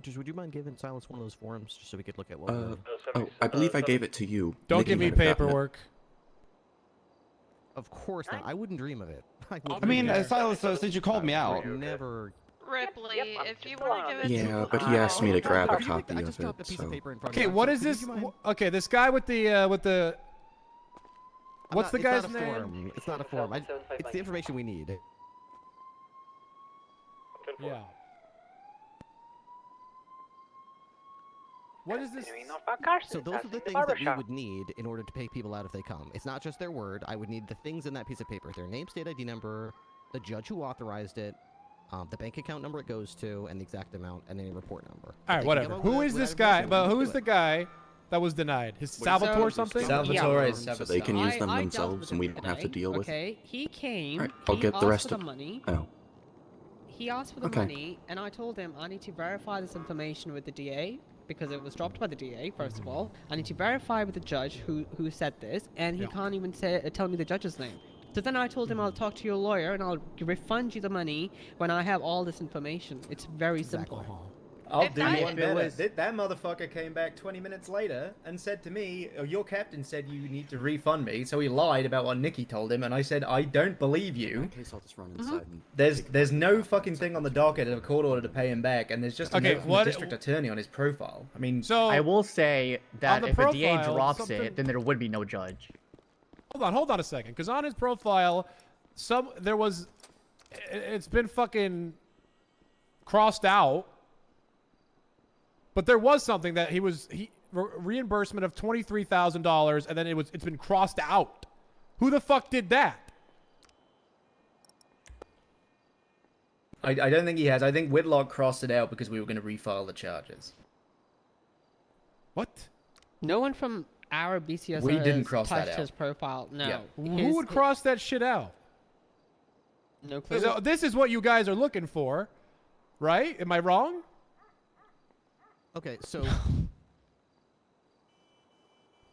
Just would you mind giving Silas one of those forms just so we could look at what? Oh, I believe I gave it to you. Don't Nikki give me might have gotten it. paperwork. Of course not. I wouldn't dream of it. I mean, Silas, since you called me out. Never. Ripley, if you want to give it to Yeah, but he asked me to grab a copy I of just it, dropped a piece of so... paper in front Okay, of me. what So is could this? you mind- Okay, this guy with the. What's the guy's it's not a name? form. It's not a form. It's the information we need. Yeah. What is this? So those are the things that we would need in order to pay people out if they come. It's not just their word. I would need the things in that piece of paper: their name, state ID number, the judge who authorized it, the bank account number it goes to, and the exact amount, and any report number. All right, whatever. Who is this guy? But who is the guy that was denied? His Salvatore something? Salvatore So they can use them themselves, and we don't have to deal with. Okay, he came. Alright, I'll get the rest of the money. Oh. He asked for the money, and I told him I need to verify this information with the DA because it was dropped by the DA. First of all, I need to verify with the judge who said this, and he can't even tell me the judge's name. So then I told him I'll talk to your lawyer and I'll refund you the money when I have all this information. It's very simple. I'll do one better. That motherfucker came back 20 minutes later and said to me, your captain said you need to refund me, so he lied about what Nikki told him, and I said, I don't believe you. In case I'll just run inside and... There's no fucking thing on the docket of a court order to pay him back, and there's just a note from the district attorney on his profile. I mean... So, I will say that if a DA drops it, then there would be no judge. Hold on a second, because on his profile, it's been fucking crossed out. But there was something that reimbursement of $23,000, and then it's been crossed out. Who the fuck did that? I don't think he has. I think Whitlock crossed it out because we were going to refile the charges. What? No one from our BCSO we didn't cross touched that out. his profile. No. Yeah. Who would cross that shit out? No clue. This is what you guys are looking for, right? Am I wrong? Okay, so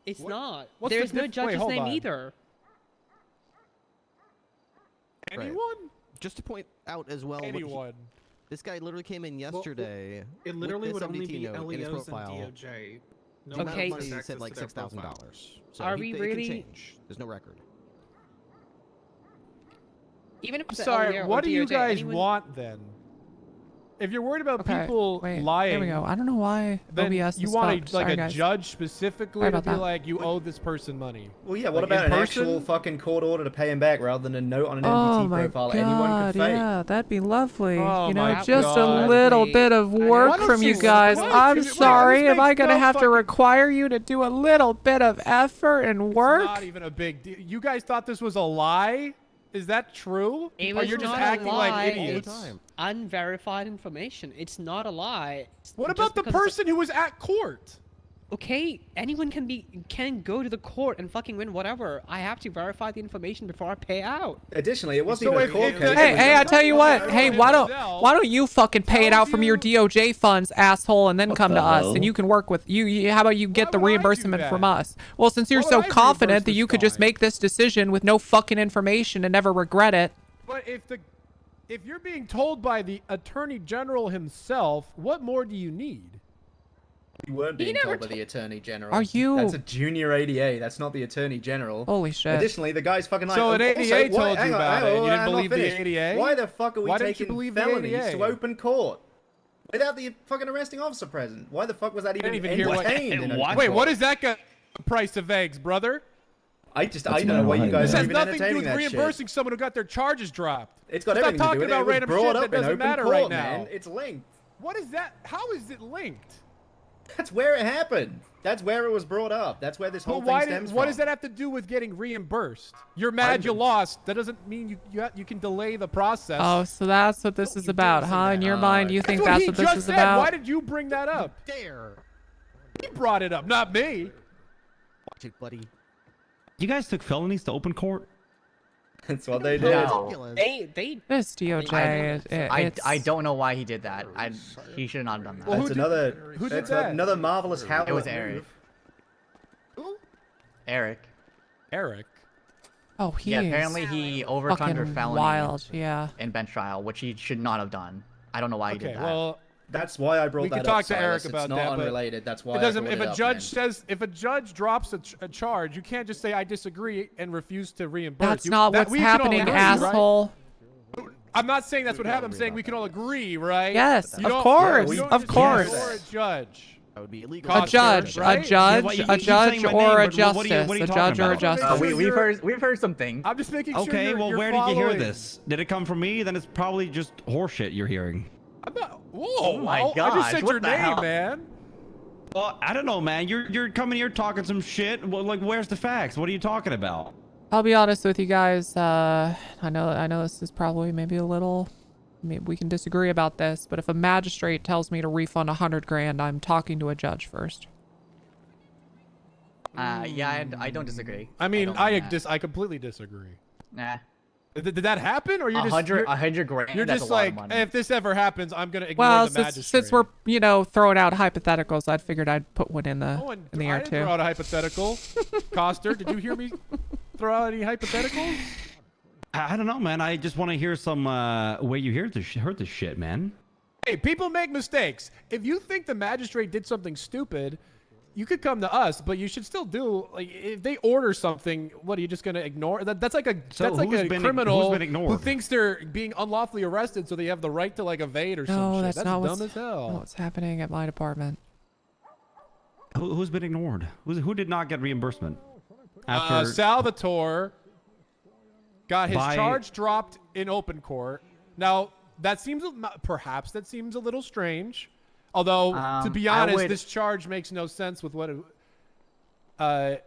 it's not. What's There's the no judge's hold name on. either. Anyone? Just to point out as well, Anyone. This guy literally came in yesterday. It literally with would this only be MDT note in his LEOs and profile. DOJ. No Okay. one has He access said like to their $6,000. profile. So Are it we can really- change. There's no record. Even if I'm it's sorry, LEO or what do you DOJ, guys anyone... want then? If you're worried about people lying, There we go. I don't know why then OBS you is want stopped. like Sorry, a guys. judge specifically Sorry to about be that. like, you owe this person money. Well, yeah, what Like, about in an person? actual fucking court order to pay him back rather than a note on an Oh MDT my profile god, anyone could fake? yeah, that'd be lovely. Oh you know, my just God. a little bit of work Why don't from you you- guys. why- I'm wait, sorry. this Am I makes gonna no have to fucking- require you to do a little bit of effort and work? It's not even a big deal. You guys thought this was a lie? Is that true? It Or was you're just not a acting lie. like All the idiots? time. Unverified information. It's not a lie. What Just about the because it's- person who was at court? Okay, anyone can go to the court and fucking win whatever. I have to verify the information before I pay out. Additionally, it wasn't So even a if- court if case. the- Hey, I tell you what. Hey, why don't you fucking pay it tells out from your you- DOJ funds, asshole, and then come to us, hell? and you can work with you. How about you get the Why would I do reimbursement that? from us? Well, since you're Why so would I confident reimburse that you this could just guy? make this decision with no fucking information and never regret it. But if you're being told by the Attorney General himself, what more do you need? You weren't He being never told by the Attorney General. Are you- That's a junior ADA. That's not the Attorney General. Holy shit. Additionally, the guy's fucking like... So an also, ADA why- told you hang on, about hang it, on, you didn't I'm not believe the finished. ADA? Why the fuck are we Why didn't you taking believe the felonies ADA? to open court? Without the fucking arresting officer present. Why the fuck was that I even didn't even hear what. entertained in open Wait, court? what is that price of eggs, brother? I don't know why you mind. guys This are has even nothing to do entertaining with that shit. reimbursing someone who got their charges dropped. It's got Stop everything to talking do with it. about It was random brought shit up that in doesn't open matter court, right man. now. It's linked. What is that? How is it linked? That's where it happened. That's where it was brought up. That's where this whole But thing stems from. what does that have to do with getting reimbursed? You're mad you lost. That doesn't mean you can delay the process. Oh, so that's what this is about, huh? In your mind, you think that's he what this just is said. about? Why did you bring that up? Dare. He brought it up, not me. Watch it, buddy. You guys took felonies to open court? That's what they did. Ridiculous. They This DOJ, it's... I don't know why he did that. He should not have done that. Well, That's who did that's that? another marvelous how It was Eric. Eric. Eric. Oh, he Yeah, is apparently he overturned a fucking felony wild, yeah. in bench trial, which he should not have done. I don't know why he Okay, did that. well, That's why I brought We that can up. talk to Eric Silas. about it's not that, but unrelated. That's why it doesn't. I brought If it a up, judge man. says, if a judge drops a charge, you can't just say I disagree and refuse to reimburse. That's not what's we can all happening, agree, asshole. Right? I'm not saying that's what happened. I'm saying we can all agree, right? Yes, You of don't- course, you don't of just course. ignore a judge. That would be illegal. A judge, right? a judge, Yeah, a judge, or a justice. what are you A talking judge or a about? justice. We've heard some things. I'm just making sure. Okay, well, you're where did you hear following. this? Did it come from me? Then it's probably just horseshit you're hearing. I'm not. Whoa! Oh my I just gosh, said what your the name, hell? man. Well, I don't know, man. You're coming here talking some shit. Well, like, where's the facts? What are you talking about? I'll be honest with you guys. I know this is probably maybe a little. Maybe we can disagree about this, but if a magistrate tells me to refund 100 grand, I'm talking to a judge first. Yeah, I don't disagree. I mean, don't I mind that. I completely disagree. Nah. Did that happen, or you're just 100 grand. You're that's just a lot like, of money. if this ever happens, I'm gonna ignore Well, the magistrate. since we're throwing out hypotheticals, I figured I'd put one in the air I didn't too. throw out a hypothetical. Coster, did you hear me throw out any hypotheticals? I don't know, man. I just want to hear some way you heard this shit, man. Hey, people make mistakes. If you think the magistrate did something stupid, you could come to us, but you should still do, like, if they order something, what are you just gonna ignore? That's like a criminal who thinks they're being unlawfully arrested, so they have the right to like evade or some shit. That's not dumb as hell. what's happening at my department. Who's been ignored? Who did not get reimbursement? After Salvatore got his charge dropped in open court. Now that seems perhaps that seems a little strange. Although, to be honest, this charge makes no sense with what I've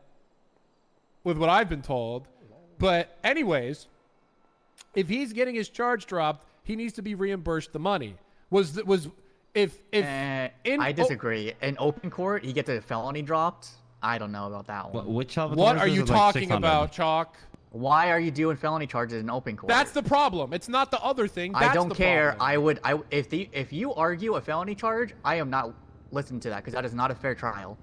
been told. But anyways, if he's getting his charge dropped, he needs to be reimbursed the money. I disagree. In open court, he gets a felony dropped. I don't know about that one. What are you talking about, Chalk? Why are you doing felony charges in open court? That's the problem. It's not the other thing. That's I don't the care. problem. If you argue a felony charge, I am not listening to that because that is not a fair trial.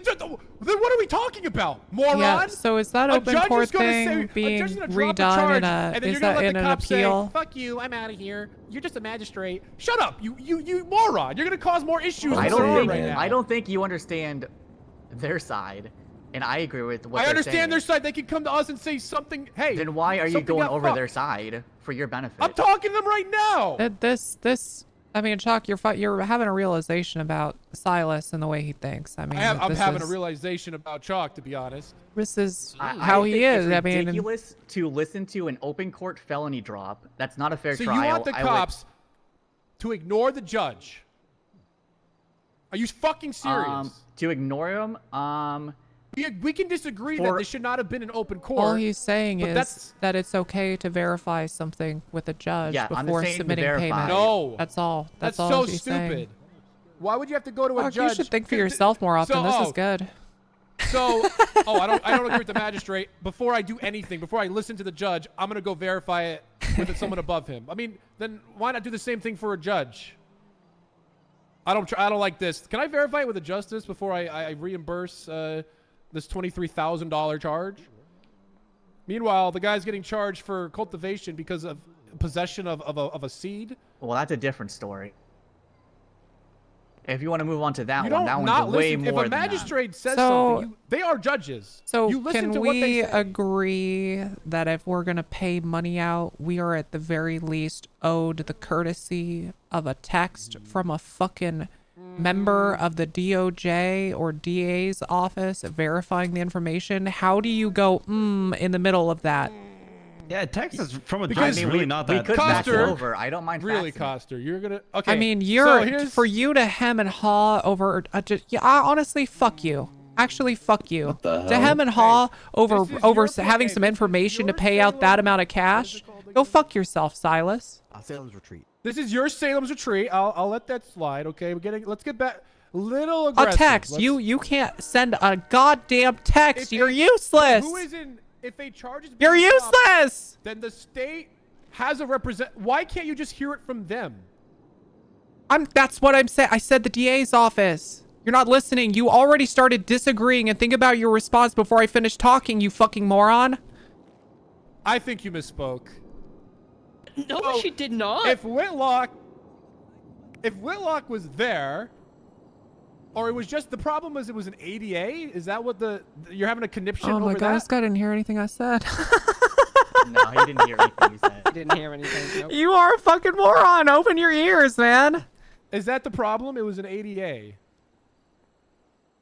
Then what are we talking about, moron? Yeah, so is that open court thing being redone in an appeal? Say, fuck you, I'm out of here. You're just a magistrate. Shut up, you moron. You're gonna cause more issues. I don't think you understand their side. And I agree with what I understand their side. They can come to us and say something. Hey, then why are you going over their side for your benefit? I'm talking to them right now. I mean, Chuck, you're having a realization about Silas and the way he thinks. I mean, I'm having a realization about Chalk, to be honest. This is how he is. It's ridiculous to listen to an open court felony drop. That's not a fair trial. So you want the cops to ignore the judge? Are you fucking serious? To ignore him? We can disagree that this should not have been an open court. All he's saying is that it's okay to verify something with a judge before submitting payment. No. That's all. That's all so he's stupid. saying. Why would you have to go to a judge? You should think for yourself more often. This is good. So, I don't agree with the magistrate. Before I do anything, before I listen to the judge, I'm gonna go verify it with someone above him. I mean, then why not do the same thing for a judge? I don't like this. Can I verify it with a justice before I reimburse this $23,000 charge? Meanwhile, the guy's getting charged for cultivation because of possession of a seed. Well, that's a different story. If you want to move on to that one, that one's way more than that. If a magistrate says something, they are judges. So you listen can to what they we say. agree that if we're going to pay money out, we are at the very least owed the courtesy of a text from a fucking member of the DOJ or DA's office verifying the information? How do you go in the middle of that? Yeah, Texas from a judge is really not that. We could match it over. I don't mind. Really, Coster, you're gonna. Okay. I mean, for you to hem and haw over. Honestly, fuck you. Actually, fuck you. To hem and haw over having some information to pay out that amount of cash. Go fuck yourself, Silas. Salem's Retreat. This is your Salem's Retreat. I'll let that slide. Okay, let's get back. Little aggressive. A text. You can't send a goddamn text. You're useless. Who is in? If a charge is You're useless. Then the state has a represent. Why can't you just hear it from them? That's what I'm saying. I said the DA's office. You're not listening. You already started disagreeing, and think about your response before I finish talking, you fucking moron. I think you misspoke. No, she did not. If Whitlock if Whitlock was there, or it was just the problem was it was an ADA. Is that what you're having a conniption over Oh my god, this guy didn't hear anything I said. No, he didn't hear anything you said. He didn't hear anything. Nope. You are a fucking moron. Open your ears, man. Is that the problem? It was an ADA. You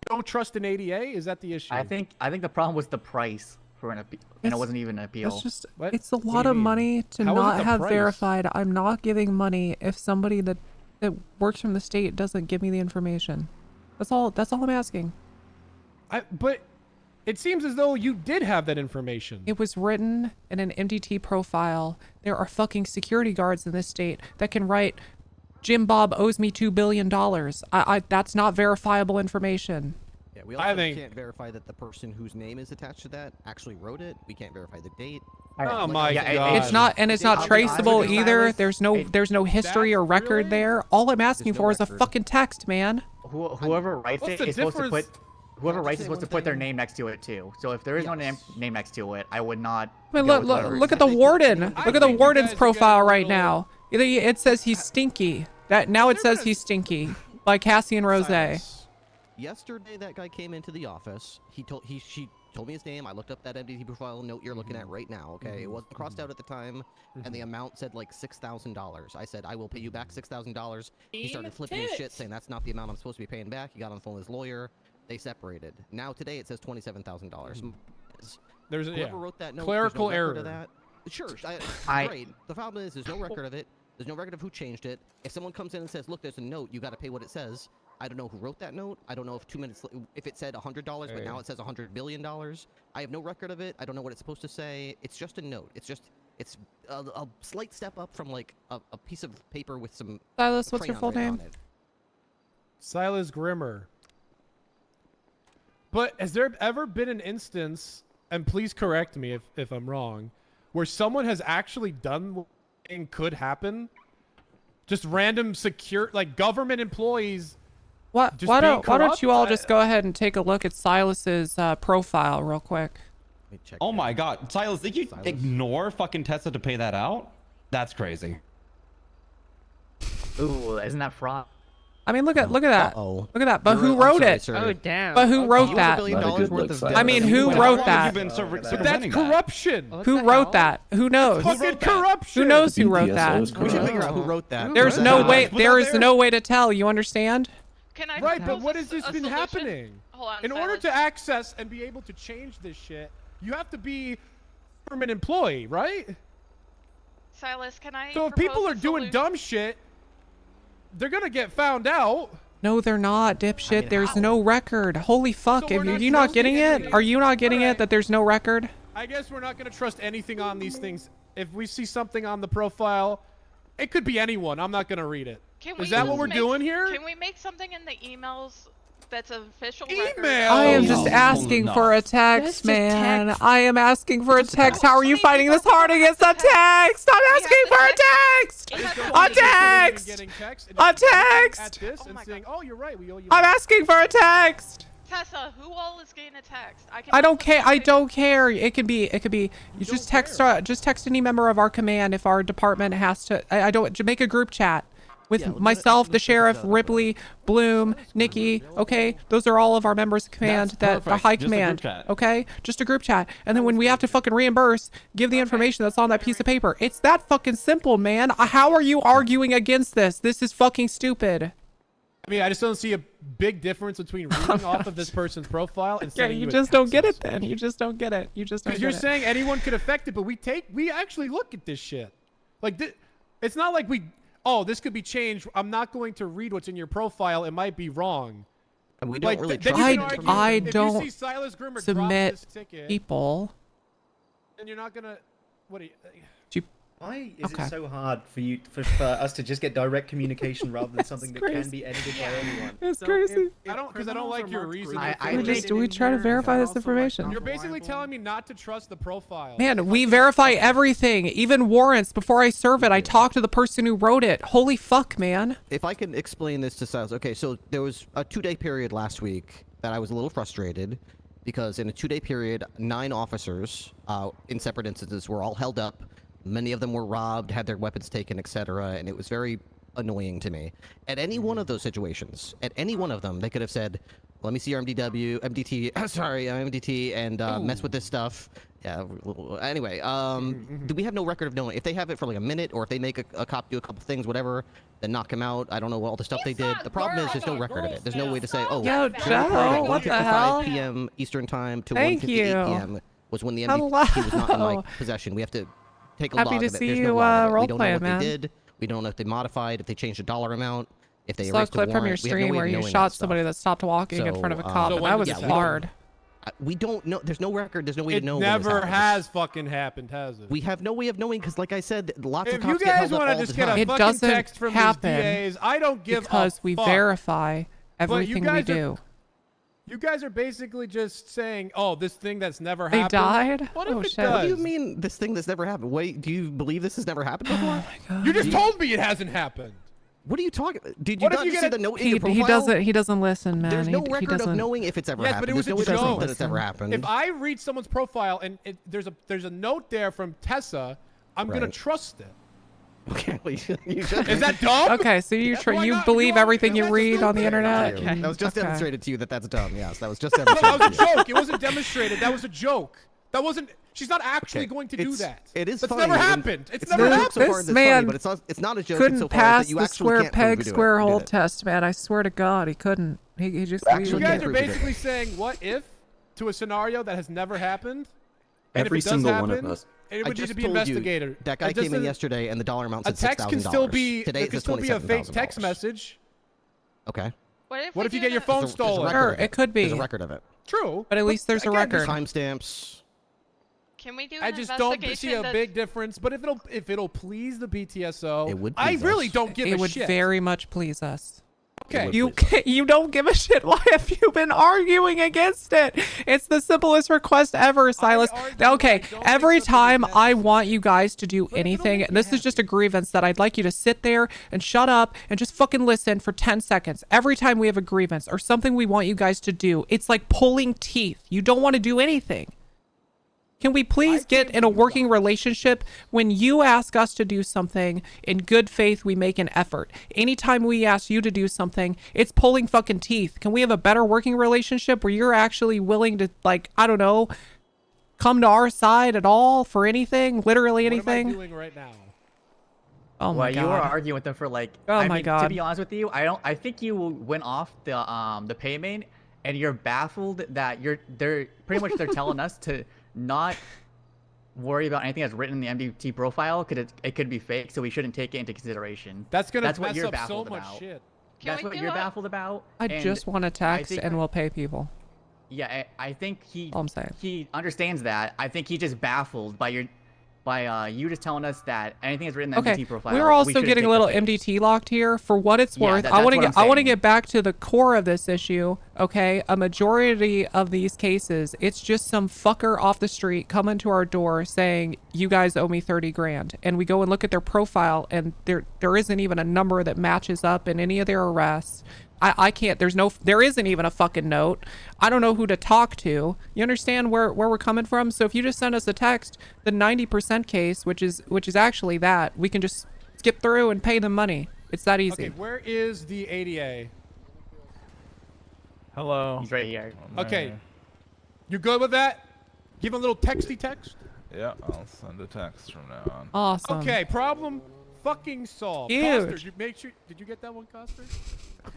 don't trust an ADA? Is that the issue? I think the problem was the price for an appeal, and it wasn't even an appeal. It's just, What? it's a What do lot you of mean? money to How is it not the have price? verified. I'm not giving money if somebody that works from the state doesn't give me the information. That's all I'm asking. But it seems as though you did have that information. It was written in an MDT profile. There are fucking security guards in this state that can write, Jim Bob owes me $2 billion. That's not verifiable information. Yeah, we also can't verify that the person whose name is attached to that actually wrote it. We can't verify the date. Oh my god. It's not traceable either. There's no history or record there. All I'm asking for is a fucking text, man. Whoever writes it is supposed to put. Whoever writes is supposed to put their name next to it too. So if there is no name next to it, I would not. I mean, look at the warden. Look at the warden's profile right now. It says he's stinky. Now it says he's stinky, like Cassian Rose. Yesterday, that guy came into the office. She told me his name. I looked up that MDT profile note you're looking at right now. Okay, it wasn't crossed out at the time, and the amount said like $6,000. I said I will pay you back $6,000. He started flipping his shit, saying that's not the amount I'm supposed to be paying back. He got on the phone with his lawyer. They separated. Now today it says $27,000. There's whoever wrote that note. Clerical there's no record error. of that. Sure, great. The problem is there's no record of it. There's no record of who changed it. If someone comes in and says, "Look, there's a note. You got to pay what it says." I don't know who wrote that note. I don't know if 2 minutes if it said $100, but now it says $100 billion. I have no record of it. I don't know what it's supposed to say. It's just a note. It's a slight step up from like a piece of paper with some. Silas, what's your full crayon name? Silas Grimmer. But has there ever been an instance, and please correct me if I'm wrong, where someone has actually done what could happen? Just random government employees. Why don't you all just go ahead and take a look at Silas's profile real quick? Oh my god, Silas, did you ignore fucking Tessa to pay that out? That's crazy. Ooh, isn't that fraud? I mean, look at that. Uh-oh. Look at that. But who wrote it? Oh damn. But who wrote that? I mean, who wrote that? That's corruption. Who wrote that? Who knows? Fucking corruption. Who knows who wrote that? We should figure out who wrote that. There's no way. There is no way to tell. You understand? Can I Right, but propose what has this a been solution? happening? Hold on, In order Silas. to access and be able to change this shit, you have to be a government employee, right? Silas, can I? So if people propose are a doing solution? dumb shit, they're gonna get found out. No, they're not, dipshit. I mean, there's how? no record. Holy fuck. So we're Are not you not getting trusting it? Are you not getting Alright. it that there's no record? I guess we're not gonna trust anything on these things. If we see something on the profile, it could be anyone. I'm not gonna read it. Is that what we're doing here? Can we make something in the emails that's official Email? record? I am just asking for a text, man. I am asking for a text. How are you fighting this hard against a text? I'm asking for a text. A text. A text. At this and saying, "Oh, you're right. We owe you." I'm asking for a text. Tessa, who all is getting a text? I don't care. I don't care. It could be. You just text. Just text any member of our command if our department has to. I don't. Make a group chat with myself, the sheriff, Ripley, Bloom, Nikki. Okay, those are all of our members of command. That's The perfect. high Just a command. group chat. Okay, just a group chat. And then when we have to fucking reimburse, give the information that's on that piece of paper. It's that fucking simple, man. How are you arguing against this? This is fucking stupid. I mean, I just don't see a big difference between reading off of this person's profile and Yeah, sending you a just don't text get it message. then. You just don't get it. You just don't Because get you're it. saying anyone could affect it, but we actually look at this shit. Like, it's not like this could be changed. I'm not going to read what's in your profile. It might be wrong. And we don't really then you trust can it. argue, I if you don't see Silas Grimmer drop submit this ticket, people. then you're not gonna. What do you? Why is Okay. it so hard for us to just get direct communication rather than something that can be edited by anyone? It's crazy. I don't like your reason. We try to verify this information. You're basically telling me not to trust the profile. Man, we verify everything, even warrants. Before I serve it, I talk to the person who wrote it. Holy fuck, man. If I can explain this to Silas. Okay, so there was a 2-day period last week that I was a little frustrated because in a 2-day period, 9 officers in separate instances were all held up. Many of them were robbed, had their weapons taken, etc. And it was very annoying to me. At any one of those situations, at any one of them, they could have said, let me see your MDT, sorry, MDT, and mess with this stuff. Yeah, anyway, do we have no record of knowing? If they have it for like a minute, or if they make a cop do a couple things, whatever, then knock him out. I don't know all the stuff they did. The problem is there's no record of it. There's no way to say, oh, Yo, Joe, what the hell? 1:55 p.m. Eastern time to Thank 1:58 you. p.m. was when the MDT was not in my possession. We have to take a log of it. Happy to see There's you no log of it. We role don't play, know what man. they did. We don't know if they modified, if they changed the dollar amount, if they saw a erased clip a from your warrant. We have no stream way where of you knowing shot that somebody that stopped walking in front of a cop, and that was hard. We don't know. There's no record. There's no way It to know. never has fucking happened, has it? We have no way of knowing because, like I said, lots of If cops you get guys held up want all to the just get time. a It fucking doesn't text from happen these DAs, I don't give because a we fuck. verify everything we do. You guys are basically just saying, "Oh, this thing that's never They happened." died? What Oh, if it shit. does? What do you mean this thing that's never happened? Wait, do you believe this has never happened before? Oh my God. You just told me it hasn't happened. What are you talking about? Did you What if not you just get see a- the note in your profile? He doesn't listen, man. There's no he record doesn't. of knowing if it's ever Yes, happened. but it was There's no a way to joke. prove that it's ever happened. If I read someone's profile and there's a note there from Tessa, I'm gonna Right. trust it. Okay, well, you should. Is that dumb? Okay, so you believe everything you read on the internet? That was just Okay. demonstrated to you that that's dumb. Yes, that was just No, demonstrated. that was a joke. It wasn't demonstrated. That was a joke. That wasn't. She's not actually going to do that. It is That's funny. never happened. It's never happened. So far This it's man funny, but it's not a joke. couldn't so far pass that you the actually square can't prove peg, we do it. square We did hole it. test, man. I swear to God, he couldn't. He just. You guys are basically saying, "What if?" to a scenario that has never happened. And Every if it does single happen, one of us. it I would need just to be told you investigated. that guy It just came in doesn't- yesterday, and the dollar amount A said text can still be. Today It can it's still be a fake text $27,000. message. Okay. What if you get your phone There's a stolen? record Sure, of it could be. There's a record of it. True. But at least there's a again, record. Timestamps. Can we do I an just don't investigation see a that's- big difference. But if it'll please the BTSO, It would I please really us. don't give It a would shit. very much please us. Okay. You don't give a shit. Why have you been arguing against it? It's the simplest request ever, Silas. Okay, every time I want you guys to do anything, and this is just a grievance that I'd like you to sit there and shut up and just fucking listen for 10 seconds. Every time we have a grievance or something we want you guys to do, it's like pulling teeth. You don't want to do anything. Can we please get in a working relationship? When you ask us to do something, in good faith, we make an effort. Anytime we ask you to do something, it's pulling fucking teeth. Can we have a better working relationship where you're actually willing to, like, I don't know, come to our side at all for anything? Literally anything? What am I doing right now? Oh my Well, God. you were arguing with them for like. Oh I my mean, God. To be honest with you, I think you went off the payment, and you're baffled that they're telling us to not worry about anything that's written in the MDT profile because it could be fake, so we shouldn't take it into consideration. That's gonna what mess you're up so baffled much about. shit. That's what you're baffled about. I and just want to text think- and we'll pay people. Yeah, I think All I'm saying. he understands that. I think he's just baffled by you just telling us that anything that's written in the Okay, MDT profile. we're also shouldn't getting a take little the face. MDT locked here. For what it's Yeah, worth, that's I want to what get I'm saying. back to the core of this issue. Okay, a majority of these cases, it's just some fucker off the street coming to our door saying, "You guys owe me 30 grand," and we go and look at their profile, and there isn't even a number that matches up in any of their arrests. I can't. There isn't even a fucking note. I don't know who to talk to. You understand where we're coming from? So if you just send us a text, the 90% case, which is actually that, we can just skip through and pay them money. It's that easy. Okay, where is the ADA? Hello. He's right here. Okay, you good with that? Give him a little texty text. Yeah, I'll send a text from now on. Awesome. Okay, problem fucking solved. Huge. Coster, you make sure. Did you get that one, Coster?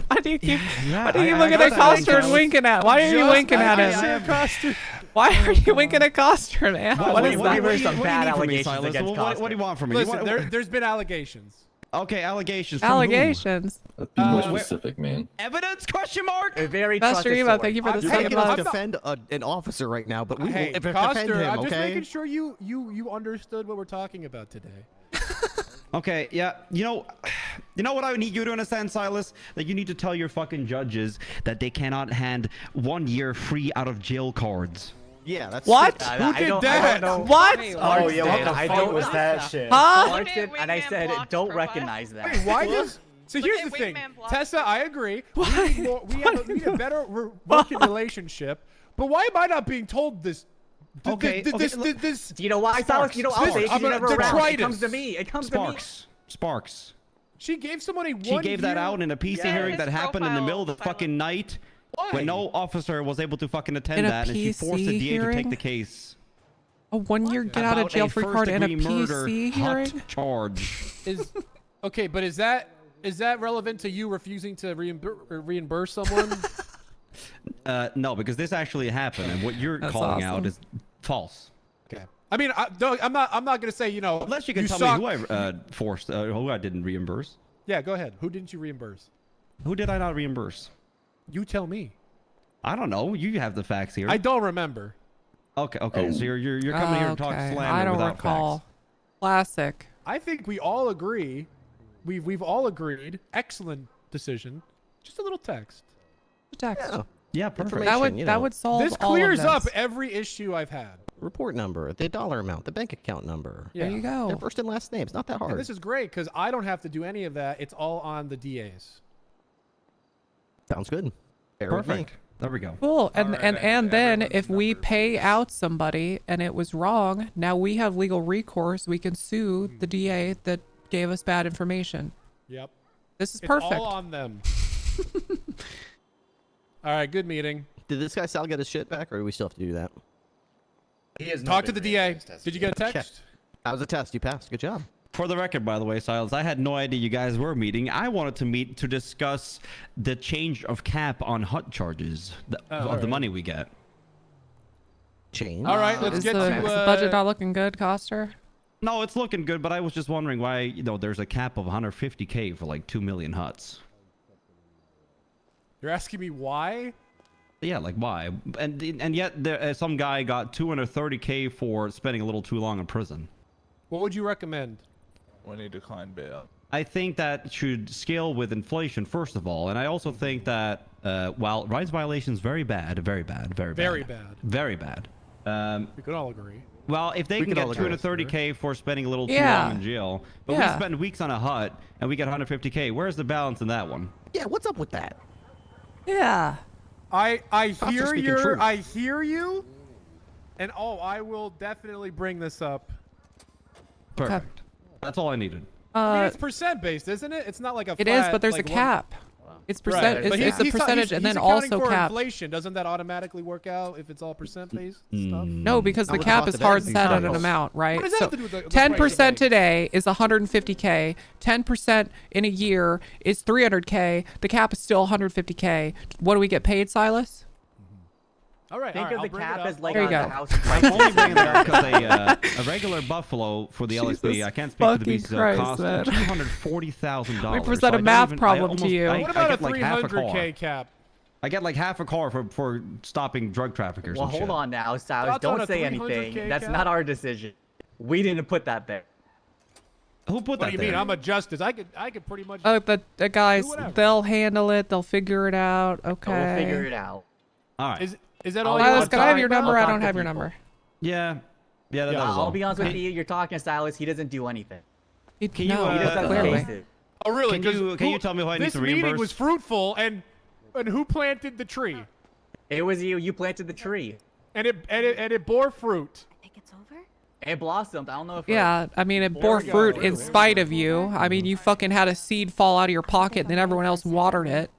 Why do you keep Yeah, What are you I looking got at that Coster and one, winking at? Why are you winking at him? Coster. Why are you winking at Coster, man? What is what that? do you- some what do bad need from me, allegations Silas? against What do you want from me? You Listen, want- there's been allegations. Okay, allegations. From who? Allegations. Be more where- specific, man. Evidence? Question mark? A very Master trusted Eva, source. thank you for the I'm You're taking second making us month. defend an officer right now, but we Hey, will defend Coster, him, I'm just okay? making sure you understood what we're talking about today. Okay, yeah. You know what I need you to understand, Silas? That you need to tell your fucking judges that they cannot hand 1 year free out of jail cards. Yeah, that's What? Who did that? What? Oh yeah, what the I fuck don't- was that shit? Huh? Marked it, and I said, don't recognize that. Wait, why does? So Look here's at the thing, Wingman block. Tessa. I agree. We need a better working relationship. But why am I not being told this? Okay, This. Do you know why, Silas? You know, I'll say it 'cause I'm you a never around. It detritus. comes to me. It comes to me. Sparks. She gave somebody one She gave that year- out in a PC Yeah, hearing his that happened in the middle of the profile fucking night. Why? When no officer was able to fucking attend In a that, and she forced the PC DA to take hearing? the case. A 1 year get out of About jail a free card and a first-degree murder PC hot hearing? charge. Is okay, but is that relevant to you refusing to reimburse someone? No, because this actually happened, and what you're That's calling out awesome. is false. Okay. I mean, I'm not gonna say, you know, Unless you can tell suck. me who I forced, who I didn't reimburse. Yeah, go ahead. Who didn't you reimburse? Who did I not reimburse? You tell me. I don't know. You have the facts here. I don't remember. Okay. So you're coming here to talk Okay, slander I don't without recall. facts. Classic. I think we all agree. We've all agreed. Excellent decision. Just a little text. Text. Yeah. Yeah, perfect. Information, That would you that know. would solve This all of clears up this. every issue I've had. Report number, the dollar amount, the bank account number. Yeah. There you go. Their first and last names. Not that hard. And this is great because I don't have to do any of that. It's all on the DAs. Sounds good. Fair with me. Perfect. There we go. Cool. And Alright, and then everyone's if we numbers, pay please. out somebody and it was wrong, now we have legal recourse. We can sue the DA that gave us bad information. Yep. This is It's perfect. all on them. All right. Good meeting. Did this guy Sal get his shit back, or do we still have to do that? He has Talk not to the been DA. reimbursed as Did you of get a yet. text? That was a test. You passed. Good job. For the record, by the way, Silas, I had no idea you guys were meeting. I wanted to meet to discuss the change of cap on HUT charges of the alright. money we get. Change. All right. Let's Is get the, to is the budget not looking good, Coster? No, it's looking good, but I was just wondering why, there's a cap of 150K for like 2 million HUTs. You're asking me why? Yeah, like why? And yet there, some guy got 230K for spending a little too long in prison. What would you recommend? When he declined bail. I think that should scale with inflation, first of all. And I also think that, while rights violations very bad, very bad, very bad. Very bad. Very bad. We could all agree. Well, if they We can could get all agree. 230K for spending a little too Yeah. long in jail, but Yeah. we spend weeks on a HUT and we get 150K, where's the balance in that one? Yeah. What's up with that? Yeah. I Costa hear speaking your truth. I hear you, and I will definitely bring this up. Perfect. That's all I needed. I mean, it's percent based, isn't it? It's not like a. It is, flat, but there's like, a one- cap. It's Right. percent. But It's a percentage, and then accounting also for cap. inflation. Doesn't that automatically work out if it's all percent based stuff? No, because Not the with the cap cost is of hard everything. set at an Sorry. amount, right? What does that So have to do with the 10% price of eggs? today is 150K. 10% in a year is 300K. The cap is still 150K. What do we get paid, Silas? All right. Think all right, of I'll the bring it cap up. as like There you the go. house I'm price. only bringing that up because a regular Buffalo for the LSP, I can't speak to the fucking BCSO, Christ, costs man. $240,000. We present a math problem to you. What about I a get like half a car. 300K cap? I get like half a car for stopping drug traffickers. Well, and hold shit. on now, Silas. Thoughts on Don't a say 300K anything. That's cap? not our decision. We didn't put that there. Who put What that do you there? mean? I'm a justice. I could pretty much. The guys, whatever. they'll handle it. They'll figure it out. Okay. We'll figure it out. All right. Is that all you Silas, want to can I have talk your about? number? I Talk don't to have your people. number. Yeah, that was I'll all. be honest with you. You're talking to Silas. He doesn't do anything. Can you, no, He just doesn't clearly. taste it. Oh, really? Can you tell me who I need this to meeting reimburse? was fruitful, and who planted the tree? It was you. You planted the tree. And it bore fruit. I think it's over. It blossomed. I don't know if. Yeah, I mean, it bore we go. fruit in spite of you. I mean, you fucking had a seed fall out of your pocket, and then everyone else watered it.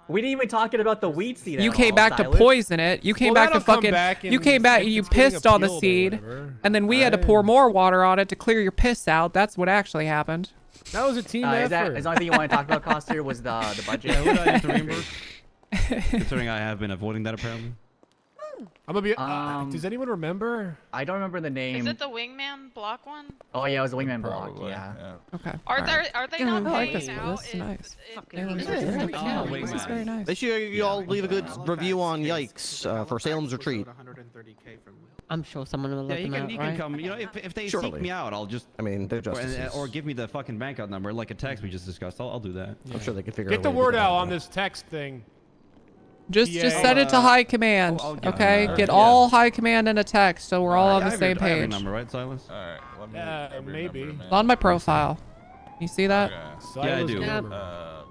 We didn't even talking about the weed seed. You at came all, back to Silas. poison it. You came Well, back to that'll come fucking. back You and came back and if you it's getting pissed on the appealed or seed, whatever. and then we had to pour more water on it to clear your piss out. That's what actually happened. That was a team Is effort. the only thing you want to talk about, Coster, was the budget? Who do I need to reimburse? Considering I have been avoiding that apparently. I'm gonna be. Um, does anyone remember? I don't remember the name. Is it the wingman block one? Oh yeah, it was a wingman block. Probably. Yeah. Okay. Are they not I like paying this one. out? This is nice. It This is is really very counting. wait, nice. This is very nice. Make sure you all leave a good review on Yikes for Salem's Retreat. I'm sure someone will Yeah, let you them can out, you right? can come. If they Surely. seek me out, I'll just I mean, they're justices. or give me the fucking bank account number like a text we just discussed. I'll do that. I'm sure they can figure out. Get a the way to word do out that. on this text thing. Just Yeah. send it to high command, I'll get okay? that. Get Yeah. all high command in a text, so we're all on I the have same your, I have your page. number, right, Silas? All right. Let me. Yeah, grab your maybe. number, man. It's on my profile. You see that? Okay. Yeah, I Silas do. Gerber. Uh,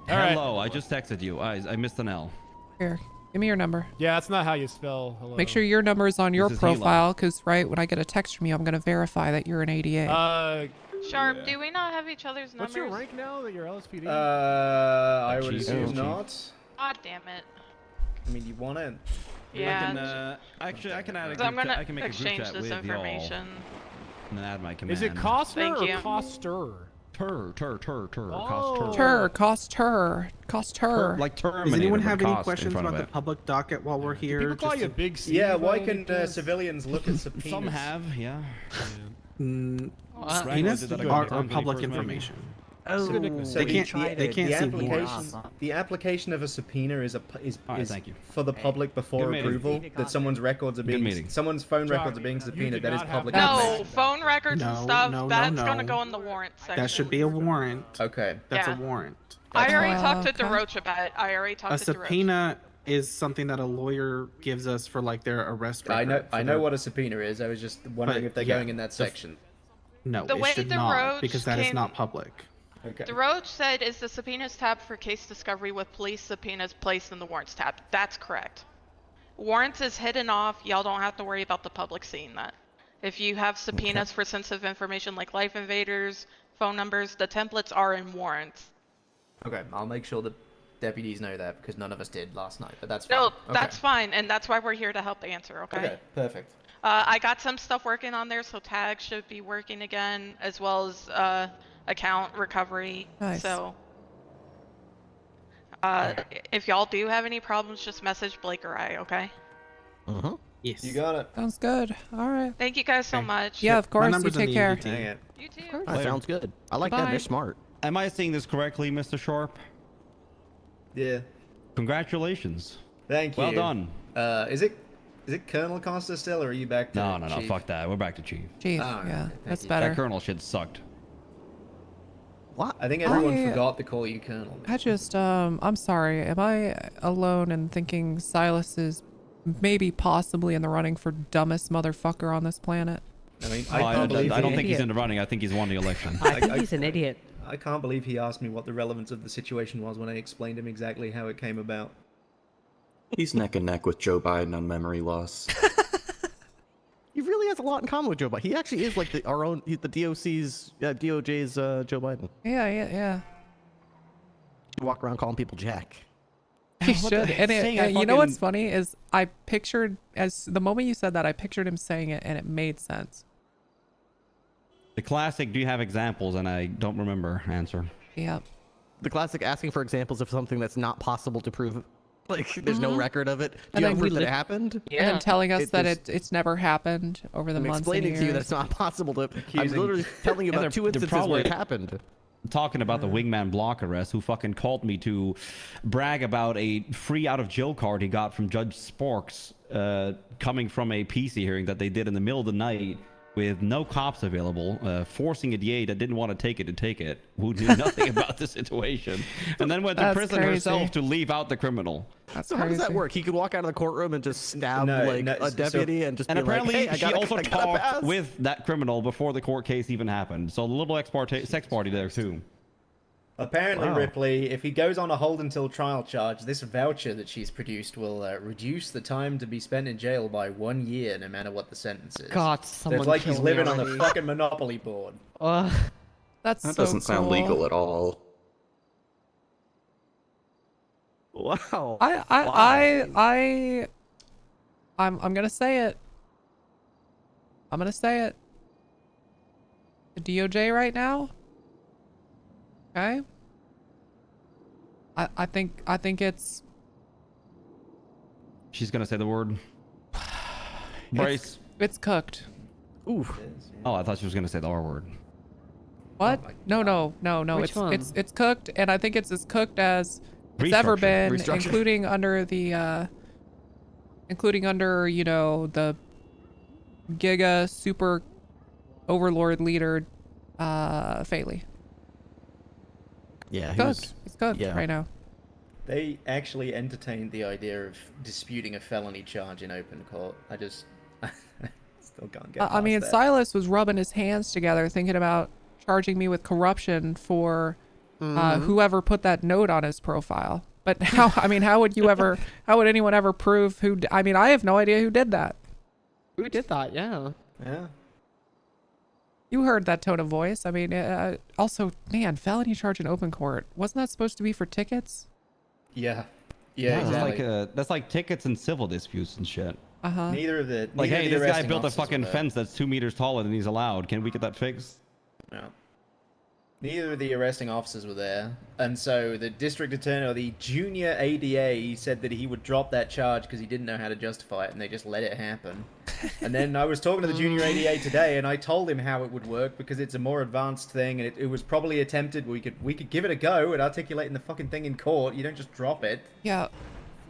right. Hello, I just texted you. I missed an L. Here, give me your number. Yeah, that's not how you spell hello. Make sure your number is on your This is Hilo. profile, because right when I get a text from you, I'm gonna verify that you're an 88. Sharp, do we not have each other's numbers? What's your rank now that you're LSPD? I would assume not. God damn it. I mean, you want it? Yeah. Actually, I can add a So I'm group gonna chat. I can make a group exchange chat this with information. y'all. And then add my command. Is it Coster Thank or you. Coster? Tur. Oh. Cost her. Like Terminator. Does anyone have any cost in questions front about of the it. public docket while we're here? People call you Big C. Yeah, why by can any chance? civilians look at subpoenas? Some have, yeah. Subpoenas did that a are couple times when he public first met me. information. Oh, So They can't see warrants. The application of a subpoena is Alright, thank you. for the public before meeting. approval. That someone's records are being meeting. someone's phone Chuck, records are being you subpoenaed. did That is not have public that. No, information. phone records and No, stuff, no, that's no. gonna go in the warrant section. That should be a warrant. Okay. That's Yeah. a warrant. I already Oh, talked to okay. DeRoche about it. I already A talked to DeRoche. subpoena is something that a lawyer gives us for like their arrest record. I know what a subpoena is. I was just wondering But, if they're yeah, going in that section. No, The it way should the not, roads because that is came- not public. Okay. DeRoche said, is the subpoenas tab for case discovery with police subpoenas placed in the warrants tab? That's correct. Warrants is hidden off. Y'all don't have to worry about the public seeing that. If you have subpoenas for sensitive information like life invaders, phone numbers, the templates are in warrants. Okay, I'll make sure the deputies know that because none of us did last night. But that's fine. No, Okay. that's fine, and that's why we're here to help answer, okay? Okay, perfect. I got some stuff working on there, so tags should be working again, as well as account recovery. Nice. So, if y'all do have any problems, just message Blake or I, okay? Yes. You got it. Sounds good. All right. Thank you guys so much. Yeah, of My course. You number's in take the care. EDT. Dang it. You too. That sounds good. I like that. Bye. They're smart. Am I saying this correctly, Mr. Sharp? Yeah. Congratulations. Thank you. Well done. Is it Colonel Costa still, or are you back to No, Chief? fuck that. We're back to Chief. Chief. Alright, Yeah, thank that's you. better. That Colonel shit sucked. What? I think everyone I- forgot to call you Colonel. I just, I'm sorry. Am I alone in thinking Silas is maybe possibly in the running for dumbest motherfucker on this planet? I mean, I can't believe don't he- think he's in the running. I think he's won the election. I think he's an idiot. I can't believe he asked me what the relevance of the situation was when I explained him exactly how it came about. He's neck and neck with Joe Biden on memory loss. He really has a lot in common with Joe Biden. He actually is like the DOC's, DOJ's Joe Biden. Yeah. You walk around calling people Jack. He What should. the- And saying I you know what's fucking- funny is I pictured, as the moment you said that, I pictured him saying it and it made sense. The classic, do you have examples? And I don't remember answer. Yep. The classic asking for examples of something that's not possible to prove. Like, there's no record of it. Do And you then have we proof that it li- happened? And then telling us that there's- it's never happened over the I'm months and explaining to you that years. it's not possible to. I'm Accusing- literally telling you And about they're- two instances where probably- it happened. Talking about the wingman block arrest, who fucking called me to brag about a free out of jail card he got from Judge Sporks, coming from a PC hearing that they did in the middle of the night with no cops available, forcing a DA that didn't want to take it, who knew nothing about the situation, and then went to That's prison crazy. herself to leave out the criminal. That's So how does that crazy. work? He could walk out of the courtroom and just stab No, a so- deputy and just And be apparently, like, hey, she I also gotta talked pass. with that criminal before the court case even happened. So a little sex party there too. Apparently, Wow. Ripley, if he goes on a hold until trial charge, this voucher that she's produced will reduce the time to be spent in jail by 1 year, no matter what the sentence is. God, So someone it's like he's kill me living on the already. fucking Monopoly board. That's That so doesn't sound cool. legal at all. Wow. I'm gonna say it. I'm gonna say it. The DOJ right now. Okay. I think it's She's gonna say the word. Bryce. it's cooked. Oof. Oh, I thought she was gonna say the R word. What? No. Which one? It's cooked, and I think it's as cooked as it's ever been, Restructure. including under the the Giga Super Overlord leader, Faley. Yeah, he Cooked. was, It's cooked yeah. right now. They actually entertained the idea of disputing a felony charge in open court. I just still can't get I mean, past that. Silas was rubbing his hands together, thinking about charging me with corruption for whoever put that note on his profile. But how? I mean, how would anyone ever prove who? I mean, I have no idea who did that. Who did that? Yeah. Yeah. You heard that tone of voice. I mean, also, man, felony charge in open court. Wasn't that supposed to be for tickets? Yeah. Yeah, exactly. That's like tickets and civil disputes and shit. Uh-huh. Neither of the like, hey, this guy built a fucking fence fence that's 2 meters taller than he's allowed. Can we get that fixed? No. Neither of the arresting officers were there, and so the district attorney, or the junior ADA, said that he would drop that charge because he didn't know how to justify it, and they just let it happen. And then I was talking to the junior ADA today, and I told him how it would work because it's a more advanced thing, and it was probably attempted. We could give it a go at articulating the fucking thing in court. You don't just drop it. Yeah.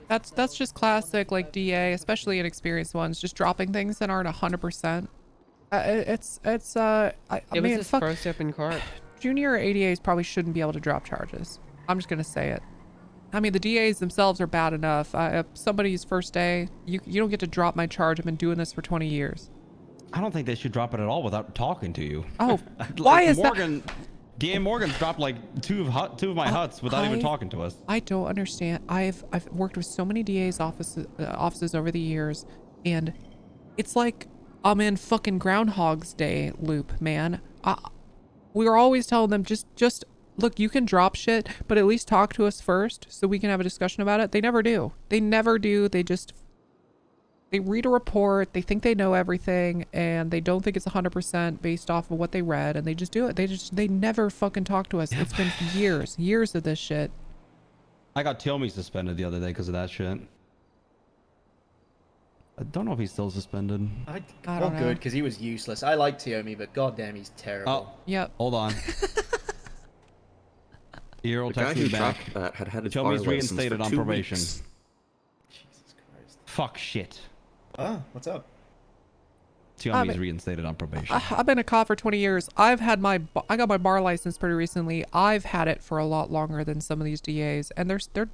That's just classic, like, DA, especially inexperienced ones, just dropping things that aren't 100%. It was his first open court. Junior ADAs probably shouldn't be able to drop charges. I'm just gonna say it. I mean, the DAs themselves are bad enough. Somebody's first day, you don't get to drop my charge. I've been doing this for 20 years. I don't think they should drop it at all without talking to you. Oh, like why is Morgan, that? DA Morgan's dropped like two of my huts without even talking to us. I don't understand. I've worked with so many DAs offices over the years, and it's like I'm in fucking Groundhog's Day loop, man. We were always telling them just look, you can drop shit, but at least talk to us first so we can have a discussion about it. They never do. They read a report, they think they know everything, and they don't think it's 100% based off of what they read, and they just do it. They never fucking talk to us. It's been years of this shit. I got Tilmy suspended the other day because of that shit. I don't know if he's still suspended. I don't know. Good, because he was useless. I like Tiomi, but goddamn, he's terrible. Oh, yep. Hold on. Earl The guy texted who me back. dropped that had his Tilmy's bar license reinstated for on 2 probation. weeks. Jesus Christ. Fuck shit. Oh, what's up? Tilmy's reinstated on probation. I've been a cop for 20 years. I got my bar license pretty recently. I've had it for a lot longer than some of these DAs, and they're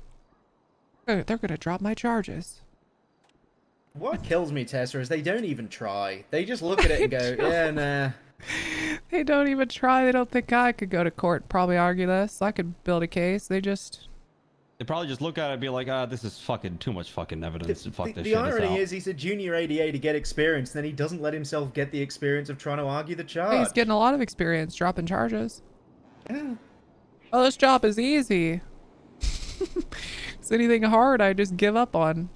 gonna drop my charges. What kills me, Tessa, is they don't even try. They just look at it and go, yeah, nah. They don't even try. They don't think I could go to court and probably argue this. I could build a case. They probably just look at it and be like, this is fucking too much fucking evidence. Fuck this shit. The irony is he's a junior ADA to get experience, and then he doesn't let himself get the experience of trying to argue the charge. He's getting a lot of experience dropping charges. Yeah. Oh, this job is easy. Is anything hard, I just give up on.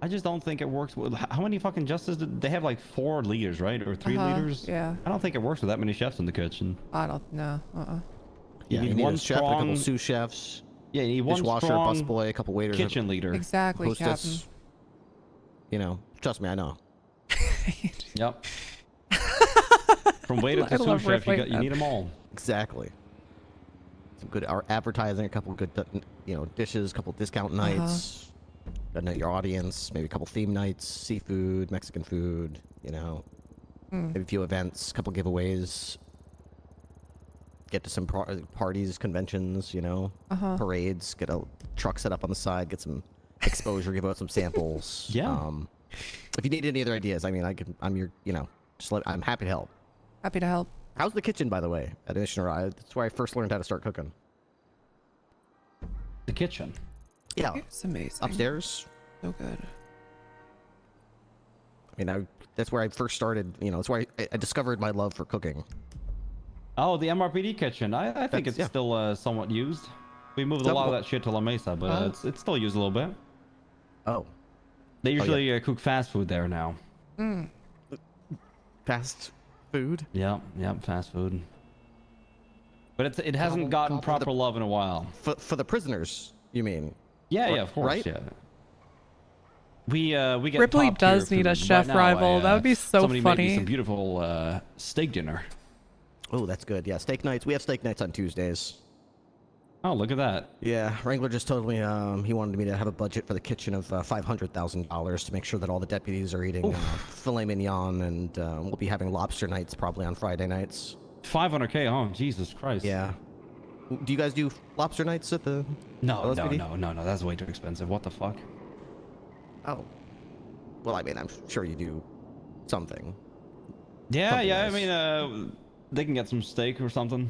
I just don't think it works. How many fucking justices did they have? Like 4 leaders, right? Or 3 leaders? Yeah. I don't think it works with that many chefs in the kitchen. I don't know. Yeah, you need one chef, a couple sous chefs. Yeah, you need one dishwasher, strong busboy, a couple waiters, kitchen leader. Exactly, hostess. Captain. You know, trust me, I know. Yep. From waiter to sous chef, you need them all. Exactly. Some good advertising, a couple good, dishes, a couple discount nights. Gotta know your audience, maybe a couple theme nights, seafood, Mexican food, maybe a few events, a couple giveaways. Get to some parties, conventions, parades, get a truck set up on the side, get some exposure, give out some samples. Yeah. If you need any other ideas, I mean, I'm happy to help. Happy to help. How's the kitchen, by the way, at Undersheriff? That's where I first learned how to start cooking. The kitchen? Yeah. It's amazing. Upstairs. So good. I mean, that's where I first started, that's where I discovered my love for cooking. Oh, the MRPD kitchen. I think it's still somewhat used. We moved a lot of that shit to La Mesa, but it's still used a little bit. Oh. They usually cook fast food there now. Fast food? Yeah, fast food. But it hasn't gotten proper love in a while. For the prisoners, you mean? Yeah, of course, right? yeah. We get Ripley top does tier need a food. chef Right now, rival. That would be so somebody made me funny. some beautiful steak dinner. Oh, that's good. Yeah, steak nights. We have steak nights on Tuesdays. Oh, look at that. Yeah, Wrangler just told me he wanted me to have a budget for the kitchen of $500,000 to make sure that all the deputies are eating filet mignon, and we'll be having lobster nights probably on Friday nights. $500K? Oh, Jesus Christ. Yeah. Do you guys do lobster nights at the No, LSPD? that's way too expensive. What the fuck? Oh. Well, I mean, I'm sure you do something. Yeah, Something I nice. mean, they can get some steak or something.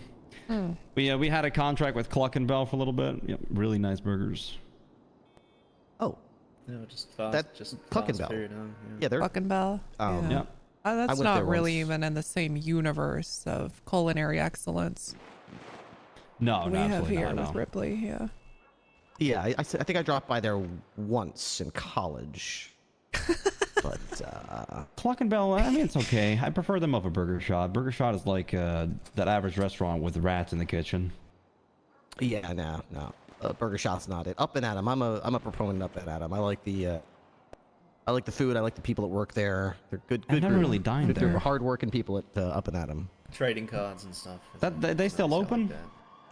We had a contract with Cluck and Bell for a little bit. Yep, really nice burgers. Oh. No, just fast. That just Clucking fast Bell. food. Yeah, they're Fucking Bell. Um, Yeah. Yeah. That's went not there really once. even in the same universe of culinary excellence No, we no, have absolutely here not, with no. Ripley. Yeah. Yeah, I think I dropped by there once in college. But Clock and Bell, I mean, it's okay. I prefer them over Burger Shot. Burger Shot is like that average restaurant with rats in the kitchen. yeah, no. Burger Shot's not it. Up and Atom. I'm a proponent of Up and Atom. I like the food. I like the people that work there. They're good. I've never group. really dined Good group there. of hardworking people at Up and Atom. Trading cards and stuff. They still Nice, I open? like that.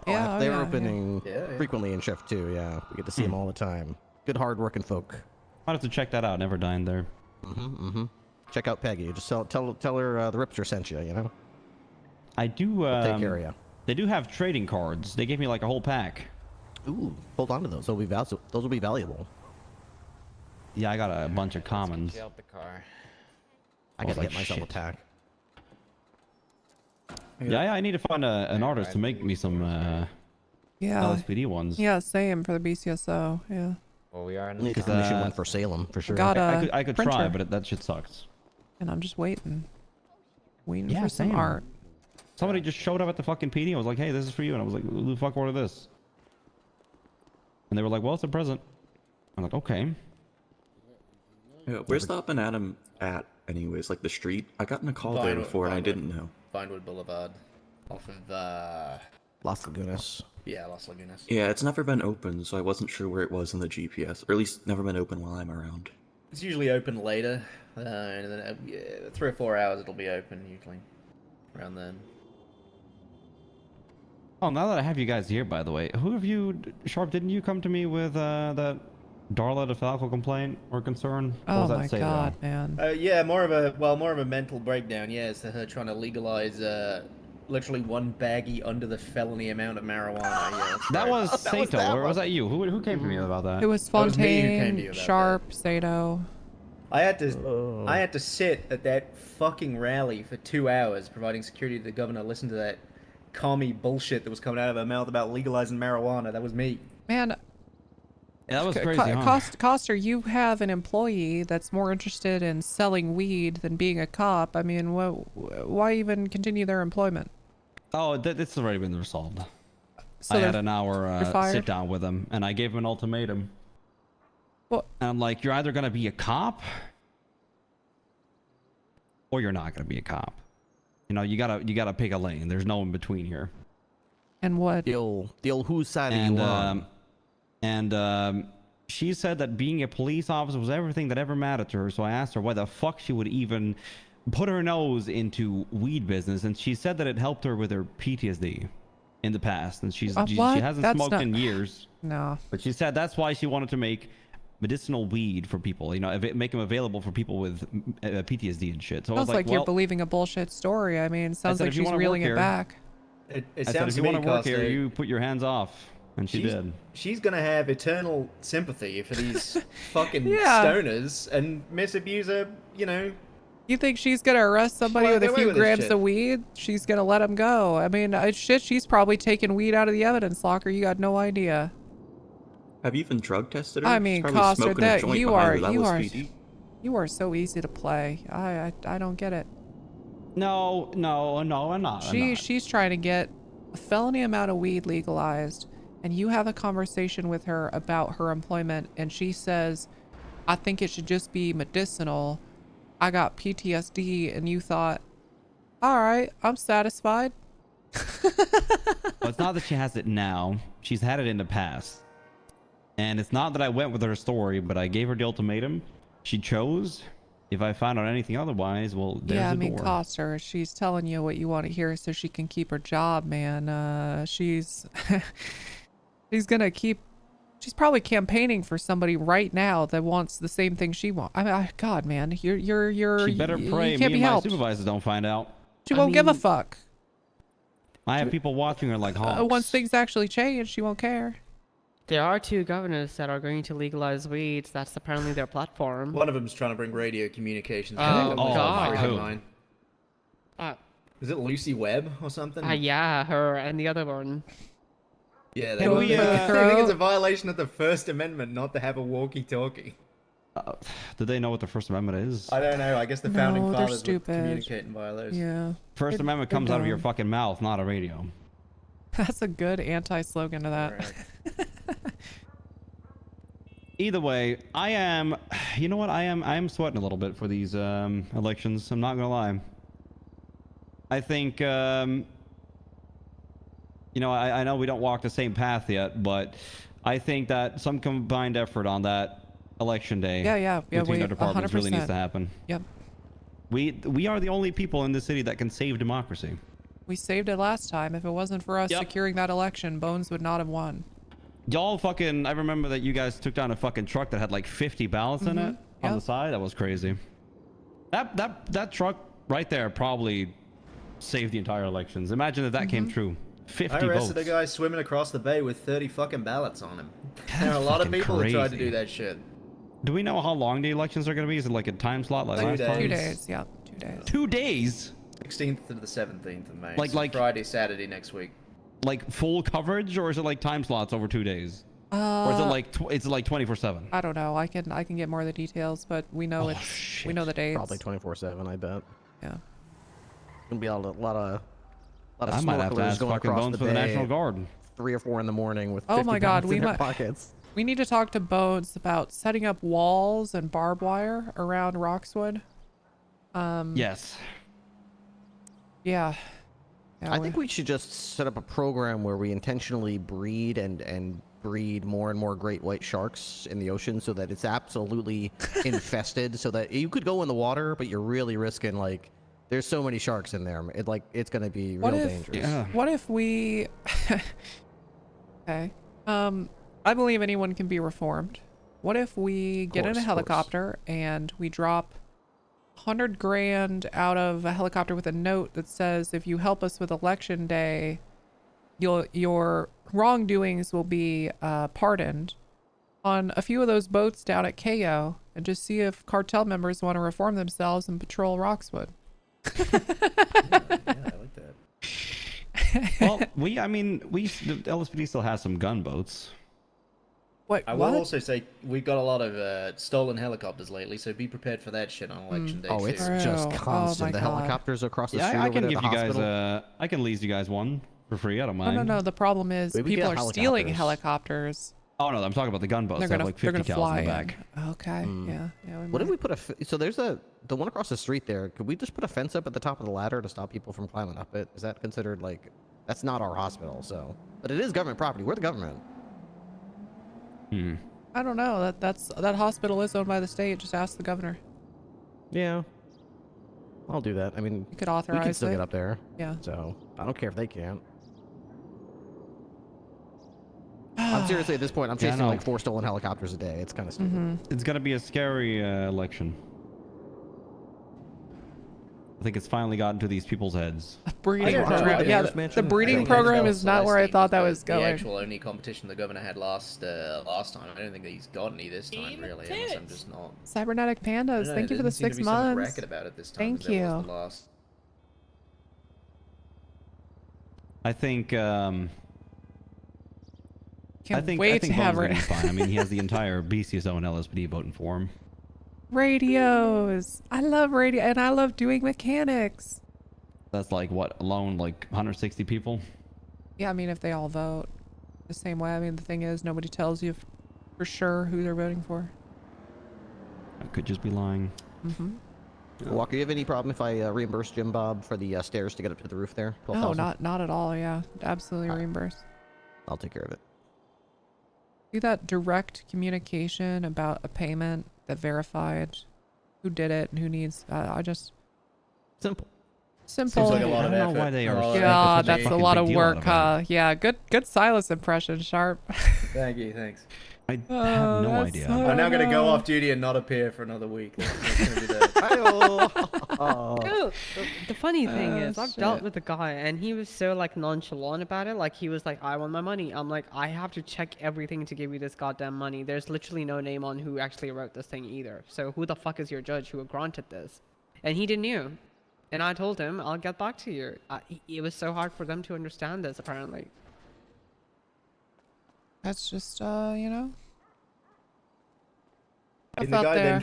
Yeah, They're yeah, opening yeah. frequently in shift too. Yeah, we get to see them all the time. Good hardworking folk. I'll have to check that out. Never dined there. Check out Peggy. Just tell her the Ripster sent you. You know. I do. We'll take care of you. They do have trading cards. They gave me like a whole pack. Ooh, hold on to those. Those will be valuable. Yeah, I got a bunch of commons. Get out the car. I I gotta was get like, myself a shit. pack. Yeah, I need to find an artist to make me some Yeah. LSPD ones. Yeah, same for the BCSO. Yeah. Well, we are in Need to commission one for Salem for sure. Got a I could try, printer. but that shit sucks. And I'm just waiting Yeah, for some same. art. Somebody just showed up at the fucking PD. I was like, hey, this is for you. And I was like, who the fuck ordered this? And they were like, well, it's a present. I'm like, okay. Yeah, where's the Up and Atom at, anyways? Like the street? I got in a call there before and I didn't know. Vinewood Boulevard. Off of, Las Lagunas. yeah, Las Lagunas. Yeah, it's never been open, so I wasn't sure where it was in the GPS. Or at least never been open while I'm around. It's usually open later. And then, 3 or 4 hours it'll be open, usually. Around then. Oh, now that I have you guys here, by the way, who have you, Sharp, didn't you come to me with that Darla DeFalco complaint or concern? What Oh was that my say, god, though? man. Yeah, more of a mental breakdown. Yeah, it's her trying to legalize literally one baggie under the felony amount of marijuana. Yeah, that's That right. was Sato, that or was one. that you? Who came to me about that? It was That was me who came to you Fontaine, about Sharp, Sato. I had to sit at that fucking rally for 2 hours, providing security to the governor. Listen to that commie bullshit that was coming out of her mouth about legalizing marijuana. That was me. Man, Yeah, that was crazy, huh? Coster, you have an employee that's more interested in selling weed than being a cop. I mean, why even continue their employment? Oh, it's already been resolved. So I they're- had an hour they're fired? sit down with him, and I gave him an ultimatum. What? And I'm like, you're either gonna be a cop, or you're not gonna be a cop. You know, you gotta pick a lane. There's no in between here. And what? The old whose side are you on? She said that being a police officer was everything that ever mattered to her. So I asked her why the fuck she would even put her nose into weed business, and she said that it helped her with her PTSD in the past, and she What? hasn't That's smoked not- in years. No. But she said that's why she wanted to make medicinal weed for people, you know, make them available for people with PTSD and shit. So I was Sounds like well, you're believing a bullshit story. I mean, sounds said, like if you she's wanna reeling work it here- back. It I said, sounds if to you me, want to work Costa, here, you put your hands off. And she did. She's gonna have eternal sympathy for these fucking Yeah. stoners and misabuse her, you know. You think she's gonna arrest somebody Why with a get away few with this grams shit? of weed? She's gonna let him go. I mean, shit, she's probably taking weed out of the evidence locker. You got no idea. Have you even drug tested her? I She's mean, probably Costa, smoking a that joint you behind are, her. That you was are, speedy. you are so easy to play. I don't get it. No, I'm not. She's trying to get a felony amount of weed legalized, and you have a conversation with her about her employment, and she says, I think it should just be medicinal. I got PTSD, and you thought, all right, I'm satisfied. Well, it's not that she has it now. She's had it in the past. And it's not that I went with her story, but I gave her the ultimatum. She chose. If I found out anything otherwise, well, there's Yeah, I the mean, door. cost her. She's telling you what you want to hear so she can keep her job, man. She's she's gonna keep. She's probably campaigning for somebody right now that wants the same thing she wants. I mean, God, man, you're. She better pray You me can't and be my helped. supervisors don't find out. She won't give a fuck. I have people watching her like hawks. Once things actually change, she won't care. There are 2 governors that are going to legalize weed. That's apparently their platform. One of them's trying to bring radio communications. Oh, back. God. Freedom Who? line. Uh, Is it Lucy Webb or something? yeah, her and the other one. Yeah, Can we, I think it's throw- a violation of the First Amendment not to have a walkie-talkie. Do they know what the First Amendment is? I don't know. I guess the founding No, they're fathers would stupid. communicate by those. Yeah. First Amendment they're comes out of your dumb. fucking mouth, not a radio. That's a good anti-slogan to that. Right. Either way, I am. You know what? I am sweating a little bit for these elections. I'm not gonna lie. I think. You know, I know we don't walk the same path yet, but I think that some combined effort on that election day between our departments really needs to happen. Yep. We are the only people in this city that can save democracy. We saved it last time. If it wasn't for us securing that election, Bones would not have won. Y'all fucking, I remember that you guys took down a fucking truck that had like 50 ballots in it on the side. That was crazy. That truck right there probably saved the entire elections. Imagine if that came true. 50 I arrested votes. a guy swimming across the bay with 30 fucking ballots on him. There are a lot of people who tried to do that shit. Do we know how long the elections are going to be? Is it like a time slot like last time? 2 days, yeah. 2 days. 2 days? 16th to the 17th of May. Like Friday, Saturday next week. Like full coverage, or is it like time slots over 2 days? Or is it like it's like 24/7? I don't know. I can get more of the details, but we know we know the dates. Probably 24/7, I bet. Yeah. Gonna be a lot of I might have to snorkelers ask going fucking across Bones the for the bay National at Guard. 3 or 4 in the morning with 50 Oh my God, bullets in their pockets. We need to talk to Bones about setting up walls and barbed wire around Roxwood. Yes. Yeah. I think we should just set up a program where we intentionally breed and breed more and more great white sharks in the ocean so that it's absolutely infested, so that you could go in the water, but you're really risking, like, there's so many sharks in there. It's going to be real dangerous. Yeah. What if we... Okay. I believe anyone can be reformed. What if we get in a helicopter and we drop 100 grand out of a helicopter with a note that says, if you help us with election day, your wrongdoings will be pardoned, on a few of those boats down at KO, and just see if cartel members want to reform themselves and patrol Roxwood. Yeah, I like that. Well, the LSPD still has some gunboats. What? I will also say we've got a lot of stolen helicopters lately, so be prepared for that shit on election day. Oh, it's too. just constant. my the God. helicopters across the Yeah, street. I over can there give at the you guys. hospital. I can lease you guys one for free. I don't mind. No. The problem is Maybe we people get are stealing helicopters. helicopters. Oh no, I'm talking about the gunboats. They're That gonna have like 50 fly cals in the back. in. Okay. Yeah. What if we put so there's the one across the street there. Could we just put a fence up at the top of the ladder to stop people from climbing up it? Is that considered like, that's not our hospital, so, but it is government property. We're the government. I don't know. That hospital is owned by the state. Just ask the governor. Yeah. I'll do that. I mean, You could we authorize can still it. get up there. Yeah. So I don't care if they can't. I'm seriously at this point. I'm Yeah, I chasing know. like 4 stolen helicopters a day. It's kind of stupid. It's gonna be a scary election. I think it's finally gotten to these people's heads. Breeding don't know program. what Yeah, it is, the mentioned. breeding I think program it's is not where I Celestine thought that the- was going. The actual only competition the governor had last time. I don't think he's got any this time, really. Unless I'm just not. Cybernetic pandas. I don't know, Thank you there for the didn't seem to 6 be so much months. racket about it this time Thank as there was you. the last. I think. Can't I think wait to have Bones her. gonna be fine. I mean, he has the entire BCSO and LSPD voting for him. Radios. I love radio, and I love doing mechanics. That's like what alone, like 160 people. Yeah, I mean, if they all vote the same way. I mean, the thing is, nobody tells you for sure who they're voting for. I could just be lying. Walker, you have any problem if I reimburse Jim Bob for the stairs to get up to the roof there? No, 12,000? not at all. Yeah, absolutely reimburse. I'll take care of it. See that direct communication about a payment that verified who did it and who needs. I just Simple. simple. Seems like a lot I of don't know effort. why they are. lot of Yeah, effort to that's make a fucking lot big of deal out work, of it. huh? Yeah, good Silas impression, Sharp. Thank you, thanks. I have no that's idea. so- I'm now going to go no. off duty and not appear for another week. That's gonna be the- No, the funny thing is, I've dealt shit. with a guy and he was so like nonchalant about it. Like he was like, "I want my money." I'm like, "I have to check everything to give you this goddamn money." There's literally no name on who actually wrote this thing either. So who the fuck is your judge who granted this? And he didn't know. And I told him, "I'll get back to you." It was so hard for them to understand this apparently. That's just you know. And the guy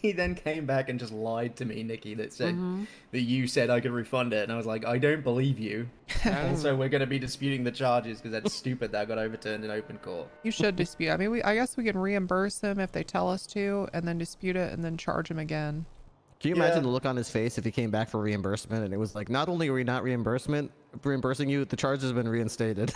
then came back and just lied to me, Nikki, that said that you said I could refund it, and I was like, I don't believe you. Also, we're going to be disputing the charges because that's stupid that got overturned in open court. You should dispute. I mean, I guess we can reimburse him if they tell us to, and then dispute it, and then charge him again. Can you imagine the look on his face if he came back for reimbursement and it was like, not only are we not reimbursing you, the charge has been reinstated.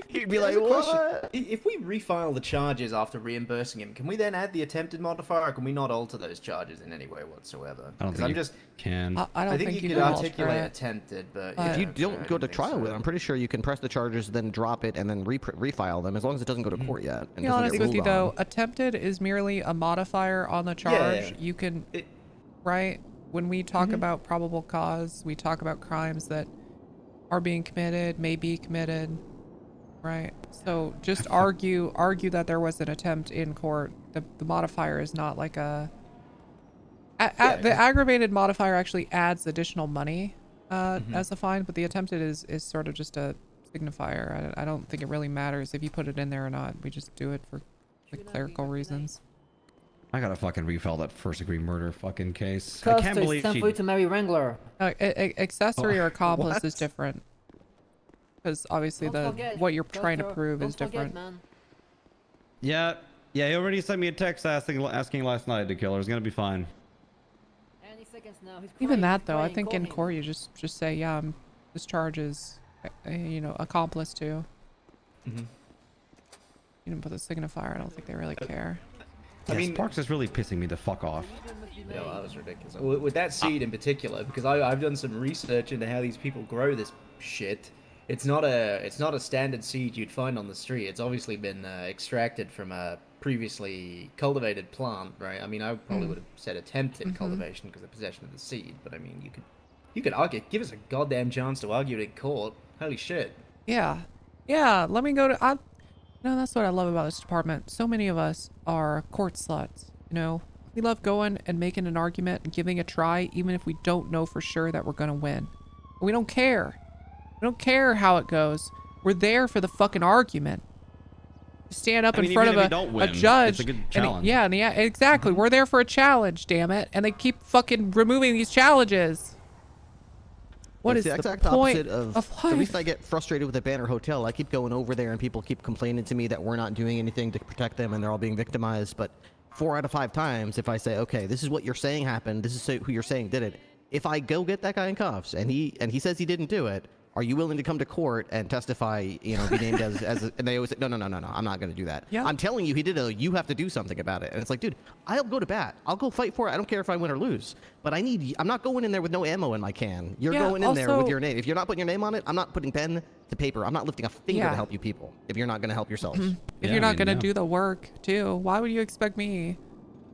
He'd be like, what? If we refile the charges after reimbursing him, can we then add the attempted modifier, or can we not alter those charges in any way whatsoever? I don't think you can. I think you could articulate attempted, but if you don't go to trial with it, I'm pretty sure you can press the charges, then drop it, and then refile them, as long as it doesn't go to court yet. To be honest with you, though, attempted is merely a modifier on the charge. You can, right? When we talk about probable cause, we talk about crimes that are being committed, may be committed, right? So just argue that there was an attempt in court. The modifier is not like the aggravated modifier actually adds additional money as a fine, but the attempted is sort of just a signifier. I don't think it really matters if you put it in there or not. We just do it for like clerical reasons. I gotta fucking refile that first-degree murder fucking case. Custer, I can't believe it's time for you to marry Wrangler. Accessory or accomplice is different, because obviously what you're trying to prove is different. Yeah, he already sent me a text asking last night to kill her. It's gonna be fine. Any seconds now. Even that though, I think in court you just say, yeah, this charge is, accomplice to. You didn't put the signifier. I don't think they really care. I mean, Sparks is really pissing me the fuck off. Yeah, well, that was ridiculous. With that seed in particular, because I've done some research into how these people grow this shit. It's not a standard seed you'd find on the street. It's obviously been extracted from a previously cultivated plant, right? I mean, I probably would have said attempted cultivation because of possession of the seed, but I mean, you could argue. Give us a goddamn chance to argue it in court. Holy shit. Yeah. Let me go to. That's what I love about this department. So many of us are court sluts, We love going and making an argument and giving a try, even if we don't know for sure that we're going to win. We don't care. We don't care how it goes. We're there for the fucking argument. Stand up in front of a judge. It's a good challenge. Exactly. We're there for a challenge, damn it. And they keep fucking removing these challenges. What is the exact point opposite of life? the reason I get frustrated with the Banner Hotel. I keep going over there and people keep complaining to me that we're not doing anything to protect them and they're all being victimized. But 4 out of 5 times, if I say, okay, this is what you're saying happened, this is who you're saying did it. If I go get that guy in cuffs and he says he didn't do it, are you willing to come to court and testify, be named as and they always say, no, I'm not going to do that. Yeah. I'm telling you he did it. You have to do something about it. And it's like, dude, I'll go to bat. I'll go fight for it. I don't care if I win or lose. But I'm not going in there with no ammo in my can. You're going in there with your name. If you're not putting your name on it, I'm not putting pen to paper. I'm not lifting a finger to help you people if you're not going to help yourselves. If you're not going to do the work, too, why would you expect me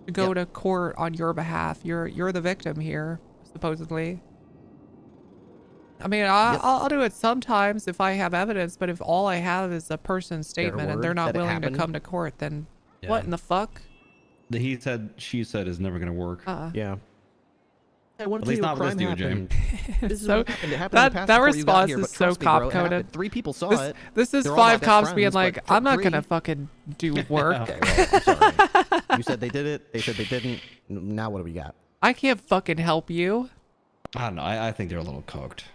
to go to court on your behalf? You're the victim here, supposedly. I mean, I'll do it sometimes if I have evidence, but if all I have is a person's statement and they're not willing to come to court, then what in the fuck? The he said, she said is never going to work. Yeah. At least not with this DOJ. That response is so cop-coded. 3 people saw it. This is 5 cops being like, I'm not going to fucking do work. Okay, well, I'm sorry. You said they did it. They said they didn't. Now what do we got? I can't fucking help you. I don't know. I think they're a little cooked.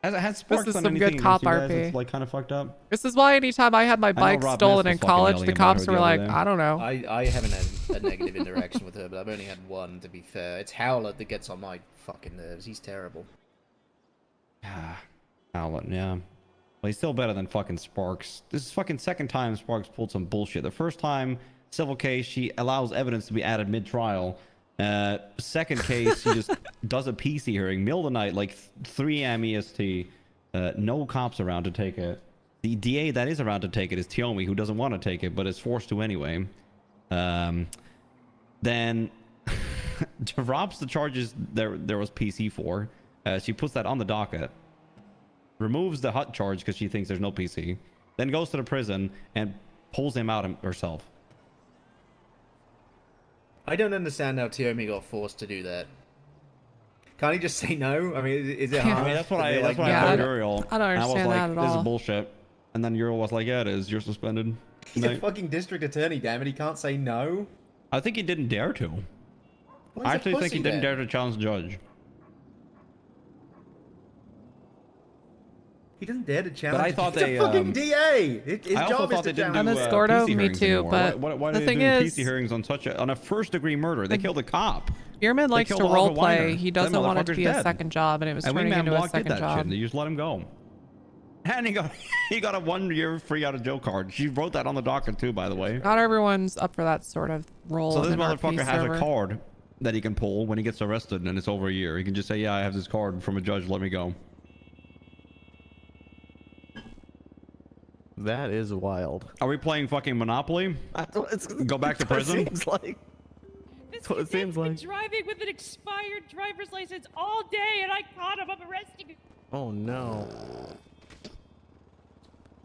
This is some good cop RP. It's like kind of fucked up. This is why anytime I had my bike stolen in college, the cops were like, I don't know. I haven't had a negative interaction with her, but I've only had one, to be fair. It's Howlett that gets on my fucking nerves. He's terrible. Howlett, yeah. Well, he's still better than fucking Sparks. This is fucking second time Sparks pulled some bullshit. The first time, civil case, she allows evidence to be added mid-trial. Second case, he just does a PC hearing, middle of the night, like 3 a.m. EST. No cops around to take it. The DA that is around to take it is Tiomi, who doesn't want to take it, but is forced to anyway. Then drops the charges there was PC for. She puts that on the docket. Removes the hut charge because she thinks there's no PC. Then goes to the prison and pulls him out herself. I don't understand how Tiomi got forced to do that. Can't he just say no? I mean, is it hard? I mean, that's what I told Uriel. I don't understand that at all. This is bullshit. And then Uriel was like, yeah, it is. You're suspended. He's a fucking district attorney, damn it. He can't say no. I think he didn't dare to. Well, I he's a actually think pussy he didn't then. dare to challenge the judge. He doesn't dare to challenge. I thought He's they, a fucking DA. His I also job is thought to they didn't challenge. do Escorto, PC me hearings too, anymore. but Why the are they thing doing is- PC hearings on on a first-degree murder? They killed a cop. Spearman likes to killed Oliver roleplay. Weiner. He That doesn't want it to motherfucker's be a dead. second job, and it was And turning Wingman into a Block did second that job. shit. And they just let him go. And he got a 1 year free out of jail card. She wrote that on the docket too, by the way. Not everyone's up for that sort of role. So this in an motherfucker RP has server. a card that he can pull when he gets arrested, and it's over a year. He can just say, "Yeah, I have this card from a judge. Let me go." That is wild. Are we playing fucking Monopoly? Go back to prison? It seems like. That's what it seems like. Driving with an expired driver's license all day, and I caught him. I'm arresting him. Oh no.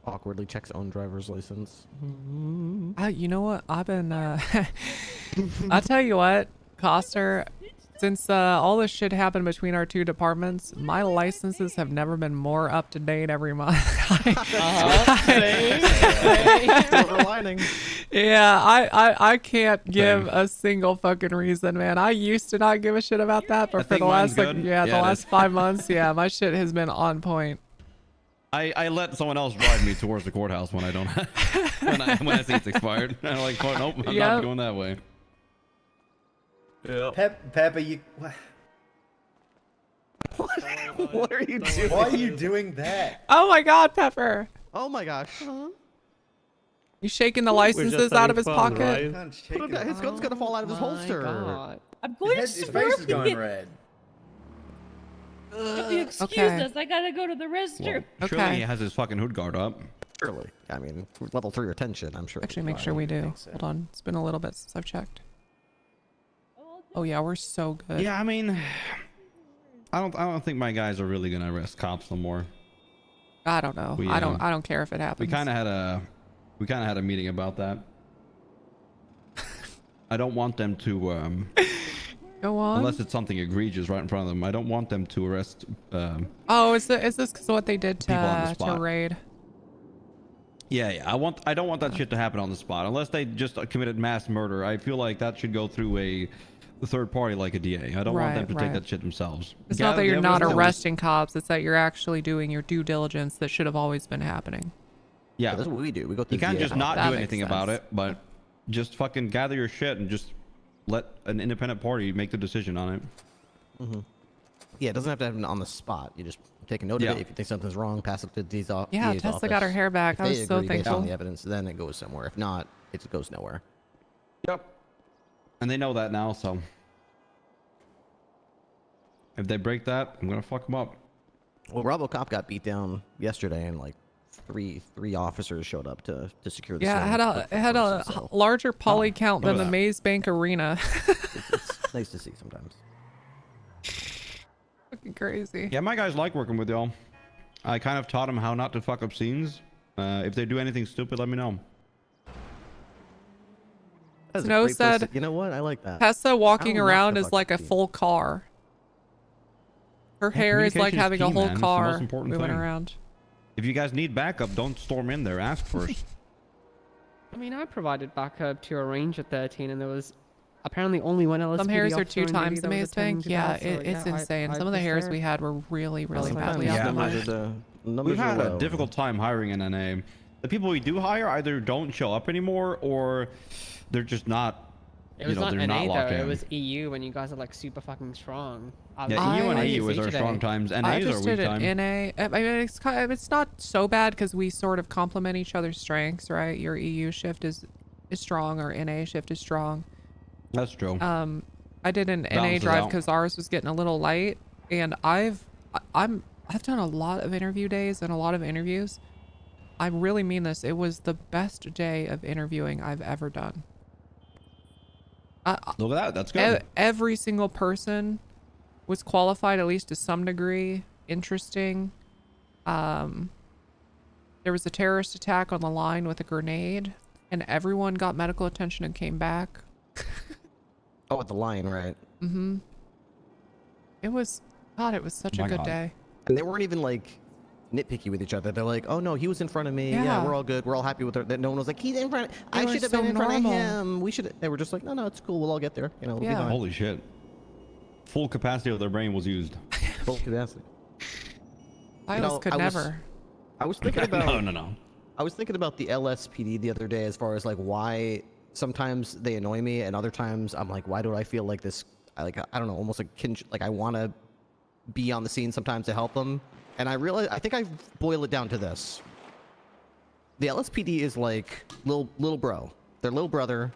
Awkwardly checks own driver's license. You know what? I've been. I'll tell you what, Coster. Since all this shit happened between our two departments, my licenses have never been more up to date every month. Silver lining. Yeah, I can't give a single fucking reason, man. I used to not give a shit about that, but for the last the last 5 months, yeah, my shit has been on point. I let someone else drive me towards the courthouse when I don't when I see it's expired. I'm like, oh, nope, I'm not going that way. Yeah. Pepper, you. What are you doing? Why are you doing that? Oh my God, Pepper! Oh my gosh. You shaking the licenses out of his pocket? His gun's gonna fall out of his holster. I'm going to His face is going red. Excuse us, I gotta go to the restroom. Surely he has his fucking hood guard up. Surely. I mean, level 3 retention, I'm sure. Actually, make sure we do. Hold on, it's been a little bit since I've checked. Oh yeah, we're so good. Yeah, I mean, I don't think my guys are really gonna arrest cops no more. I don't know. I don't care if it happens. We kind of had a meeting about that. I don't want them to go on. Unless it's something egregious right in front of them. I don't want them to arrest oh, is this because of what they did people on the to spot. Raid? Yeah. I don't want that shit to happen on the spot. Unless they just committed mass murder. I feel like that should go through a third party like a DA. I don't want them to take that shit themselves. It's not that you're not arresting cops. It's that you're actually doing your due diligence that should have always been happening. Yeah, that's what we do. We go through. You can't DA. just not That do makes anything sense. about it, but just fucking gather your shit and just let an independent party make the decision on it. Mm-hmm. Yeah, it doesn't have to happen on the spot. You just take a note of it. If you think something's wrong, pass it to DA's office. Yeah, Tessa got her hair back. If I they was so agree based on thankful. the evidence, then it goes somewhere. If not, it goes nowhere. Yep. And they know that now, so if they break that, I'm gonna fuck them up. Well, RoboCop got beat down yesterday, and like three officers showed up to secure the Yeah, scene. it had a larger poly count than look the at Maze Bank Arena. It's nice to see sometimes. Fucking crazy. Yeah, my guys like working with y'all. I kind of taught them how not to fuck up scenes. If they do anything stupid, let me know. That's a Snow great said, place to- you know what? I like that. Tessa walking I don't around knock the is like a fucking full car. Her hair is like communication is having a key, whole man. It's the car most important moving thing. around. If you guys need backup, don't storm in there. Ask first. I mean, I provided backup to a range of 13, and there was apparently only one LSPD Some hairs are officer 2 in duty times the that was Maze Bank. attending to Yeah, that, so, it's yeah, insane. I Some of the was hairs there. we had were really, really badly Yeah, optimized. Numbers We've had are a low. difficult time hiring in NA. The people we do hire either don't show up anymore or they're just not. It was you know, not they're NA not locked though. in. It was EU when you guys are like super fucking strong. Yeah, EU and AU is our strong times. I NA is our just weak did time. an NA. I mean, it's not so bad because we sort of complement each other's strengths, right? Your EU shift is strong, or NA shift is strong. That's true. I did an NA Balances drive out. because ours was getting a little light, and I've done a lot of interview days and a lot of interviews. I really mean this. It was the best day of interviewing I've ever done. Look at that. That's good. Every single person was qualified, at least to some degree. Interesting. There was a terrorist attack on the line with a grenade, and everyone got medical attention and came back. Oh, at the line, right? Mm-hmm. It was, God, it was such a good day. And they weren't even like nitpicky with each other. They're like, oh no, he was in front of me. Yeah, we're all good. We're all happy with her. That no one was like, he's in front. I should have been in front of him. We should. They were just like, no, it's cool. We'll all get there. You know, we'll be fine. Holy shit. Full capacity of their brain was used. Full capacity. I could never. I was thinking about. No. I was thinking about the LSPD the other day, as far as like why sometimes they annoy me, and other times I'm like, why do I feel like this? I don't know, almost like I want to be on the scene sometimes to help them. And I think I boil it down to this. The LSPD is like little bro. Their little brother.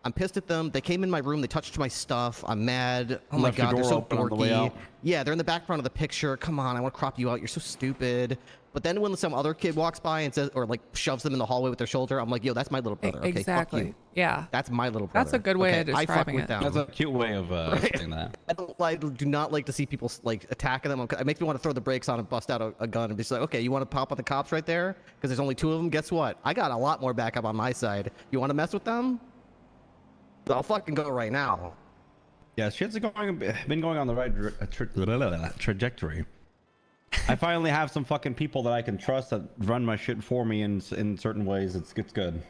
I'm pissed at them. They came in my room. They touched my stuff. I'm mad. Oh my God, they're so dorky. Yeah, they're in the back front of the picture. Come on, I want to crop you out. You're so stupid. But then when some other kid walks by and says, or like shoves them in the hallway with their shoulder, I'm like, yo, that's my little brother. Okay, exactly. Fuck you. Yeah. That's my little brother. That's a good way of describing it. That's a cute way of saying that. I do not like to see people like attacking them. It makes me want to throw the brakes on and bust out a gun and be like, okay, you want to pop on the cops right there? Because there's only 2 of them. Guess what? I got a lot more backup on my side. You want to mess with them? I'll fucking go right now. Yeah, shit's been going on the right trajectory. I finally have some fucking people that I can trust that run my shit for me in certain ways. It's good.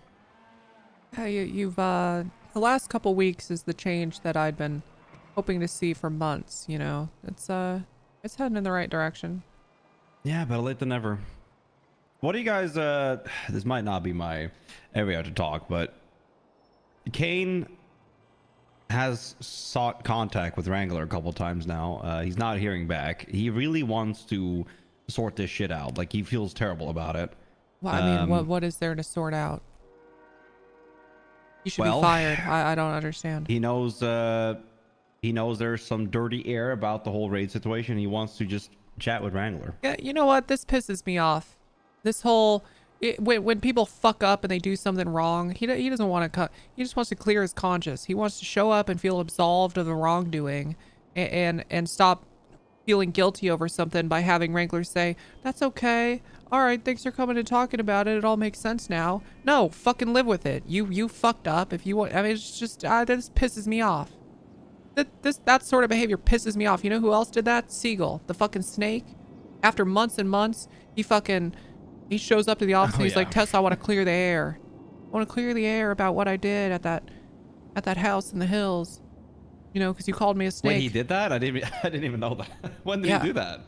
You've the last couple weeks is the change that I'd been hoping to see for months. You know, it's heading in the right direction. Yeah, better late than never. What do you guys? This might not be my area to talk, but Kane has sought contact with Wrangler a couple times now. He's not hearing back. He really wants to sort this shit out. Like, he feels terrible about it. Well, I mean, what is there to sort out? You should be fired. I don't understand. He knows there's some dirty air about the whole raid situation. He wants to just chat with Wrangler. Yeah, you know what? This pisses me off. This whole... when people fuck up and they do something wrong, he doesn't want to cut. He just wants to clear his conscience. He wants to show up and feel absolved of the wrongdoing, and stop feeling guilty over something by having Wrangler say, "That's okay. All right, thanks for coming and talking about it. It all makes sense now." No, fucking live with it. You fucked up. If you want, I mean, it's just this pisses me off. That sort of behavior pisses me off. You know who else did that? Seagull, the fucking snake. After months and months, he shows up to the office and he's like, Tessa, I want to clear the air. I want to clear the air about what I did at that house in the hills. You know, because you called me a snake. Wait, he did that? I didn't even know that. When did he do that?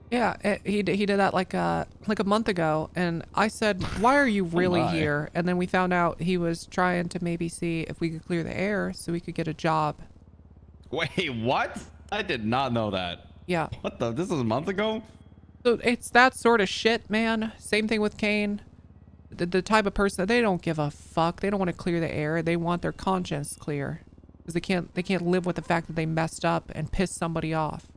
Yeah, he did that like a month ago, and I said, why are you really here? And then we found out he was trying to maybe see if we could clear the air so we could get a job. Wait, what? I did not know that. Yeah. What the? This was a month ago? So it's that sort of shit, man. Same thing with Kane. The type of person that they don't give a fuck. They don't want to clear the air. They want their conscience clear. Because they can't live with the fact that they messed up and pissed somebody off.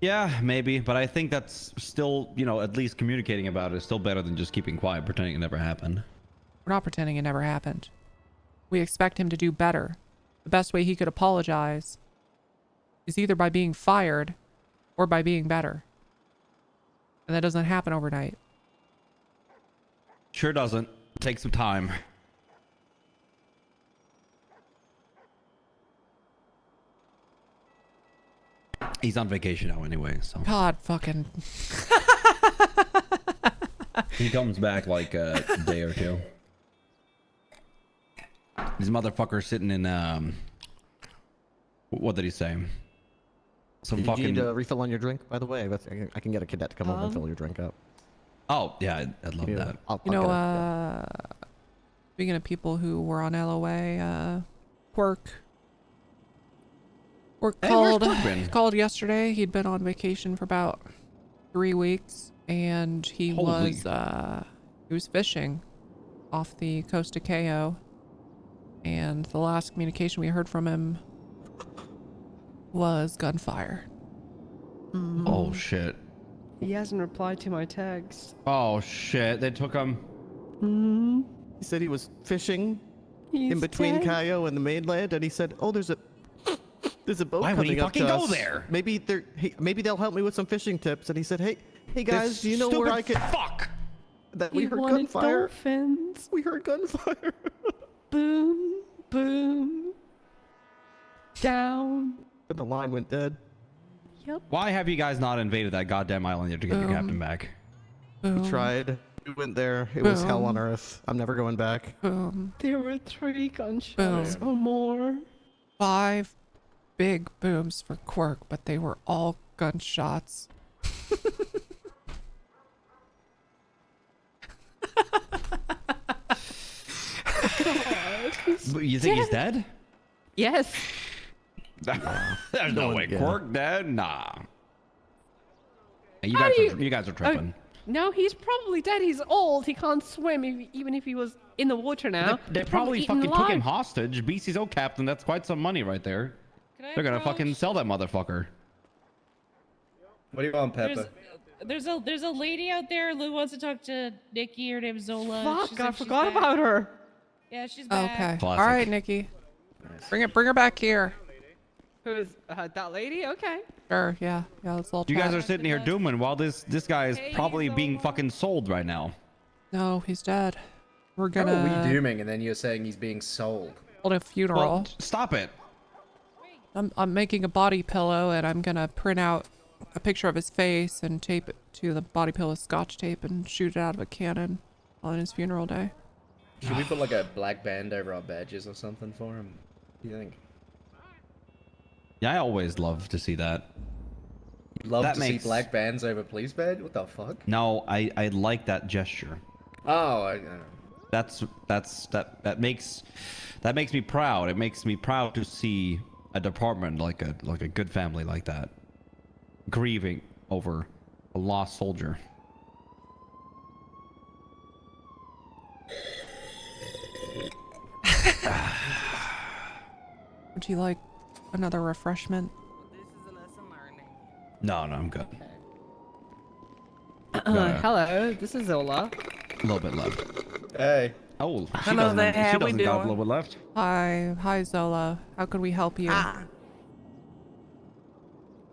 Yeah, maybe, but I think that's still, you know, at least communicating about it is still better than just keeping quiet, pretending it never happened. We're not pretending it never happened. We expect him to do better. The best way he could apologize is either by being fired or by being better. And that doesn't happen overnight. Sure doesn't. Take some time. He's on vacation now anyway, so. God fucking. He comes back like a day or two. These motherfuckers sitting in, what did he say? Some fucking... You need a refill on your drink, by the way? I can get a cadet to come over and fill your drink up. Oh, yeah, I'd love that. Speaking of people who were on LOA, Quirk called yesterday. He'd been on vacation for about 3 weeks, and he was fishing off the coast of KO. And the last communication we heard from him was gunfire. Mm-hmm. Oh shit. He hasn't replied to my text. Oh shit, they took him. Mm-hmm. He said he was fishing in between Cayo and the mainland, and he said, "Oh, there's a boat Why coming would he up fucking to go us. there? Maybe they'll help me with some fishing tips." And he said, "Hey guys, do you know where I could?" Fuck. That we heard gunfire. Dolphins. We heard gunfire. Boom, boom. Down. And the line went dead. Yikes. Yep. Why have you guys not invaded that goddamn island yet to get your captain back? We tried. We went there. It was hell on earth. I'm never going back. There were 3 gunshots or more. 5 big booms for Quirk, but they were all gunshots. You think he's dead? Yes. There's no way. Yeah. Quirk dead? Nah. Hey, you guys are Oh, tripping. no, he's probably dead. He's old. He can't swim even if he was in the water now. They probably fucking took him hostage. BCSO captain, that's quite some money right there. They're gonna fucking sell that motherfucker. What do you want, Pepper? There's a lady out there who wants to talk to Nikki. Her name's Zola. Fuck, I forgot about her. Yeah, she's back. Okay. Classic. All right, Nikki. Bring her back here. Who's that lady? Okay. Sure. Yeah. Let's all. You guys chat. are sitting here dooming while this guy is probably being fucking sold right now. No, he's dead. We're How gonna. are we dooming, and then you're saying he's being sold? Hold a funeral. Well, stop it. I'm making a body pillow, and I'm gonna print out a picture of his face and tape it to the body pillow scotch tape and shoot it out of a cannon on his funeral day. Should we put like a black band over our badges or something for him? What do you think? Yeah, I always love to see that. You love to see black bands over police badge? What the fuck? No, I like that gesture. Oh, that makes me proud. It makes me proud to see a department like a good family like that grieving over a lost soldier. Would you like another refreshment? No, I'm good. Hello, this is Zola. A little bit left. Hey. Oh, Hello there, how we got a doing? little bit left. Hi Zola. How can we help you?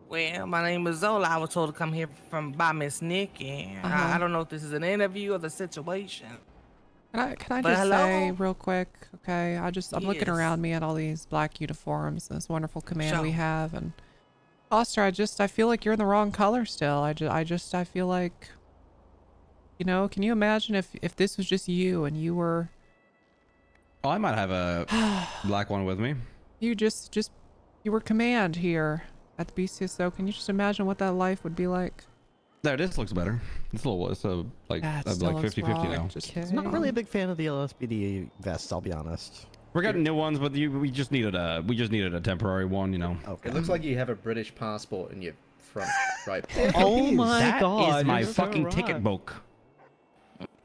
Well, my name is Zola. I was told to come here by Miss Nikki. I don't know if this is an interview or the situation. Can I But just hello? say real quick, okay? I'm looking Yes. around me at all these black uniforms, this wonderful command we Sure. have, and Foster, I feel like you're in the wrong color still. I feel like, can you imagine if this was just you and you were, Oh, I might have a black one with me. you were command here at the BCSO. Can you just imagine what that life would be like? There, this looks better. It's like That I'm still like looks 50-50 wrong. now. I'm not really a big fan of the LSPD vests, I'll be honest. We're getting new ones, but we just needed a temporary one, It looks like you have a British passport in your front right. Oh my That god. is my you're so fucking right. ticket book.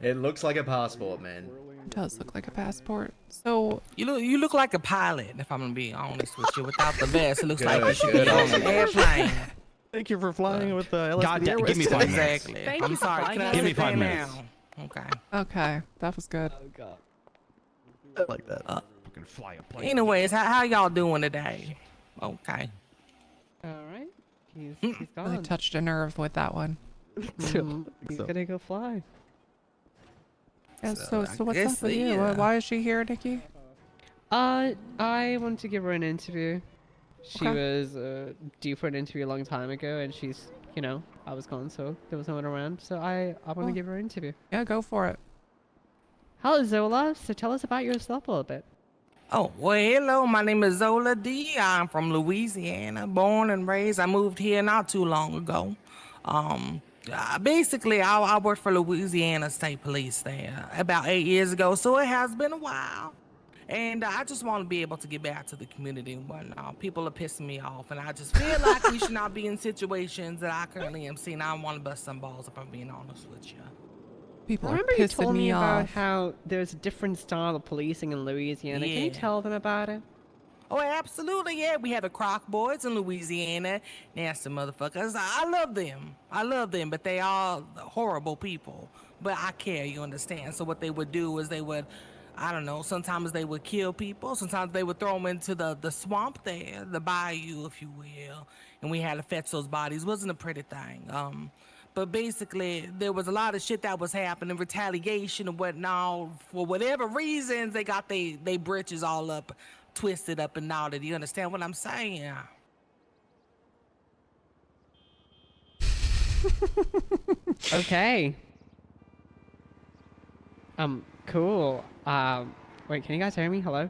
It looks like a passport, man. It does look like a passport. So You look like a pilot, if I'm gonna be honest with you. Without the vest, it looks like Good, you should be good. on an airplane. Thank you for flying with the LSPD God, Airways give me 5 minutes. Exactly. Thank I'm you for sorry. flying Can I us. Give me sit 5 there minutes. now? Okay. okay, that was good. I like that. Fucking fly a plane. Anyways, how y'all doing today? Okay. All right. He's I gone. touched a nerve with that one. He's gonna go fly. Yeah, so I what's guess up with the, you? Why is she here, Nikki? I want to give her an interview. She Okay. was due for an interview a long time ago, and she's, I was gone, so there was no one around. So I want to Cool. give her an interview. Yeah, go for it. Hello, Zola. So tell us about yourself a little bit. Oh, well, hello. My name is Zola D. I'm from Louisiana, born and raised. I moved here not too long ago. Basically, I worked for Louisiana State Police there about 8 years ago, so it has been a while. And I just want to be able to get back to the community and whatnot. People are pissing me off, and I just feel like we should not be in situations that I currently am seeing. I want to bust some balls, if I'm being honest with you. People I are remember you pissing told me about off. how there's a different style of policing in Louisiana. Can you Yeah. tell them about it? Oh, absolutely, yeah. We have the Croc Boys in Louisiana. Nasty motherfuckers. I love them, but they are horrible people. But I care, you understand? So what they would do is they would, I don't know, sometimes they would kill people. Sometimes they would throw them into the swamp there, the bayou, if you will. And we had to fetch those bodies. Wasn't a pretty thing. But basically, there was a lot of shit that was happening, retaliation and whatnot. For whatever reasons, they got they britches all up, twisted up and knotted. You understand what I'm saying? Okay. Cool. Wait, can you guys hear me? Hello?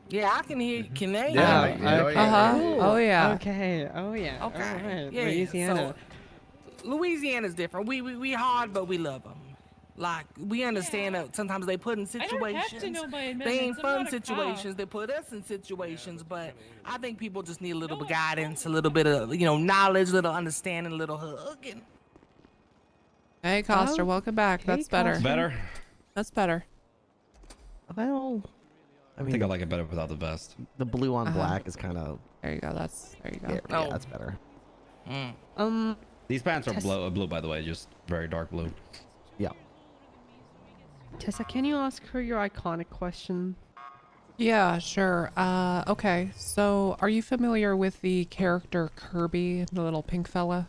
Yeah, I can hear you. Can they? Yeah, okay. Cool. Oh yeah. Okay. Oh yeah. Okay. All right. Yeah. Louisiana. So, Louisiana's different. We hard, but we love them. Like, we understand that sometimes they put in situations. I don't have to know my they ain't amendments. I'm fun not a cop. situations. They put us in situations, but I think people just need a little bit of guidance, a little bit of, knowledge, a little understanding, a little hugging. Hey, Costa, Oh, welcome back. hey, That's better. Costa. Better? That's better. Well, I think I like it better without the vest. the blue on black is kind of. There you go. There you go. Yeah, that's better. These pants are blue, by the way, just very dark blue. Yeah. Tessa, can you ask her your iconic question? Yeah, sure. Okay. So, are you familiar with the character Kirby, the little pink fella?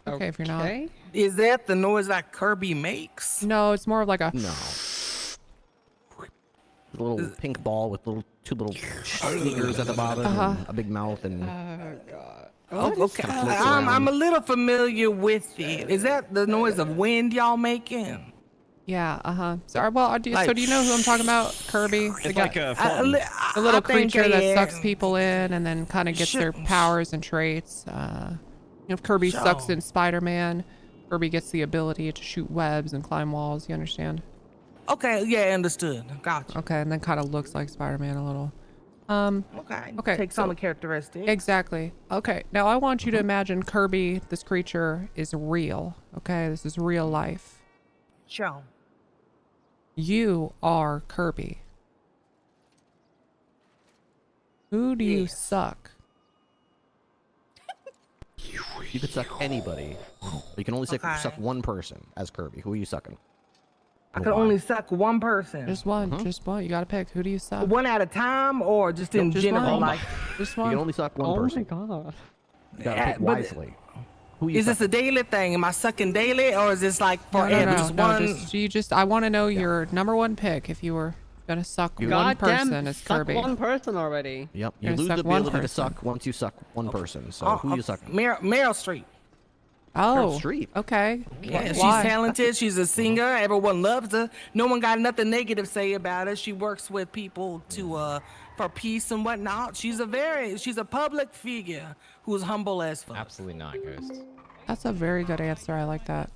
Okay, if you're not. Is that the noise that Kirby makes? No, it's more of like a. No. A little pink ball with two little sneakers at the bottom, and a big mouth, and. Oh god. Oh, okay. I'm a little familiar with it. Is that the noise of wind y'all making? Yeah, So, well, do you know who I'm talking about? Kirby? It's like a the little creature that yeah. sucks people in and then kind of gets their powers and traits. If Kirby sucks in Spider-Man, Kirby gets the ability to shoot webs and climb walls. You understand? Okay, yeah, understood. Gotcha. Okay, and then kind of looks like Spider-Man a little. Okay. Takes on the characteristics. Exactly. Okay. Now I want you to imagine Kirby, this creature, is real. Okay, this is real life. Sure. You are Kirby. Who do you suck? You could suck anybody. You can only suck one person as Kirby. Who are you sucking? I can only suck one person. Just one. Just one. You gotta pick. Who do you suck? One at a time, or just in just general? one. Like, Just You one. can only suck one person. Oh my god. You gotta pick but- wisely. Who you is this sucking? a daily thing? Am I sucking daily, or is this like No, forever? no, Just no, one. I want to know your number one pick if you were gonna suck one Goddamn, person as suck Kirby. one person already. Yep. You You're lose suck the one ability to person. suck once you suck one person. So Oh, who are you sucking? Meryl Streep. Oh, Streep. okay. Yeah, she's Why? talented. She's a singer. Everyone loves her. No one got nothing negative to say about her. She works with people to for peace and whatnot. She's a public figure who's humble as fuck. Absolutely not, Ghost. That's a very good answer. I like that.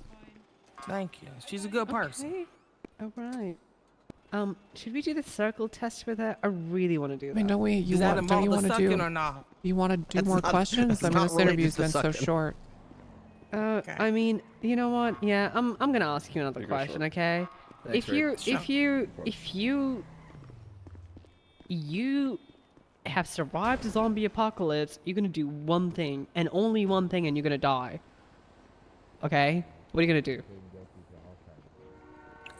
Thank you. She's a good person. Okay. All right. Should we do the circle test with her? I really want to do that. I mean, don't we? You Does that want? Don't involve you the want to sucking do? or not? You want to do That's more not- questions? that's I mean, not this related interview's to been so sucking. short. I mean, you know what? Yeah, I'm gonna ask you another question, okay? Thanks, If you have survived the zombie apocalypse, you're gonna do one thing and only one thing, and you're gonna die. Okay? What are you gonna do?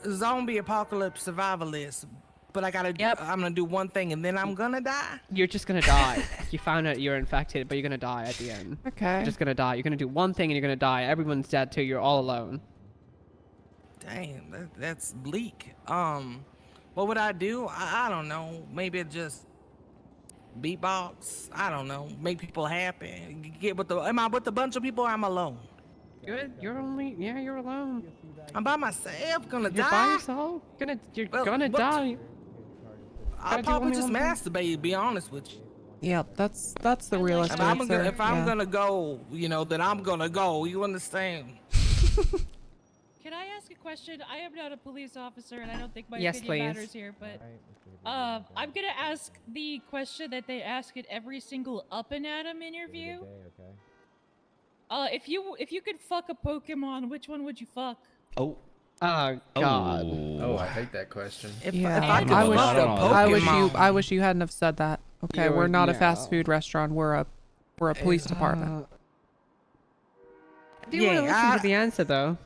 Zombie apocalypse survivalist. But I'm gonna do one thing and then I'm gonna die. You're just gonna die. You found out you're infected, but you're gonna die at the end. Okay. You're just gonna die. You're gonna do one thing and you're gonna die. Everyone's dead too. You're all alone. Damn, that's bleak. What would I do? I don't know. Maybe it just beatbox. I don't know. Make people happy. Am I with a bunch of people or am I alone? You're alone. I'm by myself. Gonna You're die. by yourself. You're gonna die. I'll Gotta do probably only just one thing. masturbate. To be honest with you. Yeah, that's the realistic If I'm answer. gonna go, then I'm gonna go. You understand? Can I ask a question? I am not a police officer, and I don't think my Yes, opinion please. matters here. But I'm gonna ask the question that they ask at every single Up and Atom interview. If you could fuck a Pokemon, which one would you fuck? Oh. Oh God. Oh, I hate that question. I wish you hadn't have said that. Okay, we're not a fast yeah. food restaurant. We're a police department. Do you want to listen to the answer though?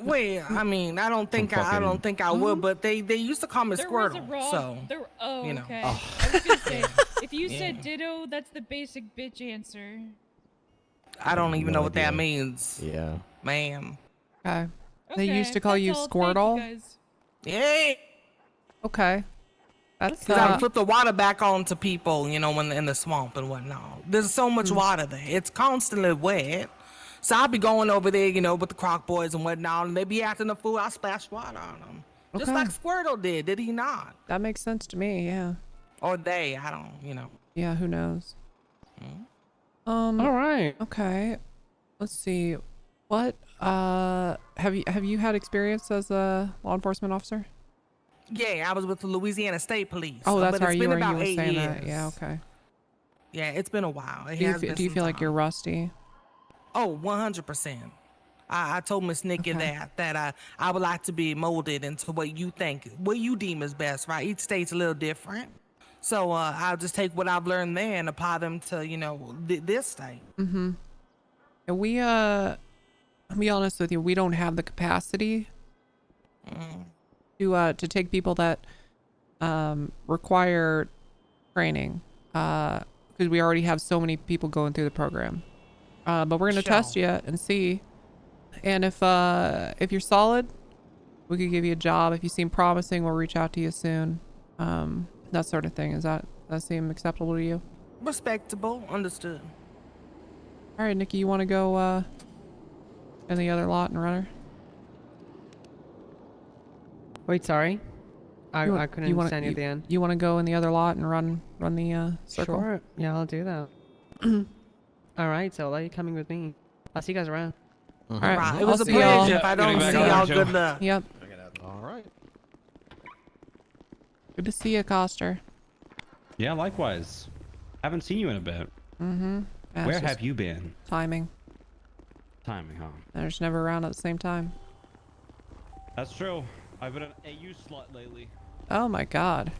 Wait, I mean, I don't think I would, but they used to call me There was a Squirtle, wrong. so Oh, you know. okay. Oh. I was gonna say, if you said Ditto, that's the basic bitch answer. I don't even No know what that idea. means. Yeah. Ma'am. Okay. They used to call that's you all. Thank Squirtle. guys. Yeah. Okay. That's Because I flip the water back on to people, you know, when in the swamp and whatnot. There's so much water there. It's constantly wet. So I'll be going over there, you know, with the Croc boys and whatnot, and they be acting a fool. I splash water on them. Just like Squirtle did he not? That makes sense to me, yeah. Or they, I don't, you know. Yeah, who knows? All right. Okay. Let's see. What have you had experience as a law enforcement officer? Yeah, I was with the Louisiana State Police. Oh, that's but right. It's You been were about 8 saying years. that. Yeah, okay. Yeah, it's been a while. Do you feel like you're rusty? Oh, 100%. I told Miss Nikki that I would like to be molded into what you deem is best, right? Each state's a little different. So I'll just take what I've learned there and apply them to, you know, this state. Mm-hmm. And we, I'll be honest with you, we don't have the capacity to take people that require training because we already have so many people going through the program. But we're going to test you and see. And if you're solid, we could give you a job. If you seem promising, we'll reach out to you soon. That sort of thing. Does that seem acceptable to you? Respectable. Understood. All right, Nikki, you want to go in the other lot and run her? Wait, sorry. I couldn't understand you at the end. You want to go in the other lot and run the circle? Sure. Yeah, I'll do that. All right, so are you coming with me? I'll see you guys around. All right. It was a pleasure. If I don't see y'all, good luck. Yep. All right. Good to see you, Coster. Yeah, likewise. Haven't seen you in a bit. Mm-hmm. Yeah, Where have you been? Timing. Timing, huh? They're just never around at the same time. That's true. I've been an AU slut lately. Oh my god.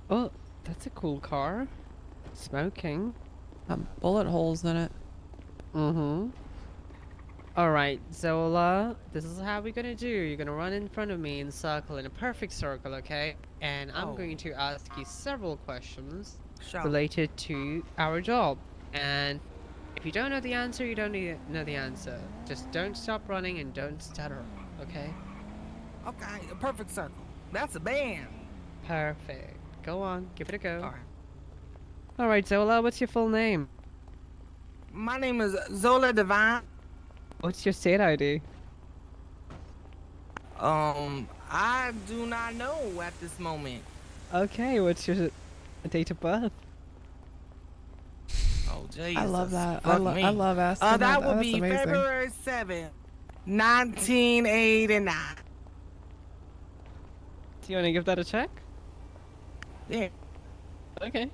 Oh, that's a cool car. Smoking. Bullet holes in it. Mm-hmm. Alright, Zola, this is how we're gonna do. You're gonna run in front of me in circle, in a perfect circle, okay? And I'm going to ask you several questions related to our job. And if you don't know the answer, you don't need to know the answer. Just don't stop running and don't stutter, okay? Okay, a perfect circle. That's a band. Perfect. Go on, give it a go. All right. Alright, Zola, what's your full name? My name is Zola Divine. What's your state ID? I do not know at this moment. Okay, what's your date of birth? Oh, Jesus. I love that. I love asking that would That's be amazing. February 7th, 1989. Do you want to give that a check? Yeah. Okay.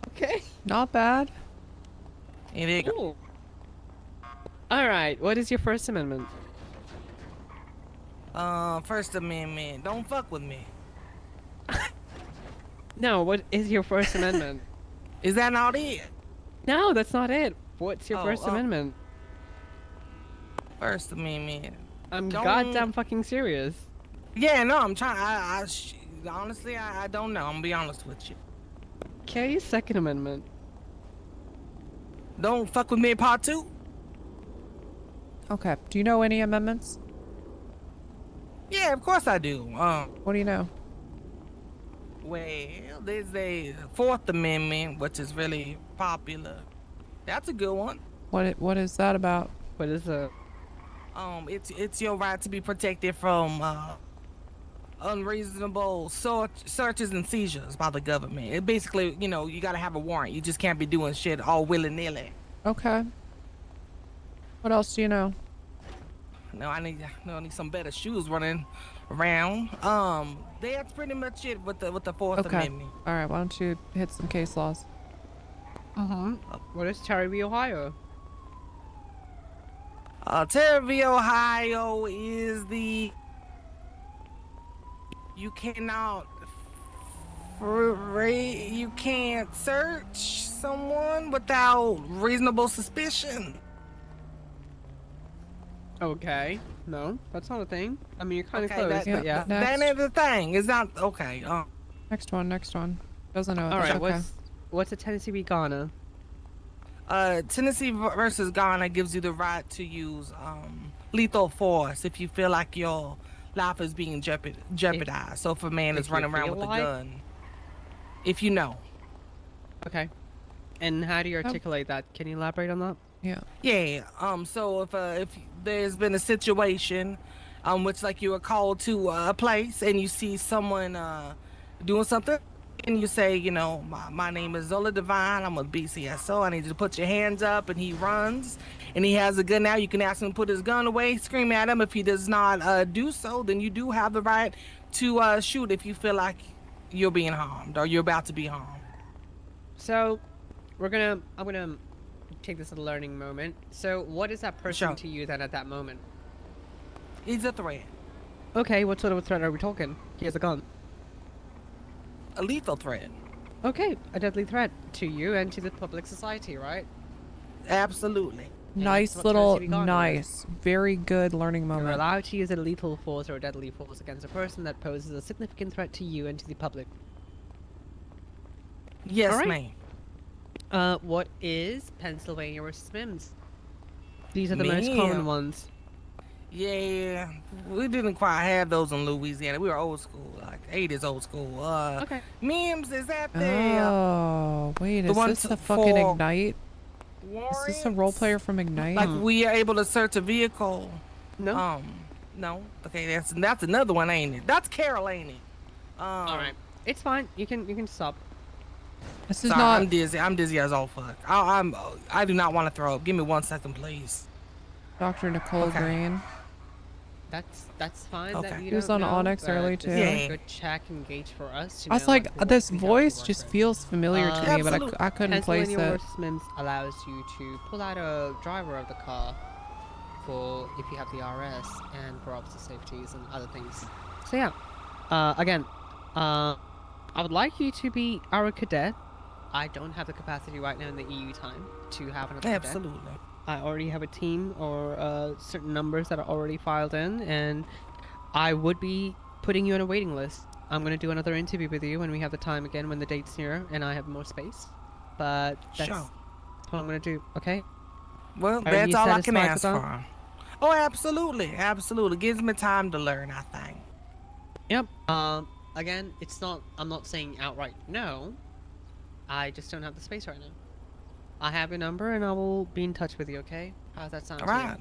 Okay. Not bad. Cool. Alright, what is your First Amendment? First Amendment. Don't fuck with me. No, what is your First Amendment? Is that not it? No, that's not it. What's your First Amendment? First Amendment. I'm goddamn fucking serious. Yeah, no, I'm trying. Honestly, I don't know. I'm gonna be honest with you. Okay, Second Amendment. Don't fuck with me, part 2. Okay. Do you know any amendments? Yeah, of course I do. What do you know? Well, there's a Fourth Amendment, which is really popular. That's a good one. What is that about? What is it? It's your right to be protected from unreasonable searches and seizures by the government. It basically, you know, you gotta have a warrant. You just can't be doing shit all willy-nilly. Okay. What else do you know? No, I need some better shoes running around. That's pretty much it with the Fourth Amendment. All right. Why don't you hit some case laws? What is Terry, Ohio? Terry, Ohio is the... You cannot... You can't search someone without reasonable suspicion. Okay. No, that's not a thing. I mean, you're kind of Okay, close, but yeah. That ain't the thing. It's not... Okay. Next one. Doesn't know it. All right, Okay. what's a Tennessee v. Ghana? Tennessee versus Ghana gives you the right to use lethal force if you feel like your life is being jeopardized. So if a man is running around with a gun, if you know. Okay. And how do you articulate that? Can you elaborate on that? Yeah. Yeah. So if there's been a situation, which like you are called to a place and you see someone doing something, and you say, you know, my name is Zola Divine. I'm a BCSO. I need you to put your hands up. And he runs, and he has a gun now. You can ask him to put his gun away, scream at him. If he does not do so, then you do have the right to shoot if you feel like you're being harmed or you're about to be harmed. So, I'm gonna take this as a learning moment. So, what is that person to you then at that moment? He's a threat. Okay, what sort of a threat are we talking? He has a gun. A lethal threat. Okay, a deadly threat to you and to the public society, right? Absolutely. Nice little, very good learning moment. You're allowed to use a lethal force or a deadly force against a person that poses a significant threat to you and to the public. Yes, ma'am. What is Pennsylvania versus Mims? These are the most common ones. Yeah, we didn't quite have those in Louisiana. We were old school, like 80s old school. Okay. Mims is that the? Oh, wait, is this the fucking Ignite? Is this a role player from Ignite? Like we are able to search a vehicle. No. No. Okay, that's another one, ain't it? That's Carol, ain't it? All right. It's fine. You can stop. This is sorry, not. I'm dizzy. I'm dizzy as all fuck. I do not want to throw up. Give me 1 second, please. Dr. Nicole Green. That's fine. Okay. That you He was don't on know, Onyx early too. This is a good check and gauge for us. To I was know, like, who this we have to voice work just with. feels familiar to me, but I couldn't place Pennsylvania it. versus Mims allows you to pull out a driver of the car for if you have the RS and for officer safeties and other things. So yeah, again, I would like you to be our cadet. I don't have the capacity right now in the EU time to have another cadet. Absolutely. I already have a team or certain numbers that are already filed in, and I would be putting you on a waiting list. I'm going to do another interview with you when we have the time again, when the date's near and I have more space. But that's what I'm going to do, okay? Well, that's all I can ask for. Oh, absolutely. Absolutely. Gives me time to learn, I think. Yep. Again, I'm not saying outright no. I just don't have the space right now. I have your number and I will be in touch with you, okay? How's that sound? All right.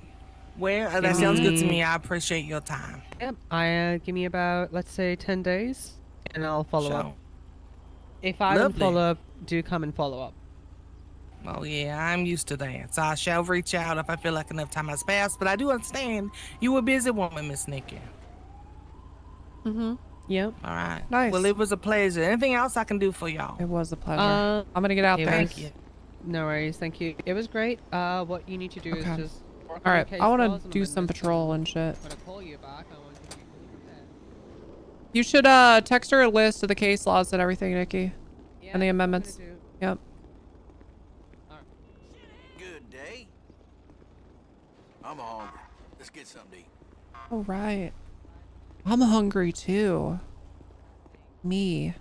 Well, that sounds good to me. I appreciate your time. Yep. Give me about, let's say, 10 days, and I'll follow up. If I don't Lovely. follow up, do come and follow up. Oh, yeah, I'm used to that. So I shall reach out if I feel like enough time has passed. But I do understand you a busy woman, Miss Nikki. Mm-hmm. Yep. All right. Nice. Well, it was a pleasure. Anything else I can do for y'all? It was a pleasure. I'm going to get out there. Thank you. No worries. Thank you. It was great. What you need to do is just... All right, I want to do some patrol and shit. When I call you back, I want you to be fully prepared. You should text her a list of the case laws and everything, Nikki. Yeah, and the amendments. Yep. Good day. I'm hungry. Let's get something to eat. All right. I'm hungry too. Me.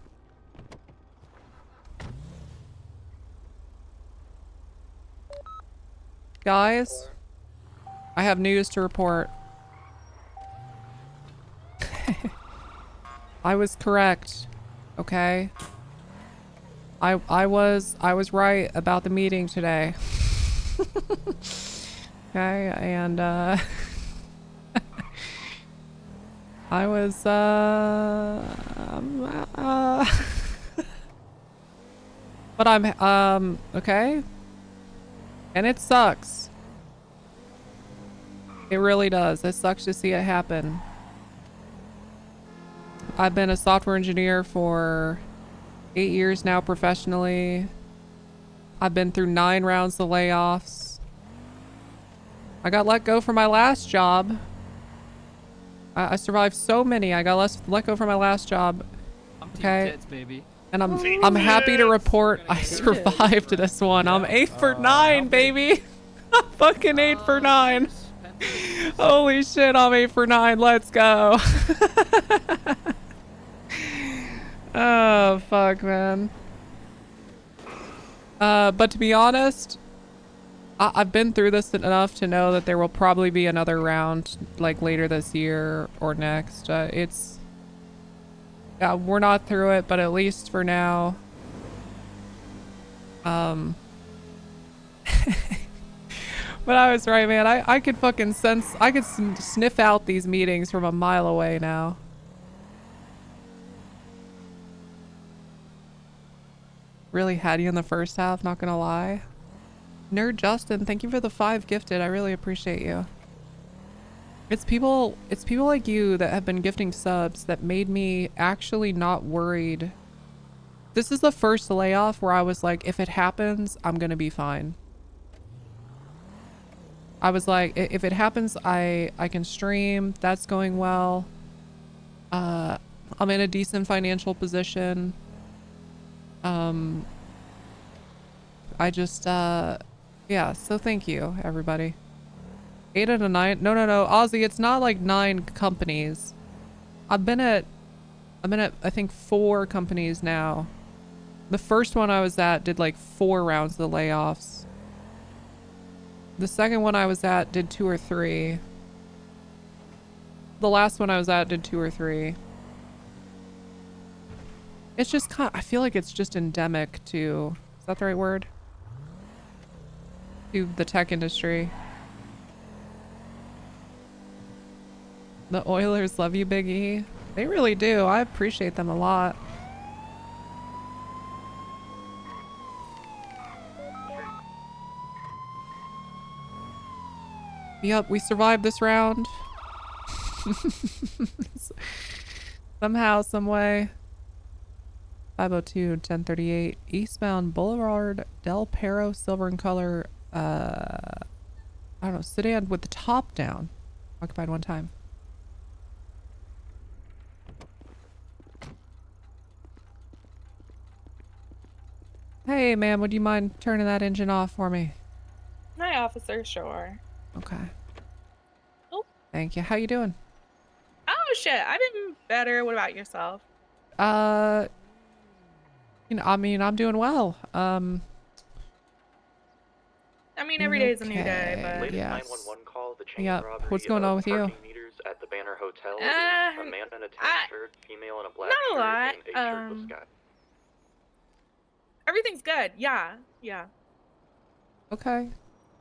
Guys, I have news to report. I was correct. Okay. I was right about the meeting today. Okay, and I was but I'm okay. And it sucks. It really does. It sucks to see it happen. I've been a software engineer for 8 years now professionally. I've been through 9 rounds of layoffs. I got let go from my last job. I survived so many. I got let go from my last job. Okay. And I'm happy to report I survived this one. I'm 8 for 9, baby. I'm fucking 8 for 9. Holy shit, I'm 8 for 9. Let's go. Oh, fuck, man. But to be honest, I've been through this enough to know that there will probably be another round, like later this year or next. We're not through it, but at least for now. But I was right, man. I could fucking sense, I could sniff out these meetings from a mile away now. Really had you in the first half, not gonna lie. Nerd Justin, thank you for the 5 gifted. I really appreciate you. It's people like you that have been gifting subs that made me actually not worried. This is the first layoff where I was like, if it happens, I'm gonna be fine. I was like, if it happens, I can stream. That's going well. I'm in a decent financial position. I just, yeah, so thank you, everybody. 8 out of 9. No, Ozzy, it's not like 9 companies. I've been at, I think 4 companies now. The first one I was at did like 4 rounds of the layoffs. The second one I was at did 2 or 3. The last one I was at did 2 or 3. It's just kind of, I feel like it's just endemic to, is that the right word? To the tech industry. The Oilers love you, Big E. They really do. I appreciate them a lot. Yep, we survived this round. Somehow, some way. 502, 1038. Eastbound Boulevard, Del Perro, silver in color. I don't know, sedan with the top down. Occupied 1 time. Hey, ma'am, would you mind turning that engine off for me? Hi, officer. Sure. Okay. Oh. Thank you. How you doing? Oh, shit. I've been better. What about yourself? You know, I mean, I'm doing well. I mean, every day is a new day, but... Latest 911 call, the chain Yep. robbery What's going on with you? parking meters at the Banner Hotel is a man in a tan shirt, female in a black not a lot. shirt, and a shirtless guy. Everything's good. Yeah. Yeah. Okay.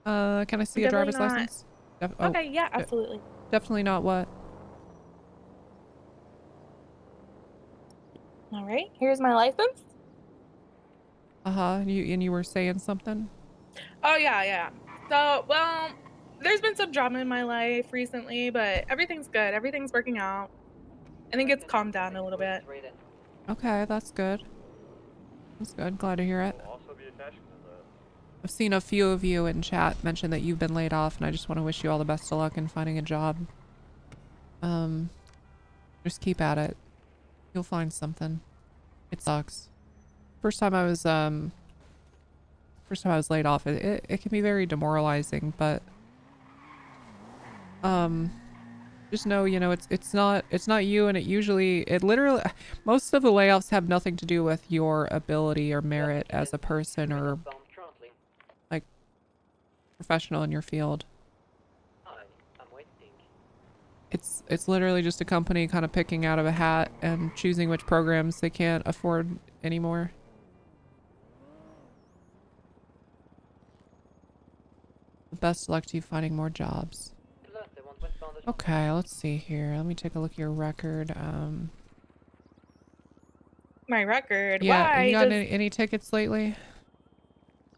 Can I see a driver's license? Okay, yeah, absolutely. Definitely not what? All right, here's my license. Uh-huh. You were saying something? Oh, yeah. So, well, there's been some drama in my life recently, but everything's good. Everything's working out. I think it's calmed down a little bit. Okay, that's good. That's good. Glad to hear it. I've seen a few of you in chat mention that you've been laid off, and I just want to wish you all the best of luck in finding a job. Just keep at it. You'll find something. It sucks. First time I was laid off, it can be very demoralizing, but just know, you know, it's not you, and it literally, most of the layoffs have nothing to do with your ability or merit as a person or like professional in your field. It's literally just a company kind of picking out of a hat and choosing which programs they can't afford anymore. Best of luck to you finding more jobs. Okay, let's see here. Let me take a look at your record. My record? Yeah, Why? you got any tickets lately?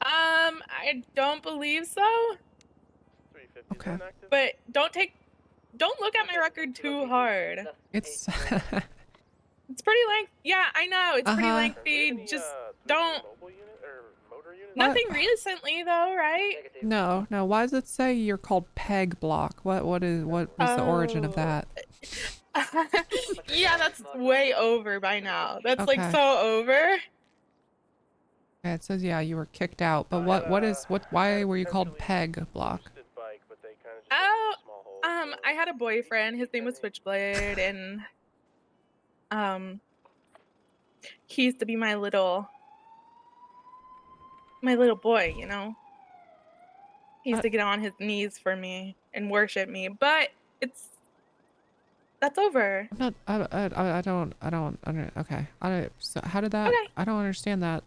I don't believe so. Okay. But don't look at my record too hard. It's it's pretty lengthy. Yeah, I know. It's pretty lengthy. Just don't. Nothing recently though, right? No. Why does it say you're called Peg Block? What was the origin of that? Yeah, that's way over by now. That's Okay. like so over. Okay, it says yeah, you were kicked out, but why were you called Peg Block? Oh, I had a boyfriend. His name was Switchblade, and he used to be my little boy, you know. He used to get on his knees for me and worship me, but that's over. I'm not, I don't, okay. So how did that, Okay. I don't understand that.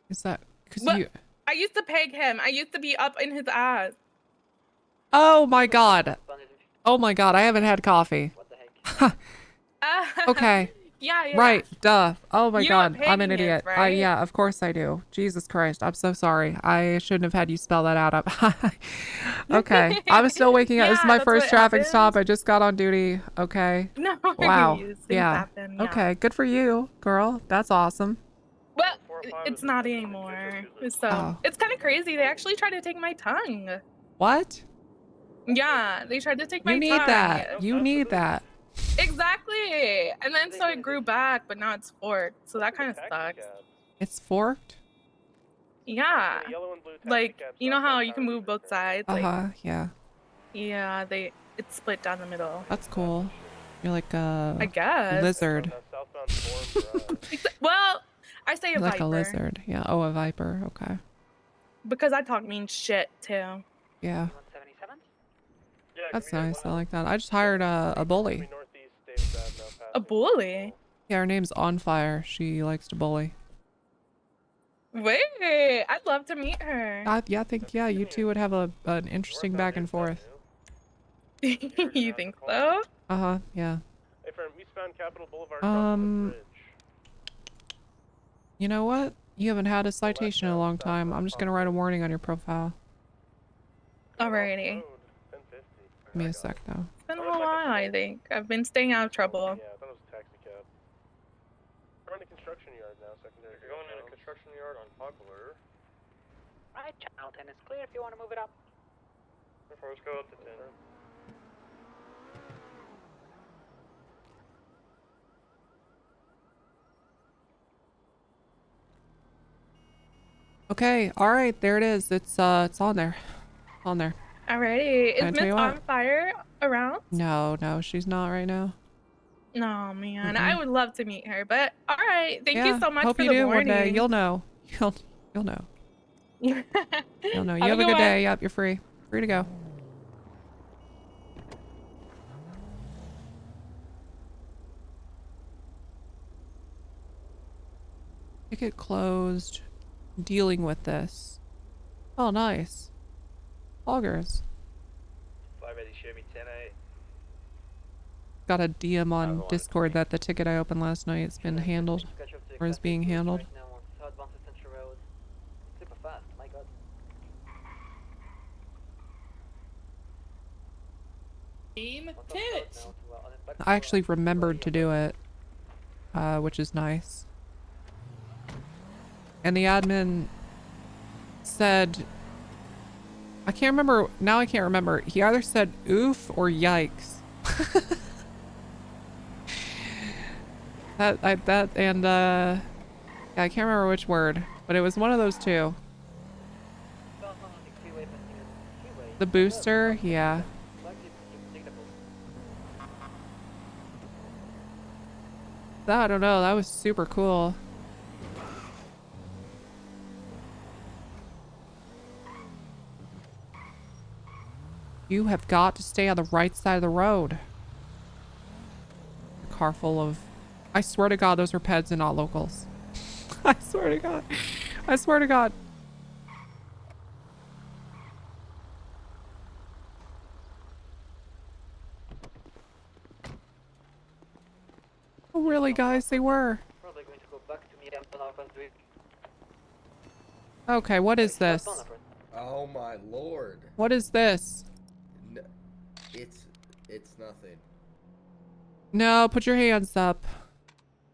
Is that, because But you, I used to peg him. I used to be up in his ass. oh my God. Oh my God, I haven't had coffee. Okay. Yeah. Right, duh. Oh my You know what God, I'm an pegging is, idiot. right? Yeah, of course I do. Jesus Christ, I'm so sorry. I shouldn't have had you spell that out. Okay, I'm still waking up. This is Yeah, my that's first what traffic happens. stop. I just got on duty. Okay. No Wow. worries. Things Yeah. happen, yeah. Okay, good for you, girl. That's awesome. Well, it's not anymore. So Oh. it's kind of crazy. They actually tried to take my tongue. What? Yeah, they tried to take my You tongue. need that. You need that. Exactly. And then so it grew back, but now it's forked. So that kind of sucks. It's forked? Yeah. Like, you know how you can move both sides? Uh-huh, yeah. Yeah, it's split down the middle. That's cool. You're like a I guess. lizard. Well, I say a You're like viper. a lizard. Yeah. Oh, a viper. Okay. Because I talk mean shit too. Yeah. That's nice. I like that. I just hired a bully. A bully? Yeah, her name's On Fire. She likes to bully. Wait, I'd love to meet her. Yeah, I think, yeah, you two would have an interesting back and forth. You think so? Uh-huh, yeah. Hey, friend, we found Capitol Boulevard. You know what? You haven't had a citation in a long time. I'm just gonna write a warning on your profile. Alrighty. Give me a sec, though. It's been a while, I think. I've been staying out of trouble. Yeah, I thought it was a taxi cab. We're in a construction yard now, secondary. You're going in a construction yard on Poplar. Right, channel 10 is clear if you want to move it up. Let's go up to 10. Okay, alright, there it is. It's on there. On there. Alrighty. Can I Is tell Miss you what? On Fire around? No, she's not right now. No, man. Mm-mm. I would love to meet her, but alright. Thank you so much hope for you the do warning. one day. You'll know. You'll know. You'll know. You have a good day. Yep, you're free. Free to go. Ticket closed. Dealing with this. Oh, nice. Augers. Fly ready, show me 10-8. Got a DM on Discord that the ticket I opened last night has been handled. Or is being handled. Super fast, my god. Team tits. I actually remembered to do it. Which is nice. And the admin said, I can't remember, now I can't remember. He either said oof or yikes. I can't remember which word, but it was one of those two. The booster, yeah. I don't know, that was super cool. You have got to stay on the right side of the road. A car full of... I swear to God, those are peds and not locals. I swear to God. I swear to God. Oh, really, guys? They were. Probably going to go back to Miriam Street. Okay, what is this? Oh my lord. What is this? No, it's nothing. No, put your hands up.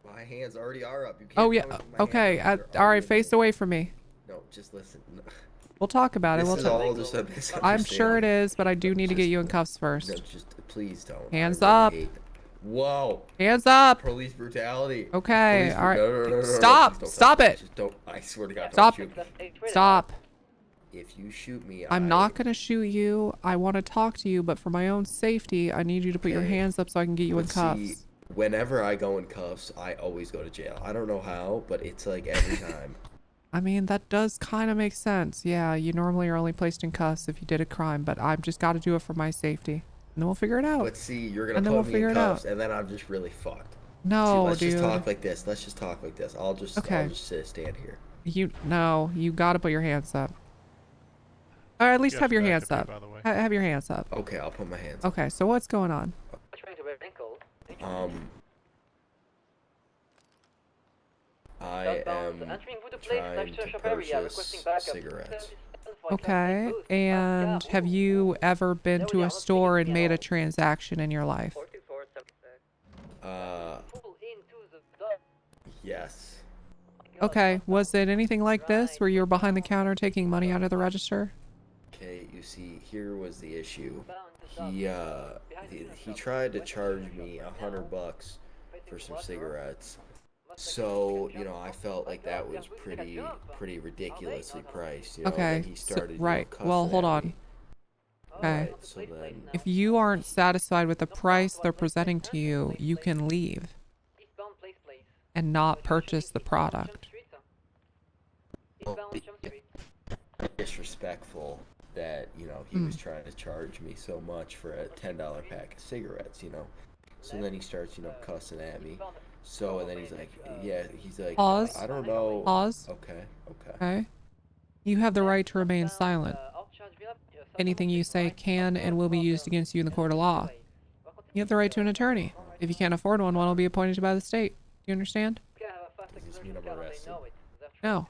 My hands already are up. You can't Oh, yeah. tell me my Okay. hands are All right, already face away from me. No, just listen. No. We'll talk about it. This We'll is talk. all just a misunderstanding. I'm sure it is, but I do need to get you in cuffs No, first. just please don't. Hands I really up. hate- Whoa. Hands up. Police brutality. Okay, Police all right. no, Stop. please don't Stop touch me. it. Just don't. I swear to God, Stop. don't shoot me. Stop. If you shoot me, I'm not gonna shoot you. I want to talk to you, but for my own safety, I need you to put your Okay. hands up so I can get you in But cuffs. see, whenever I go in cuffs, I always go to jail. I don't know how, but it's like every time. I mean, that does kind of make sense. Yeah, you normally are only placed in cuffs if you did a crime, but I've just got to do it for my safety. And then we'll figure it out. But see, you're gonna And then we'll put me figure in it out. cuffs, and then I'm just really fucked. No, see, let's dude. just talk like this. Let's just talk like this. I'll just stand here. You got to put your hands up. Or at least have your hands up. Have your hands up. Okay, I'll put my hands up. Okay, so what's going on? I am trying to purchase cigarettes. Okay, and have you ever been to a store and made a transaction in your life? Yes. Okay, was it anything like this where you were behind the counter taking money out of the register? Okay, you see, here was the issue. He tried to charge me $100 for some cigarettes. So, you know, I felt like that was pretty ridiculously priced. You know? Okay, And he started, right. Well, hold on. Okay. Right, so then, if you aren't satisfied with the price they're presenting to you, you can leave and not purchase the product. disrespectful that, you know, he was trying to charge me so much for a $10 pack of cigarettes, you know. So then he starts, you know, cussing at me. So, and then he's like, Pause. I don't know. Pause. Okay. You have the right to remain silent. Anything you say can and will be used against you in the court of law. You have the right to an attorney. If you can't afford one will be appointed by the state. Do you understand? Does this mean I'm arrested? No.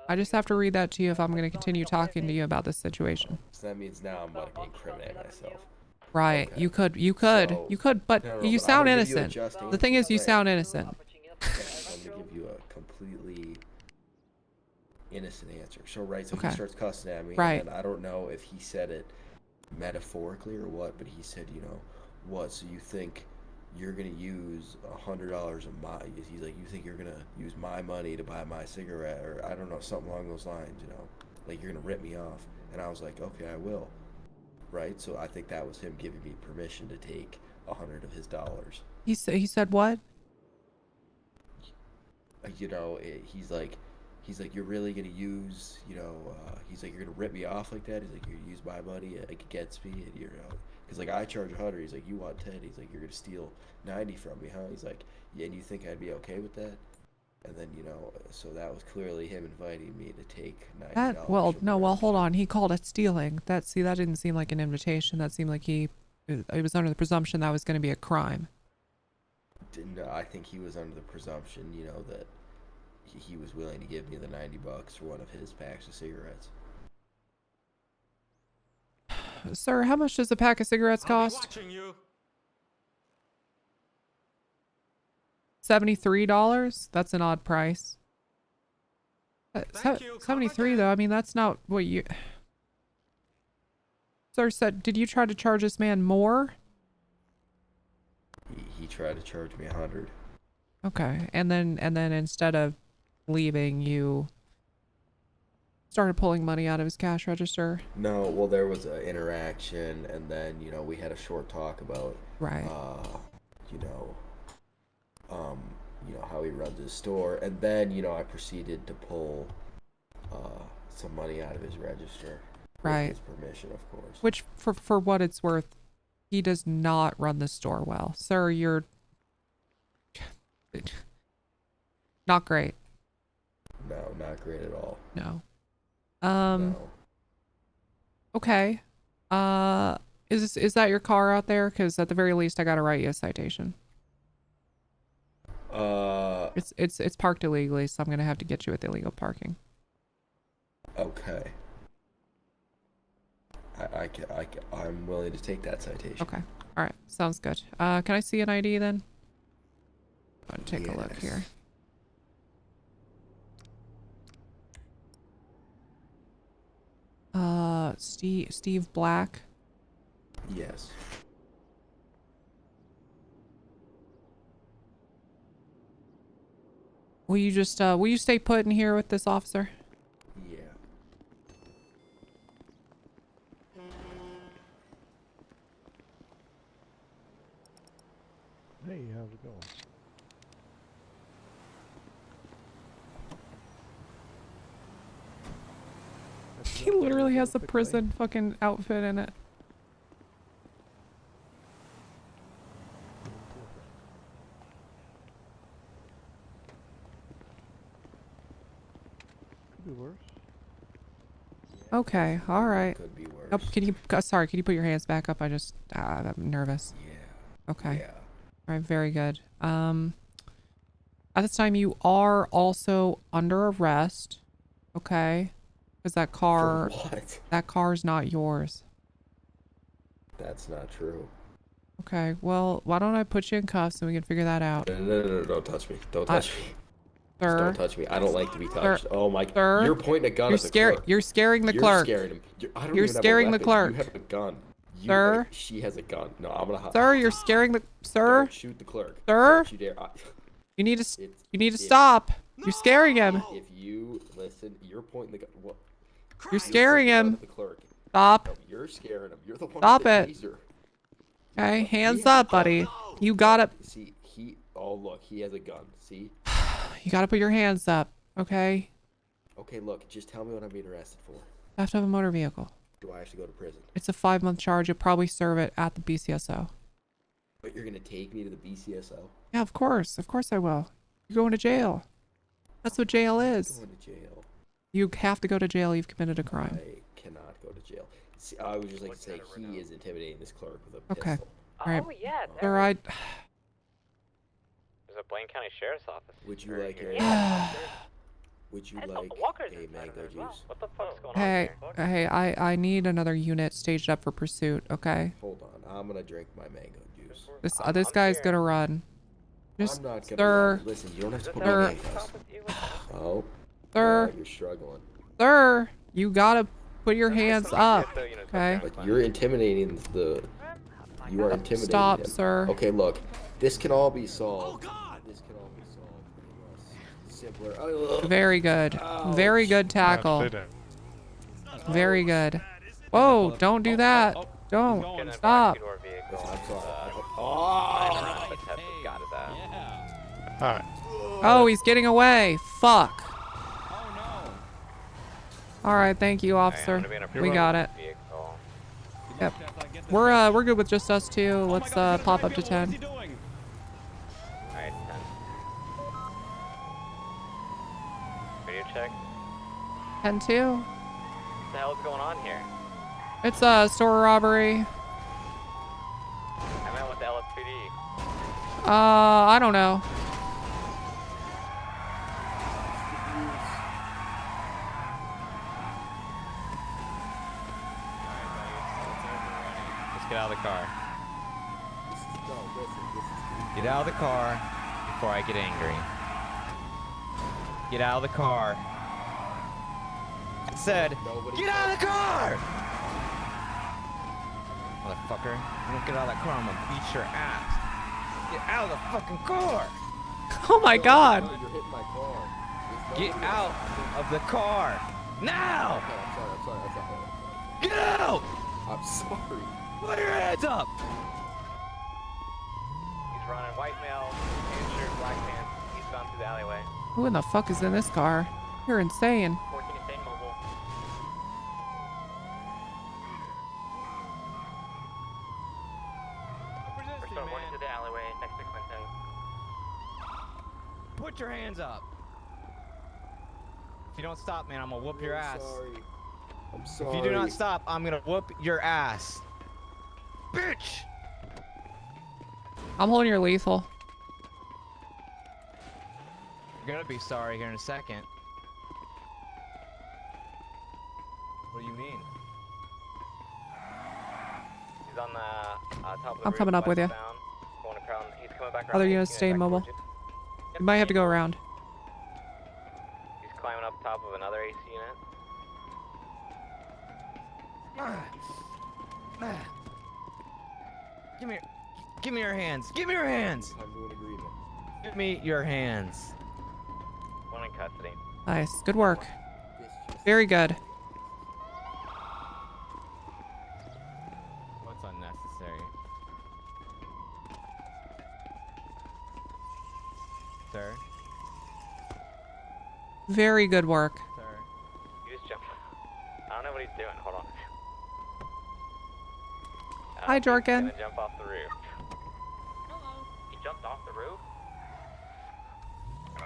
I just have to read that to you if I'm going to continue talking to you about this situation. So that means now I'm about to incriminate myself. Right. Okay. You could, but you sound innocent. The thing is, you sound innocent. I'm gonna give you a completely innocent answer. So he starts cussing at me. Right. And I don't know if he said it metaphorically or what, but he said, you know, what? So you think you're gonna use $100 of my? He's like, you think you're gonna use my money to buy my cigarette, or I don't know, something along those lines, you know, like you're gonna rip me off. And I was like, okay, I will. Right. So I think that was him giving me permission to take $100 of his dollars. He said what? You know, he's like, you're really gonna use, you know, he's like, you're gonna rip me off like that. He's like, you're gonna use my money like against me, and you're, because like I charge 100. He's like, you want 10. He's like, you're gonna steal 90 from me, huh? He's like, yeah, and you think I'd be okay with that? And then, you know, so that was clearly him inviting me to take $90. Well, hold on. He called it stealing. That didn't seem like an invitation. That seemed like he was under the presumption that was going to be a crime. No, I think he was under the presumption, you know, that he was willing to give me the $90 for one of his packs of cigarettes. Sir, how much does a pack of cigarettes cost? $73? That's an odd price. 73 though, I mean, that's not what you... Sir said, did you try to charge this man more? He tried to charge me 100. Okay, and then instead of leaving, you started pulling money out of his cash register? No, well, there was an interaction, and then, you know, we had a short talk about, you know, how he runs his store, and then, you know, I proceeded to pull some money out of his register. Right. With his permission, of course. Which, for what it's worth, he does not run the store well. Sir, you're not great. No, not great at all. No. No. Okay. Is that your car out there? Because at the very least, I gotta write you a citation. It's parked illegally, so I'm gonna have to get you with illegal parking. Okay. I'm willing to take that citation. Okay. All right. Sounds good. Can I see an ID then? I'll take a look here. Steve Black. Yes. Will you stay put in here with this officer? Yeah. Hey, how's it going? He literally has a prison fucking outfit in it. Could be worse. Okay, all right. Could be worse. Oh, can you? Sorry, can you put your hands back up? I'm nervous. Yeah. Okay. Yeah. All right, very good. At this time, you are also under arrest. Okay, because that car. For what? That car's not yours. That's not true. Okay, well, why don't I put you in cuffs and we can figure that out? No, don't touch me. Don't touch me. Sir. Just don't touch me. I don't like to be touched. Sir. Oh my. Sir. You're pointing a gun at the clerk. You're scaring the You're clerk. Scaring him. I don't You're even scaring have a the weapon. clerk. You have a gun. Sir. She has a gun. No, I'm gonna. Sir, you're scaring the. Sir. Don't shoot the clerk. Sir. Don't you dare. You need to stop. You're scaring him. If you listen, you're pointing the gun. What? You're scaring him. The clerk. Stop. No, you're scaring him. You're the one. Stop with the it. taser. Okay, hands up, buddy. You gotta. See, oh look, he has a gun. See. You gotta put your hands up. Okay. Okay, look, just tell me what I'm being arrested for. Theft of a motor vehicle. Do I actually go to prison? It's a 5-month charge. You'll probably serve it at the BCSO. But you're gonna take me to the BCSO? Yeah, of course. Of course I will. You're going to jail. That's what jail is. I'm going to jail. You have to go to jail. You've committed a crime. I cannot go to jail. See, I would just like to say he is intimidating this clerk with a Okay. pistol. All right. Oh, yeah. All right. There's a Blaine County Sheriff's Office. Would you like a? Would you like a mango juice? What the fuck's going Hey, on here? hey, I need another unit staged up for pursuit. Okay. Hold on, I'm gonna drink my mango juice. This guy's gonna run. Just, I'm not gonna sir. run. Listen, you don't have to put Sir. my handcuffs. Oh. Sir. You're struggling. Sir, you gotta put your hands up. Okay. But you're intimidating the. You are intimidating Stop, him. sir. Okay, look, this can all be solved. This can all be solved. Simpler. Very good. Very good tackle. Very good. Whoa, don't do that. Don't. Stop. Alright. Oh, he's getting away. Fuck. All right, thank you, officer. We got it. Yep. We're good with just us two. Let's pop up to 10. Alright, 10. Video check. 10-2. What the hell is going on here? It's a store robbery. I met with the LSPD. I don't know. Let's get out of the car. Get out of the car before I get angry. Get out of the car. I said, get out of the car! Motherfucker, you don't get out of that car, I'm gonna beat your ass. Get out of the fucking car! Oh my god. You're hitting my car. Get out of the car! Now! Okay, I'm sorry. Get out! I'm sorry. Put your hands up! He's running white male, tan shirt, black pants. He's gone through the alleyway. Who in the fuck is in this car? You're insane. 14 insane mobile. We're running to the alleyway next to Clinton. Put your hands up! If you don't stop, man, I'm gonna whoop your ass. I'm sorry. If you do not stop, I'm gonna whoop your ass. Bitch! I'm holding your lethal. You're gonna be sorry here in a second. What do you mean? He's on the top of the I'm roof, coming up with you. westbound, going around. He's coming back around. Other the units 18 stay back mobile. towards you. You might have to go around. He's climbing up top of another AC unit. Give me your hands. Give me your hands. Come to an agreement. Give me your hands. One in custody. Nice. Good work. Very good. What's unnecessary? Sir? Very good work. Sir? You just jumped. I don't know what what he's doing. Hold on. Hi, He's Jorgen. gonna jump off the roof. Hello. He jumped off the roof?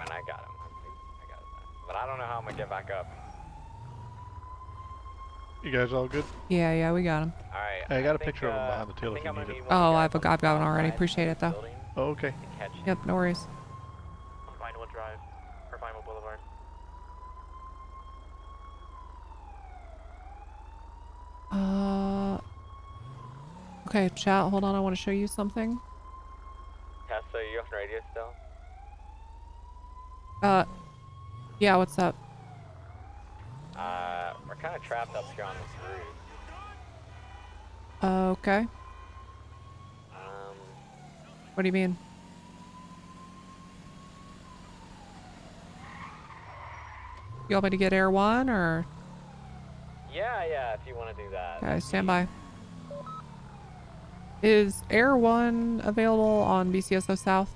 And I got him. I got him. But I don't know how I'm gonna get back up. You guys all good? Yeah, we got him. Alright. Hey, I got a picture of him behind the tail if you need it. Oh, I've got one already. Appreciate it though. Oh, okay. Yep, no worries. On Vinewood Drive, or Vinewood Boulevard. Okay, chat, hold on, I want to show you something. Tessa, are you on radio still? Yeah, what's up? We're kind of trapped up here on this roof. Okay. What do you mean? You want me to get Air 1 or? Yeah, if you want to do that. Okay, stand by. Is Air 1 available on BCSO South?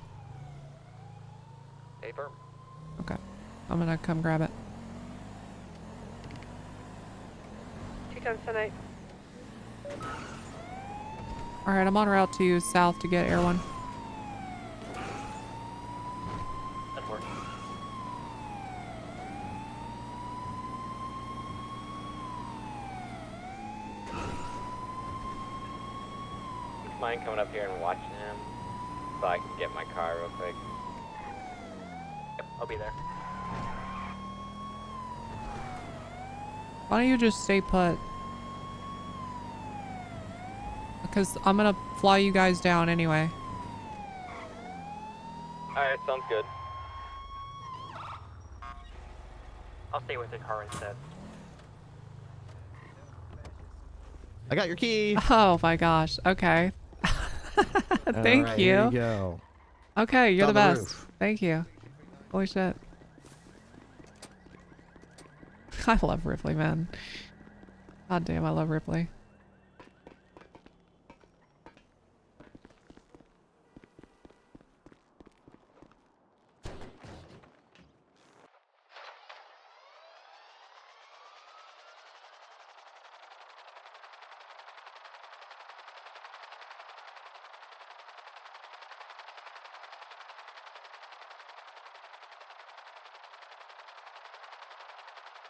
Paper? Okay. I'm gonna come grab it. 2 times tonight. Alright, I'm on route to South to get Air 1. That works. Mind coming up here and watching him so I can get my car real quick. Yep, I'll be there. Why don't you just stay put? Because I'm gonna fly you guys down anyway. Alright, sounds good. I'll stay with the car instead. I got your key. Oh my gosh. Okay. Thank All right, you. Here you go. Okay, you're It's the on best. roof. Thank you. Holy shit. I love Ripley, man. God damn, I love Ripley.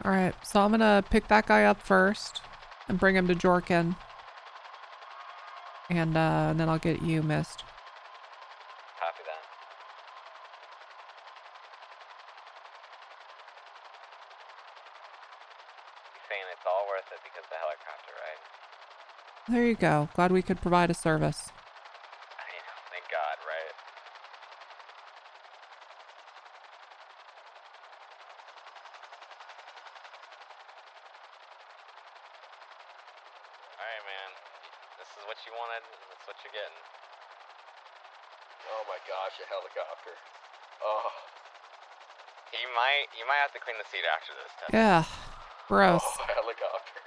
Alright, so I'm gonna pick that guy up first and bring him to Jorkin. And then I'll get you, Mist. Copy that. You're saying it's all worth it because of the helicopter, right? There you go. Glad we could provide a service. I know, thank God, right? Alright, man. This is what you wanted, and that's what you're getting. Oh my gosh, a helicopter. Oh. You might have to clean the seat after this test. Yeah. Gross. Oh, a helicopter.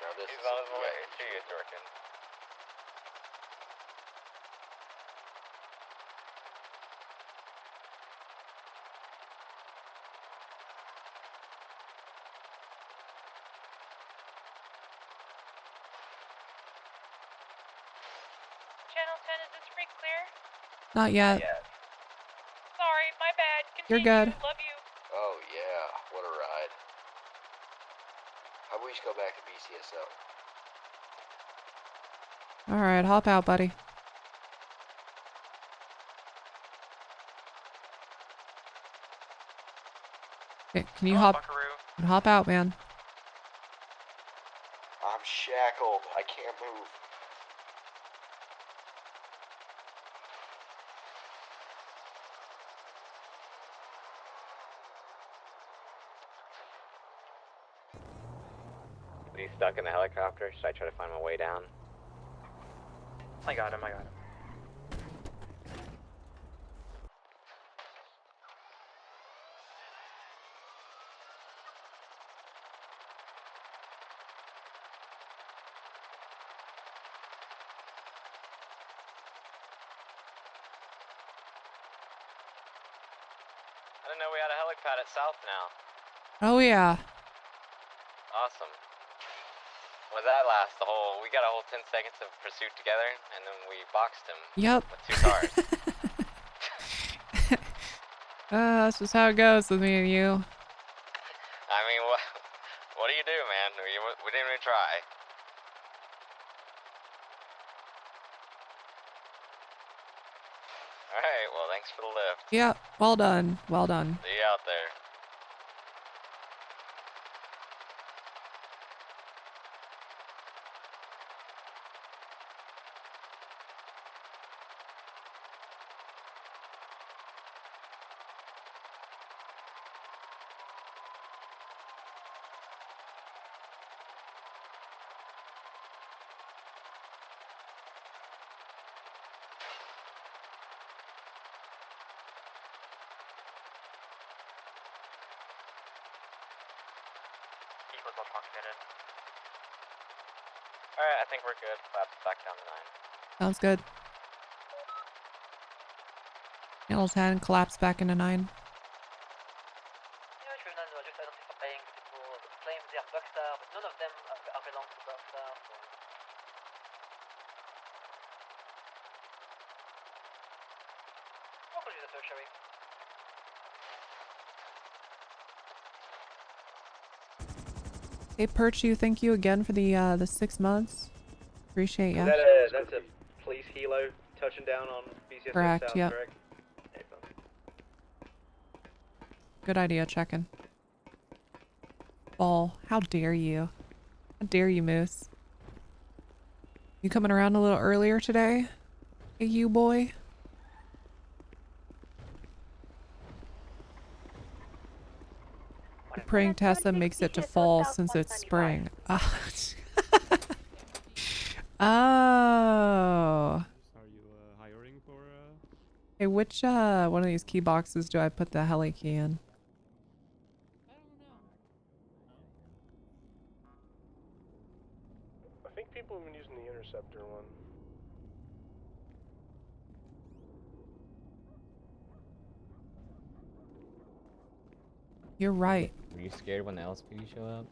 Now this He's is on his way to you, Jorkin. Channel 10, is this free clear? Not yet. Sorry, my bad. You're Continue. good. Love you. Oh yeah, what a ride. How about we just go back to BCSO? Alright, hop out, buddy. Okay, can you hop out, man? I'm shackled. I can't move. Are you stuck in the helicopter? Should I try to find my way down? I got him. I didn't know we had a helipad at South now. Oh yeah. Awesome. Was that last? We got a whole 10 seconds of pursuit together, and then we boxed him. Yep. With 2 cars. That's just how it goes with me and you. I mean, what do you do, man? We didn't even try. Alright, well, thanks for the lift. Yep. Well done. Well done. See you out there. Alright, I think we're good. Collapse back down to 9. Sounds good. Channel 10 collapse back into 9. Hey Perchu, thank you again for the 6 months. Appreciate ya. That's a police helo touching down on BCSO Correct, South, yep. correct? Good idea, checking. Ball, how dare you? How dare you, Moose? You coming around a little earlier today? Hey, you boy? Praying Tessa makes it to fall since it's spring. Oh. Are you hiring for? Hey, which one of these key boxes do I put the heli key in? I think people have been using the interceptor one. You're right. Were you scared when the LSPD show up?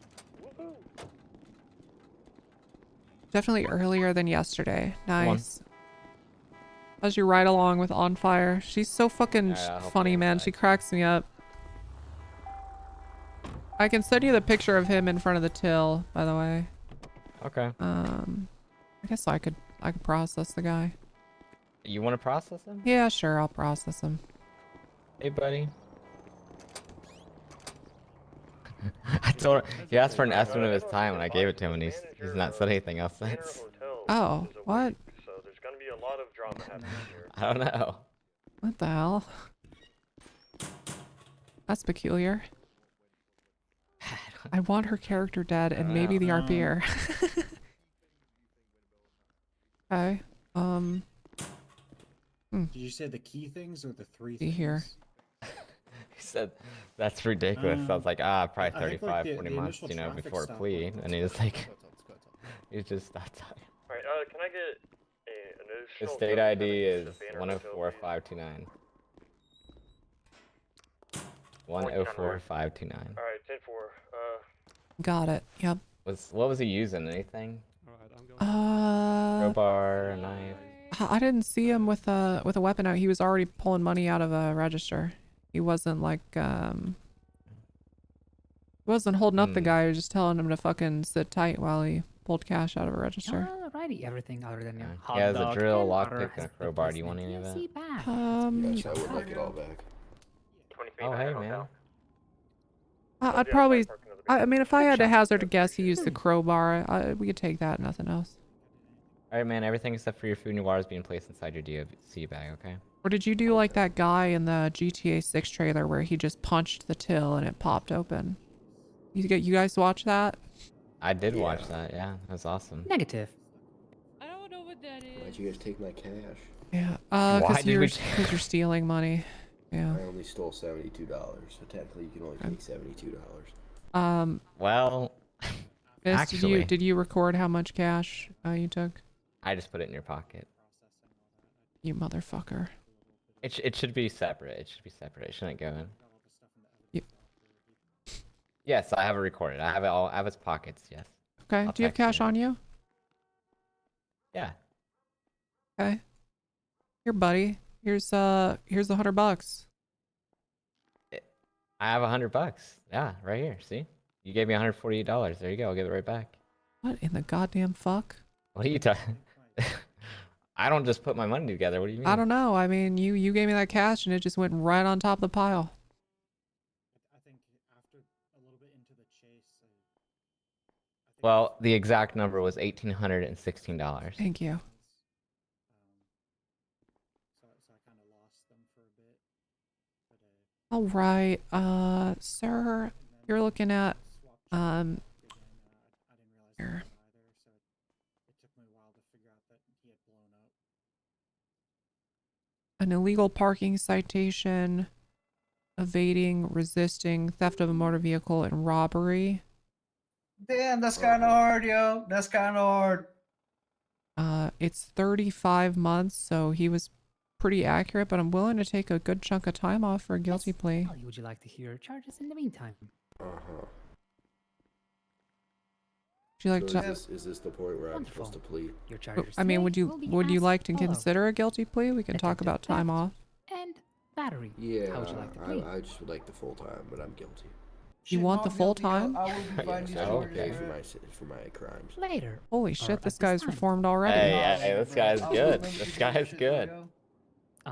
Definitely earlier than yesterday. Nice. How's your ride along with On Fire? She's so fucking funny, man. She cracks me up. I can send you the picture of him in front of the till, by the way. Okay. I guess I could process the guy. You want to process him? Yeah, sure, I'll process him. Hey, buddy. I told him, he asked for an estimate of his time and I gave it to him and he's not said anything else since. Oh, what? So there's gonna be a lot of drama happening here. I don't know. What the hell? That's peculiar. I want her character dead and maybe the RPR. Okay. Did you say the key things or the 3 See things? here. He said, that's ridiculous. I was like, probably I think, 35, like, 40 the months, initial you know, traffic before a stop plea. was- And he was like, he's just not talking. Alright, can I get an His additional state note ID having is Savannah Hotel, please? 104529. 104529. Alright, 10-4. Got it. Yep. What was he using? Anything? Uh, Crowbar, a knife. I didn't see him with a weapon out. He was already pulling money out of a register. He wasn't like he wasn't holding up the guy. He was just telling him to fucking sit tight while he pulled cash out of a register. Alrighty, everything other than your He has a dog drill, and lockpick, butter and a has crowbar. been Do you want any of placed in that? the bag. Yes, I would like it all back. Oh, hey, man. I'd probably. I mean, if I had to hazard a guess, he used the crowbar. We could take that. Nothing else. All right, man. Everything except for your food and your water is being placed inside your DOC bag, okay? Or did you do like that guy in the GTA 6 trailer where he just punched the till and it popped open? You guys watch that? I did watch that. Yeah, that was awesome. Negative. I don't know what that is. Why'd you guys take my cash? Yeah. Why Because did we- you're stealing money. Yeah. I only stole $72, so technically you can only take $72. Well, Miss, actually, did you record how much cash you took? I just put it in your pocket. You motherfucker. It should be separate. It should be separate. It shouldn't go in. Yes, I have it recorded. I have it all. I have its pockets. Yes. Okay. Do you have cash on you? Yeah. Okay. Here, buddy. Here's $100. I have $100. Yeah, right here. See? You gave me $148. There you go. I'll give it right back. What in the goddamn fuck? What are you talking? I don't just put my money together. What do you mean? I don't know. I mean, you gave me that cash and it just went right on top of the pile. I think after a little bit into the chase, Well, the exact number was $1,816. Thank you. so I kind of lost them for a bit. All right, sir, you're looking at here. An illegal parking citation, evading, resisting, theft of a motor vehicle, and robbery. Damn, that's kind of hard, yo. That's kind of hard. It's 35 months, so he was pretty accurate, but I'm willing to take a good chunk of time off for a guilty plea. Would you like to hear your charges in the meantime? Uh-huh. Would you like So to? is this the point where I'm supposed to plead? Your charges. I mean, would you like to follow. consider a guilty plea? We can talk about time off. And battery. Yeah, How would you like to plead? I just would like the full time, but I'm guilty. You want the full time? I will be finding Yes, I will pay for my crimes. Later. Holy shit, this guy's reformed already. Hey, this guy's good. This guy's good.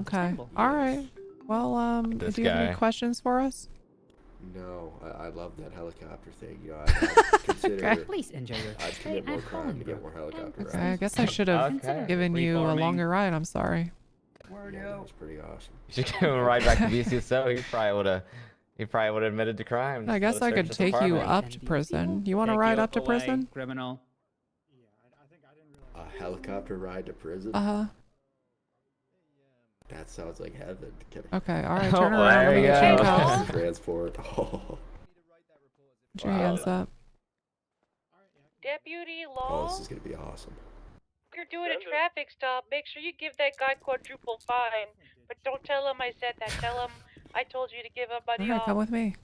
Okay. All right. Well, do you have any guy. questions for us? No, I love that helicopter thing. You know, I'd consider. Okay. Please enjoy your I'd commit more crime to get more helicopter Okay, I rides. guess I should have given you a longer ride. I'm sorry. Yeah, that's pretty awesome. You should give him a ride back to BCSO. He probably would have admitted to crime. I guess I could take you up to prison. You want to ride up to prison? Criminal. A helicopter ride to prison? Uh-huh. That sounds like heaven. Okay, all right, turn around. Let me get you in cuffs. Transport. Oh. Put your hands up. Deputy Oh, Law, this is gonna be awesome. if you're doing a traffic stop, make sure you give that guy quadruple fine. But don't tell him I said that. Tell him I told you to give him money All right, off. come with me.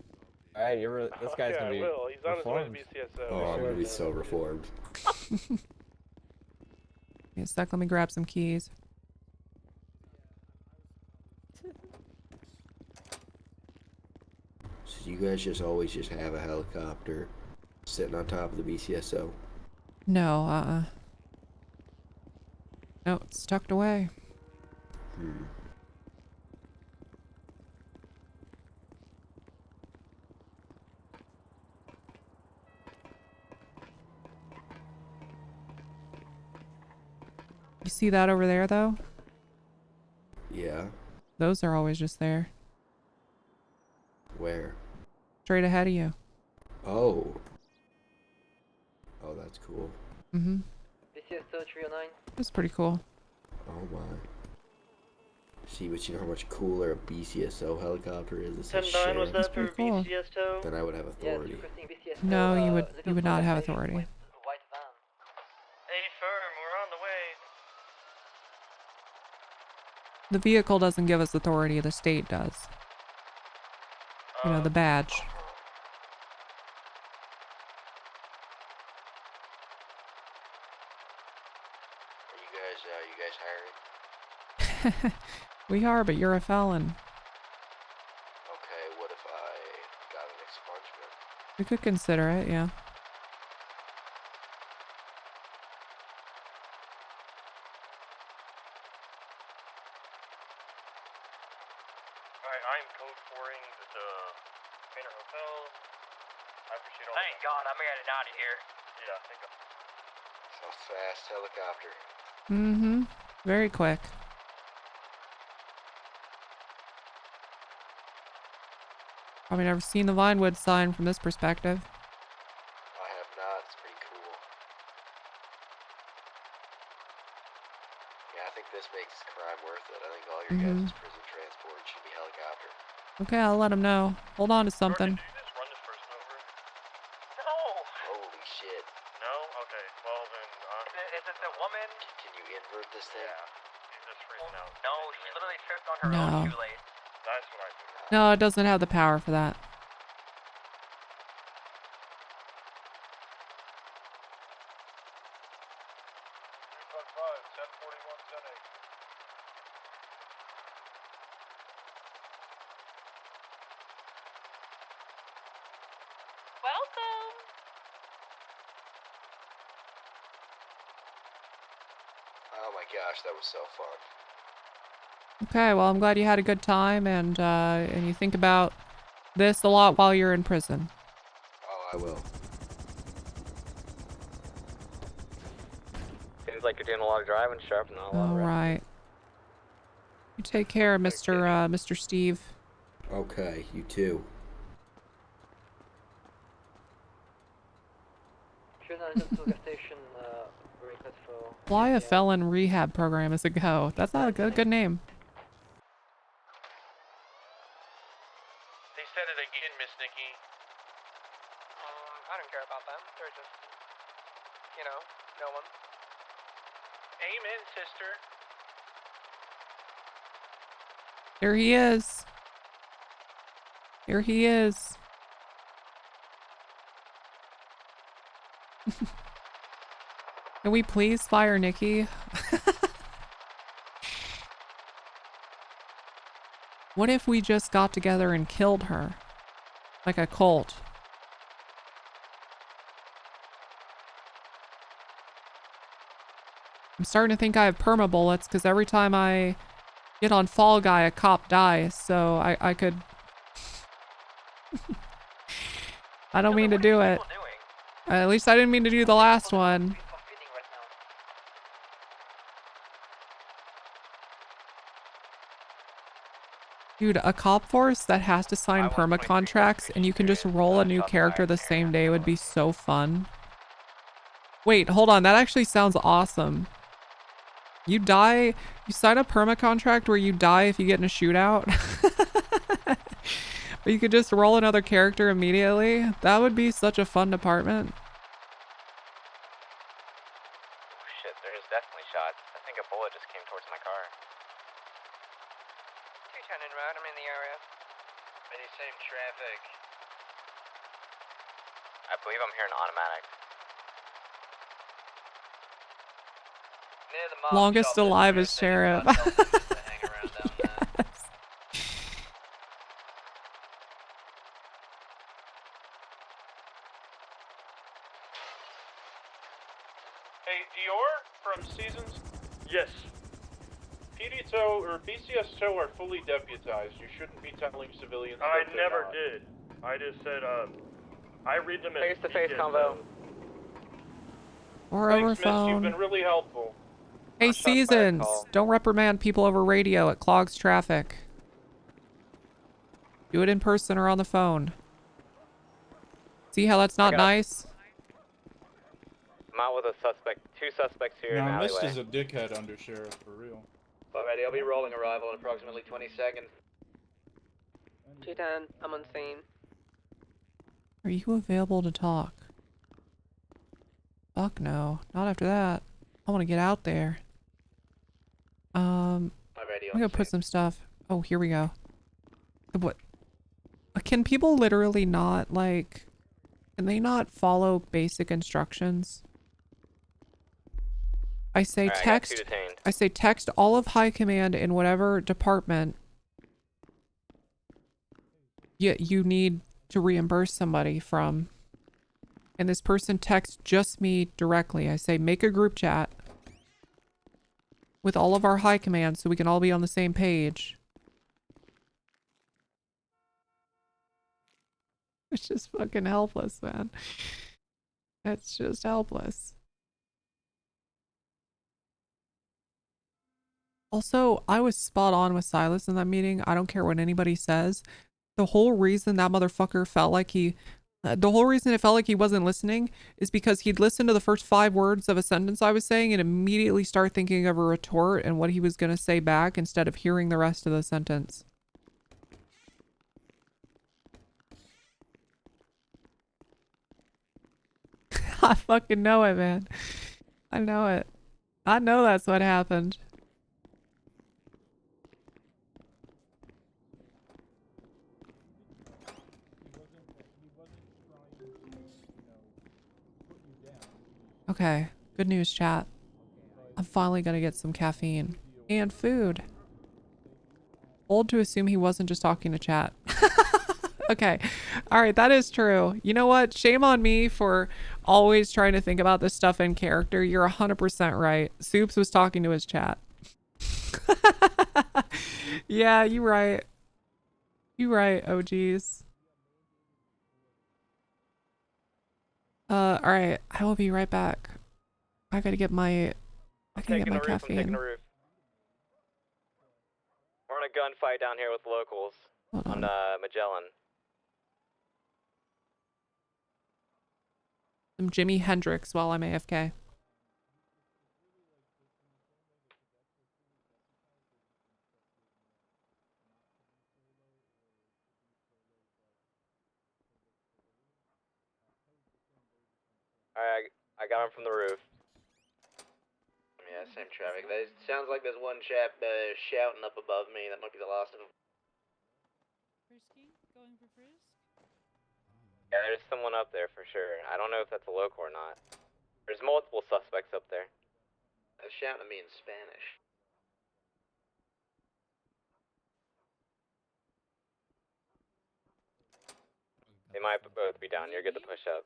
All right, this guy's yeah, gonna be I will. He's on his way to reformed. BCSO. Oh, I'm gonna be so reformed. Give me a sec, let me grab some keys. So you guys just always just have a helicopter sitting on top of the BCSO? No, no, it's tucked away. Hmm. You see that over there, though? Yeah. Those are always just there. Where? Straight ahead of you. Oh. Oh, that's cool. Mm-hmm. BCSO 309. That's pretty cool. Oh my. See, but you know how much cooler a BCSO helicopter is? It's a 10-9 was sheriff. that for pretty cool. BCSO? Then I would have authority. No, you would not have authority. Hey, firm, we're on the way. The vehicle doesn't give us authority, the state does. You know, the badge. Are you guys hiring? We are, but you're a felon. Okay, what if I got an expungement? We could consider it, yeah. Alright, I'm code 4ing the Manor Hotel. I appreciate all Thank God, I'm getting out of here. Yeah, thank God. So fast helicopter. Mm-hmm. Very quick. Probably never seen the Vinewood sign from this perspective. I have not. It's pretty cool. Yeah, I think this makes crime worth it. I think all your guys' prison transport should be helicopter. Okay, I'll let him know. Hold on to something. Just run this person over. No! Holy shit. No? Okay, well then, Is it the woman? Can you invert this thing? he's just freezing out. No, she literally tripped on her No. own shoelace. That's what I do. No, it doesn't have the power for that. Welcome. Oh my gosh, that was so fun. Okay, well, I'm glad you had a good time, and you think about this a lot while you're in prison. Oh, I will. Seems like you're doing a lot of driving, sharpening a lot All of rest. right. You take care, Mr. Steve. Okay, you too. Fly a felon rehab program as a go. That's not a good name. They said it again, Miss Nikki. I don't care about them. They're just, you know, no one. Amen, sister. Here he is. Here he is. Can we please fire Nikki? What if we just got together and killed her? Like a cult. I'm starting to think I have perma-bullets because every time I get on Fall Guy, a cop dies, so I could... I don't mean to do it. At least I didn't mean to do the last one. Dude, a cop force that has to sign perma contracts and you can just roll a new character the same day would be so fun. Wait, hold on. That actually sounds awesome. You die, you sign a perma contract where you die if you get in a shootout. But you could just roll another character immediately. That would be such a fun department. Shit, there's definitely shots. I think a bullet just came towards my car. 210 en route, I'm in the area. Any same traffic? I believe I'm hearing automatic. Near the mob Longest shop, alive as sheriff. Hey, Dior from Seasons? Yes. PDSO or BCSO are fully deputized. You shouldn't be telling civilians. I never did. I just said, I read them as face-to-face convo. Or Thanks, over Miss. phone. You've been really helpful. Hey, Seasons, don't reprimand people over radio. It clogs traffic. Do it in person or on the phone. See how that's not nice? I'm out with a suspect, two suspects here in the Now, Mist alleyway. is a dickhead Undersheriff, for real. Alrighty, I'll be rolling arrival in approximately 20 seconds. 210, I'm on scene. Are you available to talk? Fuck no. Not after that. I want to get out there. I'm gonna put some stuff. Oh, here we go. What? Can people literally not, like... Can they not follow basic instructions? I say Alright, text... I say text all of High Command in whatever department you need to reimburse somebody from. And this person texts just me directly. I say, make a group chat with all of our High Command so we can all be on the same page. It's just fucking helpless, man. It's just helpless. Also, I was spot on with Silas in that meeting. I don't care what anybody says. The whole reason that motherfucker felt like the whole reason it felt like he wasn't listening is because he'd listen to the first 5 words of a sentence I was saying and immediately start thinking of a retort and what he was going to say back instead of hearing the rest of the sentence. I fucking know it, man. I know it. I know that's what happened. Okay, good news, chat. I'm finally gonna get some caffeine and food. Bold to assume he wasn't just talking to chat. Okay. All right, that is true. You know what? Shame on me for always trying to think about this stuff in character. You're 100% right. Soups was talking to his chat. Yeah, you right. You right, OGs. All right. I will be right back. I gotta get my caffeine. I'm taking the roof. We're on a gunfight down here with locals on Magellan. Some Jimi Hendrix while I'm AFK. Alright, I got him from the roof. Yeah, same traffic. Sounds like there's one chap shouting up above me. That might be the last of them. Frisky? Going for frisk? Yeah, there's someone up there for sure. I don't know if that's a local or not. There's multiple suspects up there. They're shouting at me in Spanish. They might both be down. You're good to push up.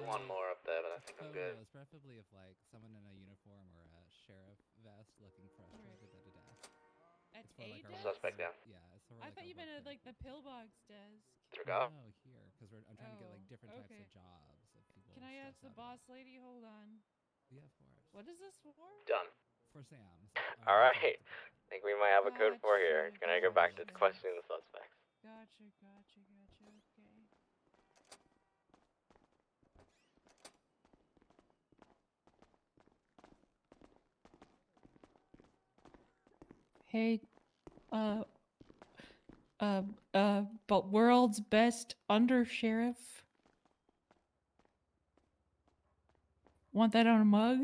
One more up there, but I think I'm good. It's preferably if like someone in a uniform or a sheriff vest looking frustrated at a desk. At It's for, like, a desk? Suspect down. Yeah, it's for I like thought you meant at like the pillbox desk. Go. No, here, because I'm trying to get like different types of jobs. Of people Can I ask the stressed out boss lady? Hold on. Yeah, of course. What is this for? Done. For Sam's. Alright. I think we might have a code 4 here. Gonna go back to questioning the suspects. Gotcha. Okay. Hey, but world's best undersheriff. Want that on a mug?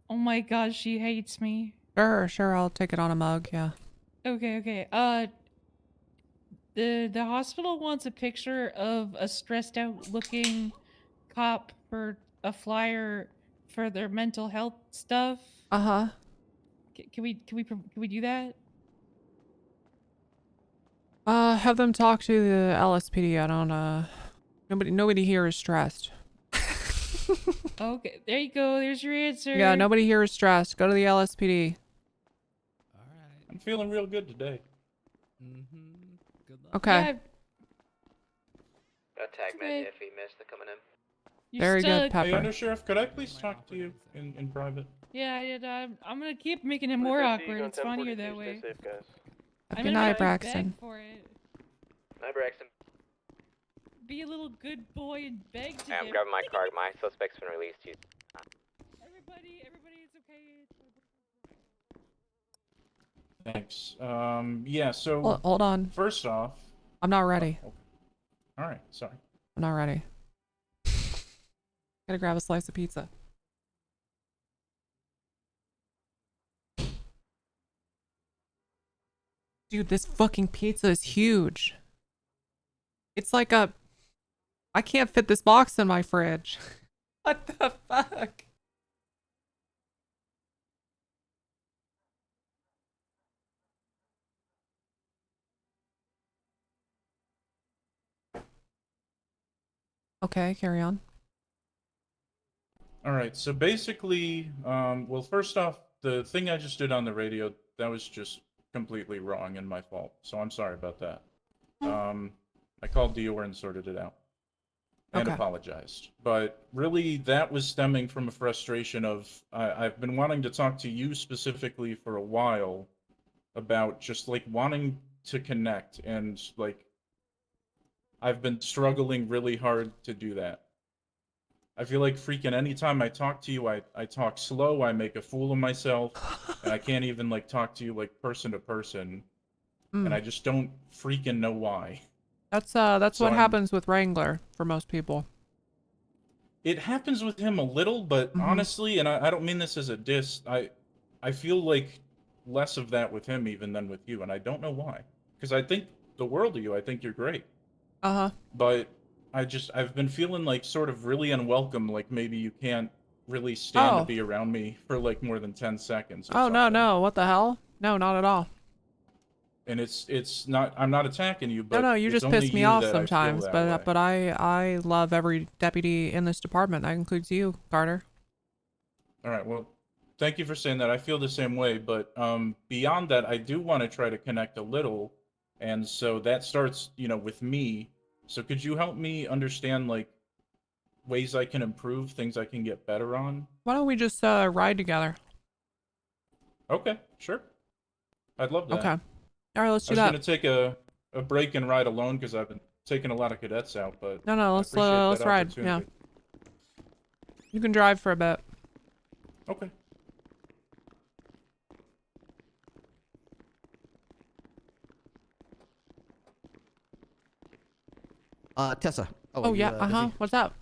Oh my gosh, she hates me. Sure, I'll take it on a mug, yeah. Okay. The hospital wants a picture of a stressed out looking cop for a flyer for their mental health stuff. Uh-huh. Can we do that? Have them talk to the LSPD. I don't, nobody here is stressed. Okay, there you go. There's your answer. Yeah, nobody here is stressed. Go to the LSPD. I'm feeling real good today. Good luck. Okay. Yeah, Got tag med if he missed the coming in. Very good, Pepper. Hey, Undersheriff, could I please talk to you in private? Yeah, I'm gonna keep making it more awkward. It's funnier that way. Good night, Braxton. For it. Night, Braxton. Be a little good boy and beg to I'm get- grabbing my card. My suspect's been released. Everybody, it's okay. Thanks. Yeah, so... Hold on. First off... I'm not ready. Alright, sorry. I'm not ready. Gotta grab a slice of pizza. Dude, this fucking pizza is huge. It's like a... I can't fit this box in my fridge. What the fuck? Okay, carry on. Alright, so basically, well, first off, the thing I just did on the radio, that was just completely wrong and my fault, so I'm sorry about that. I called Dior and sorted it out. And apologized. But really, that was stemming from a frustration of, I've been wanting to talk to you specifically for a while about just, like, wanting to connect, and, like, I've been struggling really hard to do that. I feel like freaking anytime I talk to you, I talk slow, I make a fool of myself, and I can't even, like, talk to you, like, person to person. And I just don't freaking know why. That's So what happens with Wrangler for most people. It happens with him a little, but honestly, and I don't mean this as a diss, I feel like less of that with him even than with you, and I don't know why. Because I think the world of you, I think you're great. Uh-huh. But I've been feeling like sort of really unwelcome, like maybe you can't really stand to be around me for like more than 10 seconds. Oh, no, what the hell? No, not at all. And it's not, I'm not attacking you, but No, you it's just only piss me you off that I feel sometimes, that way. but I love every deputy in this department. That includes you, Carter. All right, well, thank you for saying that. I feel the same way, but beyond that, I do want to try to connect a little, and so that starts, with me. So could you help me understand, like, ways I can improve, things I can get better on? Why don't we just ride together? Okay, sure. I'd love that. Okay. All right, let's do that. I was gonna take a break and ride alone because I've been taking a lot of cadets out, but No, let's ride. Yeah. You can drive for a bit. Okay. Tessa. Oh yeah. Busy? What's up?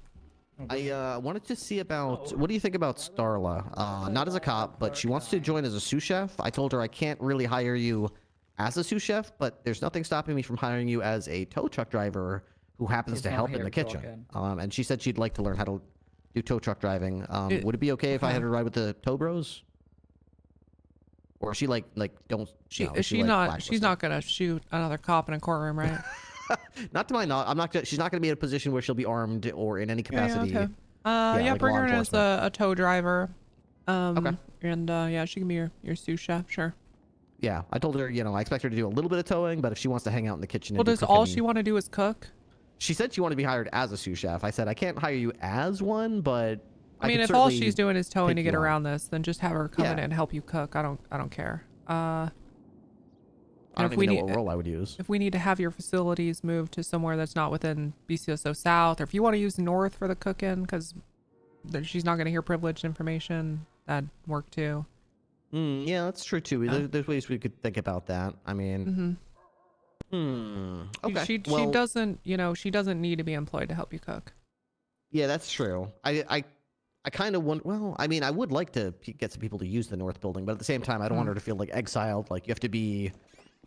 I wanted to see about, what do you think about Starla? Not as a cop, but she wants to join as a sous chef. I told her I can't really hire you as a sous chef, but there's nothing stopping me from hiring you as a tow truck driver who happens to help in the kitchen. And she said she'd like to learn how to do tow truck driving. Would it be okay if I had her ride with the tow bros? Or she don't? She's not gonna shoot another cop in a courtroom, right? Not to my knowledge. She's not going to be in a position where she'll be armed or in any capacity. Yeah, okay. Yeah, bring her in as a tow driver. Okay. And yeah, she can be your sous chef, sure. Yeah, I told her, I expect her to do a little bit of towing, but if she wants to hang out in the kitchen, Well, does all she want to do is cook? She said she wanted to be hired as a sous chef. I said I can't hire you as one, but I mean, if all she's doing is towing to get around this, then just have her come in and help you cook. I don't care. I don't even know what role I would use. If we need to have your facilities moved to somewhere that's not within BCSO South, or if you want to use North for the cooking, because she's not going to hear privileged information, that'd work too. Yeah, that's true too. There's ways we could think about that. I mean, okay. She doesn't, she doesn't need to be employed to help you cook. Yeah, that's true. I kind of want. Well, I mean, I would like to get some people to use the North building, but at the same time, I don't want her to feel like exiled. Like you have to be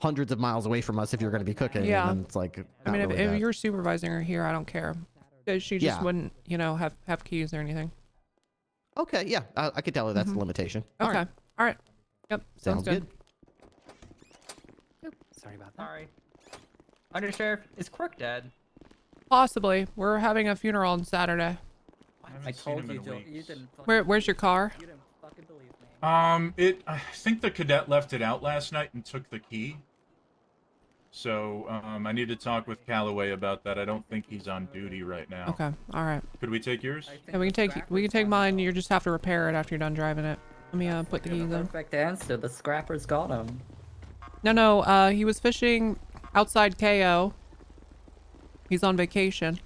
hundreds of miles away from us if you're going to be cooking. Yeah. And it's like, I mean, if you're supervising her here, I don't care. She just wouldn't, have keys or anything. Okay, yeah. I could tell her that's the limitation. Okay. All right. Yep. Sounds good. Sorry about that. Sorry. Undersheriff, is Quirk dead? Possibly. We're having a funeral on Saturday. I told you, you didn't. Where's your car? You didn't fucking believe me. I think the cadet left it out last night and took the key. So, I need to talk with Calloway about that. I don't think he's on duty right now. Okay. All right. Could we take yours? Yeah, we can take mine. You just have to repair it after you're done driving it. Let me put the keys in. Perfect answer. The scrappers got him. No. He was fishing outside KO. He's on vacation.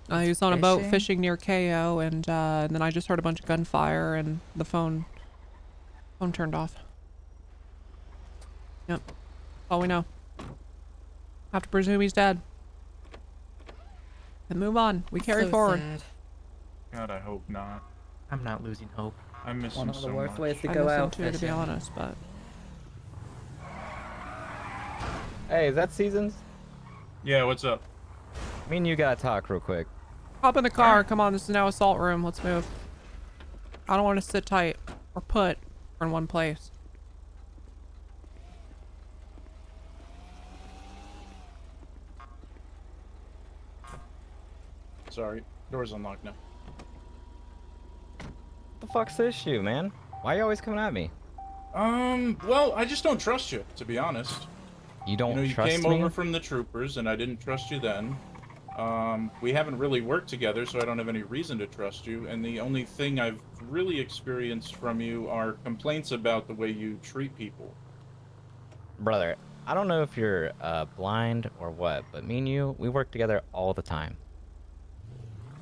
He was on a boat fishing near KO, and then I just heard a bunch of gunfire, and the phone turned off. Yep. That's all we know. Have to presume he's dead. And move on. We carry forward. Sad. God, I hope not. I'm not losing hope. I miss him One of the so worst much. ways to I go miss him out too, to be honest, but. Hey, is that Seasons? Yeah, what's up? Me and you gotta talk real quick. Hop in the car. Come on, this is now assault room. Let's move. I don't want to sit tight or put in one place. Sorry, door's unlocked now. What the fuck's the issue, man? Why are you always coming at me? Well, I just don't trust you, to be honest. You don't you trust came me? over from the troopers, and I didn't trust you then. We haven't really worked together, so I don't have any reason to trust you, and the only thing I've really experienced from you are complaints about the way you treat people. Brother, I don't know if you're blind or what, but me and you, we work together all the time.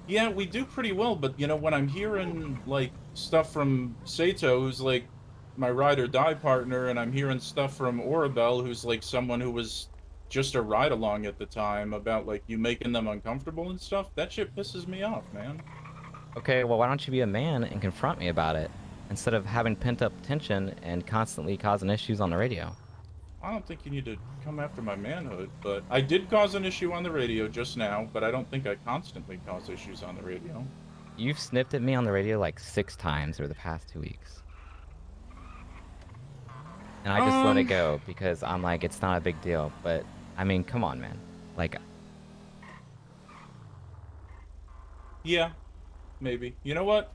Yeah, we do pretty well, but, when I'm hearing, like, stuff from Sato, who's, like, my ride or die partner, and I'm hearing stuff from Orabel, who's, like, someone who was just a ride-along at the time, about, like, you making them uncomfortable and stuff, that shit pisses me off, man. Okay, well, why don't you be a man and confront me about it, instead of having pent-up tension and constantly causing issues on the radio? I don't think you need to come after my manhood, but I did cause an issue on the radio just now, but I don't think I constantly cause issues on the radio. You've sniffed at me on the radio like 6 times over the past 2 weeks. And I just let it go because I'm like, it's not a big deal. But, I mean, come on, man. Like... Yeah, maybe. You know what?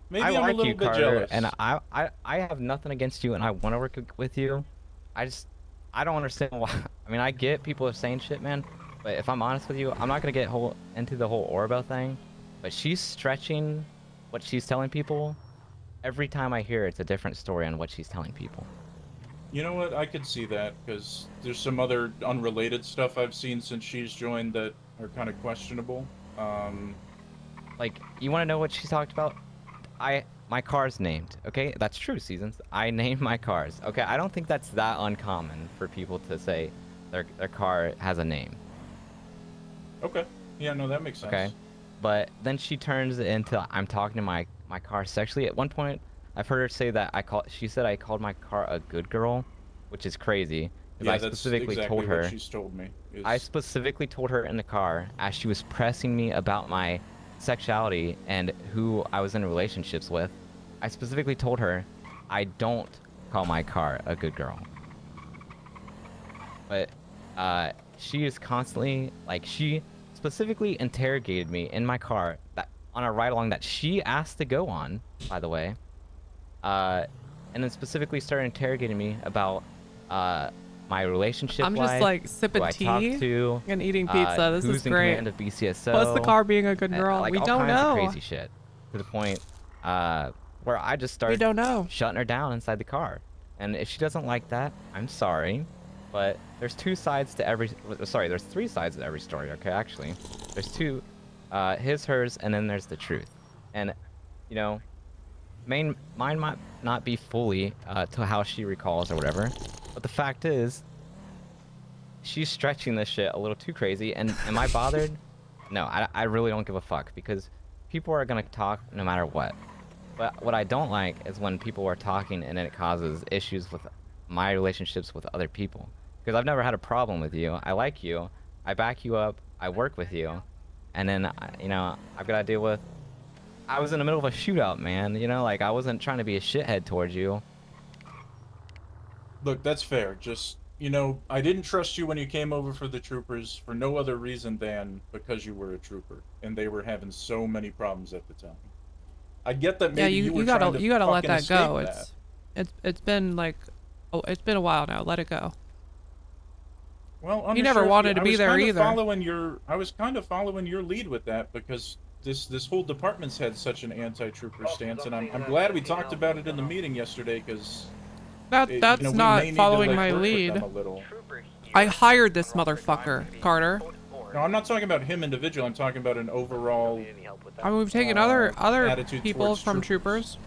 Maybe I'm a like little you, bit Carter, jealous. and I have nothing against you, and I want to work with you. I don't understand why. I mean, I get people are saying shit, man, but if I'm honest with you, I'm not gonna get into the whole Orabel thing. But she's stretching what she's telling people. Every time I hear it's a different story on what she's telling people. You know what? I could see that, because there's some other unrelated stuff I've seen since she's joined that are kind of questionable. Like, you want to know what she talked about? My car's named, okay? That's true, Seasons. I named my cars. Okay, I don't think that's that uncommon for people to say their car has a name. Okay. Yeah, no, that makes sense. Okay. But then she turns it into I'm talking to my car sexually. At one point, I've heard her say that she said I called my car a good girl, which is crazy. Yeah, I that's specifically exactly told her. what she's told me. I specifically told her in the car as she was pressing me about my sexuality and who I was in relationships with. I specifically told her I don't call my car a good girl. But she is constantly like she specifically interrogated me in my car on a ride along that she asked to go on, by the way. And then specifically started interrogating me about my relationship I'm life, just like sipping who I tea talk to, and eating pizza. This who's is in great. command of BCSO. Plus the car being a good girl. Like We all don't kinds know. of crazy shit to the point where I just started don't know. shutting her down inside the car. And if she doesn't like that, I'm sorry, but there's 2 sides to every. Sorry, there's 3 sides to every story. Okay, actually, there's 2, his, hers, and then there's the truth. And you know, mine might not be fully to how she recalls or whatever, but the fact is, she's stretching this shit a little too crazy. And am I bothered? No, I really don't give a fuck because people are gonna talk no matter what. But what I don't like is when people are talking and it causes issues with my relationships with other people. Because I've never had a problem with you. I like you. I back you up. I work with you. And then, you know, I've got to deal with... I was in the middle of a shootout, man. You know, like, I wasn't trying to be a shithead towards you. Look, that's fair. Just, you know, I didn't trust you when you came over for the troopers for no other reason than because you were a trooper. And they were having so many problems at the time. I get that maybe you were trying to you gotta let fucking that go. escape It's been like, it's been a while now. Let it go. Well, You never wanted to be there either. I was kind of following your lead with that because this whole department's had such an anti-trooper stance, and I'm glad we talked about it in the meeting yesterday because That's not following my lead. I hired this motherfucker, Carter. No, I'm not talking about him individually. I'm talking about an overall. I mean, we've taken other attitude people towards from troopers.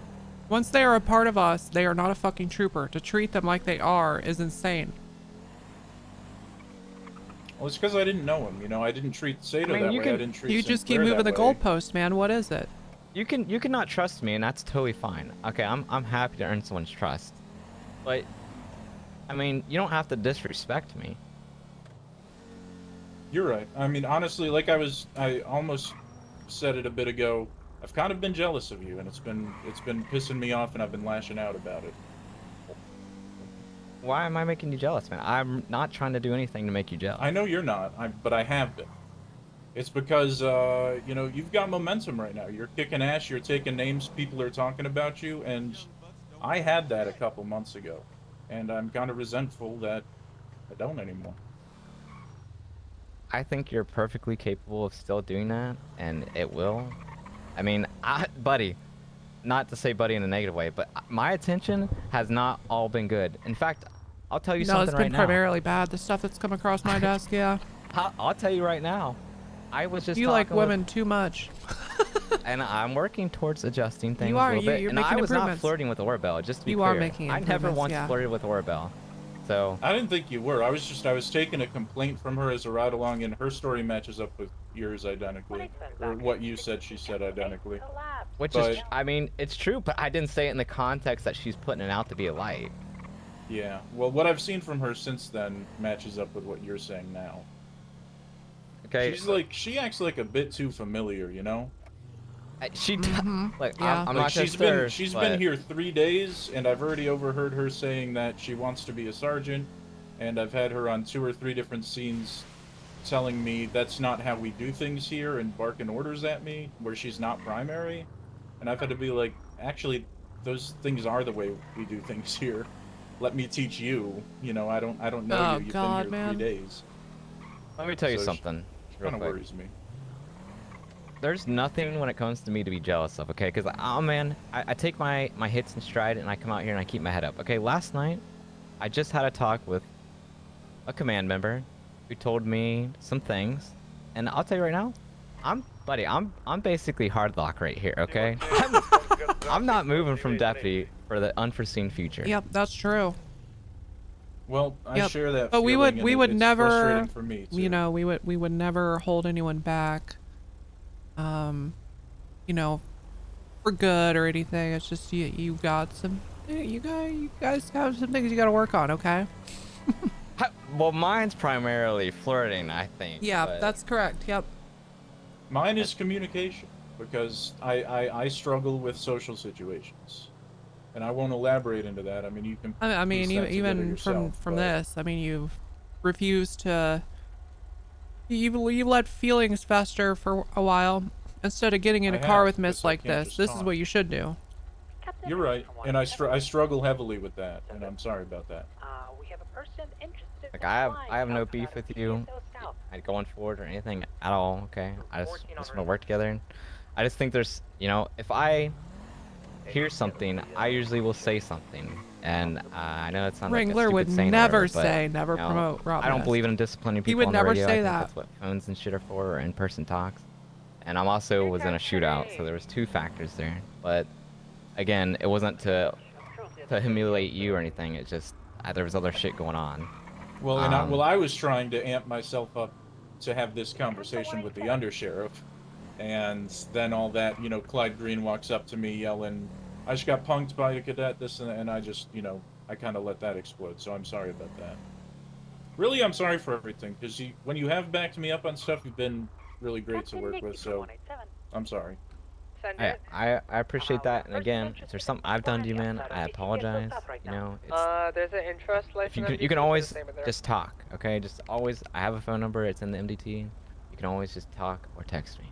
Once they are a part of us, they are not a fucking trooper. To treat them like they are is insane. Well, it's because I didn't know him. You know, I didn't treat Sato that way. I didn't treat You just keep Sinclair moving the that way. goalpost, man. What is it? You can not trust me, and that's totally fine. Okay, I'm happy to earn someone's trust. But, I mean, you don't have to disrespect me. You're right. I mean, honestly, like I almost said it a bit ago. I've kind of been jealous of you, and it's been pissing me off, and I've been lashing out about it. Why am I making you jealous, man? I'm not trying to do anything to make you jealous. I know you're not, but I have been. It's because, you know, you've got momentum right now. You're kicking ass, you're taking names, people are talking about you, and I had that a couple months ago. And I'm kind of resentful that I don't anymore. I think you're perfectly capable of still doing that, and it will. I mean, buddy, not to say buddy in a negative way, but my attention has not all been good. In fact, I'll tell you something right now. No, it's been primarily bad. The stuff that's come across my desk, yeah. I'll tell you right now. I was just You like women too much. And I'm working towards adjusting things You are. a little bit. You're and making I was not improvements. flirting with Orbel, just to be You clear. are making I never improvements, once yeah. flirted with Orbel. So I didn't think you were. I was taking a complaint from her as a ride along, and her story matches up with yours identically, or what you said she said identically. Which is, I mean, it's true, but I didn't say it in the context that she's putting it out to be a light. Yeah. Well, what I've seen from her since then matches up with what you're saying now. Okay. She acts like a bit too familiar, you know? She like Yeah. I'm like not she's sure, been here 3 days, and I've already overheard her saying that she wants to be a sergeant, and I've had her on 2 or 3 different scenes telling me that's not how we do things here and barking orders at me where she's not primary, and I've had to be like, actually, those things are the way we do things here. Let me teach you. You know, I don't know Oh, you. You've God, been here 3 man. days. Let me tell you So something. real Kind of quick. worries me. There's nothing when it comes to me to be jealous of, okay? Because, oh man, I take my hits in stride and I come out here and I keep my head up. Okay, last night, I just had a talk with a command member who told me some things. And I'll tell you right now, I'm basically hard lock right here, okay? I'm not moving from deputy for the unforeseen future. Yep, that's true. Well, I share that But feeling, we and would it's never, frustrating for me, too. you know, we would never hold anyone back, you know, for good or anything. It's just you got some, you guys have some things you got to work on, okay? Well, mine's primarily flirting, I think. Yeah, but... that's correct. Yep. Mine is communication, because I struggle with social situations. And I won't elaborate into that. I mean, you can I mean, piece that together even yourself, from but... this, I mean, you've refused to. You let feelings fester for a while instead of getting in a car with Miss like this. This is what you should do. You're right, and I struggle heavily with that, and I'm sorry about that. We have a person interested. Like, I have no beef with you, like, going forward or anything at all, okay? I just want to work together. And I just think there's, you know, if I hear something, I usually will say something. And I know it's not like a Wrangler stupid would saying or never whatever, but, say, never you know, promote I don't Robinus. believe in disciplining He people would on the never radio. say I think that. that's what phones and shit are for, or in-person talks. And I'm also was in a shootout, so there was 2 factors there. But again, it wasn't to humiliate you or anything. It's just there was other shit going on. Well, and I was trying to amp myself up to have this conversation with the Undersheriff, and then all that, you know, Clyde Green walks up to me yelling, I just got punked by a cadet, this and I just, you know, I kind of let that explode, so I'm sorry about that. Really, I'm sorry for everything, because when you have backed me up on stuff, you've been really great to work with, so I'm sorry. I appreciate that, and again, if there's something I've done to you, man, I apologize. You know, it's, There's an interest if you can always just talk, okay? Just always, I have a phone number, it's in the MDT. You can always just talk or text me.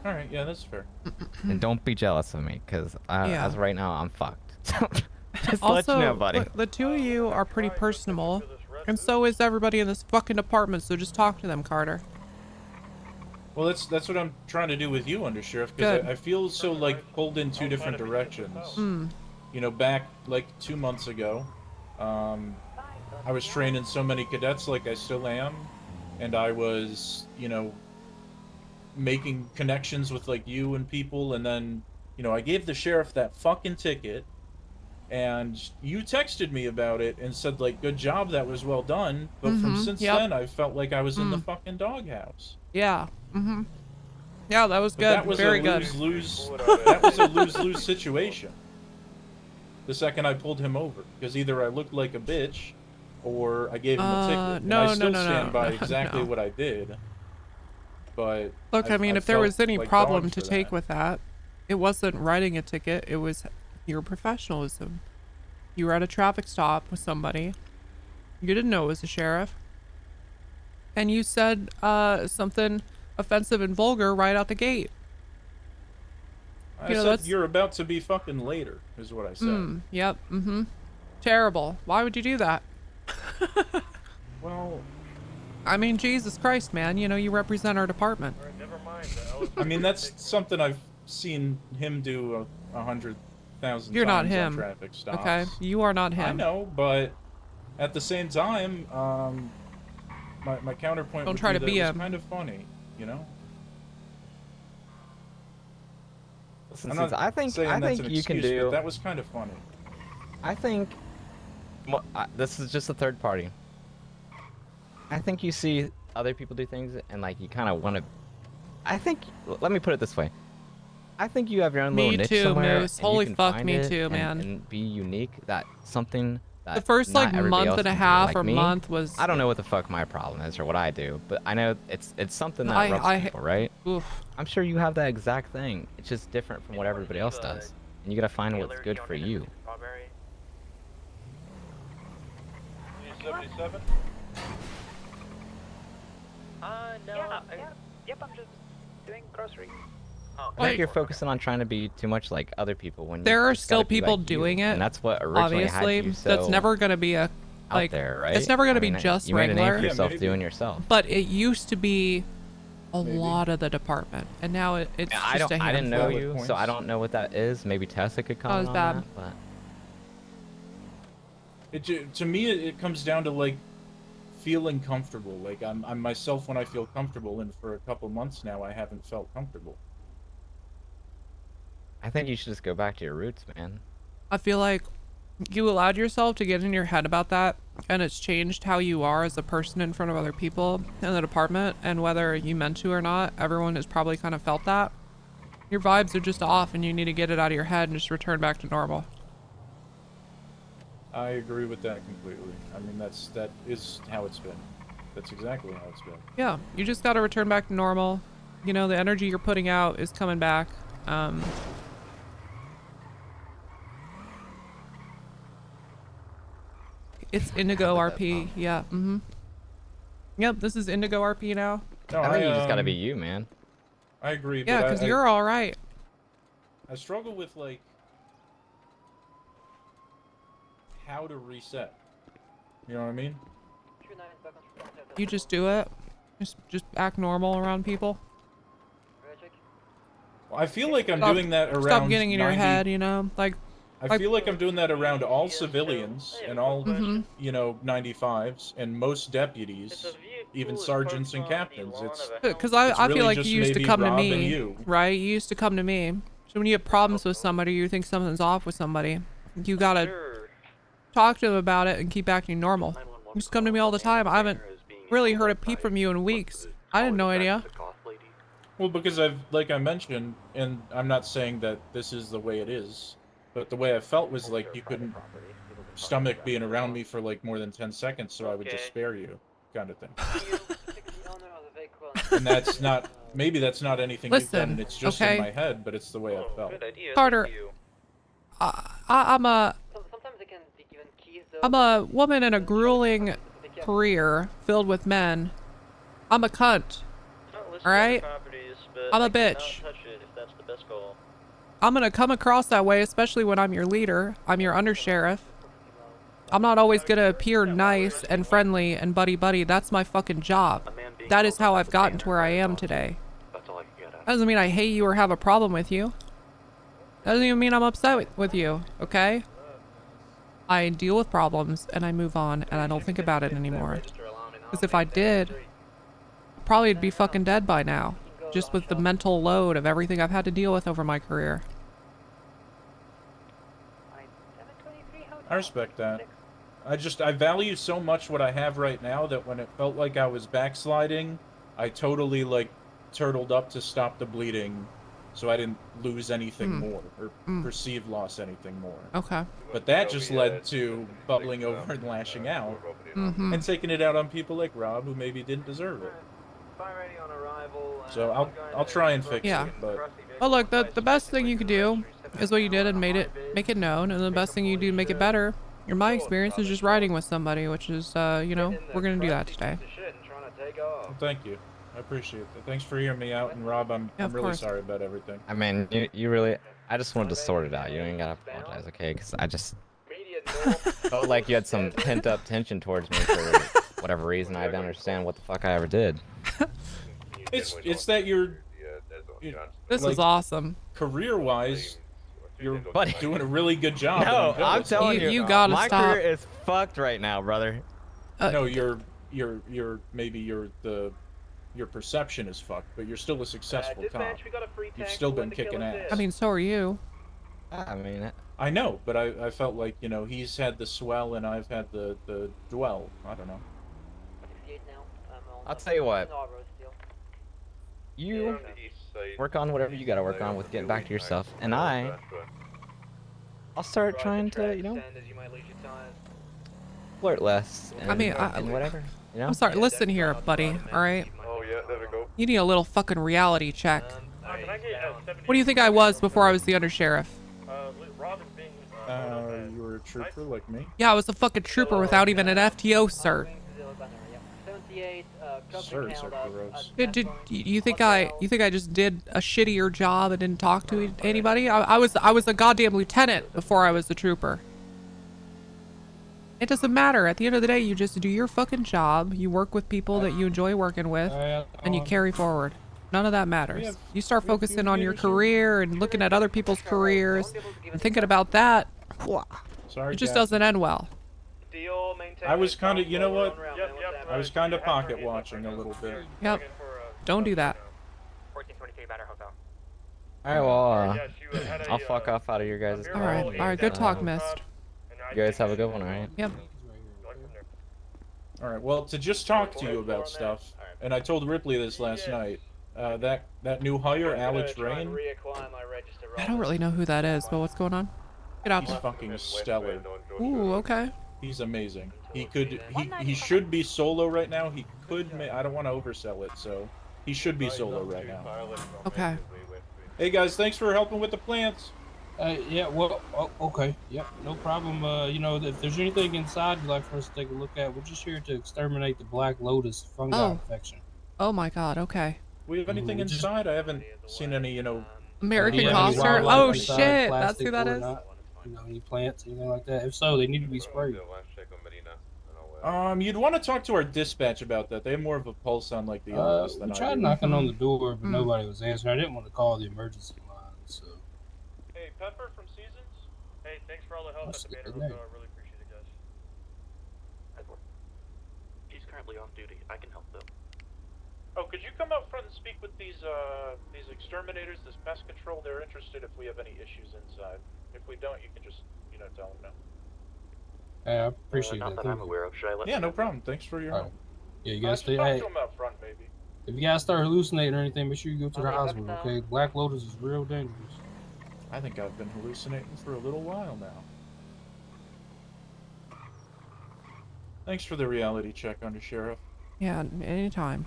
Alright, yeah, that's fair. And don't be jealous of me, because Yeah. as of right now, I'm fucked. Just to Also, let you know, buddy. look, the 2 of you are pretty personable, and so is everybody in this fucking department. So just talk to them, Carter. Well, that's what I'm trying to do with you, Undersheriff, because I feel so, like, pulled in 2 different directions. You know, back, like, 2 months ago, I was training so many cadets, like I still am, and I was, you know, making connections with, like, you and people, and then, you know, I gave the sheriff that fucking ticket, and you texted me about it and said, like, good job, that was well done, but from since then, I felt like I was in the fucking doghouse. Yeah. Yeah, that was good. That was Very a good. lose-lose. That was a lose-lose situation. The second I pulled him over, because either I looked like a bitch, or I gave him a ticket. And I still stand by exactly what I did. But look, I mean, if there was any like problem dog to for take that. with that, it wasn't writing a ticket. It was your professionalism. You were at a traffic stop with somebody. You didn't know it was a sheriff. And you said something offensive and vulgar right out the gate. I said, you're about to be fucking later, is what I said. Yep. Terrible. Why would you do that? Well, I mean, Jesus Christ, man. You know, you represent our department. I mean, that's something I've seen him do 100,000 times You're not on him. traffic stops. Okay, you are not him. I know, but at the same time, my counterpoint Don't would try be to that be it was him. kind of funny, you know? Listen, I'm not I think saying that's an you can excuse, do. but that was kind of funny. I think this is just a third party. I think you see other people do things and like you kind of want to. I think let me put it this way: I think you have your own Me little niche too, somewhere, Moose. and you Holy can fuck, find me it too, and, man. and be unique. That something that The first not like everybody month else and a can do. half Like or me, month was. I don't know what the fuck my problem is or what I do, but I know it's something that rubs I people, right? Oof. I'm sure you have that exact thing. It's just different from what everybody else does, and you gotta find what's good for you. 77? No. Yep, I'm just doing groceries. I think you're focusing on trying to be too much like other people when There are you just gotta still be people like doing you. it. And that's what originally Obviously, had you so that's never gonna be a like. out there, right? It's never gonna I be mean, just you made a name regular. for yourself doing yourself. But it used to be a lot of the department, and now it's I just don't. a I didn't know handful. you, so I don't know what that is. Maybe Tessa could That was comment bad. on that. But To me, it comes down to like feeling comfortable. Like I'm myself when I feel comfortable, and for a couple months now, I haven't felt comfortable. I think you should just go back to your roots, man. I feel like you allowed yourself to get in your head about that, and it's changed how you are as a person in front of other people in the department, and whether you meant to or not, everyone has probably kind of felt that. Your vibes are just off, and you need to get it out of your head and just return back to normal. I agree with that completely. I mean, that is how it's been. That's exactly how it's been. Yeah, you just gotta return back to normal. You know, the energy you're putting out is coming back. It's Indigo RP. Yeah. Mm-hmm. Yep, this is Indigo RP now. No, I think you just gotta be you, man. I agree. Yeah, but because you're all right. I struggle with like how to reset. You know what I mean? You just do it. Just act normal around people. Well, I feel like I'm Stop- doing that around. Stop getting in your 90 head, you know, like. I feel like I'm doing that around all civilians and all, you know, 95s and most deputies, even sergeants and captains. It's Because I really feel like just you used to maybe come to Rob and me, you. right? You used to come to me. So when you have problems with somebody, you think something's off with somebody, you gotta talk to them about it and keep acting normal. You just come to me all the time. I haven't really heard a peep from you in weeks. I had no idea. Well, because like I mentioned, and I'm not saying that this is the way it is, but the way I felt was like you couldn't stomach being around me for like more than 10 seconds, so I would just spare you, kind of thing. And that's not, maybe that's not anything you've done, and it's just in my head, but it's the way I felt. Carter, I'm a woman in a grueling career filled with men. I'm a cunt. Alright? I'm a bitch. I'm gonna come across that way, especially when I'm your leader. I'm your undersheriff. I'm not always gonna appear nice and friendly and buddy-buddy. That's my fucking job. That is how I've gotten to where I am today. That doesn't mean I hate you or have a problem with you. That doesn't even mean I'm upset with you, okay? I deal with problems and I move on and I don't think about it anymore. Because if I did, I'd probably be fucking dead by now. Just with the mental load of everything I've had to deal with over my career. I respect that. I value so much what I have right now that when it felt like I was backsliding, I totally like turtled up to stop the bleeding so I didn't lose anything more or perceive loss anything more. Okay. But that just led to bubbling over and lashing out and taking it out on people like Rob who maybe didn't deserve it. So I'll try and fix Yeah. it, but Oh look, the best thing you could do is what you did and make it known, and the best thing you do to make it better, in my experience, is just riding with somebody, which is you know, we're gonna do that today. well, thank you. I appreciate that. Thanks for hearing me out, and Rob, I'm really course. sorry about everything. I mean, you really. I just wanted to sort it out. You ain't gotta apologize, okay? Because I just felt like you had some pent up tension towards me for whatever reason. I don't understand what the fuck I ever did. It's that you're This like, is awesome. Career-wise, you're doing a really good job. No, and I'm telling you, you gotta my stop. career is fucked right now, brother. No, maybe your perception is fucked, but you're still a successful cop. You've still been kicking ass. I mean, so are you. I mean, I know, but I felt like, you know, he's had the swell and I've had the dwell. I don't know. I'll tell you what. You work on whatever you gotta work on with getting back to your stuff, and I'll start trying to, you know, flirt less and, I mean, and whatever. You know? I'm sorry. Listen here, buddy. All right. Oh yeah, there we go. You need a little fucking reality check. What do you think I was before I was the undersheriff? You were a trooper like me? Yeah, I was a fucking trooper without even an FTO cert. Certs are gross. Did you think I just did a shittier job and didn't talk to anybody? I was a goddamn lieutenant before I was a trooper. It doesn't matter. At the end of the day, you just do your fucking job. You work with people that you enjoy working with, and you carry forward. None of that matters. You start focusing on your career and looking at other people's careers and thinking about that. Sorry, it just doesn't end well. I was kind of, you know what? I was kind of pocket watching a little bit. Yep. Don't do that. Alright, well, I'll fuck off out of your guys' car. Alright, good talk, Mist. You guys have a good one, alright? Yep. Alright, well, to just talk to you about stuff, and I told Ripley this last night, that new hire, Alex Rain, I don't really know who that is, but what's going on? Get out he's there. fucking stellar. Ooh, okay. He's amazing. He should be solo right now. He could, I don't want to oversell it, so he should be solo right now. Okay. Hey guys, thanks for helping with the plants. Yeah, well, okay. Yep, no problem. You know, if there's anything inside you'd like for us to take a look at, we're just here to exterminate the Black Lotus fungi infection. Oh my god, okay. We have anything inside? I haven't seen any, you know... American Coster? Oh shit, that's who that is? You know, any plants, anything like that? If so, they need to be sprayed. You'd want to talk to our dispatch about that. They have more of a pulse on, like, the office than I do. We tried knocking on the door, but nobody was answering. I didn't want to call the emergency line, so... Hey, Pepper from Seasons? Hey, thanks for all the help at the banner hotel. I really appreciate it, guys. He's currently off duty. I can help though. Oh, could you come out front and speak with these exterminators, this pest control? They're interested if we have any issues inside. If we don't, you can just, you know, tell them no. I appreciate not that. that I'm aware of. Should I let Yeah, them no know? problem. Thanks for your help. Yeah, you guys stay. Talk Hey, to them out front, maybe. if you guys start hallucinating or anything, make sure you go to the hospital, okay? Black Lotus is real dangerous. I think I've been hallucinating for a little while now. Thanks for the reality check, Undersheriff. Yeah, anytime.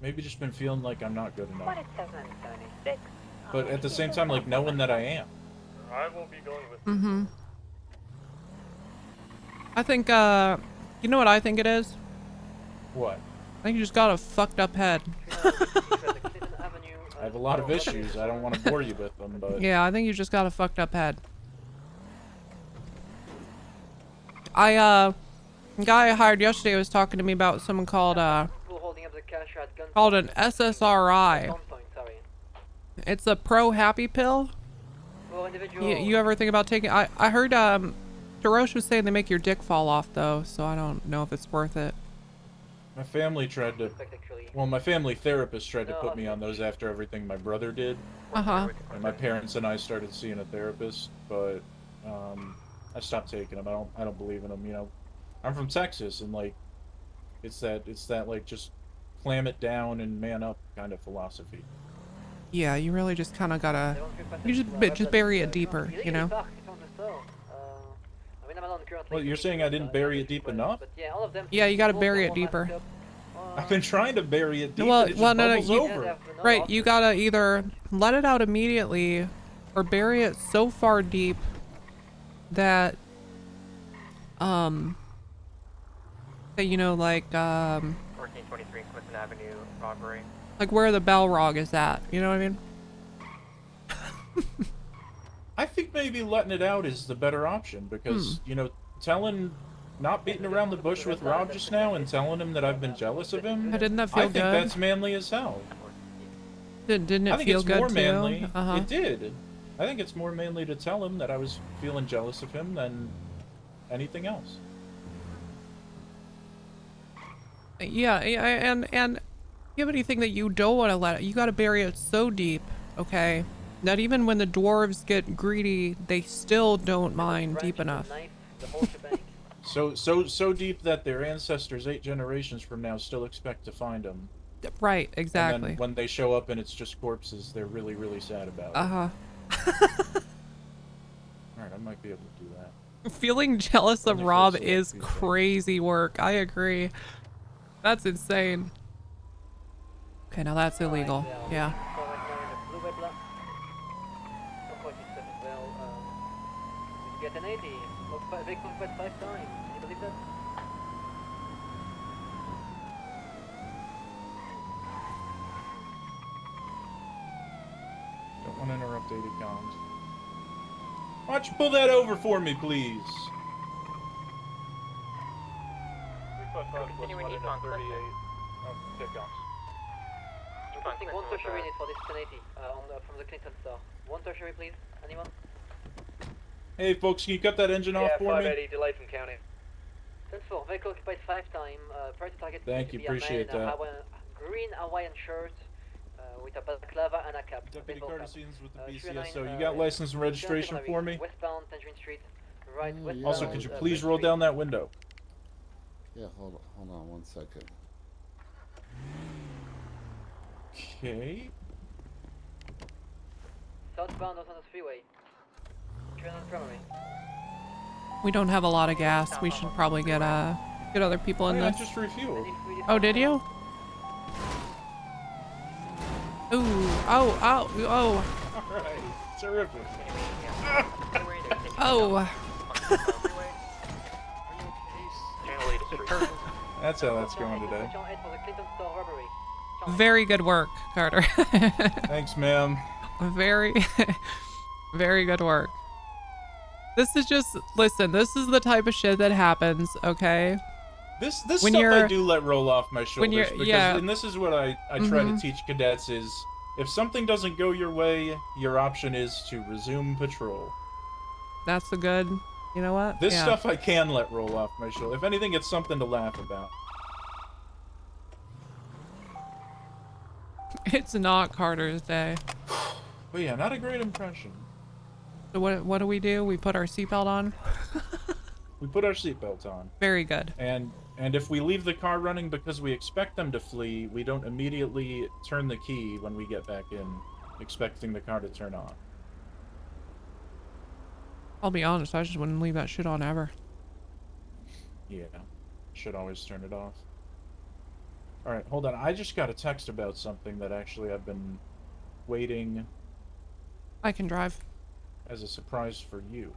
Maybe just been feeling like I'm not good enough. But at the same time, like, knowing that I am. I will be going with Mm-hmm. I think, you know what I think it is? What? I think you just got a fucked up head. I have a lot of issues. I don't want to bore you with them, but... Yeah, I think you just got a fucked up head. A guy I hired yesterday was talking to me about someone called an SSRI. It's a pro happy pill. You ever think about taking? I heard Deroche was saying they make your dick fall off though, so I don't know if it's worth it. My family tried to... Well, my family therapist tried to put me on those after everything my brother did. Uh-huh. And my parents and I started seeing a therapist, but I stopped taking them. I don't believe in them, you know. I'm from Texas, and like it's that like just clam it down and man up kind of philosophy. Yeah, you really just kind of gotta, you just bury it deeper, you know. Well, you're saying I didn't bury it deep enough? Yeah, you gotta bury it deeper. I've been trying to bury it deep. Well, It just no, bubbles you, over. right. You gotta either let it out immediately, or bury it so far deep that, that you know, like 1423 Clinton Avenue robbery. like where the Balrog is at. You know what I mean? I think maybe letting it out is the better option because, you know, not beating around the bush with Rob just now and telling him that I've been jealous of him. Didn't that feel I think good? that's manly as hell. Didn't it I think feel it's good more too? manly. Uh-huh. It did. I think it's more manly to tell him that I was feeling jealous of him than anything else. Yeah, and you have anything that you don't want to let it, you got to bury it so deep, okay, that even when the dwarves get greedy, they still don't mine deep enough. So deep that their ancestors 8 generations from now still expect to find them. Right, And exactly. then when they show up and it's just corpses, they're really, really sad about it. Uh-huh. Alright, I might be able to do that. Feeling jealous of Only for Rob select is people. crazy work. I agree. That's insane. Okay, now that's illegal. Yeah. Get an 80. They convert 5 times. Can you believe that? Don't want to interrupt daily comms. Why don't you pull that over for me, please? Continuing Econ 38. Oh, take comms. Requesting 1 tertiary unit for this 1080 from the Clinton Star. 1 tertiary, please. Anyone? Hey, folks, can you cut that engine off for me? 580, delayed from county. 10-4, vehicle occupied 5 times. Prior to target. Thank you, appreciate that. Green Hawaiian shirt with a balaclava and a cap. Deputy baseball cap. Cardassians with the BCSO. You got license and registration for me? Westbound Tangerine Street. Right, westbound. Also, could you please roll down that window? Yeah, hold on 1 second. Okay. Southbound on the freeway. Train on primary. We don't have a lot of gas. We should probably get other people in I this. just refueled. Oh, did you? Ooh. Oh. Alright. Terrific. Oh. That's how that's going today. Very good work, Carter. Thanks, ma'am. Very, very good work. This is just, listen, this is the type of shit that happens, okay? This When stuff I you're- do let roll off my shoulders you're- because, yeah. and this is what I try to teach cadets is, if something doesn't go your way, your option is to resume patrol. That's a good, you know what? This Yeah. stuff I can let roll off my shoulder. If anything, it's something to laugh about. It's not Carter's day. But yeah, not a great impression. So what do? We put our seatbelt on? We put our seatbelt on. Very good. And if we leave the car running because we expect them to flee, we don't immediately turn the key when we get back in, expecting the car to turn on. I'll be honest, I just wouldn't leave that shit on ever. Yeah, should always turn it off. Alright, hold on. I just got a text about something that actually I've been waiting I can drive. as a surprise for you.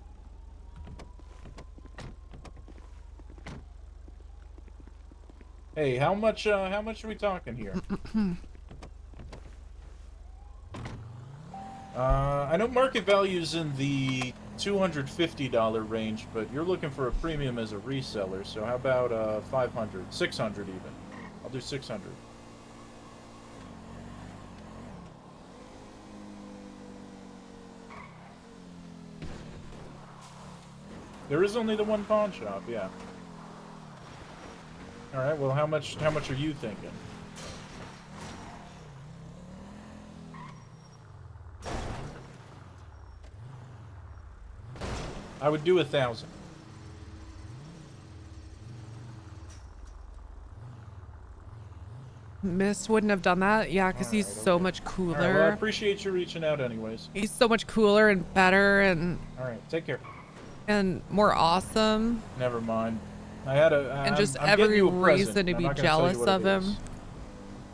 Hey, how much are we talking here? I know market value's in the $250 range, but you're looking for a premium as a reseller, so how about 500, 600 even. I'll do 600. There is only the one pawn shop, yeah. All right, well, how much are you thinking? I would do 1,000. Mist wouldn't have done that. Yeah, because he's so much All right, cooler. well, I appreciate you reaching out anyways. He's so much cooler and better and All right, take care. and more awesome. Never mind. I had a And just I'm getting every you a present. reason to I'm be not gonna tell you jealous what of it him. is.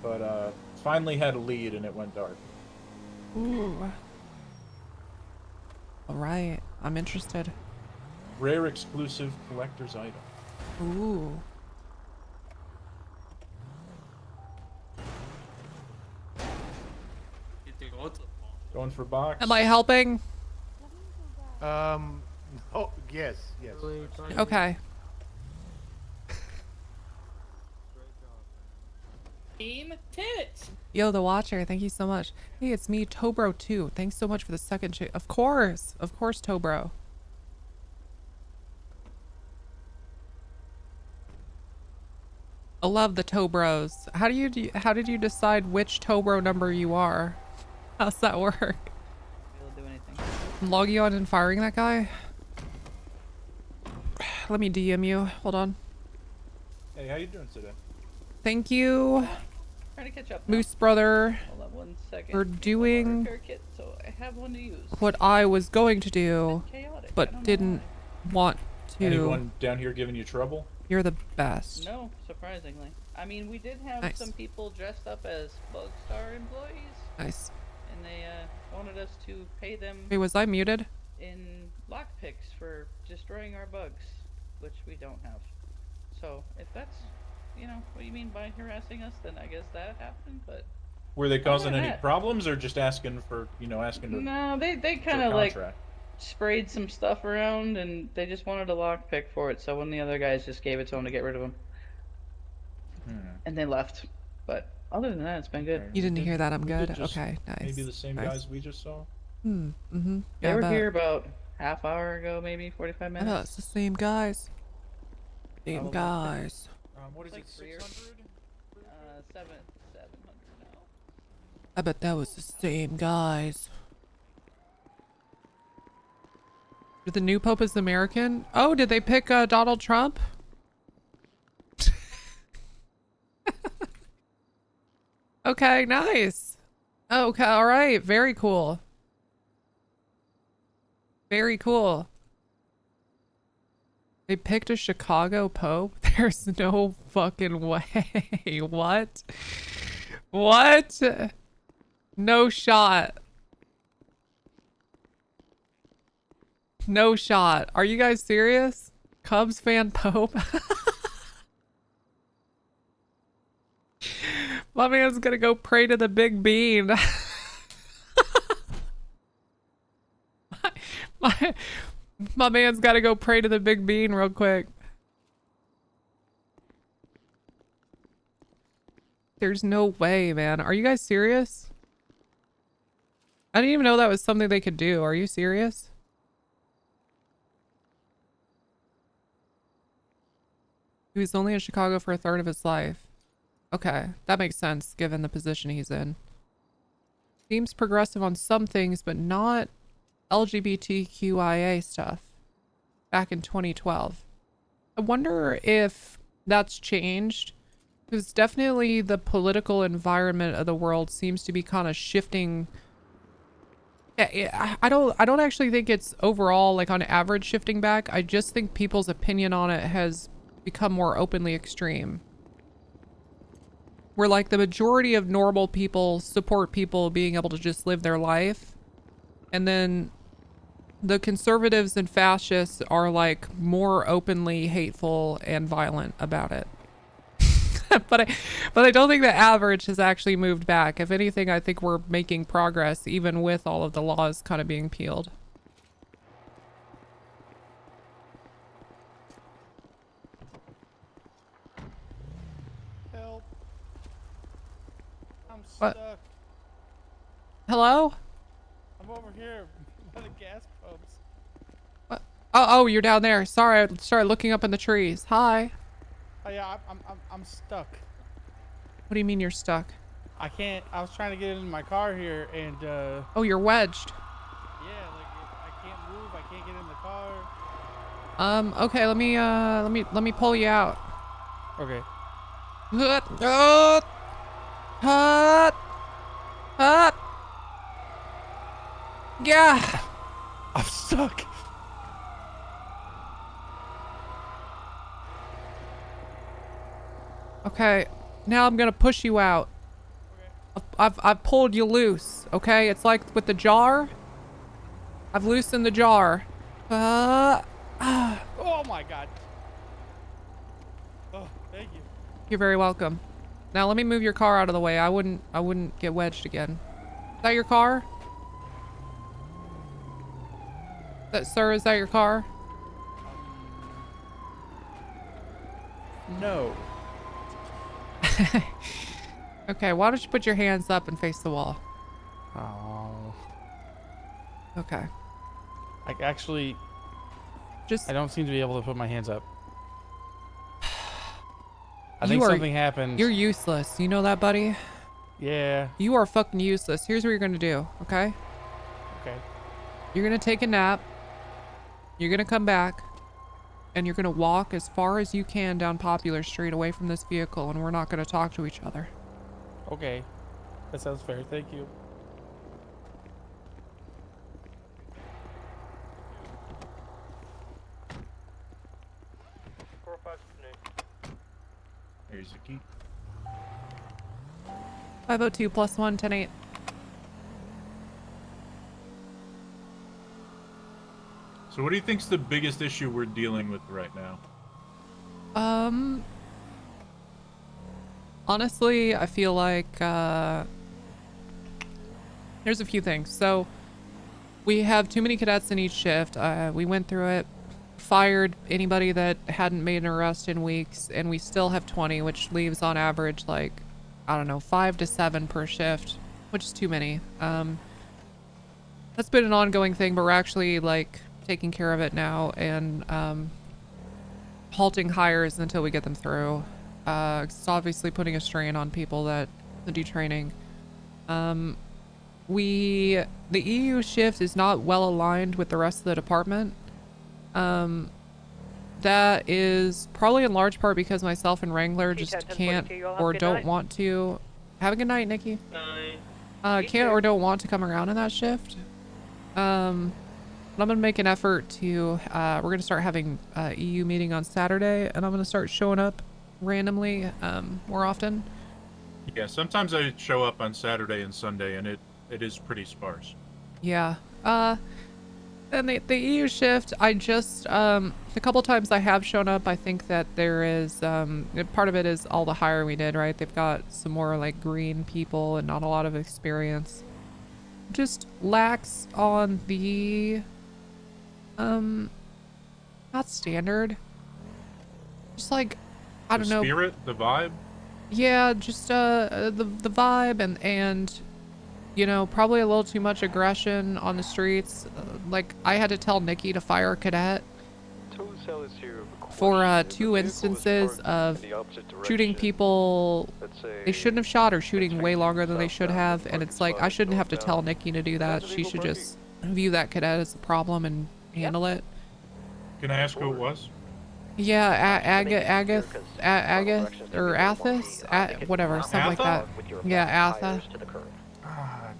But finally had a lead and it went dark. Ooh. All right, I'm interested. Rare exclusive collector's item. Ooh. Going for box. Am I helping? Oh, yes. Okay. Team Tits. Yo, the Watcher, thank you so much. Hey, it's me, Tobro, too. Thanks so much for the second Of course, Tobro. I love the Tobros. How did you decide which Tobro number you are? How's that work? He'll do anything. Logging on and firing that guy? Let me DM you. Hold on. Hey, how you doing today? Thank you, Trying to catch up now. Moose Brother, Hold on 1 second. for doing Repair kit, so I have one to use. what I was going to do, Chaotic. I but don't know didn't want to. Anyone down here giving you trouble? You're the best. No, surprisingly. I mean, we did have Nice. some people dressed up as Bugstar employees. Nice. And they wanted us to pay them. Wait, was I muted? In lockpicks for destroying our bugs, which we don't have. So if that's, you know, what you mean by harassing us, then I guess that happened. But Were they causing Other than any that- problems, or just asking for, asking to? no, they for kind a of like contract? sprayed some stuff around, and they just wanted a lockpick for it. So one of the other guys just gave it to them to get rid of them, and they left. But other than that, it's been good. You didn't hear that? I'm We good. did just Okay, nice. Maybe the same nice. guys we just saw. Mm-hmm. They Yeah, were but here about half hour ago, maybe 45 I minutes. thought it's the same guys. Same Probably. guys. What is Like it? 600? 700 now. I bet that was the same guys. Did the new Pope is American? Oh, did they pick Donald Trump? Okay, nice. Okay, all right. Very cool. Very cool. They picked a Chicago Pope? There's no fucking way. What? What? No shot. No shot. Are you guys serious? Cubs fan Pope? My man's gonna go pray to the big bean. my man's gotta go pray to the big bean real quick. There's no way, man. Are you guys serious? I didn't even know that was something they could do. Are you serious? He was only in Chicago for a third of his life. Okay, that makes sense given the position he's in. Seems progressive on some things, but not LGBTQIA stuff. Back in 2012. I wonder if that's changed. Because definitely the political environment of the world seems to be kind of shifting. I don't actually think it's overall, like on average, shifting back. I just think people's opinion on it has become more openly extreme. Where like the majority of normal people support people being able to just live their life. And then the conservatives and fascists are like more openly hateful and violent about it. but I don't think the average has actually moved back. If anything, I think we're making progress even with all of the laws kind of being peeled. Help. I'm What? stuck. Hello? I'm over here by the gas pumps. What? Oh, you're down there. Sorry, I started looking up in the trees. Hi. Oh yeah, I'm stuck. What do you mean you're stuck? I can't. I was trying to get in my car here, and Oh, you're wedged. yeah, like I can't move. I can't get in the car. Okay, let me pull you out. Okay. Yeah. I'm stuck. Okay, now I'm gonna push you out. I've pulled you loose. Okay, it's like with the jar. I've loosened the jar. Oh my god. Oh, thank you. You're very welcome. Now let me move your car out of the way. I wouldn't get wedged again. Is that your car? Sir, is that your car? No. Okay, why don't you put your hands up and face the wall? Oh. Okay. I actually I don't seem to be able to put my hands up. I think something happened. You're useless. You know that, buddy? Yeah. You are fucking useless. Here's what you're gonna do, okay? Okay. You're gonna take a nap. You're gonna come back. and you're going to walk as far as you can down Popular Street away from this vehicle, and we're not going to talk to each other. Okay. That sounds fair. Thank you. Here's the key. 502 +1 10-8. So what do you think's the biggest issue we're dealing with right now? Honestly, I feel like there's a few things. So we have too many cadets in each shift. We went through it, fired anybody that hadn't made an arrest in weeks, and we still have 20, which leaves on average like, I don't know, 5 to 7 per shift, which is too many. That's been an ongoing thing, but we're actually like taking care of it now and halting hires until we get them through. It's obviously putting a strain on people that the detraining. The EU shift is not well aligned with the rest of the department. That is probably in large part because myself and Wrangler just can't or don't want to. Have a good night, Nikki. Can't or don't want to come around in that shift. I'm gonna make an effort to. We're gonna start having EU meeting on Saturday, and I'm gonna start showing up randomly more often. Yeah, sometimes I show up on Saturday and Sunday, and it is pretty sparse. Yeah. And the EU shift, I just the couple times I have shown up, I think that there is part of it is all the hire we did, right? They've got some more like green people and not a lot of experience. Just lacks on the not standard. Just like I don't know. The spirit, the vibe? Yeah, just the vibe and you know, probably a little too much aggression on the streets. Like I had to tell Nikki to fire a cadet for 2 instances of shooting people they shouldn't have shot or shooting way longer than they should have, and it's like I shouldn't have to tell Nikki to do that. She should just view that cadet as a problem and handle it. Can I ask who it was? Yeah, Agath or Athos, whatever, something like that. Yeah, Atha.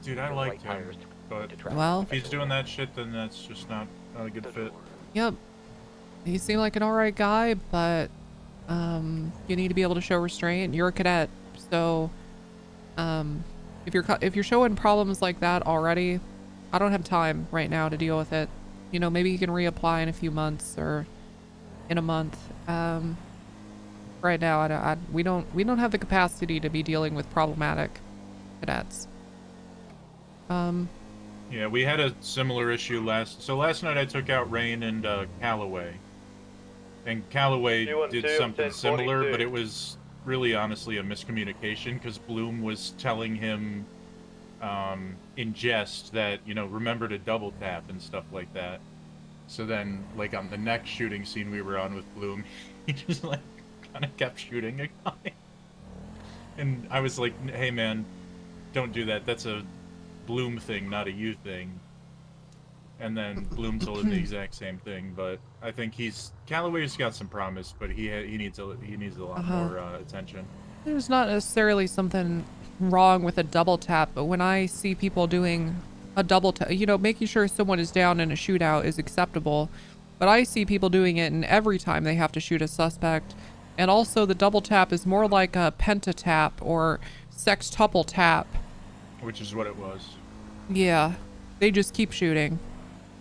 Dude, I liked him, but well, if he's doing that shit, then that's just not a good fit. Yep. He seemed like an alright guy, but you need to be able to show restraint. You're a cadet, so if you're showing problems like that already, I don't have time right now to deal with it. You know, maybe you can reapply in a few months or in a month. Right now, we don't have the capacity to be dealing with problematic cadets. Yeah, we had a similar issue last night I took out Rain and Callaway. And Callaway did something similar, but it was really honestly a miscommunication because Bloom was telling him in jest that, you know, remember to double tap and stuff like that. So then, like, on the next shooting scene we were on with Bloom, he just, like, kind of kept shooting a guy. And I was like, hey, man, don't do that. That's a Bloom thing, not a you thing. And then Bloom told him the exact same thing, but I think Callaway's got some promise, but he needs a lot more attention. There's not necessarily something wrong with a double tap, but when I see people doing a double tap, you know, making sure someone is down in a shootout is acceptable, but I see people doing it and every time they have to shoot a suspect. And also the double tap is more like a pentatap or sextuple tap. Which is what it was. Yeah, they just keep shooting.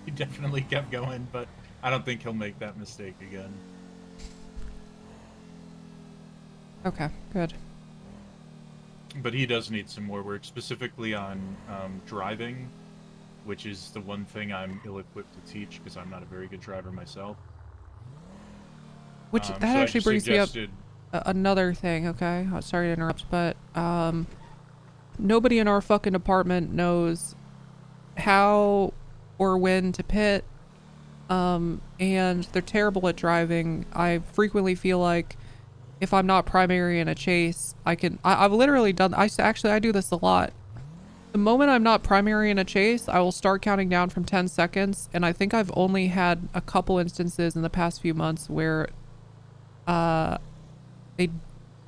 He definitely kept going, but I don't think he'll make that mistake again. Okay, good. But he does need some more work, specifically on driving, which is the one thing I'm ill-equipped to teach because I'm not a very good driver myself. Which that actually brings me up another thing, okay? Sorry to interrupt, but nobody in our fucking department knows how or when to pit, and they're terrible at driving. I frequently feel like if I'm not primary in a chase, I've literally done, I do this a lot. The moment I'm not primary in a chase, I will start counting down from 10 seconds, and I think I've only had a couple instances in the past few months where our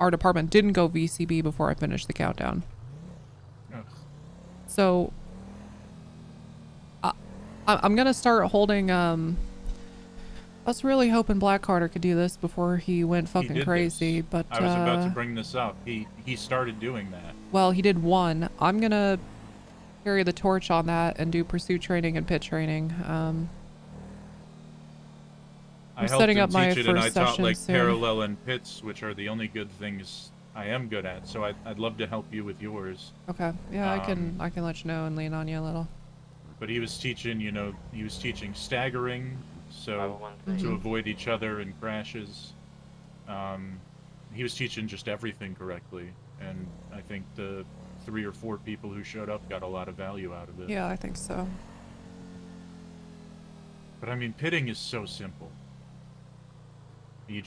department didn't go VCB before I finished the countdown. Ugh. So I'm gonna start holding I was really hoping Black Carter could do this before he went fucking crazy, but I was about to bring this up. He started doing that. well, he did one. I'm gonna carry the torch on that and do pursuit training and pit training. I'm setting up my teach it, and I first taught session like soon. parallel and pits, which are the only good things I am good at. So I'd love to help you with yours. Okay, yeah, I can let you know and lean on you a little. But he was teaching, you know, he was teaching staggering, so Mhm. to avoid each other and crashes. He was teaching just everything correctly, and I think the 3 or 4 people who showed up got a lot of value out of it. Yeah, I think so. But I mean, pitting is so simple. You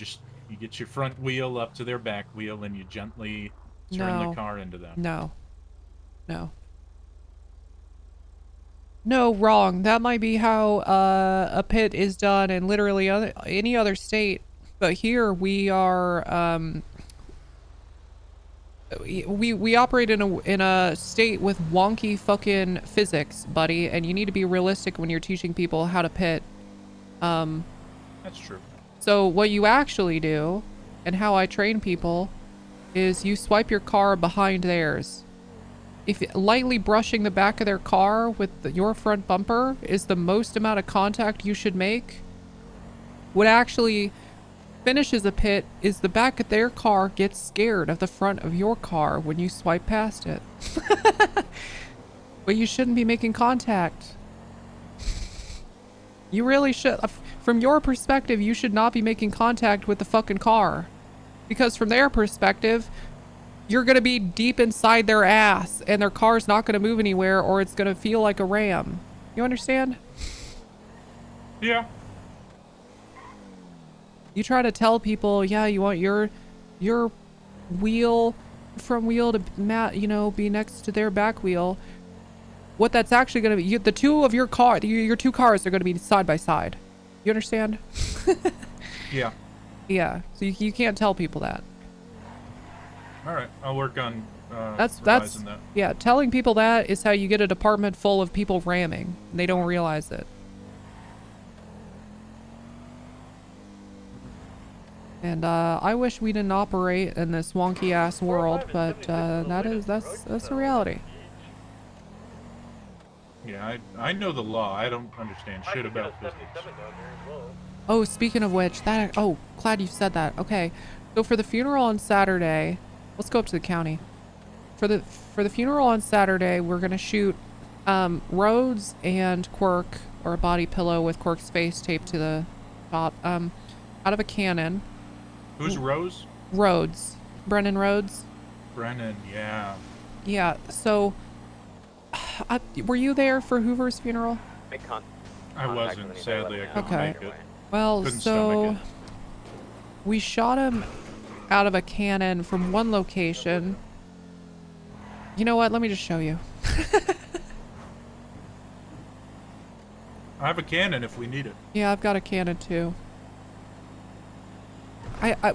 get your front wheel up to their back wheel, and you gently turn No. the car into them. No. No, wrong. That might be how a pit is done in literally any other state, but here we are. We operate in a state with wonky fucking physics, buddy, and you need to be realistic when you're teaching people how to pit. That's true. So what you actually do, and how I train people, is you swipe your car behind theirs. If lightly brushing the back of their car with your front bumper is the most amount of contact you should make, what actually finishes a pit is the back of their car gets scared of the front of your car when you swipe past it. But you shouldn't be making contact. You really should. From your perspective, you should not be making contact with the fucking car. Because from their perspective, you're going to be deep inside their ass and their car's not going to move anywhere, or it's going to feel like a ram. You understand? Yeah. You try to tell people, yeah, you want your wheel from wheel to be next to their back wheel. What that's actually going to be, the two of your car, your two cars are going to be side by side. You understand? Yeah. Yeah. So you can't tell people that. All right, I'll work on That's revising that. yeah. Telling people that is how you get a department full of people ramming. They don't realize it. And I wish we didn't operate in this wonky ass world, but that's a reality. Yeah, I know the law. I don't understand shit about physics. Oh, speaking of which, glad you said that. Okay, so for the funeral on Saturday, let's go up to the county. For the funeral on Saturday, we're gonna shoot Rhodes and Quirk, or a body pillow with Quirk's face taped to the top, out of a cannon. Who's Rose? Rhodes. Brennan Rhodes. Brennan, yeah. Yeah, so were you there for Hoover's funeral? I wasn't, sadly. I couldn't make it. Well, Couldn't so stomach we shot him out of a cannon from one location. You know what? Let me just show you. I have a cannon if we need it. Yeah, I've got a cannon too.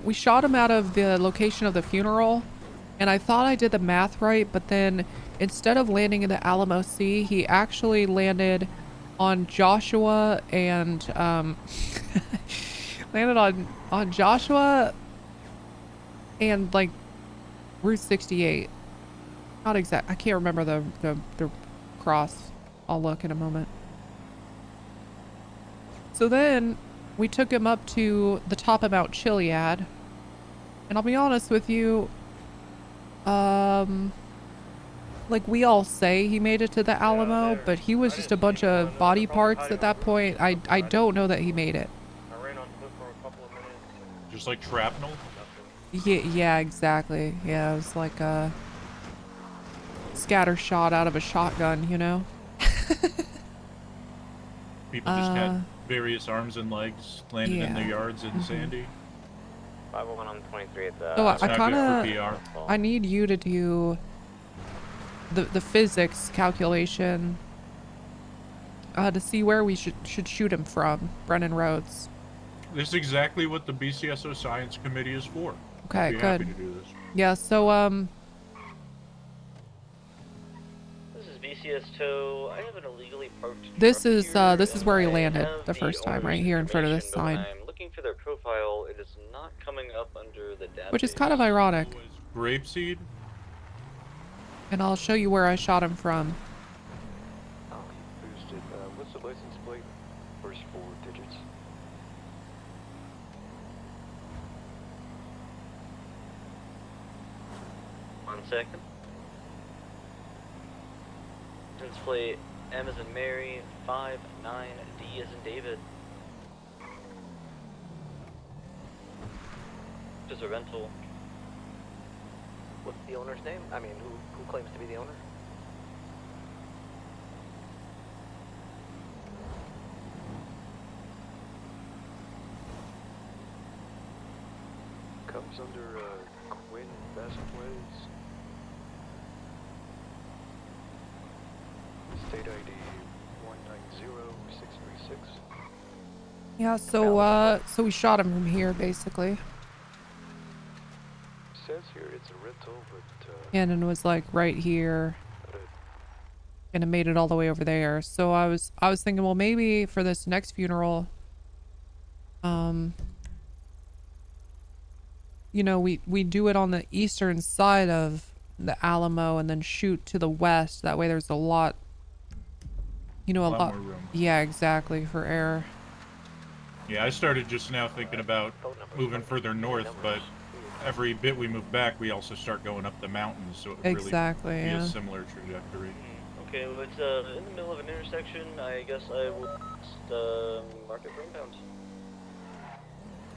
We shot him out of the location of the funeral, and I thought I did the math right, but then instead of landing in the Alamo Sea, he actually landed on Joshua and landed on Joshua and like Route 68. Not exact. I can't remember the cross. I'll look in a moment. So then we took him up to the top of Mount Chiliad, and I'll be honest with you, like we all say he made it to the Alamo, but he was just a bunch of body parts at that point. I don't know that he made it. Just like shrapnel? Yeah, exactly. Yeah, it was like a scatter shot out of a shotgun, you know? People just had various arms and legs landed in their yeah. yards in Sandy. 501 on 23 at the... So It's not good for PR. I need you to do the physics calculation to see where we should shoot him from, Brennan Rhodes. This is exactly what the BCSO Science Committee is for. Okay, I'd be happy good. to do this. Yeah, so This is BCSO. I have an illegally parked this truck is here, this is and where he I landed have the first time, right owner's here in front of this information, but sign. when I'm looking for their profile, it is not coming up under the database. Which is kind of ironic. Grapeseed? And I'll show you where I shot him from. Boosted. What's the license plate? First 4 digits. One second. License plate M as in Mary, 59D as in David. Just a rental. What's the owner's name? I mean, who claims to be the owner? Comes under Quinn Vasquez. State ID 190636. Yeah, so we shot him from here basically. Says here it's a rental, but Cannon was like right here. And it made it all the way over there. So I was thinking, well, maybe for this next funeral, you know, we do it on the eastern side of the Alamo and then shoot to the west. That way there's a lot, you know, a lot more room. Yeah, exactly, for air. Yeah, I started just now thinking about moving further north, but every bit we move back, we also start going up the mountains, so it would Exactly, really be yeah. a similar trajectory. Okay, well, it's in the middle of an intersection. I guess I will just mark it for impound.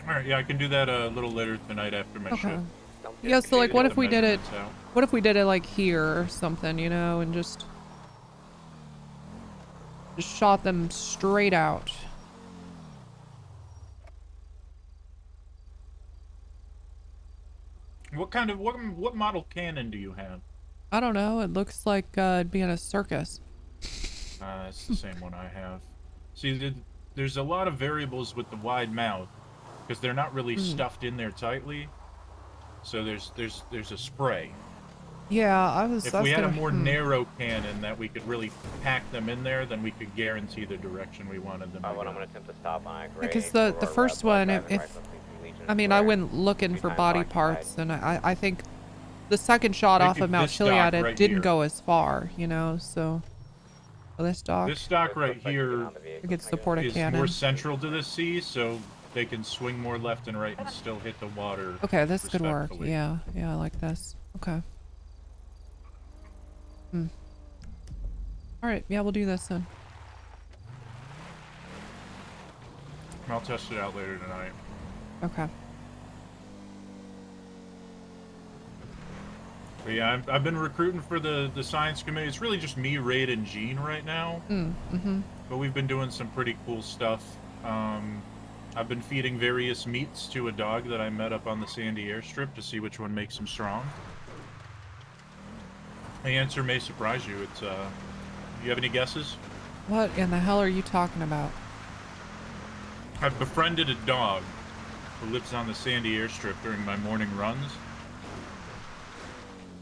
Alright, yeah, I can do that a little later tonight after my Okay. shift. Yeah, so like what if we did it Measurements out. what if we did it like here or something, you know, and just shot them straight out. What model cannon do you have? I don't know, it looks like it'd be in a circus. It's the same one I have. See, there's a lot of variables with the wide mouth, because they're not really stuffed in there tightly. So there's a spray. Yeah, I was If that's we had a gonna- more narrow cannon that we could really pack them in there, then we could guarantee the direction we wanted them to go. I'm gonna attempt to stop on a Because the first one, if I mean, I went looking for body parts, and I think the second shot Like off of Mount this dock Chiliad, it right didn't here. go as far, you know, so this dock, This dock right here we could support a is cannon. more central to the sea, so they can swing more left and right and still hit the water. Okay, this could work. respectfully. Yeah, I like this. Okay. All right, yeah, we'll do this then. I'll test it out later tonight. Okay. But yeah, I've been recruiting for the science committee. It's really just me, Raid, and Gene right now. But we've been doing some pretty cool stuff. I've been feeding various meats to a dog that I met up on the Sandy airstrip to see which one makes him strong. The answer may surprise you. It's, you have any guesses? What in the hell are you talking about? I've befriended a dog who lives on the Sandy airstrip during my morning runs.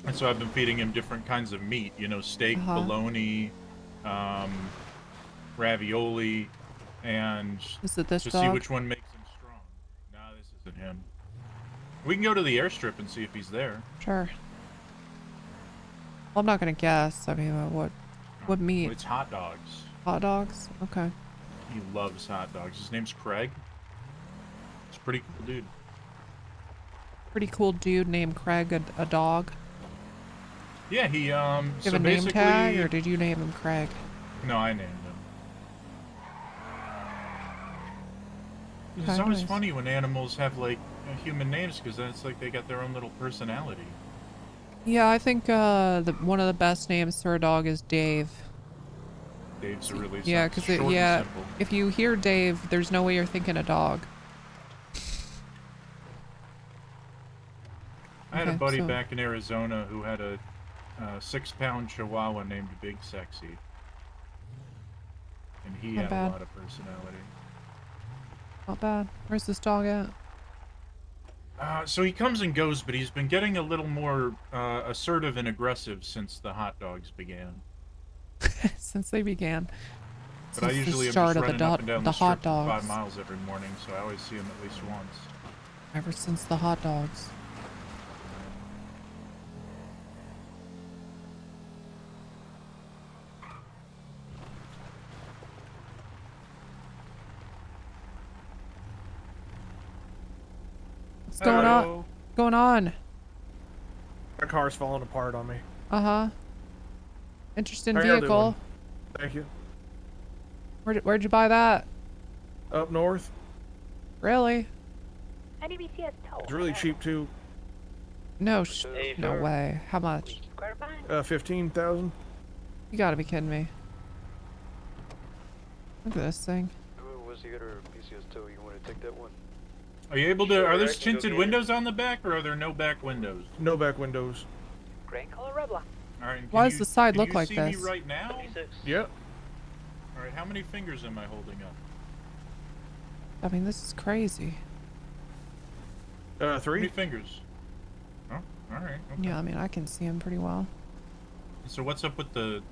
And so I've been feeding him different kinds of meat, you know, steak, bologna, ravioli, and Is it this to dog? see which one makes him strong. No, this isn't him. We can go to the airstrip and see if he's there. Sure. Well, I'm not gonna guess. I mean, what meat? It's hot dogs. Hot dogs? Okay. He loves hot dogs. His name's Craig. He's a pretty cool dude. Pretty cool dude named Craig, a dog. Yeah, he, You have so a name basically... tag, or did you name him Craig? No, I named him. It's Okay, always nice. funny when animals have, like, human names, because then it's like they got their own little personality. Yeah, I think one of the best names for a dog is Dave. Dave's a really Yeah, short because and yeah, simple. if you hear Dave, there's no way you're thinking a dog. I had a Okay, buddy so- back in Arizona who had a 6-pound Chihuahua named Big Sexy. And he Not had bad. a lot of personality. Not bad. Where's this dog at? So he comes and goes, but he's been getting a little more assertive and aggressive since the hot dogs began. Since they began. But I Since the usually am start just of running up and down the hot strip for 5 dogs. miles every morning, so I always see him at least once. Ever since the hot dogs. What's going on? Hello. What's going on? My car's falling apart on me. Uh-huh. Interesting How y'all vehicle. doing? Thank you. Where'd you buy that? Up north. Really? Any BCS tow? It's really cheap too. No, no way. How much? 15,000. You gotta be kidding me. Look at this thing. Who was the other BCS tow? You want to take that one? Are you able to? Sure, Are there I can go tinted get it. windows on the back, or are there no back windows? No back windows. Grand color Rebla. All right. Why does the side look like this? this? Can you see me right now? Yep. All right. How many fingers am I holding up? I mean, this is crazy. 3. How many fingers? Oh, all right. Okay. Yeah, I mean, I can see him pretty well. So what's up with the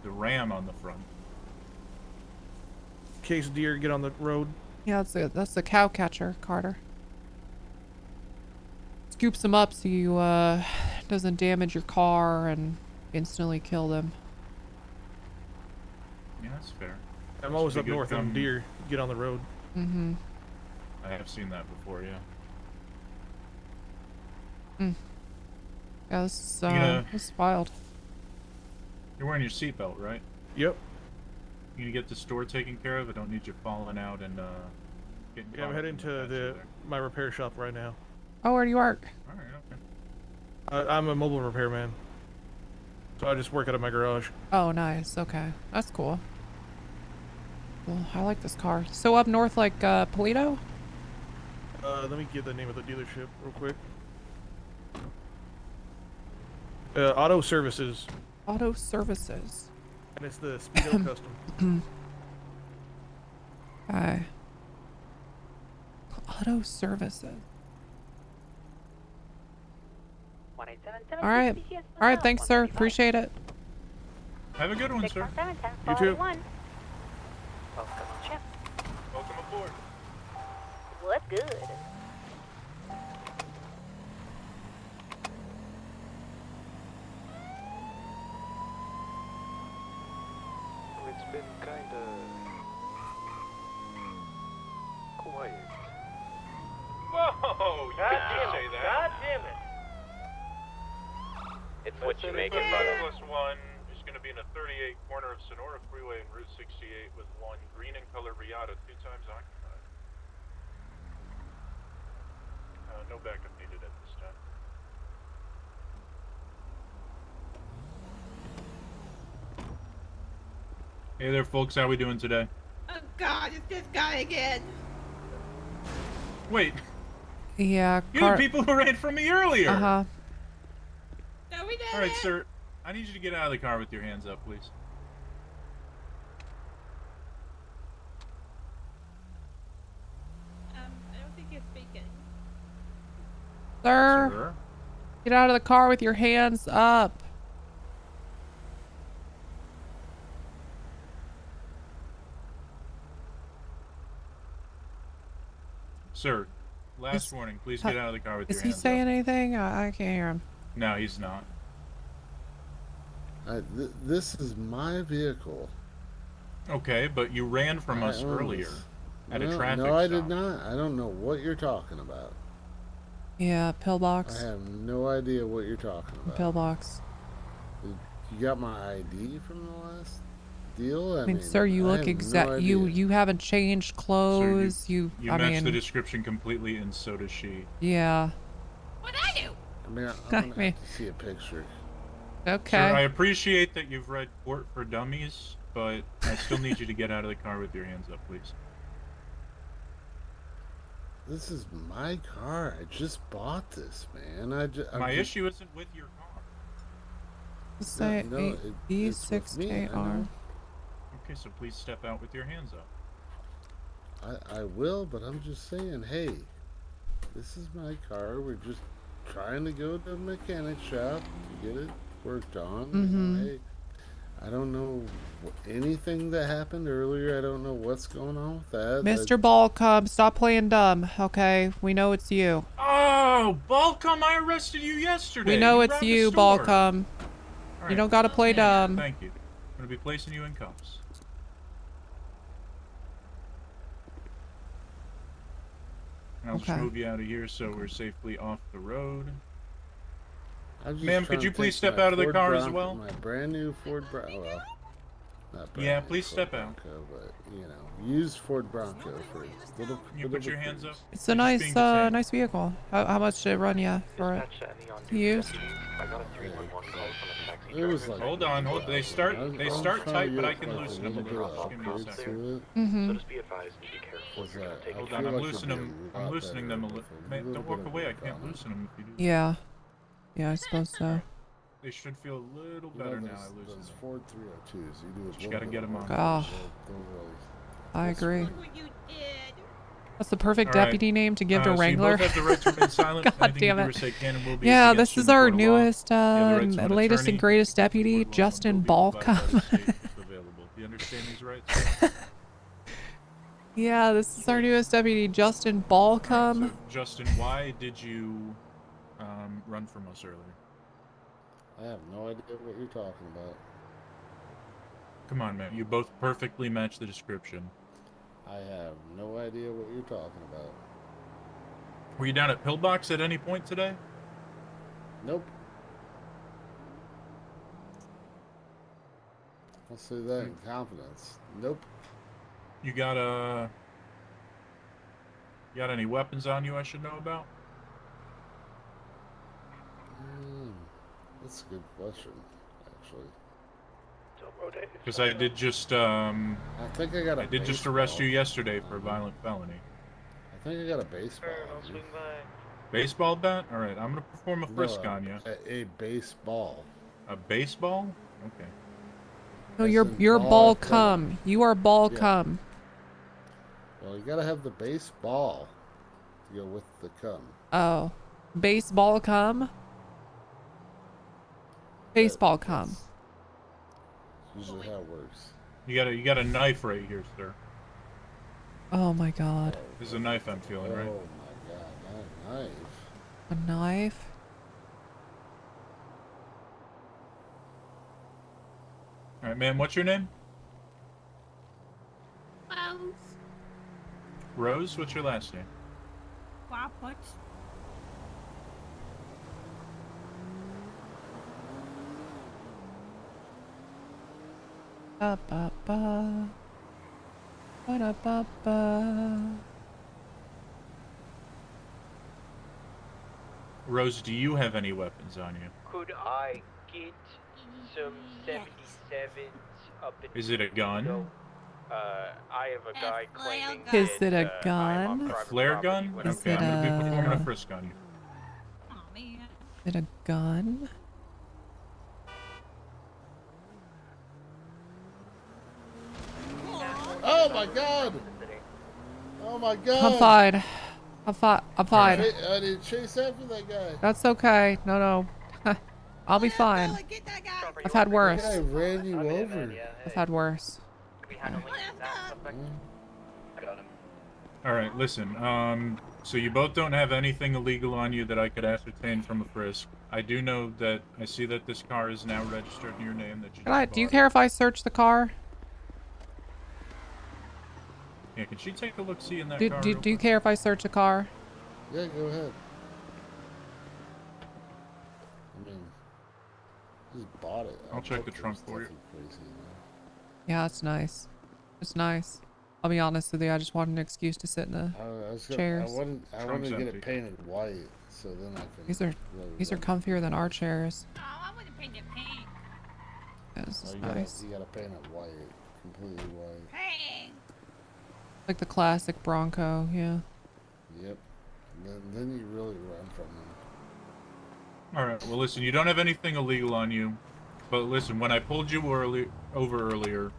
ram on the front? In case deer get on the road. Yeah, that's the cow catcher, Carter. Scoops them up so you doesn't damage your car and instantly kill them. Yeah, that's fair. I'm always Should up be good north and come- deer get on the road. Mm-hmm. I have seen that before. Yeah. Yeah, this is Yeah. this is wild. You're wearing your seatbelt, right? Yep. You gonna get the store taken care of? I don't need you falling out and getting. Yeah, I'm heading to my repair shop right now. Oh, where do you work? All right. Okay. I'm a mobile repairman. So I just work out of my garage. Oh, nice. Okay, that's cool. Cool. I like this car. So up north, like Polito? Let me get the name of the dealership real quick. Auto Services. Auto Services. And it's the Speedo Custom. Hi. Auto Services. 187 All right. All right. Thanks, sir. Appreciate it. Have a good one, sir. You too. Welcome aboard. What's good? It's been kinda quiet. Whoa! You didn't say that. God damn it. It's what you make it, Five brother. plus one is going to be in a 38 corner of Sonora Freeway and Route 68 with one green and color Riata 2 times occupied. No backup needed at this time. Hey there, folks. How we doing today? Oh God, it's this guy again. Wait, Yeah. you're the people who ran from me earlier. Uh-huh. No, we didn't. All right, sir. I need you to get out of the car with your hands up, please. I don't think he's speaking. Sir, Sir? get out of the car with your hands up. Sir, last warning. Please get out of the car with Is your he hands saying up. anything? I can't hear him. No, he's not. This is my vehicle. Okay, but you ran from us I own earlier this. at a No, traffic No, I stop. did not. I don't know what you're talking about. Yeah, pillbox. I have no idea what you're talking about. Pillbox. You got my ID from the last deal? I mean, sir, you I look have exact. no you idea. you haven't changed clothes. You I match mean, the description completely, and so does she. yeah. What I do? I mean, I I'm gonna mean- have to see a picture. Okay. Sir, I appreciate that you've read Court for Dummies, but I still need you to get out of the car with your hands up, please. This is my car. I just bought this, man. My issue isn't with your car. Say it's with me. I B6KR. know. Okay, so please step out with your hands up. I will, but I'm just saying, hey, this is my car. We're just trying to go to a mechanic shop to get it worked on. Mm-hmm. Hey, I don't know anything that happened earlier. I don't know what's going on with that. Mr. Ballcub, stop playing dumb, okay? We know it's you. Oh, Balcom, I arrested you yesterday. We know You it's robbed a you, store. Ballcum. All You don't gotta play dumb. Thank you. I'm gonna be placing you in cuffs. I'll just Okay. move you out of here so we're safely off the road. Ma'am, could you please step out of the car as well? My brand new Ford Bronco. Well, not brand Yeah, new please Ford step out. Bronco, but you know, used Ford Bronco for little. You put your hands up. It's a nice, nice vehicle. How much did it run you for it? Used? It was like. Hold on. They start tight, but I can like loosen them a little. Just give me a second. Mm-hmm. So just be advised and be careful. Hold on, I'm loosening them a little. Don't walk away. I can't loosen them if you do. Yeah. Yeah, I suppose so. They should feel a little better now. I loosened them. Ford 302s. You do You gotta get them on. Oh, I agree. That's the perfect All right. deputy name to give to So you Wrangler. both have the right to remain silent. God Anything damn you do it. or say can and will be Yeah, used this against is you in a our court of law. newest, You have the right to an latest attorney. and greatest deputy, Justin Balcom. Available. Do you understand these rights? Yeah, this is our newest deputy, Justin Balcom. So, Justin, why did you run from us earlier? I have no idea what you're talking about. Come on, man. You both perfectly match the description. I have no idea what you're talking about. Were you down at Pillbox at any point today? Nope. I'll say that in confidence. Nope. You got any weapons on you I should know about? That's a good question, actually. Because I did just I think I got a I did just arrest you yesterday for a violent felony. I think I got a baseball. Baseball bat? All right, I'm gonna perform a frisk on you. A baseball. A baseball? Okay. No, you're Balcom. You are Balcom. Well, you gotta have the baseball to go with the cum. Oh, baseball cum. Baseball cum. Usually how it works. You got a knife right here, sir. Oh my God. This is a knife I'm feeling, right? Oh my God, not a knife. A knife? All right, ma'am. What's your name? Rose. Rose. What's your last name? Robert. Ba ba ba. Ba da ba ba. Rose, do you have any weapons on you? Could I get some 77s up in Is it a gun? I have a guy claiming Is that, it a I am on gun? A private flare property gun? when Is Okay, it I'm gonna be a- performing a frisk on you. Is it a gun? Oh my God! Oh my God! I'm fine. I'm fine. I'm fine. I didn't chase after that guy. That's okay. No. I'll be fine. I've had worse. That guy ran you over. I've had worse. All right, listen. So you both don't have anything illegal on you that I could ascertain from a frisk. I do know that I see that this car is now registered in your name. That you just Do you bought. care if I search the car? Yeah, can she take a look? See in that Do car? you care if I search a car? Yeah, go ahead. I mean, just bought it. I'll check the trunk for you. Yeah, it's nice. It's nice. I'll be honest with you. I just wanted an excuse to sit in the chairs. I wanted to get it painted white, so then I can. These are comfier than our chairs. Oh, I would have painted pink. Yeah, this is you nice. gotta paint it white, completely white. Pink. Like the classic Bronco, yeah. Yep. Then you really run from them. Alright, well listen, you don't have anything illegal on you. But listen, when I pulled you over earlier,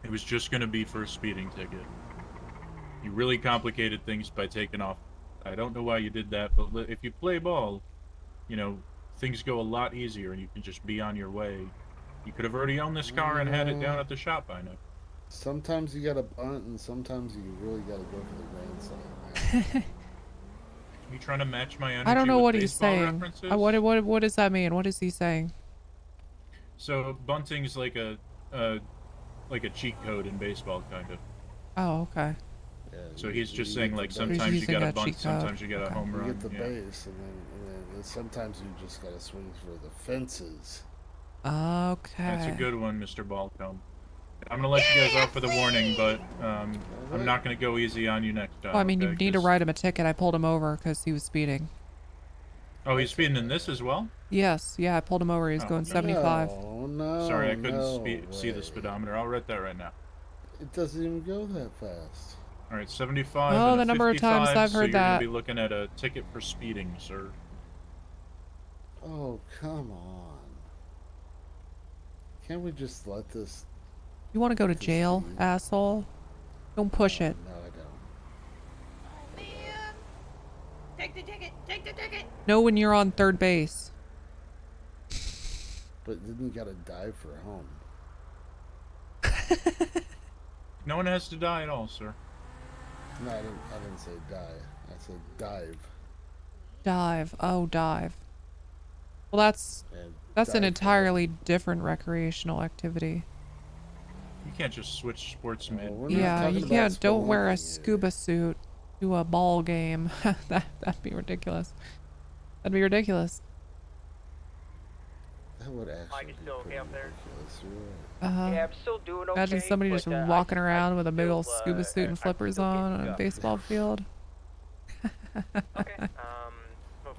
it was just going to be for a speeding ticket. You really complicated things by taking off. I don't know why you did that, but if you play ball, you know, things go a lot easier and you can just be on your way. You could have already owned this car and had it down at the shop by now. Sometimes you gotta bunt, and sometimes you really gotta go for the grand slam. Are you trying to match my energy I don't know with what he's baseball saying. references? What does that mean? What is he saying? So bunting's like a cheat code in baseball, kind of. Oh, okay. Yeah, So he's just saying like He's sometimes you using gotta a bunt, cheat code. sometimes you gotta home You run. get the yeah. base, and then sometimes you just gotta swing for the fences. Okay. That's a good one, Mr. Balcombe. I'm gonna let you guys off with a warning, but I'm not gonna go easy on you next time. Well, I mean, you okay? need to write him a ticket. I pulled him over because he was speeding. Oh, he's speeding in this as well? Yes, yeah, I pulled him over. He was going 75. No, Sorry, I couldn't no see the speedometer. I'll write that right now. It doesn't even go that fast. All right, 75 Oh, and the a number of 55, times I've so heard you're that. gonna be looking at a ticket for speeding, sir. Oh, come on. Can't we just let this... You want to go to jail, asshole? Don't push it. No, I don't. Take the ticket. Take the ticket. Know when you're on third base. But then you gotta dive for home. No one has to die at all, sir. No, I didn't say die. I said dive. Dive. Oh, dive. Well, that's an dive entirely different recreational activity. You can't just switch sports mid. Yeah, you can't. Don't wear a scuba suit to a ball game. That'd be ridiculous. That'd be ridiculous. That would actually be pretty ridiculous. You're right. Yeah, I'm still doing okay. Imagine somebody just but, walking around with a big still, old scuba suit and flippers still on getting a up. baseball field.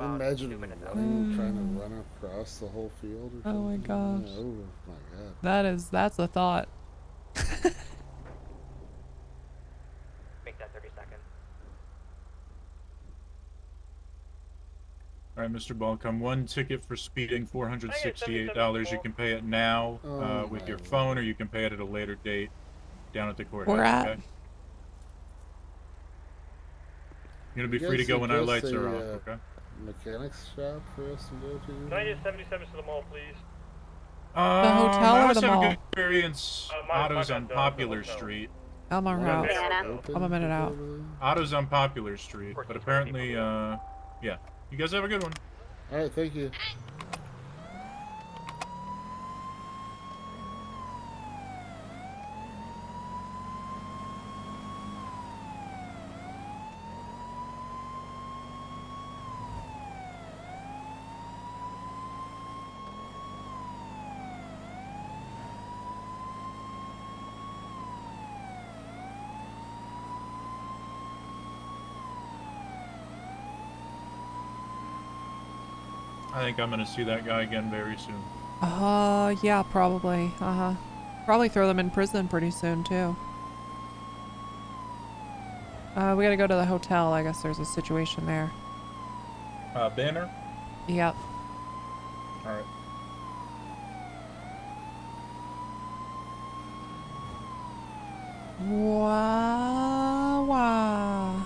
Imagine running, trying to run across the whole field or Oh my something. gosh. Oh my god. That's a thought. Make that 30 seconds. All right, Mr. Balcom, one ticket for speeding, $468. You can pay it now with your phone, or you can pay it at a later date down at the courthouse. We're at. Okay? You're gonna be You free to guys go when our suggest lights are a, off. Okay? Mechanics shop for us to go to? 9077 to the mall, please. The hotel I or always the have mall? a good experience. Otto's on Popular Street. I'm en route. I'm a minute out. Otto's on Popular Street, but apparently, yeah. You guys have a good one. All right, thank you. I think I'm gonna see that guy again very soon. Yeah, probably. Probably throw them in prison pretty soon, too. We gotta go to the hotel. I guess there's a situation there. Banner? Yep. Alright. Wow.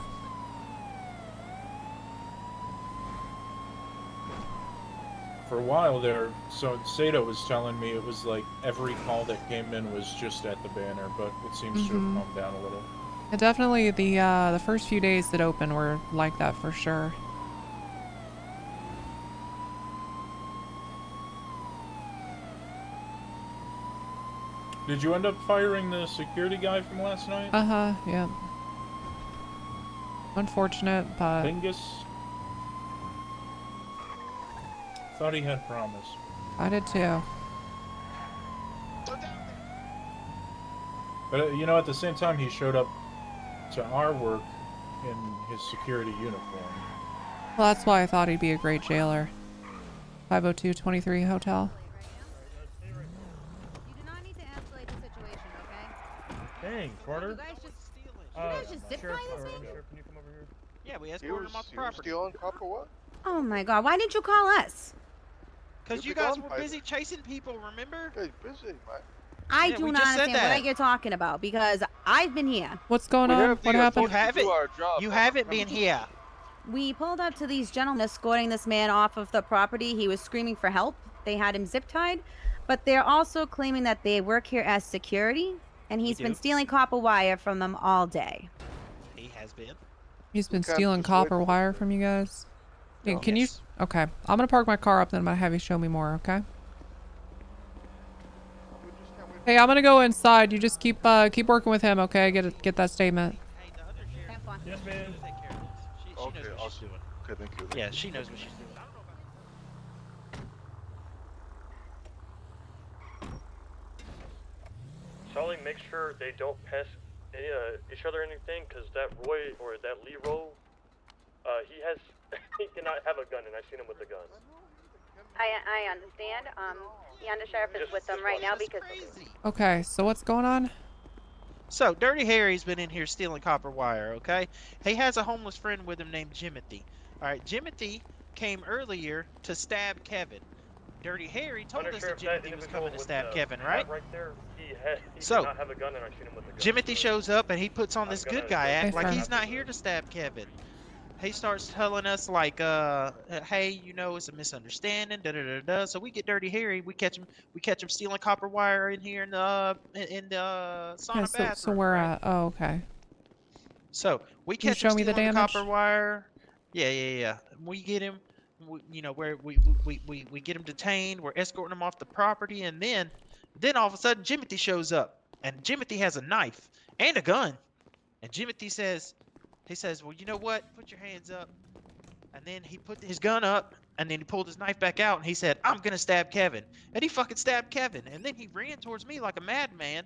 For a while there, so Sato was telling me it was like every call that came in was just at the banner, but it seems to have calmed down a little. Yeah, definitely the first few days that opened were like that for sure. Did you end up firing the security guy from last night? Yeah. Unfortunate, but Bingus? Thought he had promise. I did too. But you know, at the same time, he showed up to our work in his security uniform. Well, that's why I thought he'd be a great jailer. 50223 Hotel. Dang, Carter. You guys just zip tie this thing? Can you come over here? Yeah, we escorted him off the property. Stealing copper what? Oh my god, why didn't you call us? Because You you guys begun were by busy chasing people, remember? Hey, busy, man. I Yeah, do we not just said understand that. what you're talking about because I've been here. What's going on? What happened? You haven't been here. We pulled up to these gentlemen escorting this man off of the property. He was screaming for help. They had him zip tied, but they're also claiming that they work here as security, and he's been stealing copper wire from them all day. He has been. He's been stealing copper wire from you guys. Hey, can you? Okay, I'm gonna park my car up. Then I'm gonna have you show me more. Okay. Hey, I'm gonna go inside. You just keep working with him. Okay, get that statement. Yes, ma'am. She knows what she's doing. Okay, thank you. Yeah, she knows what she's doing. Sully, make sure they don't pass each other anything, because that Roy, or that Leroy, he cannot have a gun, and I've seen him with a gun. I understand. The Undersheriff is with them right now because. Okay, so what's going on? So, Dirty Harry's been in here stealing copper wire, okay? He has a homeless friend with him named Jimothy. Alright, Jimothy came earlier to stab Kevin. Dirty Harry told us that Jimothy was coming to stab Kevin, right? Right there, he So, did not have a gun, and I've seen him with a gun. Jimothy shows up and he puts on this good guy act like he's not here to stab Kevin. He starts telling us like, hey, you know, it's a misunderstanding, da-da-da-da. So we get Dirty Harry, we catch him stealing copper wire in here in the sauna Yeah, bathroom. so we're at. Oh, okay. So we Can you catch him show me the stealing damage? copper wire. Yeah. We get him. We get him detained. We're escorting him off the property, and then all of a sudden, Jimothy shows up, and Jimothy has a knife and a gun, and Jimothy says, well, you know what? Put your hands up. And then he put his gun up, and then he pulled his knife back out, and he said, I'm gonna stab Kevin. And he fucking stabbed Kevin, and then he ran towards me like a madman.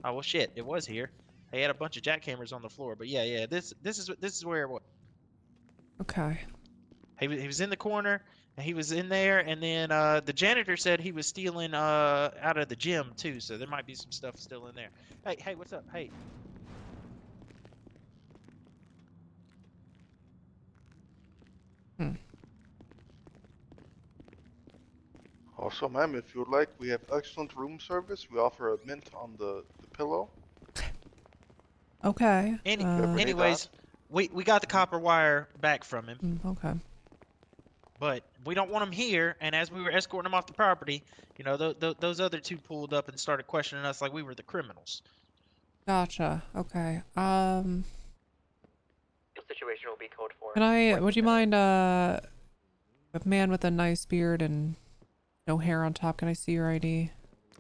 Oh well, shit, it was here. He had a bunch of jackhammers on the floor, but yeah, this is where it was. Okay. He was in the corner, and he was in there, and then the janitor said he was stealing out of the gym too, so there might be some stuff still in there. Hey, what's up? Hey. Also, ma'am, if you would like, we have excellent room service. We offer a mint on the pillow. Okay. Anyways, we got the copper wire back from him. Okay. But we don't want him here, and as we were escorting him off the property, you know, those other two pulled up and started questioning us like we were the criminals. Gotcha. Okay. The situation will be code 4. Would you mind, a man with a nice beard and no hair on top, can I see your ID?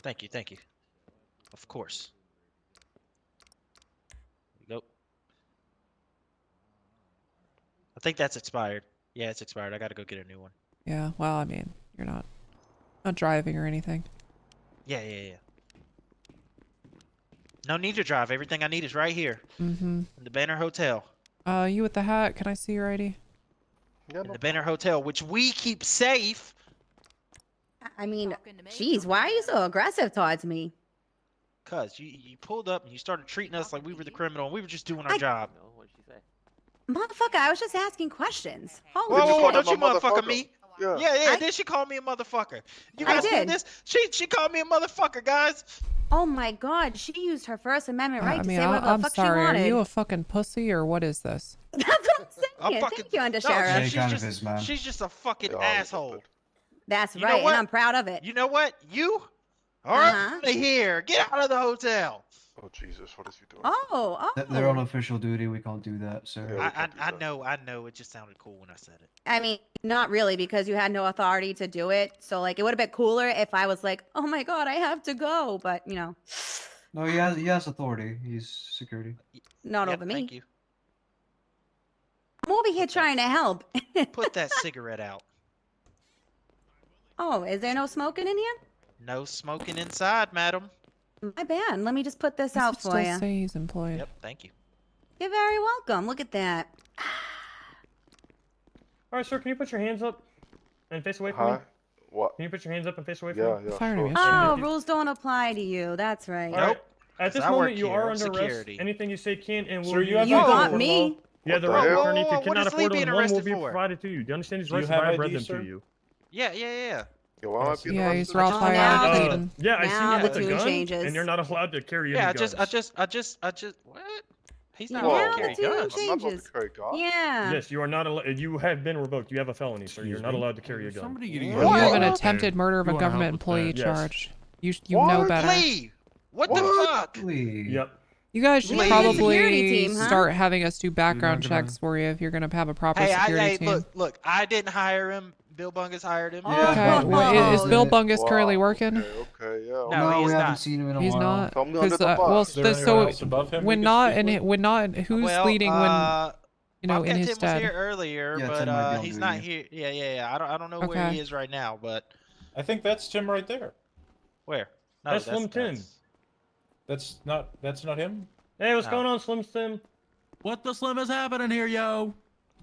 Thank you. Of course. There you go. I think that's expired. Yeah, it's expired. I gotta go get a new one. Yeah, well, I mean, you're not driving or anything. Yeah. No need to drive. Everything I need is right here. Mm-hmm. In the Banner Hotel. You with the hat, can I see your ID? In the Banner Hotel, which we keep safe. I mean, jeez, why are you so aggressive towards me? Cuz you pulled up and you started treating us like we were the criminal, and we were just doing our job. What did she say? Motherfucker, I was just asking questions. Holy Whoa, shit. don't you motherfucker me. Yeah, I- then she called me a motherfucker. You I guys hear did. this? She called me a motherfucker, guys. Oh my god, she used her First Amendment right I to mean, say whatever the I'm fuck sorry, she wanted. are you a fucking pussy or what is this? That's what I'm saying. Thank you, Undersheriff. She's just a fucking asshole. That's You know right, what? and I'm proud of it. You know what? You are out of here. Get out of the hotel. Oh Jesus, what is he doing? Oh. They're on official duty. We can't do that, sir. I know. It just sounded cool when I said it. I mean, not really, because you had no authority to do it. So, like, it would have been cooler if I was like, oh my god, I have to go. But, you know. No, he has authority. He's security. Not over me. Thank you. I'm over here trying to help. Put that cigarette out. Oh, is there no smoking in here? No smoking inside, madam. My bad. Let me just put this out for you. Say he's employed. Yep, thank you. You're very welcome. Look at that. All right, sir, can you put your hands up and face away from me? What? Can you put your hands up and face away from me? Sure. Oh, rules don't apply to you. That's right. All right. At this I work moment, you here. are I'm under arrest. security. Anything you say can and will Sir, be you have You no got idea. me. Yeah, the the right hell? attorney. If you What cannot is Lee afford being them, one will arrested be for? provided to you. Do you understand his Do you rights? have I ID, read them sir? to you. Yeah. Yeah, why am I being Yeah, arrested? he's raw Oh, fire now out, the- Clayton. Yeah, I see now you the with a tune gun, changes. and you're not allowed to carry Yeah, any I guns. just what? He's not Now allowed to the carry tune guns. I'm not allowed to changes. carry guns? Yeah. Yes, you are not allowed. You have been revoked. You have a felony, sir. You're not allowed to carry a gun. Somebody You have an attempted murder of a You wanna help government with employee that? Yes. charge. You know What? better. Lee, what the fuck? Lee. Yep. You guys should We have a security probably team, huh? start having us do background You're not checks for you if you're gonna have a proper Hey, security team. look, I didn't hire him. Bill Bungus hired him. Okay, is Oh, Bill Bungus Wow, currently working? Okay, yeah. No, he we is haven't not. seen him in a He's while. not. Tell me under the Well, box. Is there anyone else so above him when we not could speak with? who's Well, leading when you know in Bobcat his Tim stead? was here earlier, Yeah, but Tim might be on he's not duty. here. Yeah. I don't know where Okay. he is right now, but I think that's Tim right there. where? No, That's Slim Tim. That's not him. Hey, what's No. going on, Slim Tim? What the slim is happening here, yo?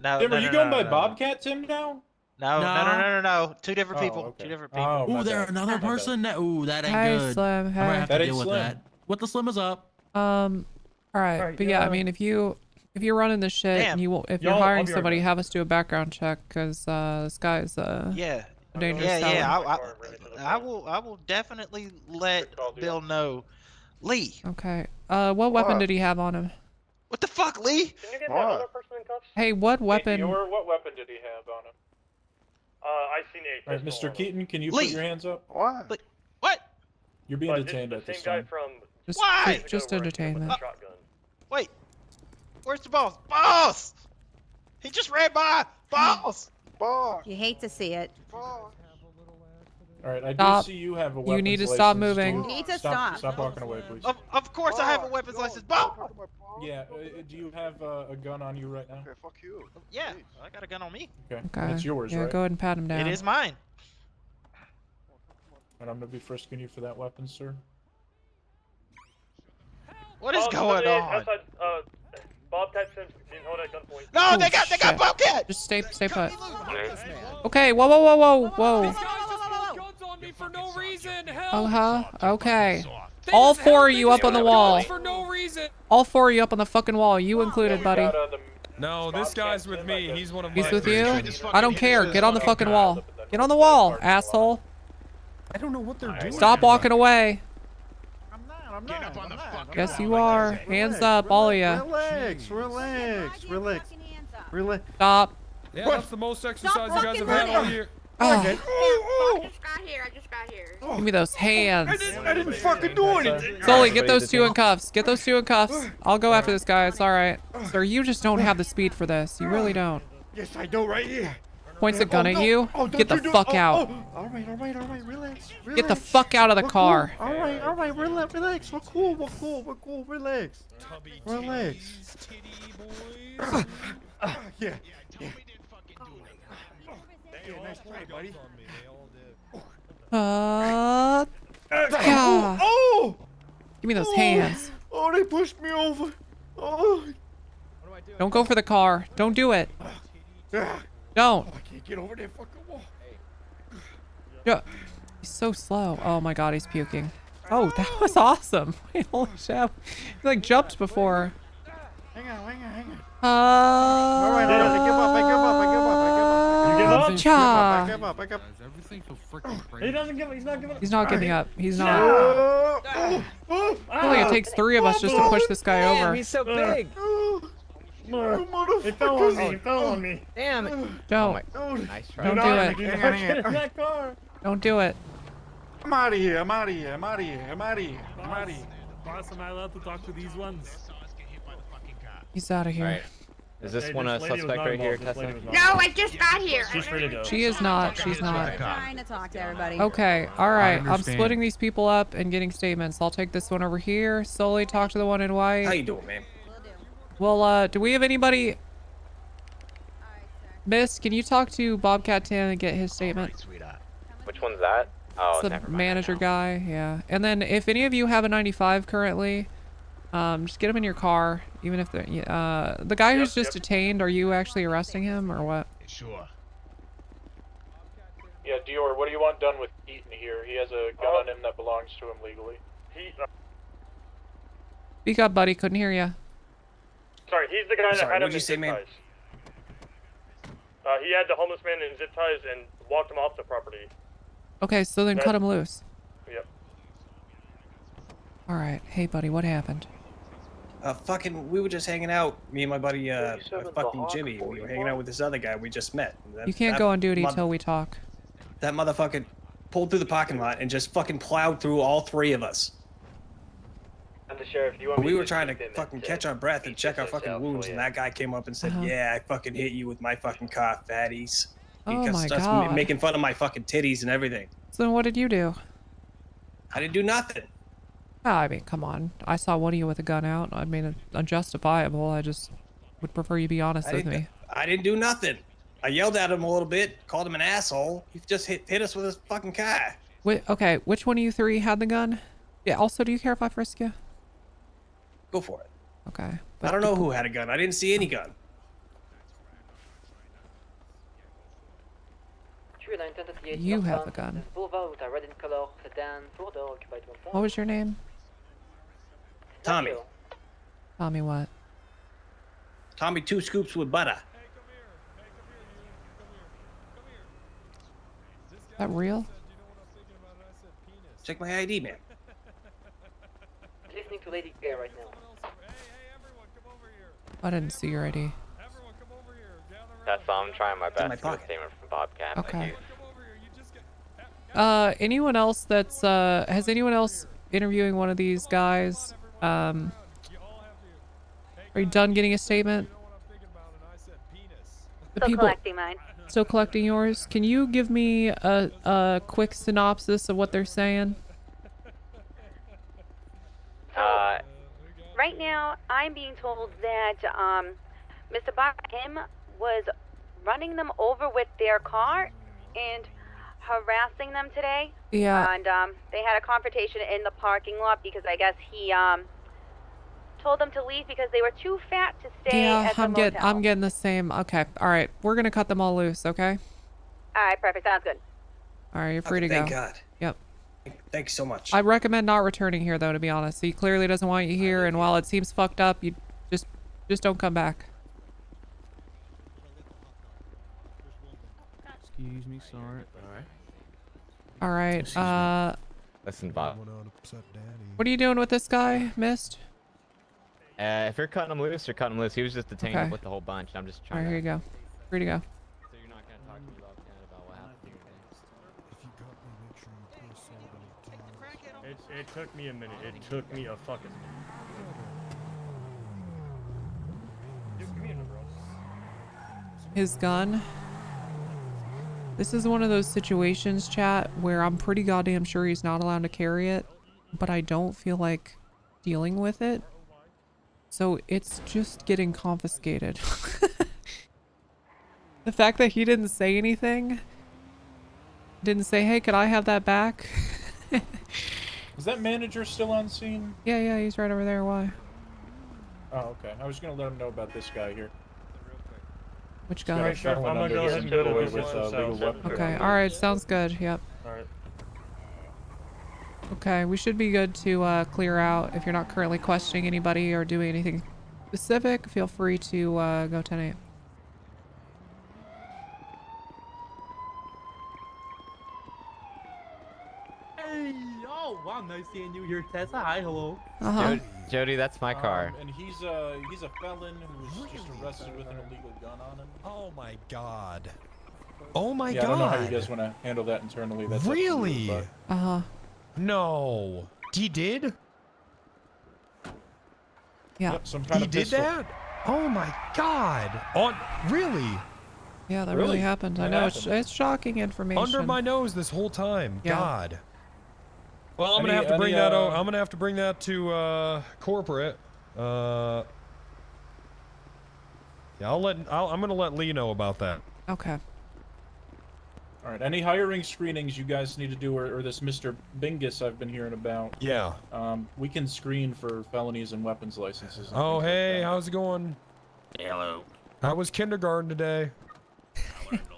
No, Tim, no, are you no, going no, by no. Bobcat Tim now? No. Two different Oh, people. okay. Two different people. Oh, my Ooh, there bad. another My bad. person? Ooh, that ain't Hey, good. Slim. I'm gonna Hey. have That to ain't deal with Slim. that. What the slim is up? All right, Alright, but yeah, I yeah. mean, if you're running this shit Damn. and if you're Y'all, I'll hiring be right somebody, back. have us do a background check because this guy's Yeah. a dangerous seller. I will definitely let Bill know. Lee, Okay. What weapon did he have on him? what the fuck, Lee? Can you get that What? other person in cuffs? Hey, what Hey, weapon? Dior, what weapon did he have on him? I seen a All right, pistol Mr. on him. Keaton, can you Lee. put your hands up? What? What? You're being But detained this at is the this same guy time. from Just, Why? just entertainment. shotgun. Wait. Where's the boss? Boss! He just ran by. Boss! Boss! You hate to see it. Boss! All right, I do Stop. see you have a You weapons need to stop license. moving. Do You need to stop. Stop walking away, please. Of course I have a weapons license. Boss! Yeah, do you have a gun on you right now? Okay, fuck you. Yeah, I got a gun on me. Okay, Okay. it's yours, Yeah, right? go ahead and pat him down. It is mine. And I'm gonna be frisking you for that weapon, sir. What is going on? Outside, Bobcat Sims being held at gunpoint. No, Oh, they got shit. Bobcat! Just stay put. Okay. Whoa. For no reason. Okay. All four of you up on the wall. For no reason. All four of you up on the fucking wall. You included, buddy. No, this guy's with me. He's one of He's my with you? friends. I don't care. Get on the fucking wall. Get on the wall, asshole. I don't know what they're doing. Stop walking away. I'm not. Yes, you are. Hands up, all of you. Relax. Stop. Yeah, that's the most exercise you guys have had all year. Ah, I just got here. give me those hands. I didn't fucking do anything. Sully, get those two in cuffs. Get those two in cuffs. I'll go after this guy. It's all right. Sir, you just don't have the speed for this. You really don't. Yes, I do right here. Points a gun at you. Oh, don't Get the you do- fuck oh, out. oh. All right, relax. Get the fuck out of the car. All right, relax. We're cool. Relax. Yeah. Yeah, nice try, buddy. Yeah. Oh! Give me those hands. Oh, they pushed me over. Oh. Don't go for the car. Don't do it. Ah. Don't. I can't get over that fucking wall. Yeah. He's so slow. Oh my god, he's puking. Oh, that was awesome. Wait, holy shit. He like jumped before. Hang on. All right, I give up. You give up? Cha. I give up. Everything so freaking crazy. He doesn't give up. He's not giving up. He's not giving up. He's not. I feel like it takes three of us just to push this guy over. He's so big. It fell on me. Damn it. Don't. Nice try. Don't do it. Get in that car. Don't do it. I'm out of here. Boss, am I allowed to talk to these ones? He's out of here. Alright. Is this Hey, one a this lady was suspect not right here, involved. This lady Tessa? was not No, I just got here. She's free to go. She is not. She's not. I'm trying to talk to everybody. Okay. All right. I'm understand. splitting these people up and getting statements. I'll take this one over here. Solely talk to the one in white. How you doing, man? Well, do we have anybody? Miss, can you talk to Bobcat Tim and get his statement? Which one's that? Oh, It's the manager guy, yeah. And then if any of you have a 95 currently, just get him in your car, even if they're, the guy who's just detained, are you actually arresting him or what? Sure. Yeah, Dior, what do you want done with Eaton here? He has a gun on him that belongs to him legally. Speak up, buddy. Couldn't hear you. sorry. He's the guy that Sorry, had him what'd you in say, zip ma'am? ties. He had the homeless man in zip ties and walked him off the property. Okay, so then cut him loose. Yep. All right. Hey, buddy, what happened? We were just hanging out. Me and my buddy, 37 fucking the Jimmy. We were hanging out with this other guy we just met. You can't go on duty till we talk. That motherfucker pulled through the parking lot and just fucking plowed through all three of us. Undersheriff, you want me We were to trying to keep him fucking at, catch our breath and check our BCSO fucking wounds, for and you? that guy came up and said, Uh-huh. "Yeah, I fucking hit you with my fucking car, fatties." Oh He my starts God. making fun of my fucking titties and everything. So then what did you do? I didn't do nothing. Oh, I mean, come on. I saw one of you with a gun out. I mean, unjustifiable. I just would prefer you be honest with me. I didn't do nothing. I yelled at him a little bit, called him an asshole. He just hit us with his fucking car. Okay, which one of you three had the gun? Yeah, also, do you care if I frisk you? Go for it. Okay. I don't know who had a gun. I didn't see any gun. You have the gun. What was your name? Tommy. Tommy what? Tommy 2 scoops with butter. Is that real? Check my ID, man. Listening to Lady Gaga right now. I didn't see your ID. That's all. I'm trying my It's in best my to get a statement from Bobcat. Okay. Like Anyone else that's has anyone else interviewing one of these guys? Are you done getting a statement? The Still people collecting mine. still collecting yours. Can you give me a quick synopsis of what they're saying? Right now, I'm being told that Mr. Kim was running them over with their car and harassing them today. Yeah. And they had a confrontation in the parking lot because I guess he told them to leave because they were too fat to stay at the motel. I'm getting the same. Okay. All right. We're gonna cut them all loose. Okay. All right, perfect. Sounds good. All right. You're free to go. Thank God. Yep. Thanks so much. I recommend not returning here, though. To be honest, he clearly doesn't want you here, and while it seems fucked up, you just don't come back. Excuse me, sorry. All right. Listen, Bob. What are you doing with this guy, Mist? If you're cutting him loose, you're cutting him loose. He was just detained Okay. with the whole bunch. I'm just All trying right, here you go. Free to go. So you're not gonna talk to me about what happened today? It took me a minute. It took me a fucking minute. Dude, give me a number. His gun. This is one of those situations, chat, where I'm pretty goddamn sure he's not allowed to carry it, but I don't feel like dealing with it. So it's just getting confiscated. The fact that he didn't say anything, didn't say, hey, could I have that back? Is that manager still on scene? Yeah, he's right over there. Why? Oh, okay. I was gonna let him know about this guy here. Which Got guy? a felon I'm gonna under go this ahead and go to boy this with one, legal so- weapon. Okay, alright, sounds good. Yep. Alright. Okay, we should be good to clear out. If you're not currently questioning anybody or doing anything specific, feel free to go 10-8. Hey, oh, wow, nice seeing you here, Tessa. Hi, hello. Jody, that's my car. And he's a felon who was just arrested with an illegal gun on him. Oh my God. Oh my yeah, God. I don't know how you guys want to handle that internally. That's up to you, Really? but- No. He did? Yeah. Yep, some kind He of did pistol. that? Oh my God. On really? Yeah, that really happened. I know it's shocking information. Under my nose this whole time. Yeah. God. Well, I'm gonna have to bring that. I'm gonna have to bring that to corporate. Yeah, I'm gonna let Lee know about that. Okay. All right. Any hiring screenings you guys need to do, or this Mr. Bingus I've been hearing about? Yeah. We can screen for felonies and weapons licenses. And Oh, things like hey, that. how's it going? Hello. How was kindergarten today?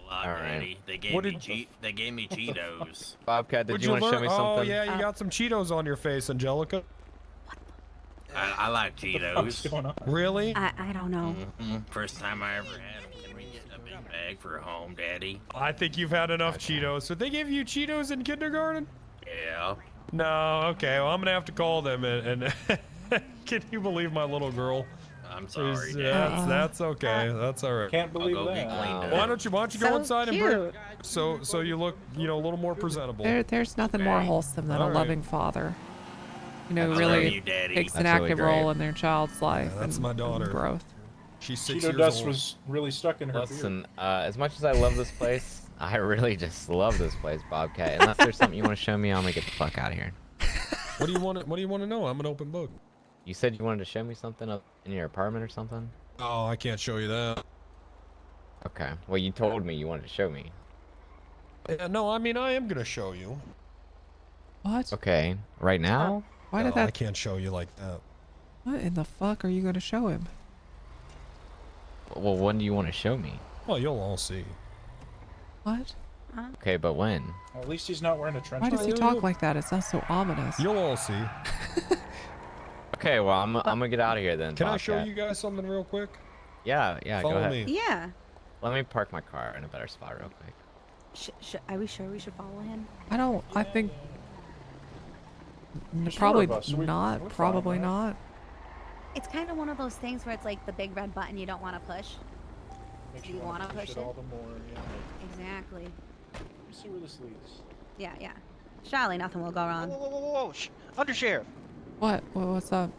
All right. They gave What me did- they gave me Cheetos. Bobcat, did What'd you want to show learn? me something? Oh yeah, you got some Cheetos on your face, Angelica. I like Cheetos. Going on? Really? I don't know. First time I ever had them. Can we get a big bag for home, Daddy? I think you've had enough Cheetos. So they gave you Cheetos in kindergarten? Yeah. No, okay. Well, I'm gonna have to call them and can you believe my little girl? I'm sorry, Daddy. That's okay. That's all right. Can't believe go get that. cleaned up. Why don't you go So inside and cute. bring so you look, you know, a little more presentable. There's nothing more wholesome than a All right. loving father. You know, I who love really you, Daddy. takes an That's really active role great. in their child's life that's and, my daughter. and growth. She's 6 Cheeto years dust old. was really stuck in her beard. Listen, as much as I love this place, I really just love this place, Bobcat. Unless there's something you want to show me, I'm gonna get the fuck out of here. What do you want to know? I'm an open book. You said you wanted to show me something up in your apartment or something? Oh, I can't show you that. Okay. Well, you told me you wanted to show me. Yeah, no, I mean I am gonna show you. What? Okay. Right now? Why did No, I that? can't show you like that. What in the fuck are you gonna show him? Well, when do you want to show me? Well, you'll all see. What? Okay, but when? Well, at least he's not wearing a trench Why coat. does he talk like that? It sounds so ominous. You'll all see. Okay, well, I'm gonna get out of here then. Can I Bobcat. show you guys something real quick? Yeah, go Follow ahead. me. Yeah. Let me park my car in a better spot real quick. Are we sure we should follow him? I think. There's Probably 4 of us, so not. we're fine, Probably right? not. It's kind of one of those things where it's like the big red button you don't want to push. Makes Do you want to push it? all the more. Yeah. Exactly. Let me see where this leads. Yeah, yeah. Surely nothing will go wrong. Whoa. Undersheriff, What? What's up?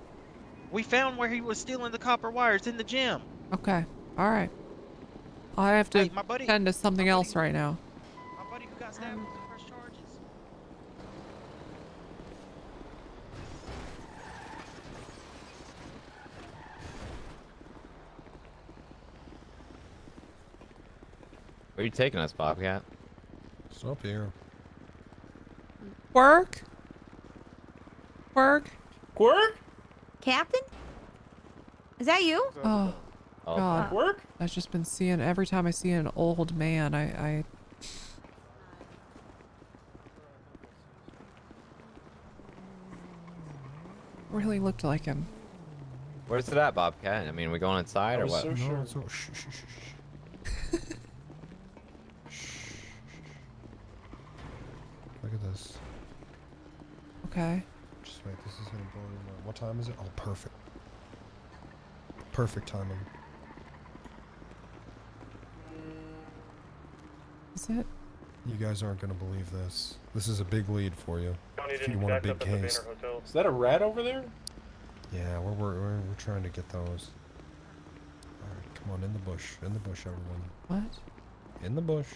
we found where he was stealing the copper wires in the gym. Okay. All right. I have to Hey, my buddy- attend to something else right now. My buddy who got stabbed with the press charges. Where are you taking us, Bobcat? It's up here. Work. Work. Quirk? Captain? Is that you? Oh. Oh, God. Work? I've just been seeing every time I see an old man, I really looked like him. Where's it at, Bobcat? I mean, we going inside I or was what? so sure. No, it's all, shh. Look at this. Okay. Just wait, this is gonna blow your mind. What time is it? Oh, perfect. Perfect timing. Is it? You guys aren't gonna believe this. This is a big lead for you. Don't need If you any want a backed big up at the case. Banner Hotel. Is that a rat over there? Yeah, we're trying to get those. All right, come on, in the bush, everyone. What? In the bush.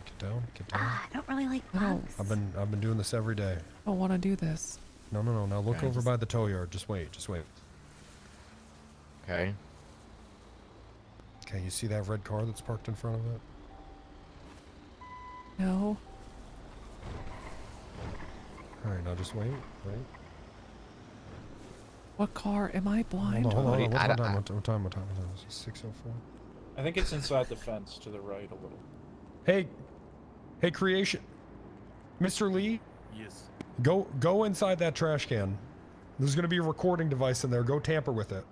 Get down, get down. I don't really like I don't- bugs. I've been doing this every day. I don't want to do this. No. Now look Okay, over just- by the tow yard. Just wait. Okay. Okay, you see that red car that's parked in front of it? No. All right, now just wait. What car? Am I blind? Hold on. I- What time? This is 6:04. I think it's inside the fence to the right a little. Hey, creation, Mr. Lee. Yes. Go inside that trash can. There's gonna be a recording device in there. Go tamper with it.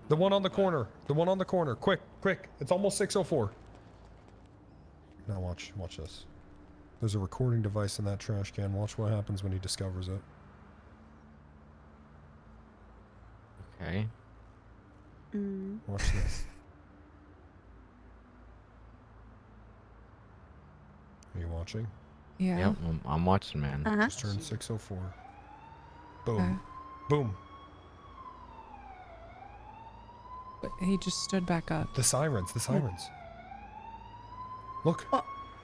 The one on the corner. Quick. It's almost 6:04. Now watch this. There's a recording device in that trash can. Watch what happens when he discovers it. Okay. Watch this. Are you watching? Yeah. Yep, I'm watching, man. Just turned 6:04. Boom. Okay. Boom. But he just stood back up. The sirens. Look.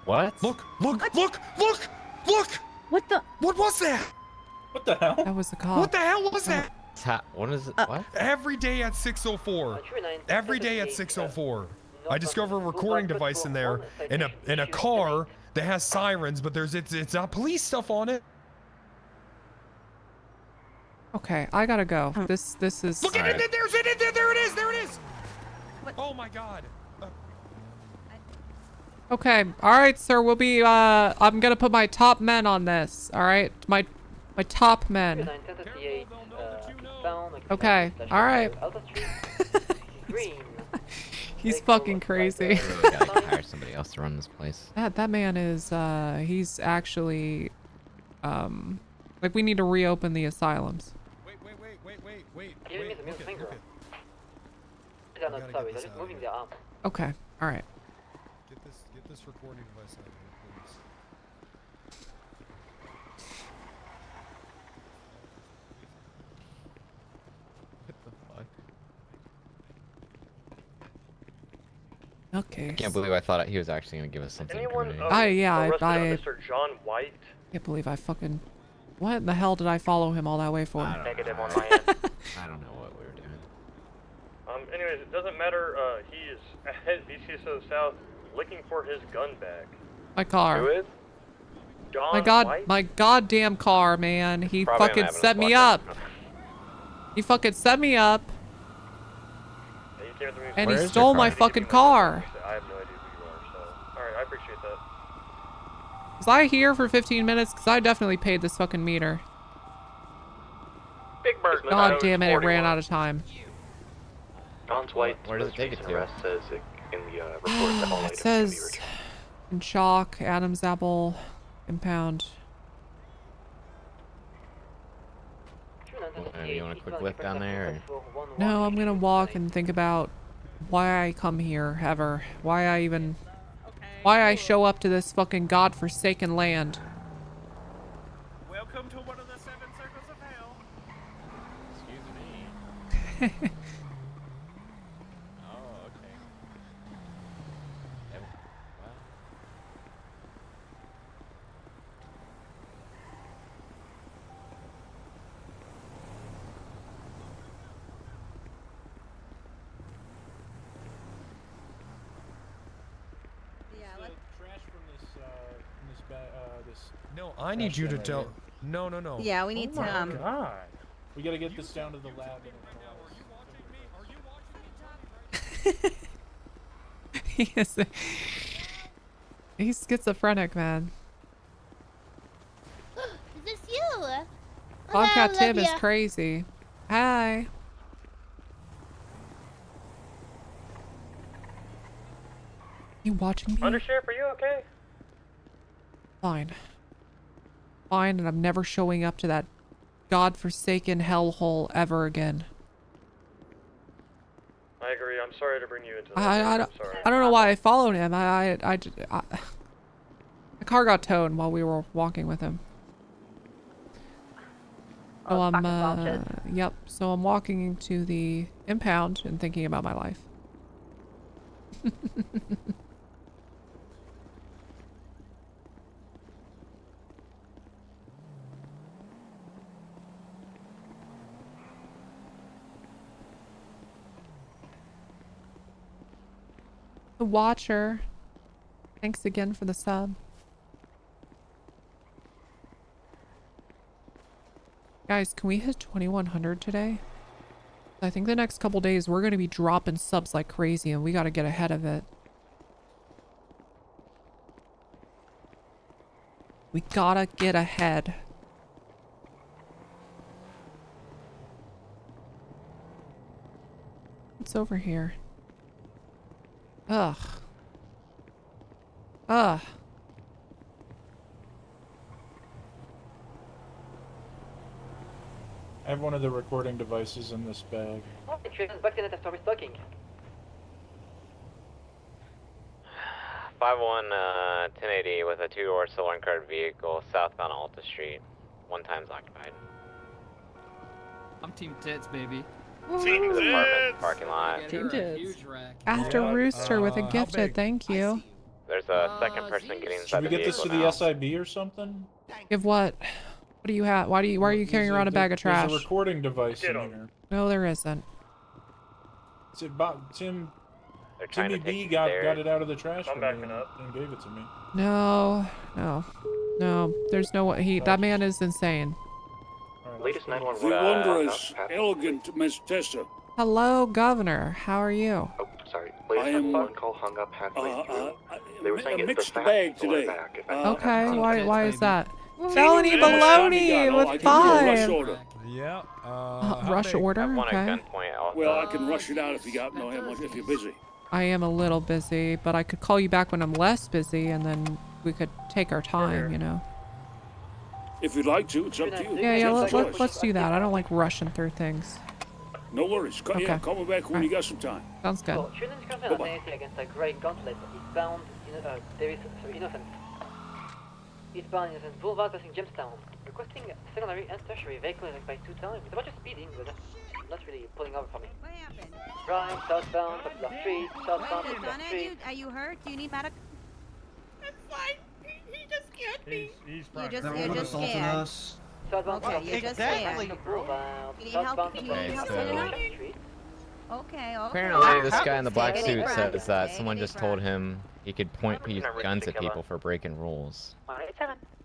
What? Look. What the? What was that? What the hell? That was the cop. What the hell was that? What is it? What? Every day at 6:04. Every day at 6:04. I discover a recording device in there, in a car that has sirens, but it's not police stuff on it. Okay, I gotta go. This is. Look at it! There's it! There it is! Oh my God! Okay, all right, sir. We'll be. I'm gonna put my top men on this. All right, My top men. Okay, alright. He's fucking crazy. We really gotta hire somebody else to run this place. That man is, he's actually, like we need to reopen the asylums. Wait. Give me the middle finger. They're not sorry, they're just moving their arm. Okay, alright. Get this recording device out of here, please. What the fuck? Okay. I can't believe I thought he was actually gonna give us something. Anyone arrested on Mr. John White? Can't believe I fucking... What in the hell did I follow him all that way for? Negative on my end. I don't know what we were doing. Anyways, it doesn't matter. He is at BCSO South looking for his gun back. My car. Who is? John My god, White? my goddamn car, man. He Probably fucking having a set me fucking- up. He fucking set me up. And he stole my fucking car. I have no idea who you are, so... Alright, I appreciate that. Was I here for 15 minutes? Because I definitely paid this fucking meter. Big Bird. God damn it, it ran out of time. John's White. Where does it take it to? Arrest says in the report that all It items says in Chalk, Adam's Apple, Impound. You want a quick lift down there? Or? No, I'm gonna walk and think about why I come here ever. Why I show up to this fucking godforsaken land. Welcome to one of the 7 circles of hell. Excuse me. Oh, okay. Well. No, I need you to tell. No. Yeah, we need Oh to. my God. We gotta get this down to the lab. He is. He's schizophrenic, man. Is this you? Bobcat Tim is crazy. Hi. You watching me? Undersheriff, are you okay? Fine. Fine, and I'm never showing up to that godforsaken hellhole ever again. I agree. I'm sorry to bring you into this. I don't know why I followed him. My car got towed while we were walking with him. So yep. So I'm walking into the impound and thinking about my life. The Watcher. Thanks again for the sub. Guys, can we hit 2100 today? I think the next couple days we're going to be dropping subs like crazy and we got to get ahead of it. We gotta get ahead. What's over here? Ugh. Ugh. I have one of the recording devices in this bag. Oh, it triggers back in after restocking. 5-1, 1080 with a 2-door silver card vehicle southbound Alta Street. 1 times occupied. I'm Team Tits, baby. Team Apartment parking lot. Team Tits. After Rooster with a gifted, thank you. There's a second person getting inside Should we the get this vehicle to now. the SIB or something? Give what? What do you have? Why are you carrying around a bag of trash? There's a recording device in here. No, there isn't. Timmy B got it out of the trash for me and gave it to me. No. There's no way. That man is insane. Latest 911. The Wanderers, elegant Miss Tessa. Hello, Governor. How are you? Oh, sorry. I Latest am 911 call hung up halfway through. They were saying a it's mixed the bag fact today. back. Okay. Why is that? Felony How much time you baloney got? Oh, I with can do a rush 5. order. Yeah. Rush order. Okay. Well, I can rush it out if if you're busy. I am a little busy, but I could call you back when I'm less busy, and then we could take our time, you know. If you'd like to, it's up to you. Yeah, It's your choice. let's do that. I don't like rushing through things. No worries. Yeah, call me back when you got some time. Sounds good. So, Trinity comes in an against a grey gauntlet. Eastbound, Innocent. Eastbound Innocent Boulevard passing Jamestown. Requesting secondary and tertiary vehicle by 2 times. It's about just speeding, but that's not really pulling over for me. What happened? Right, southbound, Popular Street, southbound, Wait, Popular Donna, Street. are you hurt? Do you need medical? I'm fine. He just scared me. You're just scared. us. Southbound, Okay, you're just exactly. scared. Boulevard, You need help? southbound, You Popular need help so- setting up? Street. Okay. Apparently, this guy in the black Take it suit deep says breath. that Take someone a just deep told breath. him he could use guns at people for breaking rules.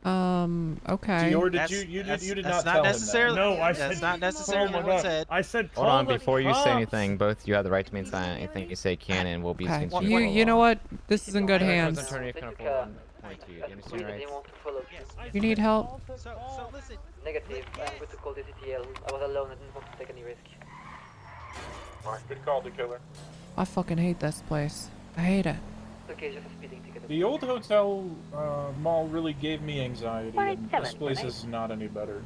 Okay. Dior, That's- you did that's not tell necessarily. him that. No, I That's said. not necessarily Oh my what God. said. I said. Hold on, call the before you say cops. anything, both you have the right to remain silent. Anything you say can and will be Okay. considered. You know what? This is in good hands. Attorney can afford 1.2. You understand your rights? You need help? So listen. Negative. I'm going to call the CTL. I was alone. I didn't want to take any risk. Good call to killer. I fucking hate this place. I hate it. Okay, just a speeding ticket. The old hotel mall really gave me anxiety, and this place is not any better.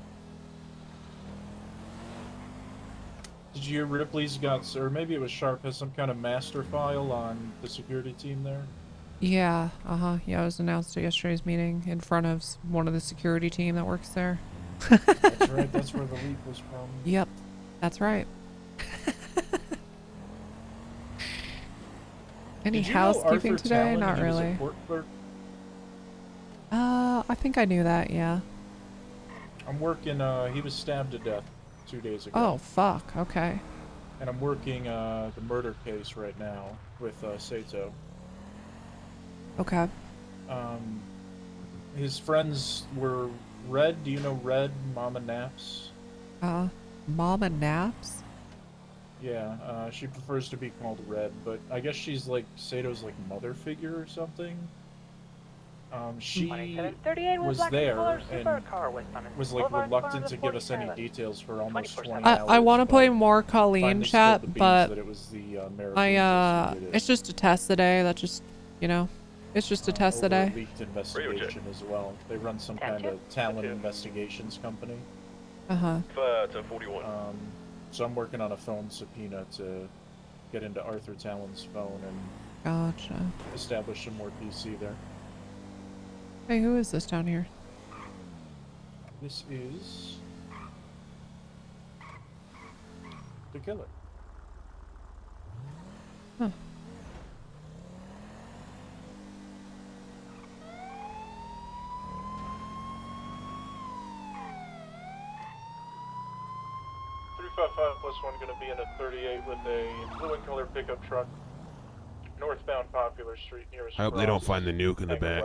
Did you hear Ripley's got, or maybe it was Sharp, has some kind of master file on the security team there? Yeah, yeah, it was announced at yesterday's meeting in front of one of the security team that works there. That's right, that's where the leak was from. Yep, that's right. Any Did you know housekeeping Arthur today? Talon, Not he was a really. court clerk? I think I knew that, yeah. I'm working, he was stabbed to death 2 days ago. Oh, fuck, okay. And I'm working the murder case right now with Sato. Okay. His friends were Red. Do you know Red, Mama Naps? Mama Naps? Yeah, she prefers to be called Red, but I guess she's like Sato's like mother figure or something. She was there and was like reluctant to give us any details for almost 20 hours. I want to play but more Colleen finally chat, spilled the beans but that it was the Americans it's just a test today. That just, you know, it's just a test over a today. leaked investigation as well. They run some kind of talent investigations company. To 41. So I'm working on a phone subpoena to get into Arthur Talon's phone and Gotcha. establish some more PC there. Hey, who is this down here? This is the killer. Huh. +1 going to be in a 38 with a blue and color pickup truck. Northbound Popular Street nearest. I hope they don't find the nuke in the back.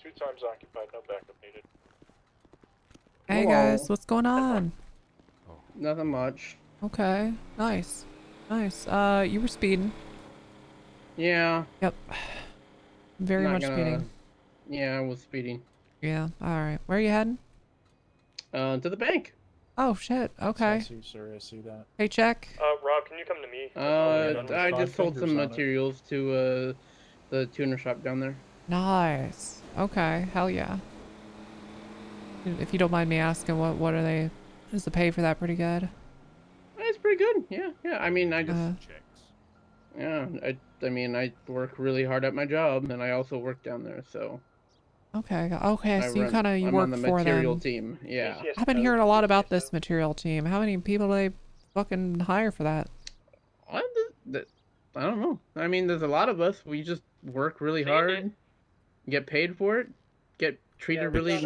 2 times occupied, no backup needed. Hey Hello. guys, what's going on? Nothing much. Okay, nice. Nice. You were speeding. Yeah. Yep. Very Not much gonna- speeding. Yeah, I was speeding. Yeah, alright. Where are you heading? To the bank. Oh shit, okay. I see, sir, I see that. Hey, check. Rob, can you come to me? I just sold some fingers on it. materials to the tuner shop down there. Nice. Okay, hell yeah. If you don't mind me asking, what are they? Is the pay for that pretty good? It's pretty good. Yeah. I mean, I just Checks. yeah. I mean, I work really hard at my job, and I also work down there. So Okay, I so you run- kind of I'm work on the for material them. team. Yeah. I've been hearing a lot about this material team. How many people do they fucking hire for that? I don't know. I mean, there's a lot of us. We just work really hard, get paid for it, get treated really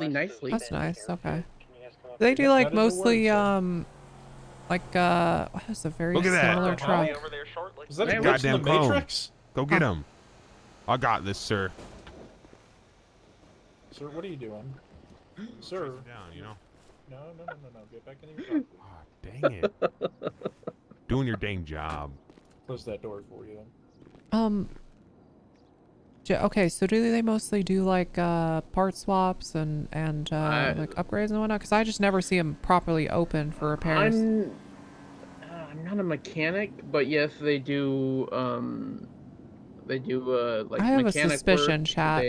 nicely. That's nice. Okay. They do like mostly like what is a very Look at that. similar truck. Is that That a glitch in goddamn the clone. Matrix? Go get him. I got this, sir. Sir, what are you doing? Sir. Down, you know. No. Get back in your car. Dang it. Doing your dang job. Close that door for you. Okay, so do they mostly do like part swaps and like upgrades and whatnot? Because I just never see them properly open for repairs. I'm not a mechanic, but yes, they do. They do like I have a mechanic suspicion, work. chat.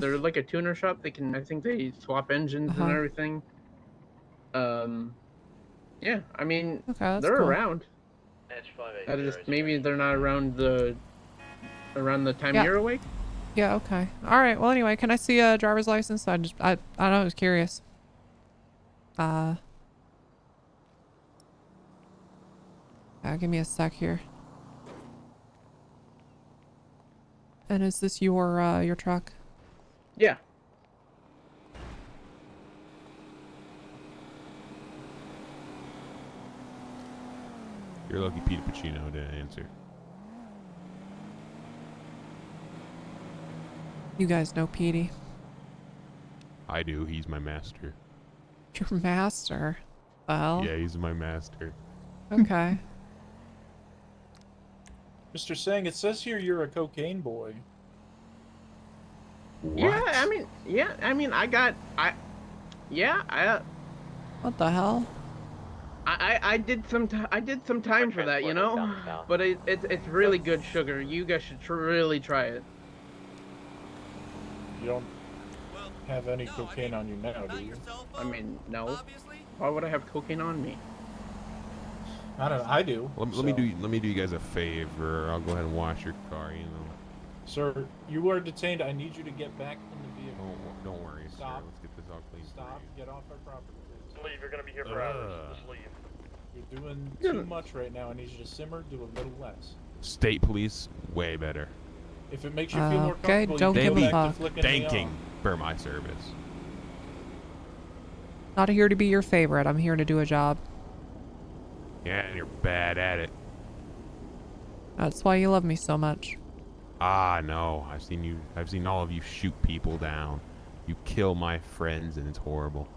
They're like a tuner shop. I think they swap engines and everything. Yeah, I mean, Okay, that's they're cool. around. Maybe they're not around the time Yeah. you're awake. Yeah. Okay. All right. Well, anyway, can I see a driver's license? I don't know. I was curious. Give me a sec here. And is this your truck? Yeah. You're lucky Peter Pacino didn't answer. You guys know Petey. I do. He's my master. Your master. Well. Yeah, he's my master. Okay. Mr. Sang, it says here you're a cocaine boy. What? Yeah, I mean, What the hell? I did some time for that, you know. But it's really good sugar. You guys should really try it. You don't have any cocaine on you now, do you? I mean, no. Why would I have cocaine on me? I don't know. I do. Let me do you guys a favor. I'll go ahead and wash your car. You know. Sir, you are detained. I need you to get back in the vehicle. Don't worry, Stop. sir. Let's get this all clean. Stop. Get off our property. Please. Leave. You're gonna be here for hours. Just leave. You're doing too much right now. I need you to simmer. Do a little less. State police, way better. If it makes you feel more okay, comfortable, don't you give can a go back fuck. to flicking me Thanking off. for my service. Not here to be your favorite. I'm here to do a job. Yeah, and you're bad at it. That's why you love me so much. Ah, no. I've seen all of you shoot people down. You kill my friends, and it's horrible.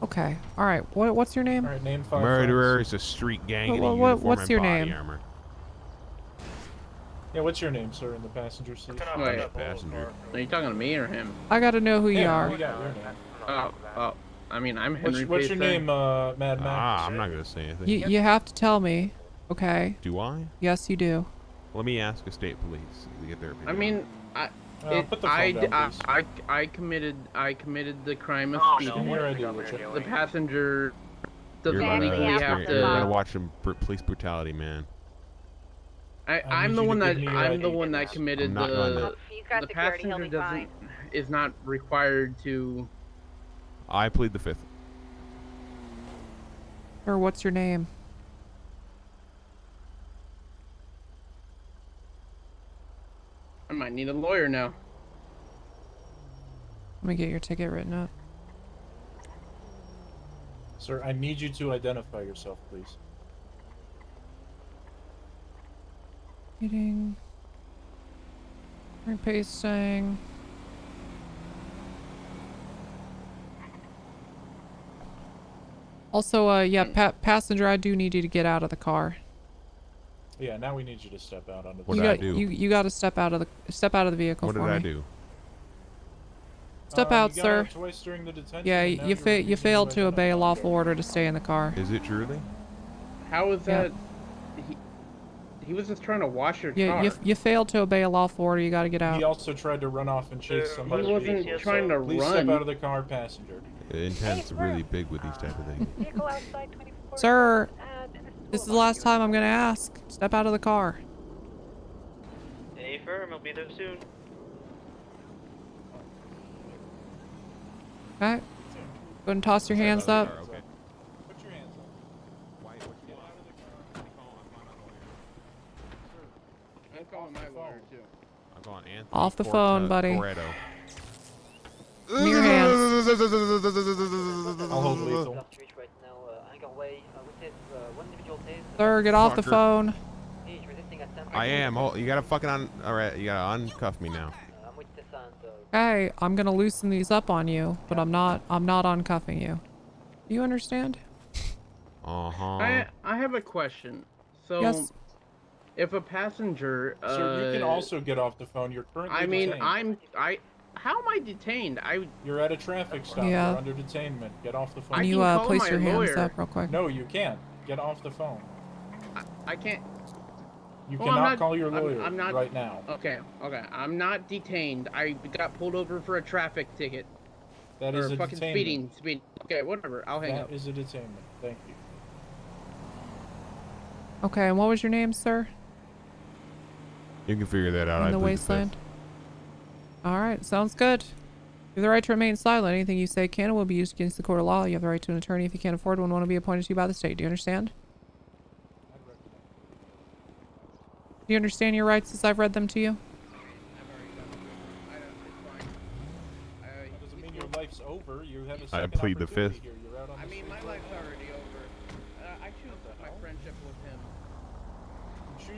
Okay. All right. What's your name? All right, name 5 Murderer friends. is a street gang in a Well, uniform what's and your body name? armor. Yeah, what's your name, sir, in the passenger seat? Wait, Passenger. are you talking to me or him? I gotta know who you Yeah, are. we got your name. Oh, I mean, I'm Henry. What's your Payson. name, Mad Max? Ah, I'm not gonna say anything. You have to tell me. Okay. Do I? Yes, you do. Let me ask a state police to get their opinion. I mean, put the phone down, please. I committed the crime of Give speeding. me your ID, would you? The passenger You're doesn't gonna legally have you're to. gonna watch some police brutality, man. I'm need the you one to that give me your I'm the ID, one that please. committed I'm not going the. to. He's got The security, he'll passenger be is not required to. I plead the fifth. Or what's your name? I might need a lawyer now. Let me get your ticket written up. Sir, I need you to identify yourself, please. Eating. Pasting. Also, yeah, passenger, I do need you to get out of the car. Yeah, now we need you to step out onto the. What did I do? You got to step out of the vehicle What for did me. I do? Step out, you got sir. out twice during the detention, Yeah, and now you you're refusing failed to obey a identify. lawful order to stay in the car. Is it truly? How is Yeah. that? He was just trying to wash your Yeah, car. you failed to obey a lawful order. You got to get out. He also tried to run off and chase somebody. He wasn't trying to Please run. step out of the car, passenger. The intent's really big with these type of things. Sir, this is the last time I'm gonna ask. Step out of the car. Stay firm, he'll be there soon. Okay. Go ahead and toss your hands up. Put your hands up. I'm calling my lawyer too. I'm calling Anthony. Off the phone, buddy. Coretto. Give me your hands. I'll hold lethal. Sir, get off the phone. I am. Oh, you gotta fucking Alright, you gotta uncuff me now. Okay, I'm gonna loosen these up on you, but I'm not uncuffing you. Do you understand? Uh-huh. I have a question. So, Yes. if a passenger, Sir, you can also get off the phone. You're currently I mean, detained. how am I detained? You're at a traffic stop. Yeah. You're under detainment. Get off the phone. Can you place your hands up real quick? No, you can't. Get off the phone. I can't. You Well, cannot I'm not, call your lawyer I'm not, right now. Okay. I'm not detained. I got pulled over for a traffic ticket. That or is a fucking detainment. speeding. Okay, whatever. I'll hang up. That is a detainment. Thank you. Okay, and what was your name, sir? You can figure that out. In I the plead the fifth. wasteland. All right, sounds good. You have the right to remain silent. Anything you say can and will be used against the court of law. You have the right to an attorney if you can't afford one. Want to be appointed to you by the state. Do you understand? Do you understand your rights as I've read them to you? That doesn't mean your life's over. You have a I second plead the opportunity fifth. here. You're out on I the mean, my street. life's already over. I choose my friendship with him.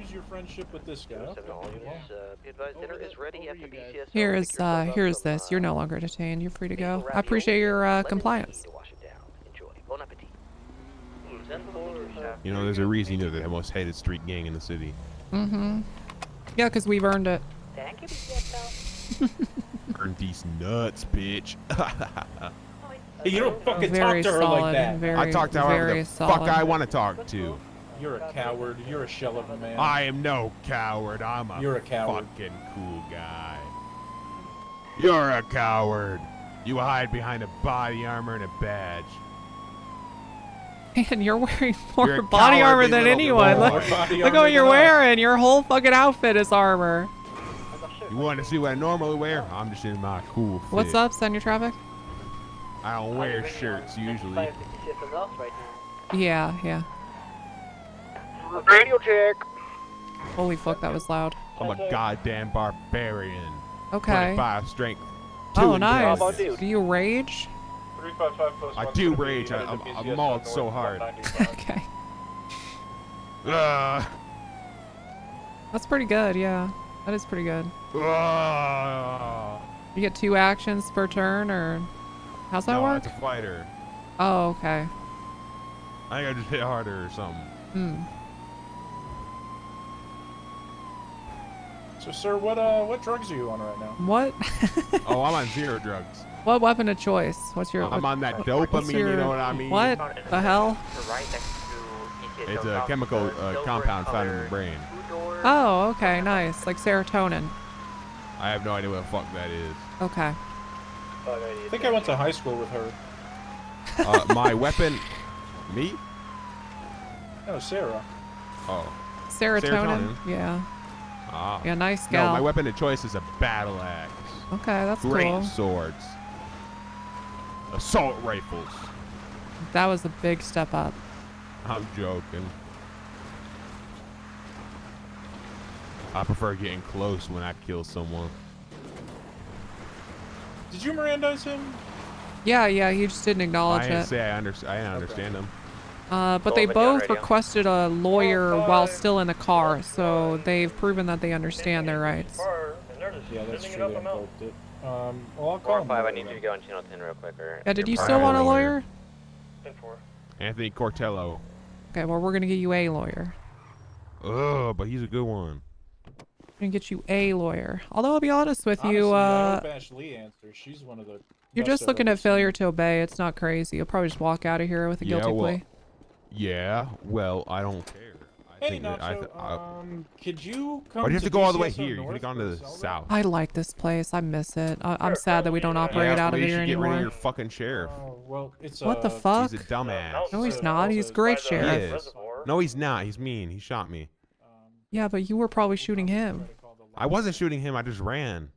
Choose your friendship with this guy. Okay. Be advised, dinner is ready at the BCSO. Here's this. You're no longer detained. You're free to go. I appreciate your compliance. Bon appetit. You know, there's a reason you're the most hated street gang in the city. Mm-hmm. Yeah, because we've earned it. Thank you, BCSO. Earn these nuts, bitch. Hey, you don't fucking Very talk to her solid, like that. very- I talk to however very the fuck solid. I want to talk to. You're a coward. You're a shell of a man. I am no coward. I'm a, You're a coward. fucking cool guy. You're a coward. You hide behind a body armor and a badge. Man, you're wearing more You're a body armor cowardly than little anyone. boy. Look, Body look armor what you're than us. wearing. Your whole fucking outfit is armor. You want to see what I normally wear? I'm just in my cool fit. What's up? Send your traffic? I don't wear shirts usually. Yeah. Radio check. Holy fuck, that was loud. I'm a goddamn barbarian. Okay. 25 strength. Oh, two nice. intelligence. Do you rage? 355 I do rage. I'm mauled so hard. Okay. Ugh. That's pretty good, yeah. That is pretty good. Ugh. You get 2 actions per turn, or how's that No, work? it's a fighter. Oh, okay. I think I just hit harder or something. Hmm. So, sir, what drugs are you on right now? What? Oh, I'm on 0 drugs. What weapon of choice? What's your? I'm on that what's dopamine, your- you know what I mean? What the hell? It's a chemical compound found in the brain. Oh, okay, nice. Like serotonin. I have no idea what the fuck that is. Okay. I think I went to high school with her. My weapon... Me? No, Sarah. Oh. Serotonin? Yeah. Ah. Yeah, nice No, gal. my weapon of choice is a battle axe. Okay, that's Great cool. swords. Assault rifles. That was a big step up. I'm joking. I prefer getting close when I kill someone. Did you Mirandize him? Yeah, he just didn't acknowledge I didn't it. say I understand them. But they both requested a lawyer while still in the car, so they've proven that they understand their rights. Yeah, that's true. They invoked it. Well, I'll call him. 5, I need you to go on channel 10 real quick. Or Yeah, did you still want a lawyer? Anthony Cortello. Okay, well, we're gonna get you a lawyer. Oh, but he's a good one. We're gonna get you a lawyer. Although I'll be honest with Honestly, you, I hope Ashley answers. She's one of the. you're best just I've looking ever at failure to obey. It's not crazy. You'll probably just walk out of here with a guilty plea. Yeah, well, I don't care. I Hey, think that Nacho, could you come why do you have to go all the way BCSO here? You could North have gone to the for Zelda? south. I like this place. I miss it. I'm sad that we don't operate Yeah, out of you here should get rid anymore. of your fucking sheriff. Well, it's What the fuck? He's a dumbass. No, he's not. He's great He sheriff. is. No, he's not. He's mean. He shot me. Yeah, but you were probably shooting him. I wasn't shooting him. I just ran.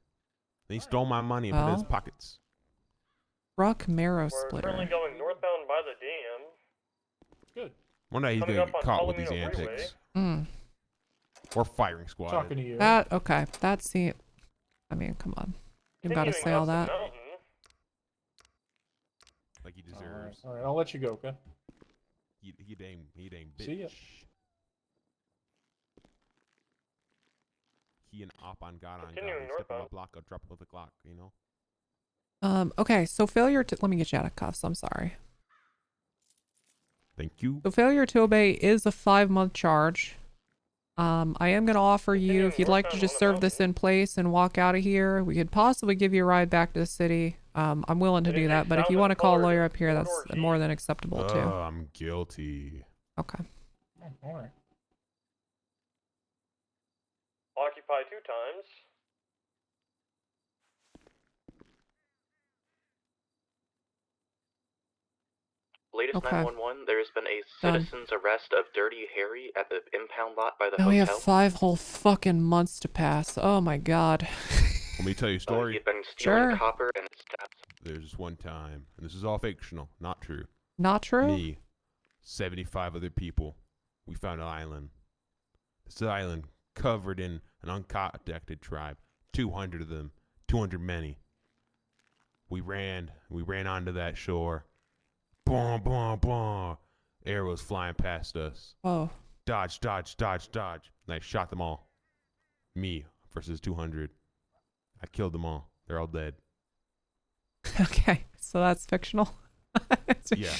Then he stole my money and put it in his Well. pockets. Ruck marrow We're currently splitter. going northbound by the dam. Good. One day he's Coming gonna up get on caught with Palomino these Freeway. antics. Mm. Or firing squad. Talking to you. That okay. That seems. I mean, come on. You gotta say all that. Like he deserves. All right, I'll let you go, okay? He dang bitch. See ya. He an op on God on God. Continuing He step on my northbound. block, I'll drop with the Glock, you know? Okay, so failure to let me get you out of cuffs. I'm sorry. Thank you. So failure to obey is a 5-month charge. I am gonna offer you, if you'd like to just serve this in place and walk out of here, we could possibly give you a ride back to the city. I'm willing to do that, but if you want to call a lawyer up here, that's more than acceptable too. I'm guilty. Okay. All right. Occupy 2 times. Latest Okay. 911, there has been a Done. citizen's arrest of Dirty Harry at the impound lot by the Now we have hotel. 5 whole fucking months to pass. Oh my god. Let me tell you a He story. had been stealing Sure. copper and steps. There's this one time, and this is all fictional, not true. Not true? Me, 75 other people, we found an island. This island covered in an uncontacted tribe. 200 of them, 200 many. We ran onto that shore. Boom, boom, boom. Arrows flying past us. Oh. Dodge, dodge, dodge, dodge. And I shot them all. Me versus 200. I killed them all. They're all dead. Okay, so that's fictional. Yeah.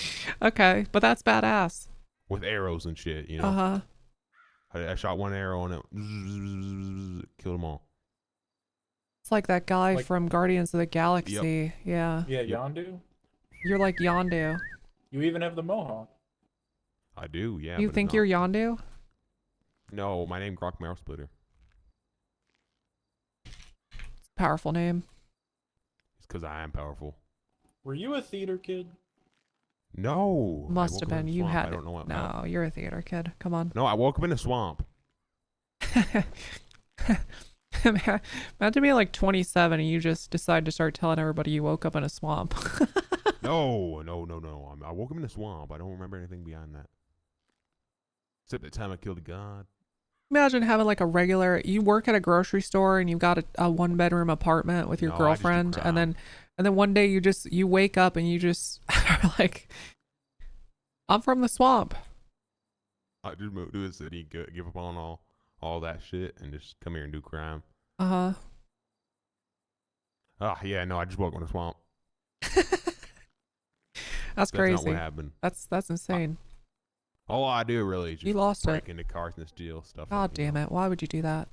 Okay, but that's badass. With arrows and shit, you know. Uh-huh. I shot one arrow and it killed them all. It's like that guy Like- from Guardians of the Galaxy. Yeah. Yeah, Yondu. You're like Yondu. You even have the mohawk. I do, yeah. You but think it's you're not. Yondu? No, my name Grok Marrow Splitter. Powerful name. It's because I am powerful. Were you a theater kid? No. I Must woke have up in been. a You swamp. had I don't know what. No, you're a theater kid. Come on. No, I woke up in a swamp. Imagine being like 27 and you just decide to start telling everybody you woke up in a swamp. No. I woke up in a swamp. I don't remember anything beyond that. Except the time I killed a god. Imagine having like a regular, you work at a grocery store and you've got a 1-bedroom apartment with your No, I just do girlfriend, and crime. then one day you wake up and you just are like, I'm from the swamp. I just moved to a city, give up on all that shit, and just come here and do crime. Uh-huh. Ah, yeah, no, I just woke up in a swamp. That's Not crazy. what happened. That's insane. All I do really is You just lost break it. into cars and steal stuff. God damn it. Why would you do that?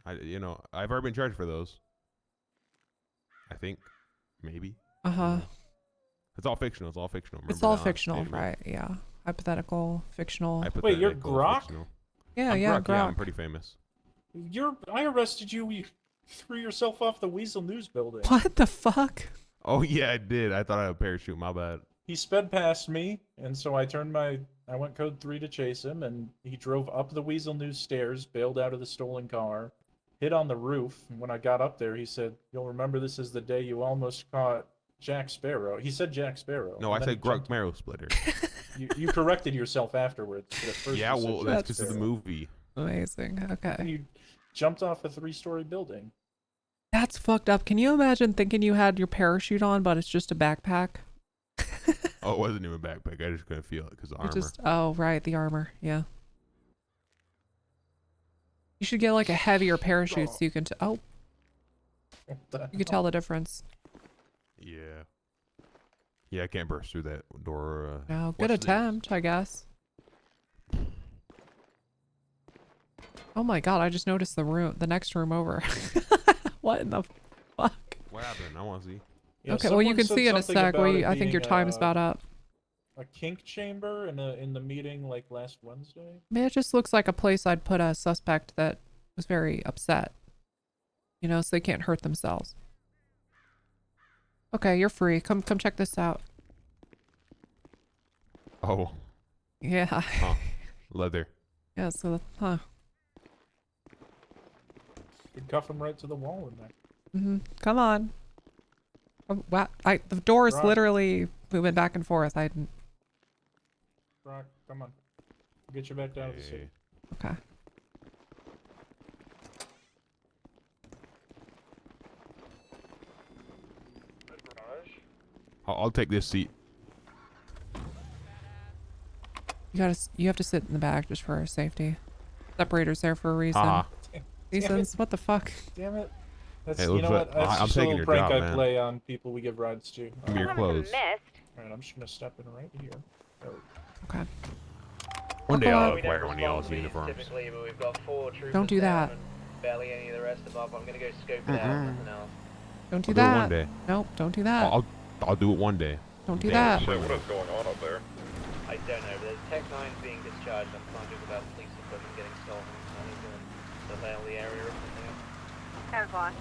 I've already been charged for those. I think, maybe. Uh-huh. It's all fictional. It's all fictional. It's Remember all that fictional, statement? right? Yeah. Hypothetical, fictional. Wait, you're Hypothetical, Grok? fictional. Yeah, I'm yeah, Grok. Yeah, I'm Grok. pretty famous. I arrested you. You threw yourself off the Weasel News building. What the fuck? Oh yeah, I did. I thought I had a parachute. My bad. He sped past me, and so I went code 3 to chase him, and he drove up the Weasel News stairs, bailed out of the stolen car, hid on the roof. And when I got up there, he said, "You'll remember this is the day you almost caught Jack Sparrow." He said Jack Sparrow. No, I and then said he jumped- Grok Marrow Splitter. You corrected yourself afterwards. But at first Yeah, you said well, Jack that's because of the Sparrow. movie. Amazing. Okay. And you jumped off a 3-story building. That's fucked up. Can you imagine thinking you had your parachute on, but it's just a backpack? Oh, it wasn't even a backpack. I just couldn't feel it because of armor. Oh, right, the armor. Yeah. You should get like a heavier parachute so you can. You can tell the difference. Yeah. Yeah, I can't burst through that door. No, good attempt, I guess. Oh my god, I just noticed the next room over. What in the fuck? What happened? I want to see. Yeah, Okay, well you someone can said see in a something sec. about it I think your being, time's about up. A kink chamber in the meeting like last Wednesday. I mean, it just looks like a place I'd put a suspect that was very upset. You know, so they can't hurt themselves. Okay, you're free. Come check this out. Oh. Yeah. Huh. Leather. Yeah, so, huh. Could cuff him right to the wall in there. Come on. Oh, wow. The door is Right. literally moving back and forth. I didn't. Brock, come on. We'll get you back down to the city. Okay. I'll take this seat. You have to sit in the back just for safety. Separator's there for a reason. Ah. Reasons? What the fuck? Damn it. That's, Hey, you looks know like- what? That's I'm just a taking little your prank job, I man. play on people we give rides to. Give me your clothes. Alright, I'm just gonna step in right here. Oh. Okay. One day Uncle I'll Rob. wear one of y'all's uniforms. Typically, but we've got 4 troopers Don't do down that. and barely any of the rest above. I'm gonna go scope it out, nothing else. Don't do I'll do it that. one day. Nope, don't do that. I'll do it one day. Don't do Damn, that. sure. What is going on up there? I don't know, but there's Tech 9s being discharged. I'm finding about police equipment getting stolen. I need to surveil the area or something.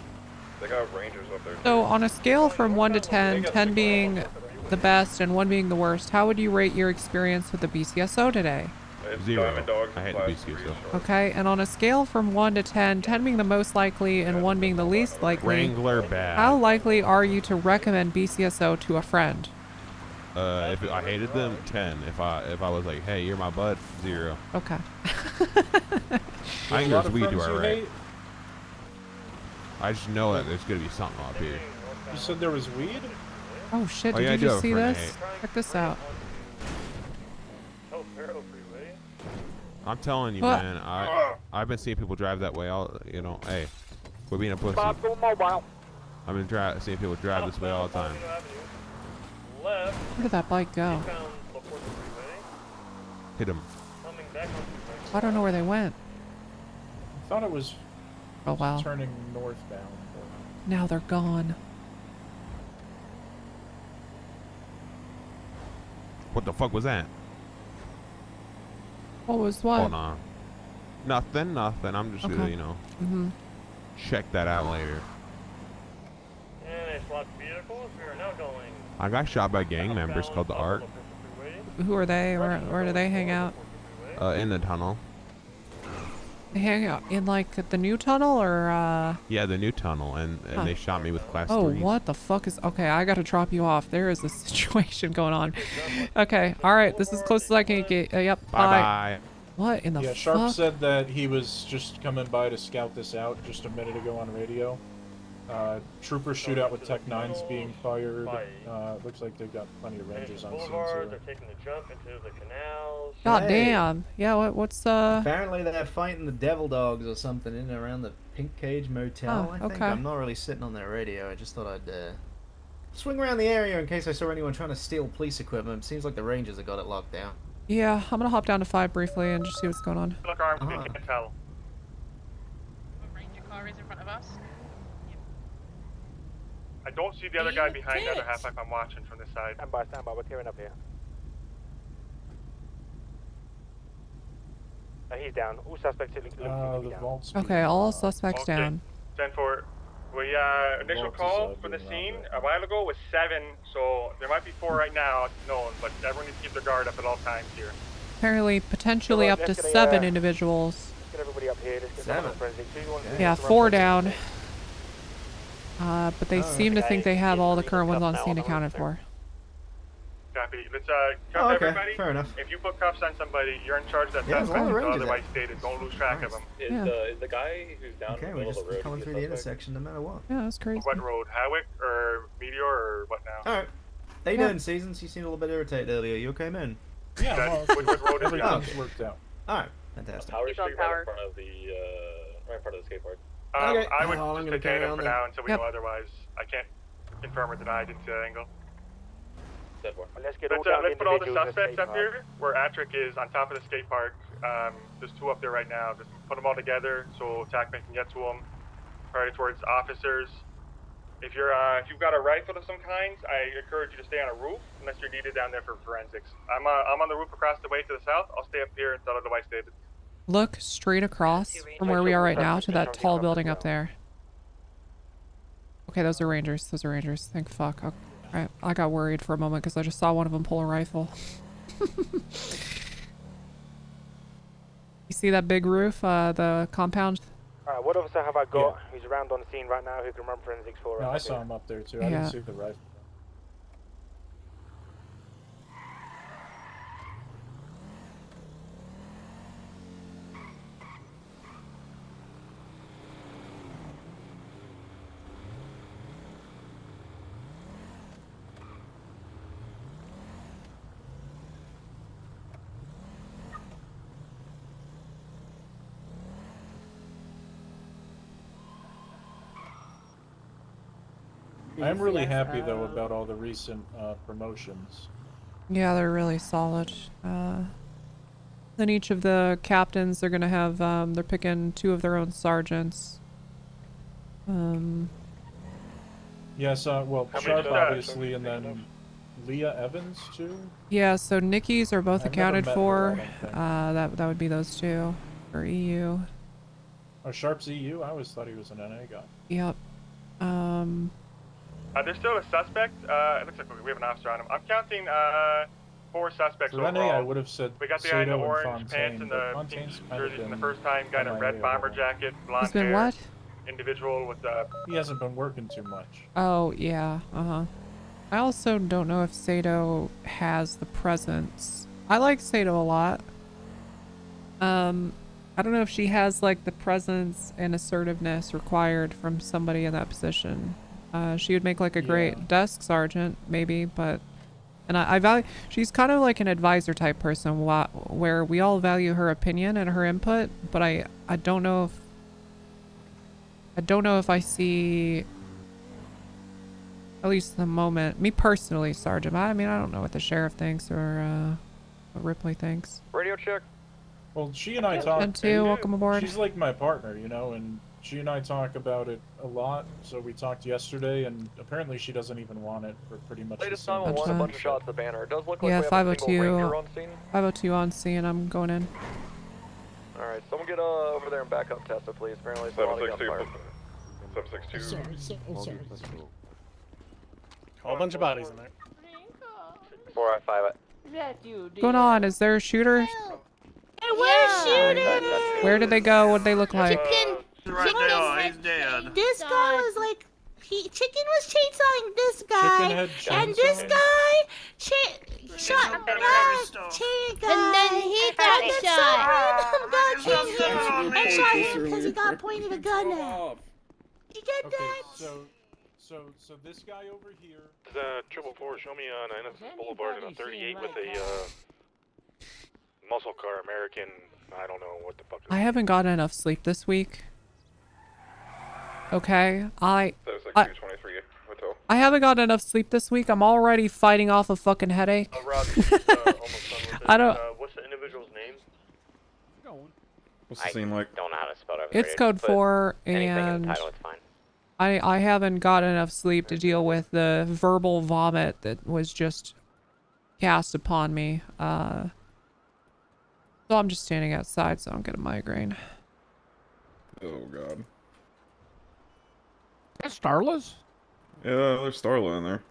They got rangers up there. So on a scale from 1 to 10, 10 being the best and 1 being the worst, how would you rate your experience with the BCSO today? 0. I hate the BCSO. Okay, and on a scale from 1 to 10, 10 being the most likely and 1 being the least likely, Wrangler bad. how likely are you to recommend BCSO to a friend? If I hated them, 10. If I was like, hey, you're my bud, 0. Okay. I think A lot there's of weed to friends our you right. hate? I just know that there's gonna be something up here. You said there was weed? Oh shit, Oh, did yeah, I you do just have a see friend I this? hate. Check this out. I'm telling you, What? man. I've been seeing people drive that way. You know, hey, we're being a pussy. I've been seeing people drive this way all the time. Where did that bike go? Hit him. I don't know where they went. I thought it was Oh wow. turning northbound. Now they're gone. What the fuck was that? What was what? Hold on. Nothing. I'm just gonna, Okay. you know, check that out later. I got shot by gang members called the Ark. Who are they? Where do they hang out? In the tunnel. They hang out in like the new tunnel or Yeah, the new tunnel, and Huh. they shot me with class Oh, 3s. what the fuck is... Okay, I gotta drop you off. There is a situation going on. Okay, alright, this is as close as I can get. Yep, bye. Bye-bye. What in the Yeah, Sharp fuck? said that he was just coming by to scout this out just a minute ago on radio. Trooper shootout with Tech 9s being fired. Looks like they've got plenty of rangers on scene. So. They're taking the jump into the canals. God damn. Yeah, what's Apparently they're fighting the devil dogs or something in and around the Pink Cage Motel, Oh, I think. okay. I'm not really sitting on their radio. I just thought I'd swing around the area in case I saw anyone trying to steal police equipment. Seems like the Rangers have got it locked down. Yeah, I'm gonna hop down to 5 briefly and just see what's going on. Look armed, we can't tell. Ranger car is in front of us. I don't see the other guy behind the other half pipe I'm watching from this side. Stand by, we're clearing up here. He's down. All suspects look to be The down. vault's Okay, all suspects Okay. down. 10-4. We, initial Vault is, call for being the locked scene up. a while ago was 7, so there might be 4 right now, it's known, but everyone needs to keep their guard up at all times here. Apparently, potentially up to 7 individuals. Let's get everybody up here. Let's get 7? someone forensic. Who you want to Yeah, do? 4 down. But they seem to Okay. think they have all the current ones on scene accounted for. Copy. Let's, Oh, cuff okay, everybody. fair enough. If you put cuffs on somebody, you're in charge of that Yeah, there's a lot of suspect, Rangers otherwise there. stated. Don't lose track of them. Yeah. Is the guy who's down Okay, in the we're middle just of the road coming is he through a the suspect? intersection no matter what. Yeah, that's crazy. What road? Hawick or Meteor or what now? Alright. How you Yeah. doing, Seasons? You seemed a little bit irritated earlier. You okay, man? Yeah, well, What road is he on? everything's worked out. Alright, fantastic. Power He's on Street right power. in front of the right in front of the skate park. Okay. I would Well, I'm just gonna detain carry him on for then. now until we Yep. know otherwise. I can't confirm or deny. I didn't see that angle. Let's get all Let's, down let's put all the individuals at suspects skate up park. here where Attrick is on top of the skate park. There's 2 up there right now. Just put them all together so TACMAN can get to them. Priority towards officers. If you've got a rifle of some kind, I encourage you to stay on a roof unless you're needed down there for forensics. I'm on the roof across the way to the south. I'll stay up here until otherwise stated. Look straight across from where we are right now to that tall building up there. Okay, those are Rangers. Those are Rangers. Thank fuck. Okay. Right. I got worried for a moment because I just saw one of them pull a rifle. You see that big roof, the compound? Alright, what officer have I got who's around on the scene right now who can run forensics for us? No, I saw him up there too. I Yeah. didn't see the rifle. I'm really happy though about all the recent promotions. Yeah, they're really solid. Then each of the captains, they're gonna have, they're picking 2 of their own sergeants. Yes, well, How many Sharp, staff? obviously, and then Leah Evans, too? Yeah, so Nikki's are both I've never accounted met her, for. I don't think. That would be those 2. Or EU. Oh, Sharp's EU? I always thought he was an NA guy. Yep. There's still a suspect. It looks like we have an officer on him. I'm counting 4 suspects For overall. NA, I would have said We got the guy in the Sato and orange Fontaine, pants and but the Fontaine's pink kind of jersey from the been first time. Guy in a red MIA bomber overall. jacket, blonde He's been hair. what? Individual with He hasn't been working too much. Oh, yeah. I also don't know if Sato has the presence. I like Sato a lot. I don't know if she has, like, the presence and assertiveness required from somebody in that position. She would make, like, a great desk sergeant, maybe, but... And I value... She's kind of like an advisor type person, where we all value her opinion and her input, but I don't know if... I don't know if I see... At least the moment. Me personally, Sergeant. I mean, I don't know what the sheriff thinks or what Ripley thinks. Radio check. Well, she and I talk. And 2, welcome aboard. She's like my partner, you know, and she and I talk about it a lot. So we talked yesterday, and apparently she doesn't even want it for pretty much Latest the same 911, a bunch of reason. shots at the banner. It does look like Yeah, we have a single 502. ranger on scene. 502 on scene. I'm going in. Alright, someone get over there and back up Tessa, please. Apparently, it's a lot of gunfire. 762. Oh, sorry. Whole bunch of bodies in there. 405. What's going on? Is there a shooter? Hey, where's shooting? Where did they go? What did they look like? Chicken. Right there, he's dead. This guy was like, Chicken was chainsawing this guy, Chickenhead and this chainsaw? guy shot that chain guy, and then he got shot. Some random guy came here and shot him because he got pointed a gun at. You get that? So this guy over here. The 444, show me on Innocence Boulevard on 38 with a muscle car American. I don't know what the fuck. I haven't gotten enough sleep this week. Okay, I haven't gotten enough sleep this week. I'm already fighting off a fucking headache. I don't. What's the individual's name? What's the scene like? Don't know how to spell it. It's code 4, anything in and the title, it's fine. I haven't gotten enough sleep to deal with the verbal vomit that was just cast upon me. So I'm just standing outside so I don't get a migraine. Oh god. That's Starla's? Yeah, there's Starla in there.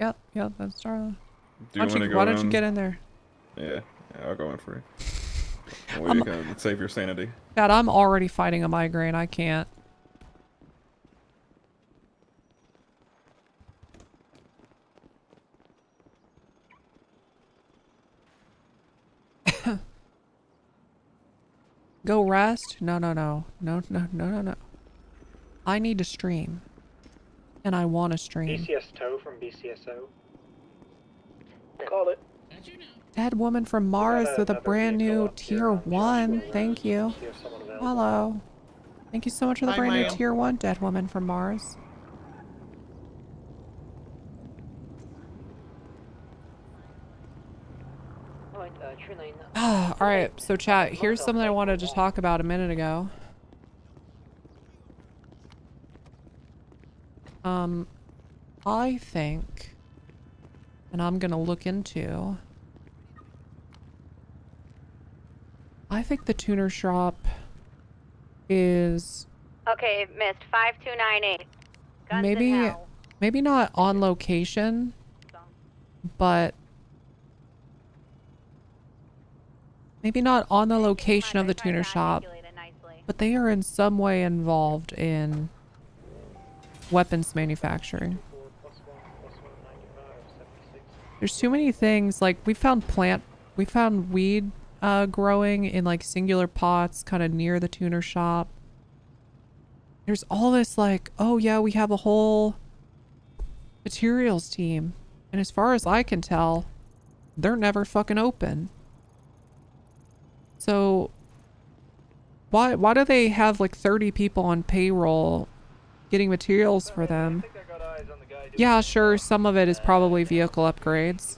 Yep, that's Starla. Do you want to go Why don't you get in there? Yeah, I'll go in for you. Well, you can save your sanity. God, I'm already fighting a migraine. I can't. Go rest? No. I need to stream. And I want to stream. BCSO from BCSO. Called it. Dead woman from Mars with a brand new tier 1. Thank you. Hello. Thank you so much for the Hi, brand new ma'am. tier 1, dead woman from Mars. Alright, so chat, here's something I wanted to talk about a minute ago. I think, and I'm gonna look into, I think the tuner shop is Okay, missed 5298. Guns in hell. maybe not on location, but maybe not on the location of the tuner shop, but they are in some way involved in weapons manufacturing. There's too many things, like we found weed growing in like singular pots kind of near the tuner shop. There's all this like, oh yeah, we have a whole materials team, and as far as I can tell, they're never fucking open. So why do they have like 30 people on payroll getting materials for them? Yeah, sure, some of it is probably vehicle upgrades.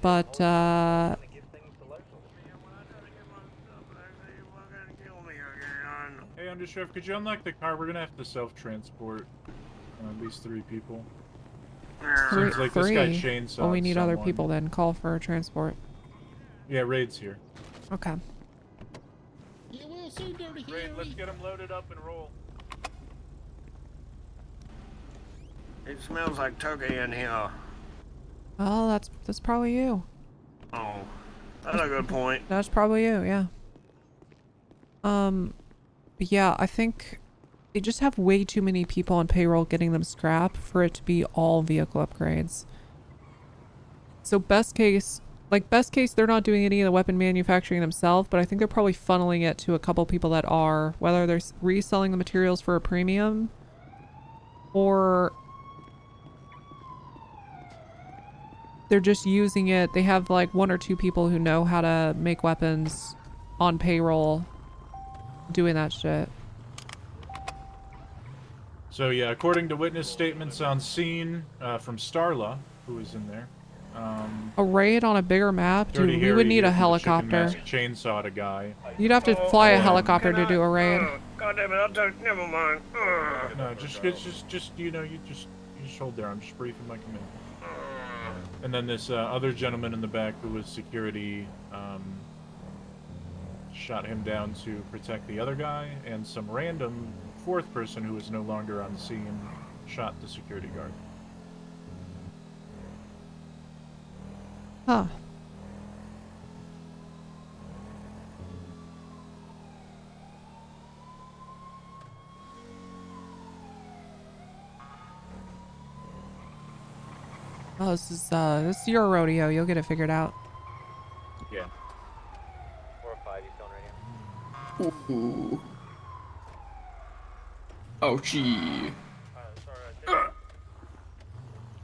But Hey, Undersheriff, could you unlock the car? We're gonna have to self-transport at least 3 people. Seems like this guy chainsawed Well, we need other someone. people then. Call for transport. Yeah, Raid's here. Okay. Yeah, well, so dirty here. Raid, let's get him loaded up and roll. It smells like turkey in here. Oh, that's probably you. Oh, that's a good point. That's probably you, yeah. Yeah, I think they just have way too many people on payroll getting them scrap for it to be all vehicle upgrades. So best case, they're not doing any of the weapon manufacturing themselves, but I think they're probably funneling it to a couple people that are, whether they're reselling the materials for a premium or they're just using it. They have like 1 or 2 people who know how to make weapons on payroll doing that shit. So yeah, according to witness statements on scene from Starla, who was in there. A raid on a bigger map? Dude, Dirty we Harry would need a here from the Chicken helicopter. Mask chainsawed a guy. You'd have to fly a helicopter to do a raid. God damn it! I'll take. Never mind. No, just you know, you just hold there. I'm just briefing my command. And then this other gentleman in the back who was security shot him down to protect the other guy, and some random 4th person who was no longer on scene shot the security guard. Huh. Oh, this is your rodeo. You'll get it figured out. Yeah. 4 or 5, you still on radio? Ooh. Oh, gee. Can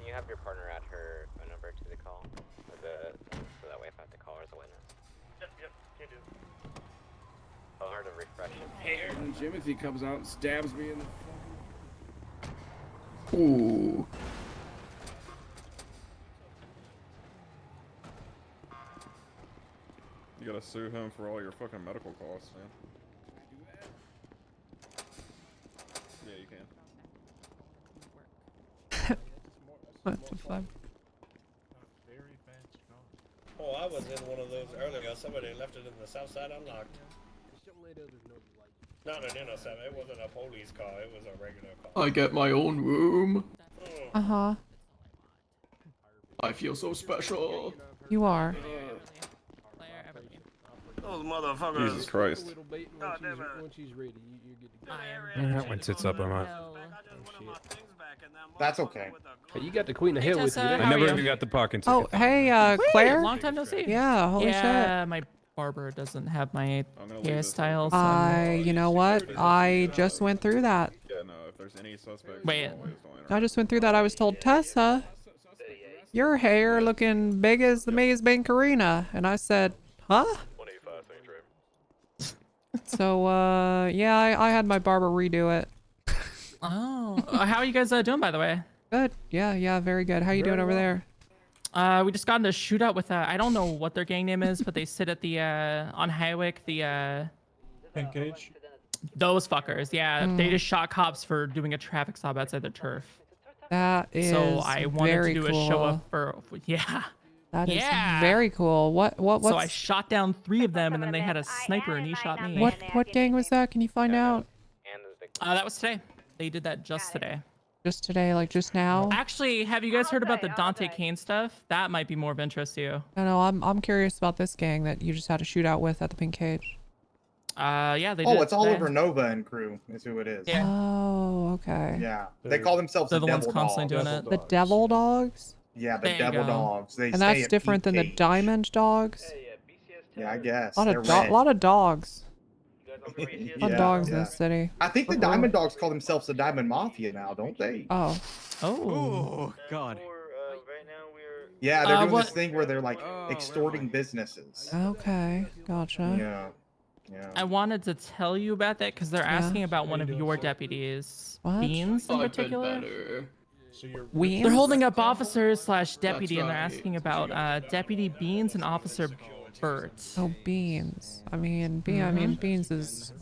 you have your partner add her phone number to the call? Or so that way if I have to call her as a witness. Yep, can do. Tell her to refresh it. Here. When Jimothy comes out and stabs me in the Ooh. You gotta sue him for all your fucking medical costs, man. Yeah, you can. What the fuck? Oh, I was in one of those earlier. Somebody left it in the south side unlocked. Not an intercept. It wasn't a police car. It was a regular car. I get my own room. Uh-huh. I feel so special. You are. Those motherfuckers. Jesus Christ. God damn it. Once she's ready, you get to go. Yeah, that one sits up on my. That's okay. Hey, you got the Queen of Hell with you. I How never are even you? got the parking Oh, ticket. hey, Claire? Long time no see. Yeah, holy yeah, my barber doesn't have my hairstyle. So you know what? I just went through that. Yeah, no, if there's any suspects, wait. I just went through that. I was told, Tessa, your hair looking big as the Maze Bank Arena. And I said, huh? So, yeah, I had my barber redo it. Oh, how are you guys doing, by the way? Good. Yeah, very good. How you doing over there? We just got in a shootout with I don't know what their gang name is, but they sit at the on Highwick, the Pink Cage. Those fuckers, yeah. They just shot cops for doing a traffic stop outside the turf. That is so I wanted very to do cool. a show up for yeah. That is very cool. What's So I shot down 3 of them, and then they had a sniper, and he shot me. what gang was that? Can you find out? That was today. They did that just today. Just today, like just now? Actually, have you guys heard about the Dante Kane stuff? That might be more of interest to you. No, I'm curious about this gang that you just had a shootout with at the Pink Cage. Yeah, they Oh, did. it's Oliver Nova and crew is who it is. Yeah. Oh, okay. Yeah. They call themselves They're the the ones Devil constantly Dogs. doing it. The Devil Dogs? Yeah, the There you Devil go. Dogs. They And stay that's at different than the Pink Cage. Diamond Dogs? Yeah, I guess. A They're red. lot of dogs. A lot Yeah, of dogs in yeah. the city. I think the Diamond Dogs call themselves the Diamond Mafia now, don't they? Oh. Oh. God. Yeah, they're doing what- this thing where they're like extorting businesses. Okay, gotcha. Yeah. Yeah. I wanted to tell you about that because they're asking about one of your deputies, What? Beans in particular. So you're They're holding up officers / deputy, and they're asking about Deputy Beans and Officer Burt. Oh, Beans. I mean, Beans is...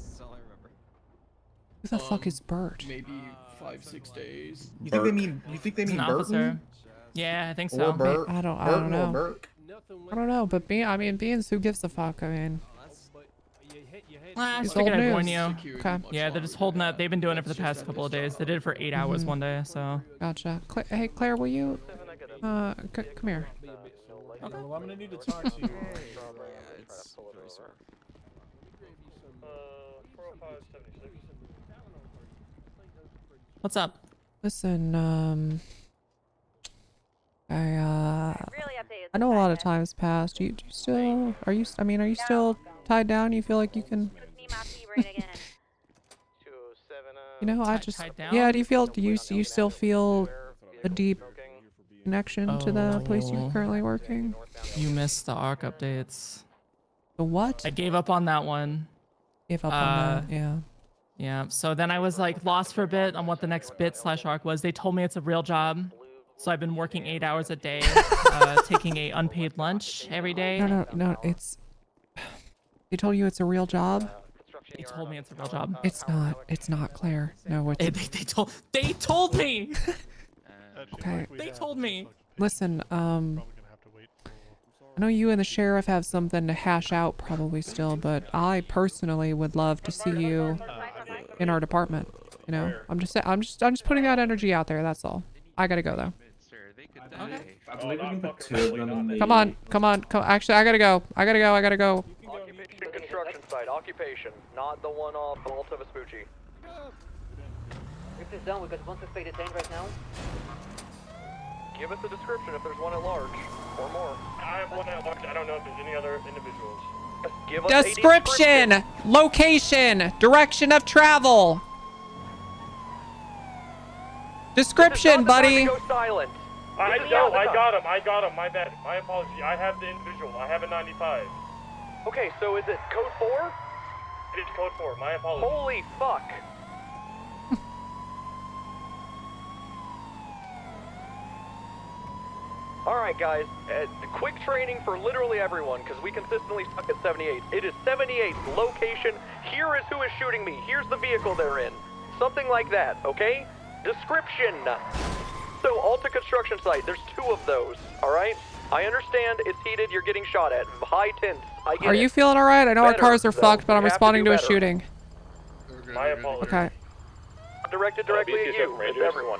Who the fuck is Bert? Maybe 5-6 days. You think they mean? You think they He's mean an Burton? officer. Yeah, I think so. Or Burt? I don't Burton know. or Burke? I don't know, but Beans, who gives a fuck? I mean, I It's figured old I'd warn news. you. Okay. Yeah, they're just holding up. They've been doing it for the past couple of days. They did it for 8 hours one day, so. Gotcha. Hey, Claire, will you? Come here. Okay. Well, I'm gonna need to talk to you. What's up? Listen, I know a lot of time's passed. Do you still? Are you still tied down? You feel like you can? You know, I just. Yeah. Do you still feel a deep connection to the place you're currently working? You missed the ARC updates. The what? I gave up on that one. Gave up on that. Yeah. Yeah. So then I was like lost for a bit on what the next bit/ARC was. They told me it's a real job. So I've been working 8 hours a day, taking a unpaid lunch every day. No. It's. They told you it's a real job. They told me it's a real job. It's not. It's not, Claire. No. It's. They told me. Okay. They told me. Listen. I know you and the sheriff have something to hash out probably still, but I personally would love to see you in our department. You know, I'm just putting that energy out there. That's all. I gotta go though. I believe we can put 2 of them in the... Come on. Actually, I gotta go. Occupation construction site. Occupation, not the one off Alta Vespucci. If it's done, we've got one suspect detained right now. Give us a description if there's one at large, or more. I have one at large. I don't know if there's any other individuals. Give us Description, location, direction of travel. Description, buddy. Go silent. I got him. My bad. My apology. I have the individual. I have a 95. Okay, so is it code 4? It is code 4. My apologies. Holy fuck. Alright guys, quick training for literally everyone, because we consistently suck at 78. It is 78, location, here is who is shooting me, here's the vehicle they're in. Something like that, okay? Description. So, Alta construction site, there's 2 of those, alright? I understand it's heated, you're getting shot at, high tints, I get it. Are you feeling alright? I know our cars are though. fucked, but I'm We have to responding do to a better. shooting. My apologies. Okay. Directed directly at you, it's everyone.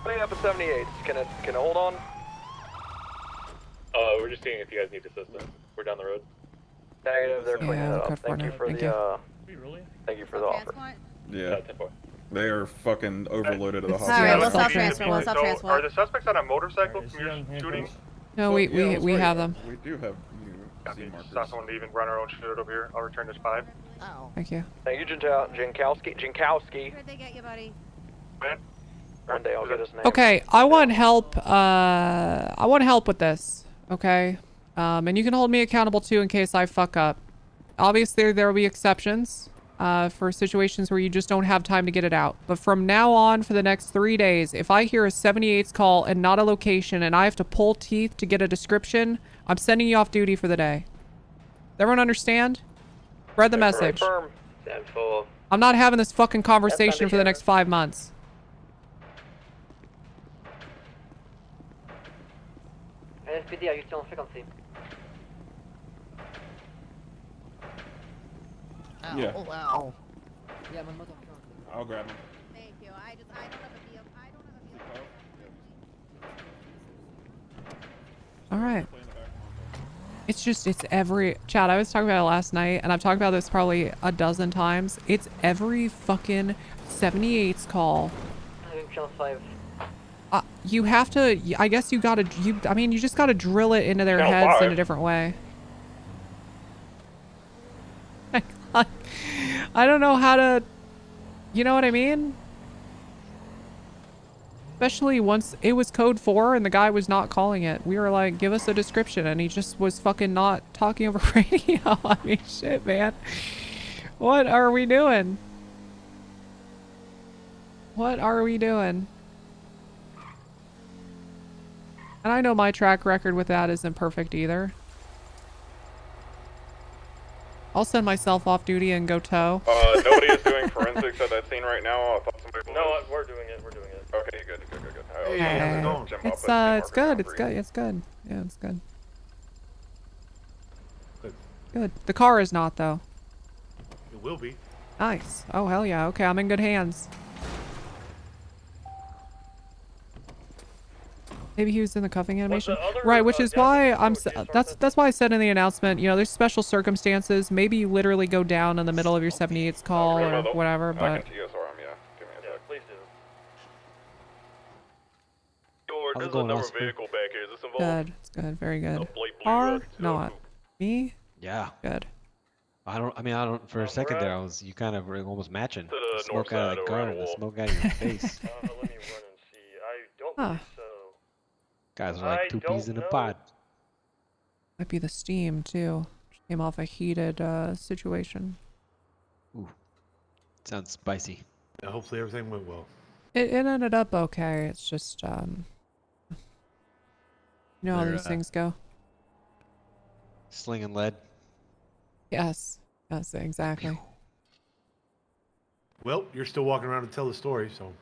Clean up at 78. Can it hold on? We're just seeing if you guys need assistance. We're down the road. Negative, they're cleaning it up. code Thank you 4 for now. the thank you for the offer. Yeah. They are fucking overloaded at the hospital. Alright, we'll self-transfer. We'll So, self-transfer. are the suspects on a motorcycle from your shooting? No, we have them. We do have Z Saw markers. someone leaving, run our own shit over here. I'll return this 5. Thank you. Thank you, Jinkowski. Where'd they get you, buddy? One day I'll get his name. Okay, I want help. I want help with this. Okay, and you can hold me accountable too in case I fuck up. Obviously, there will be exceptions for situations where you just don't have time to get it out. But from now on, for the next 3 days, if I hear a 78's call and not a location, and I have to pull teeth to get a description, I'm sending you off duty for the day. Does everyone understand? Spread the message. I'm not having this fucking conversation for the next 5 months. LSPD, are you still on frequency? Yeah. Oh, wow. Yeah, my mother. I'll grab him. Thank you. I don't have a vehicle. All right. It's every... Chad, I was talking about it last night, and I've talked about this probably a dozen times. It's every fucking 78's call. Channel 5. You have to... I guess you gotta... I mean, you just gotta drill it into their Channel heads 5. in a different way. I don't know how to... You know what I mean? Especially once it was code 4 and the guy was not calling it. We were like, give us a description, and he just was fucking not talking over radio. I mean, shit, man. What are we doing? What are we doing? And I know my track record with that isn't perfect either. I'll send myself off duty and go tow. Nobody is doing forensics at that scene right now. I thought somebody was. No, we're doing it. We're doing it. Okay, good. It's good. It's good. It's good. Yeah, it's good. Good. The car is not though. It will be. Nice. Oh hell yeah. Okay, I'm in good hands. Maybe he was in the cuffing animation, right? Which is why that's why I said in the announcement. You know, there's special circumstances. Maybe you literally go down in the middle of your 78's call or whatever. But I can TSR him. Yeah, give me a sec. Please do. There's another vehicle back here. Is this involved? good. It's good. Very good. Are not me. Yeah. Good. I don't. For a second there, you kind of were almost matching. The smoke out of the car and the smoke out of your face. Let me run and see. I don't Huh. believe so. Guys are like two peas in a pod. Might be the steam too. Came off a heated situation. Ooh. Sounds spicy. Yeah, hopefully everything went well. It ended up okay. It's just you know how these things go. Slinging lead. Yes. Yes, exactly. Well, you're still walking around to tell the story, so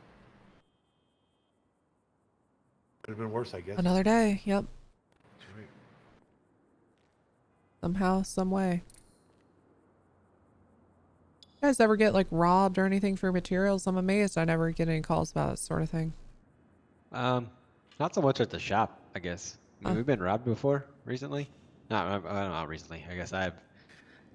could have been worse, I guess. Another day. Yep. Somehow, some way. You guys ever get like robbed or anything for materials? I'm amazed I never get any calls about that sort of thing. Not so much at the shop, I guess. I mean, we've been robbed before recently. Not recently. I guess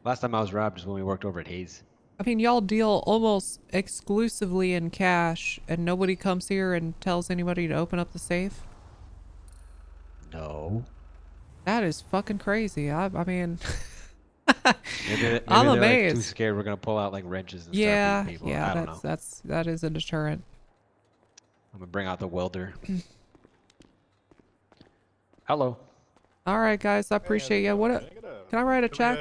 last time I was robbed is when we worked over at Hayes. I mean, y'all deal almost exclusively in cash, and nobody comes here and tells anybody to open up the safe? No. That is fucking crazy. I mean, maybe I'm they're amazed. Like too scared we're gonna pull out like wrenches and yeah, start beating people. yeah, I don't know. that is a deterrent. I'm gonna bring out the welder. Hello. All right, guys, I appreciate you. Can I write a check?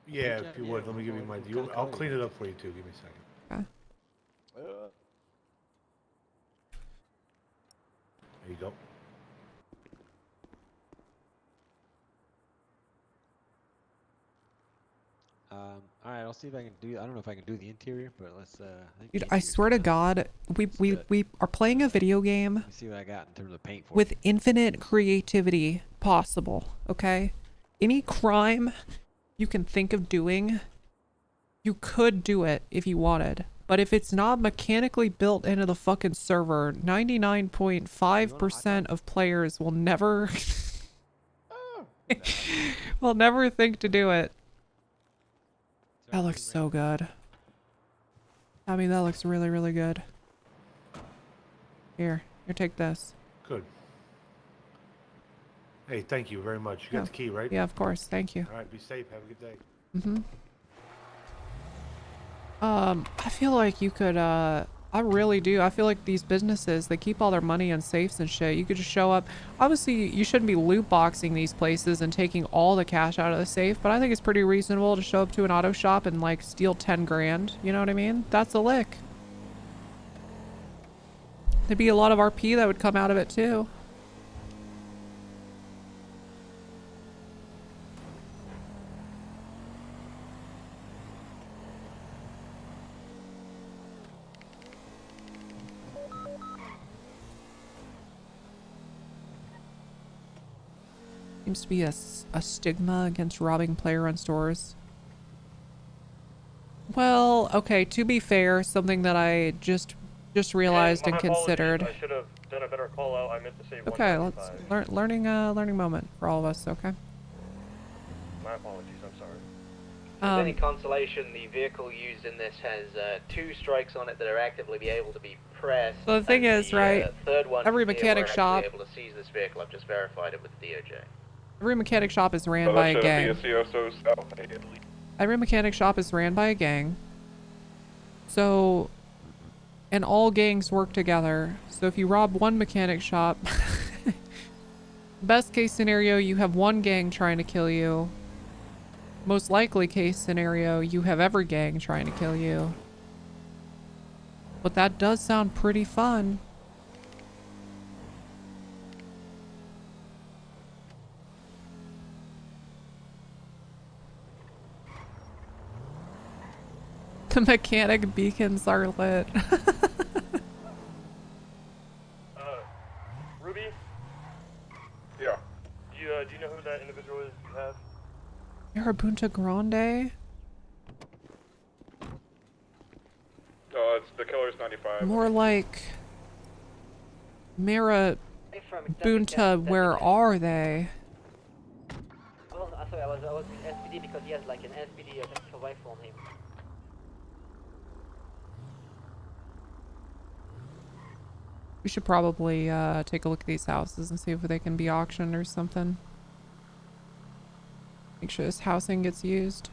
Yeah, if you would, let me give you my deal. I'll clean it up for you too. Give me a second. Okay. There you go. All right, I'll see if I can do. I don't know if I can do the interior, but let's. Dude, I swear to God, we are playing a video game. Let me see what I got in terms of paint for with infinite creativity possible. Okay, any crime you can think of doing, you could do it if you wanted. But if it's not mechanically built into the fucking server, 99.5% of players will never will never think to do it. That looks so good. I mean, that looks really, really good. Here, take this. Good. Hey, thank you very much. You got the key, right? Yeah, of course. Thank you. All right, be safe. Have a good day. I feel like you could, I really do. I feel like these businesses, they keep all their money in safes and shit. You could just show up. Obviously, you shouldn't be loot boxing these places and taking all the cash out of the safe, but I think it's pretty reasonable to show up to an auto shop and like steal 10 grand. You know what I mean? That's a lick. There'd be a lot of RP that would come out of it too. Seems to be a stigma against robbing player-run stores. Well, okay, to be fair, something that I just realized and considered. I should have done a better call out. I meant to say Okay, let's learning moment for all of us, okay? My apologies, I'm sorry. If any consolation, the vehicle used in this has 2 strikes on it that are actively able to be pressed. So the thing is, right, third one every here, mechanic we're shop, able to seize this vehicle. I've just verified it with the DOJ. every mechanic shop is ran by a gang. Every mechanic shop is ran by a gang. So, and all gangs work together. So if you rob one mechanic shop, best case scenario, you have one gang trying to kill you. Most likely case scenario, you have every gang trying to kill you. But that does sound pretty fun. The mechanic beacons are lit. Ruby? Yeah. Do you know who that individual is you have? Marabunta Grande? Oh, it's the killer's 95. More like Marabunta, where are they? Oh, sorry, I was with SPD because he has like an SPD tactical rifle on him. We should probably take a look at these houses and see if they can be auctioned or something. Make sure this housing gets used.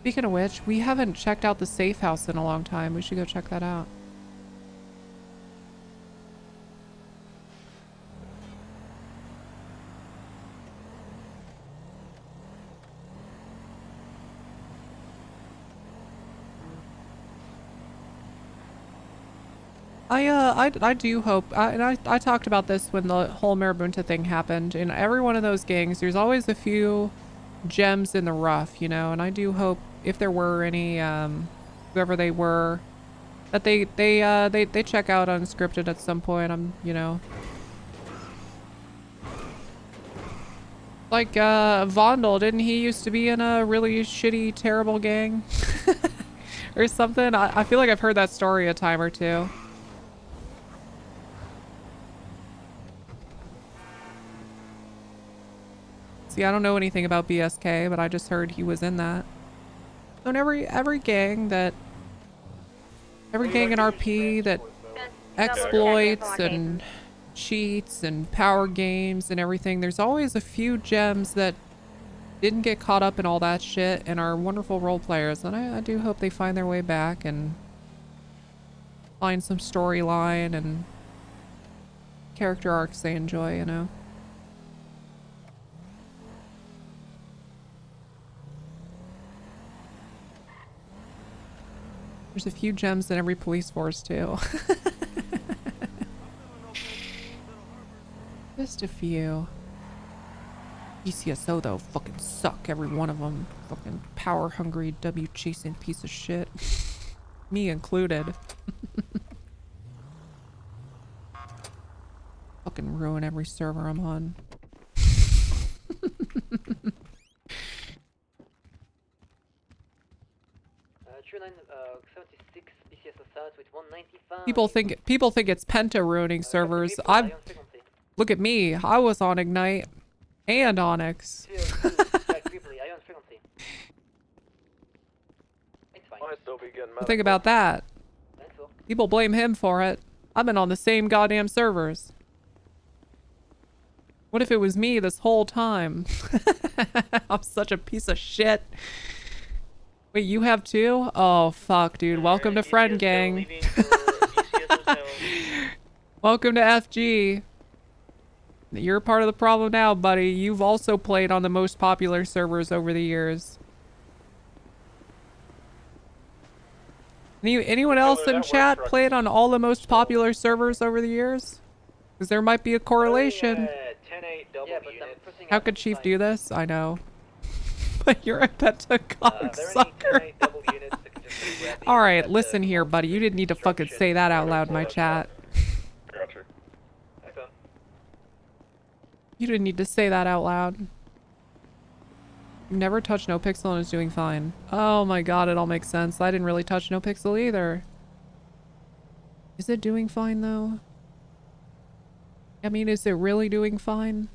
Speaking of which, we haven't checked out the safe house in a long time. We should go check that out. I do hope, and I talked about this when the whole Marabunta thing happened. In every one of those gangs, there's always a few gems in the rough, you know, and I do hope if there were any, whoever they were, that they check out Unscripted at some point. You know, like Vondel, didn't he used to be in a really shitty, terrible gang or something? I feel like I've heard that story a time or two. See, I don't know anything about BSK, but I just heard he was in that. So in every gang in RP that exploits and cheats and power games and everything, there's always a few gems that didn't get caught up in all that shit and are wonderful role players. And I do hope they find their way back and find some storyline and character arcs they enjoy, you know. There's a few gems in every police force too. Just a few. BCSO though fucking suck, every one of them. Fucking power hungry, W chasing piece of shit. Me included. Fucking ruin every server I'm on. People think it's Penta ruining servers. Look at me. I was on Ignite and Onyx. Think about that. People blame him for it. I've been on the same goddamn servers. What if it was me this whole time? I'm such a piece of shit. Wait, you have too? Oh, fuck, dude. Welcome to Friend Gang. Welcome to FG. You're part of the problem now, buddy. You've also played on the most popular servers over the years. Anyone else in chat played on all the most popular servers over the years? Because there might be a correlation. How could Chief do this? I know. But you're a Pentagon sucker. Alright, listen here, buddy. You didn't need to fucking say that out loud in my chat. You didn't need to say that out loud. Never touched No Pixel and is doing fine. Oh my god, it all makes sense. I didn't really touch No Pixel either. Is it doing fine though? I mean, is it really doing fine?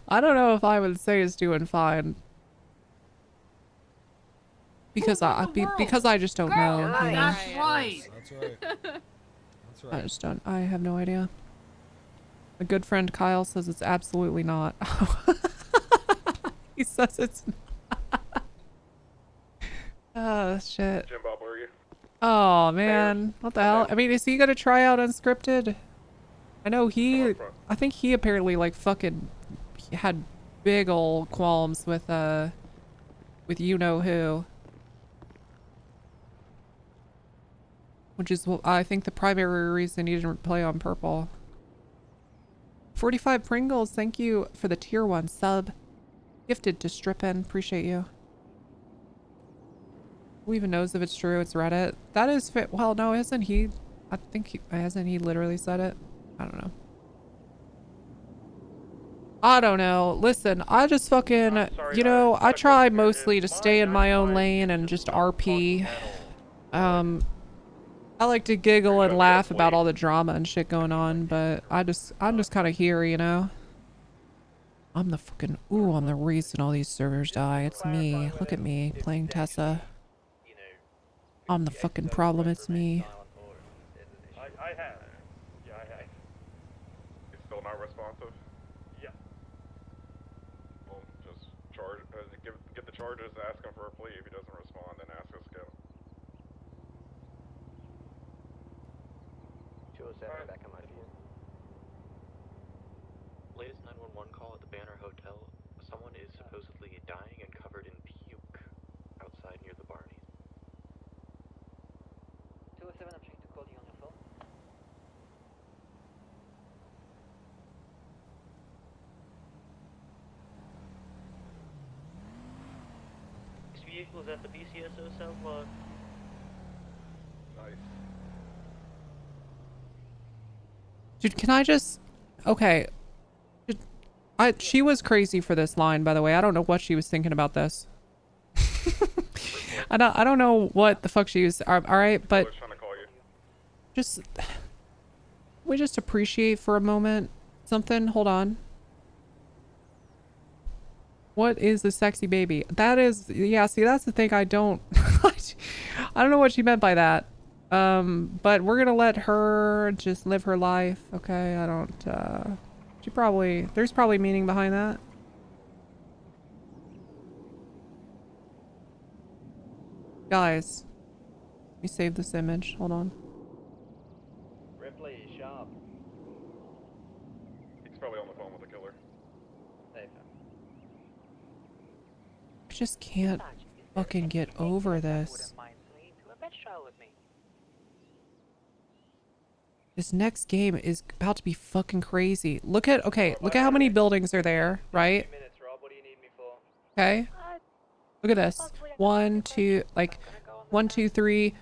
I don't know if I would say it's doing fine. Because I just don't know. You know? That's right. That's right. That's right. I just don't. I have no idea. A good friend Kyle says it's absolutely not. He says it's not. Oh shit. Jim Bob, where are you? Oh man, what the hell? I mean, is he gonna try out Unscripted? I know I think he apparently like fucking had big ol' qualms with you know who. Which is, I think, the primary reason he didn't play on purple. 45 Pringles, thank you for the tier 1 sub. Gifted to Strippin, appreciate you. Who even knows if it's true? It's Reddit. That is fit. Well, no, hasn't he? I think hasn't he literally said it? I don't know. I don't know. Listen, I just fucking, you know, I try mostly to stay in my own lane and just RP. I like to giggle and laugh about all the drama and shit going on, but I'm just kind of here, you know? I'm the fucking, I'm the reason all these servers die. It's me. Look at me playing Tessa. I'm the fucking problem. It's me. I have. Yeah, I have. He's still not responsive? Yeah. Well, just charge, get the charges, ask him for a plea. If he doesn't respond, then ask us again. 207 back on my view. Latest 911 call at the Banner Hotel. Someone is supposedly dying and covered in puke outside near the Barney. 207, I'm trying to call you on your phone. This vehicle is at the BCSO South Lot. Nice. Dude, can I just... Okay. She was crazy for this line, by the way. I don't know what she was thinking about this. I don't know what the fuck she was... Alright, but... Just... We just appreciate for a moment something. Hold on. What is the sexy baby? That is... Yeah, see, that's the thing I don't... I don't know what she meant by that. But we're gonna let her just live her life. Okay, I don't, she probably... There's probably meaning behind that. Guys. Let me save this image. Hold on. Ripley is sharp. He's probably on the phone with the killer. Safe. I just can't fucking get over this. This next game is about to be fucking crazy. Look at, okay, look at how many buildings are there, right? Okay. Look at this. 1, 2, like 1, 2, 3,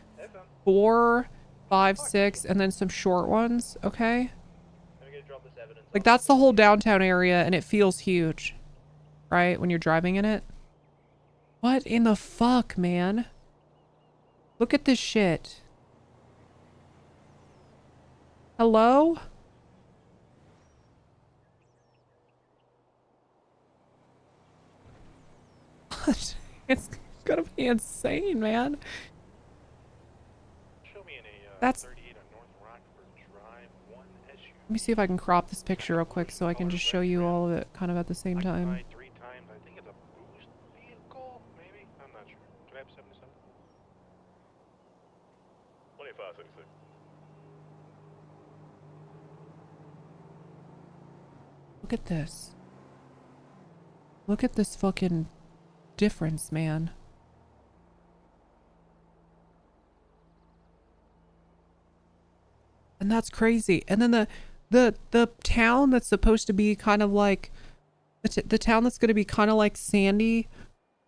4, 5, 6, and then some short ones, okay? Like that's the whole downtown area and it feels huge, right? When you're driving in it. What in the fuck, man? Look at this shit. Hello? It's gonna be insane, man. Show me in a That's... 38 on North Rockford Drive, 1 SU. Let me see if I can crop this picture real quick so I can just show you all of it kind of at the same time. 3 times. I think it's a boost vehicle, maybe? I'm not sure. Can I have 77? 25, 76. Look at this. Look at this fucking difference, man. And that's crazy. And then the town that's supposed to be kind of like the town that's going to be kind of like Sandy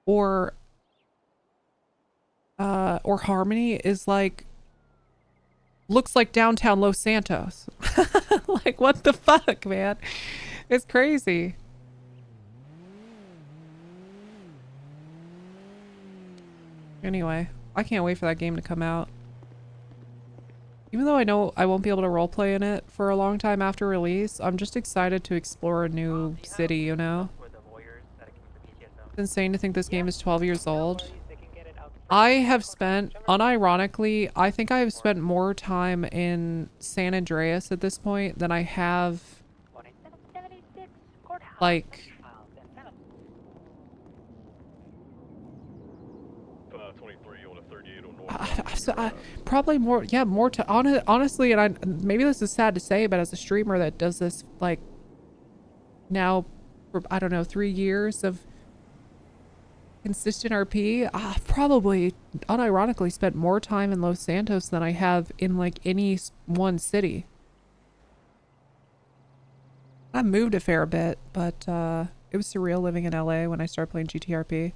or Harmony is like looks like downtown Los Santos. Like what the fuck, man? It's crazy. Anyway, I can't wait for that game to come out. Even though I know I won't be able to roleplay in it for a long time after release, I'm just excited to explore a new city, you know? It's insane to think this game is 12 years old. I have spent, unironically, I think I have spent more time in San Andreas at this point than I have, like... probably more, yeah, more to honestly, and maybe this is sad to say, but as a streamer that does this like now for I don't know 3 years of Consistent RP? I've probably unironically spent more time in Los Santos than I have in like any one city. I moved a fair bit, but it was surreal living in LA when I started playing GTRP.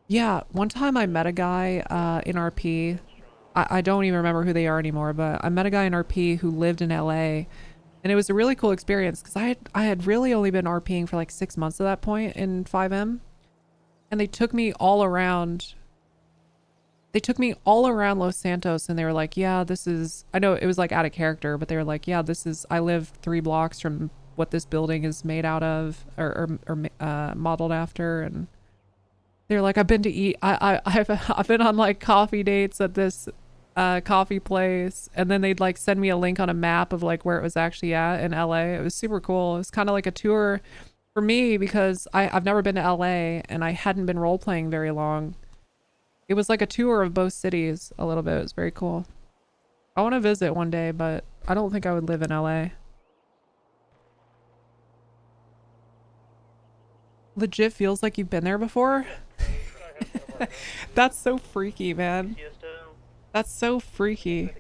Yeah, one time I met a guy in RP. I don't even remember who they are anymore, but I met a guy in RP who lived in LA, and it was a really cool experience because I had really only been RPing for like 6 months at that point in 5M, and they took me all around. They took me all around Los Santos, and they were like, "Yeah, this is." I know it was like out of character, but they were like, "Yeah, this is." I live 3 blocks from what this building is made out of, or modeled after, and they're like, I've been to eat. I've been on like coffee dates at this coffee place, and then they'd like send me a link on a map of like where it was actually at in LA. It was super cool. It was kind of like a tour for me because I've never been to LA and I hadn't been role playing very long. It was like a tour of both cities a little bit. It was very cool. I want to visit one day, but I don't think I would live in LA. Legit feels like you've been there before. That's so freaky, man. That's so freaky.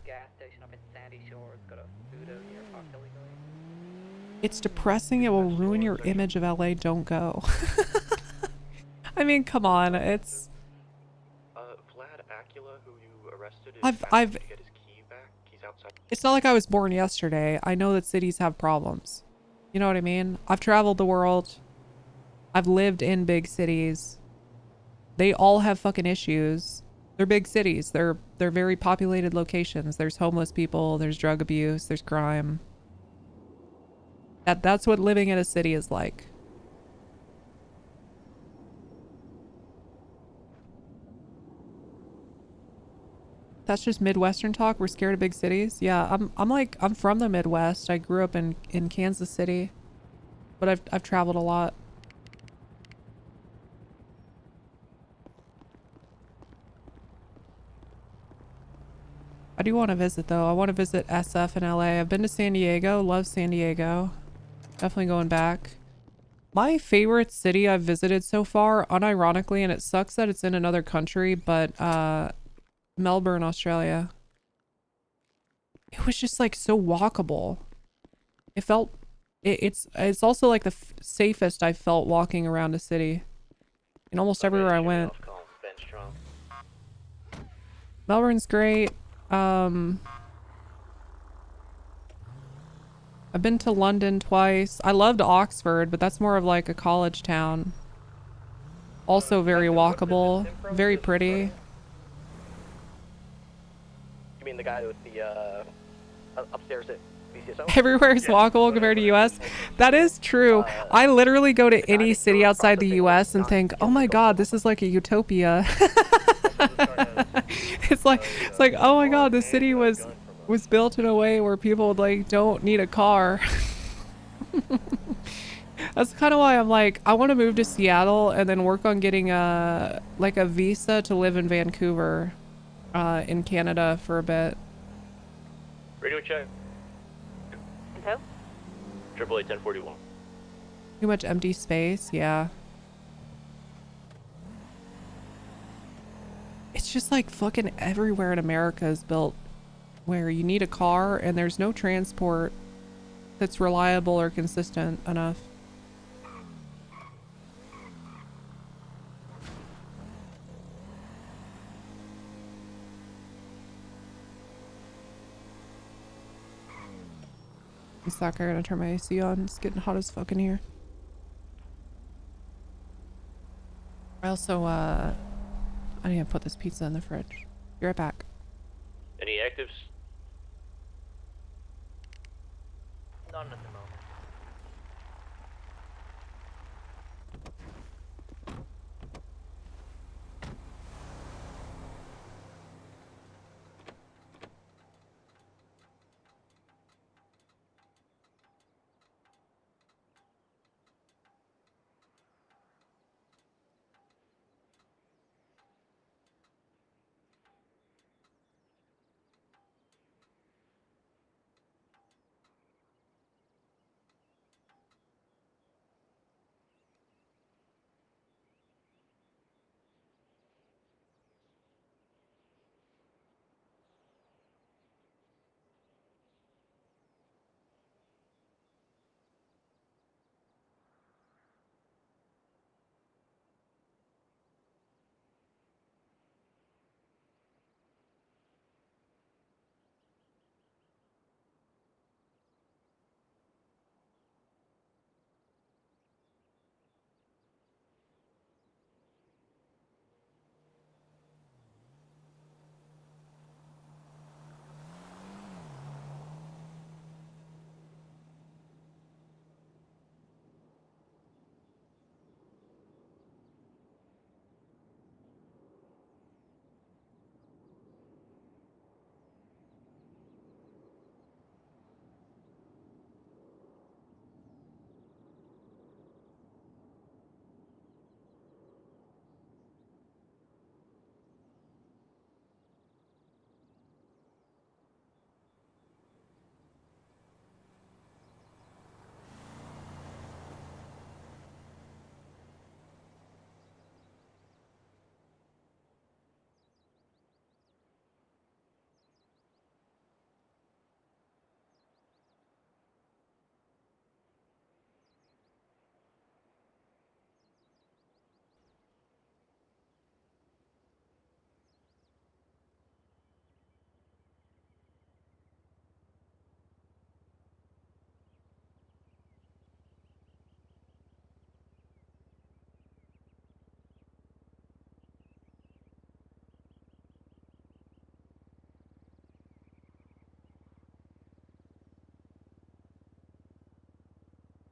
It's depressing. It will ruin your image of LA. Don't go. I mean, come on. It's. Vlad Acula, who you arrested, is I've. asking to get his key back. He's outside. It's not like I was born yesterday. I know that cities have problems. You know what I mean? I've traveled the world. I've lived in big cities. They all have fucking issues. They're big cities. They're very populated locations. There's homeless people, there's drug abuse, there's crime. That's what living in a city is like. That's just Midwestern talk. We're scared of big cities. Yeah, I'm from the Midwest. I grew up in Kansas City, but I've traveled a lot. I do want to visit though. I want to visit SF in LA. I've been to San Diego. Love San Diego. Definitely going back. My favorite city I've visited so far, unironically, and it sucks that it's in another country, but Melbourne, Australia. It was just like so walkable. It felt it's also like the safest I felt walking around a city. In almost everywhere I went. Melbourne's great. I've been to London twice. I loved Oxford, but that's more of like a college town. Also very walkable, very pretty. You mean the guy with the upstairs at BCSO? Everywhere is walkable compared to US. That is true. I literally go to any city outside the US and think, oh my god, this is like a utopia. It's like, oh my god, the city was built in a way where people like don't need a car. That's kind of why I'm like, I want to move to Seattle and then work on getting a visa to live in Vancouver, in Canada for a bit. Radio check. Info? 1041. Too much empty space, yeah. It's just like fucking everywhere in America is built where you need a car and there's no transport that's reliable or consistent enough. I'm stuck. I'm gonna turn my AC on. It's getting hot as fuck in here. I also, I need to put this pizza in the fridge. Be right back. Any actives? None at the moment.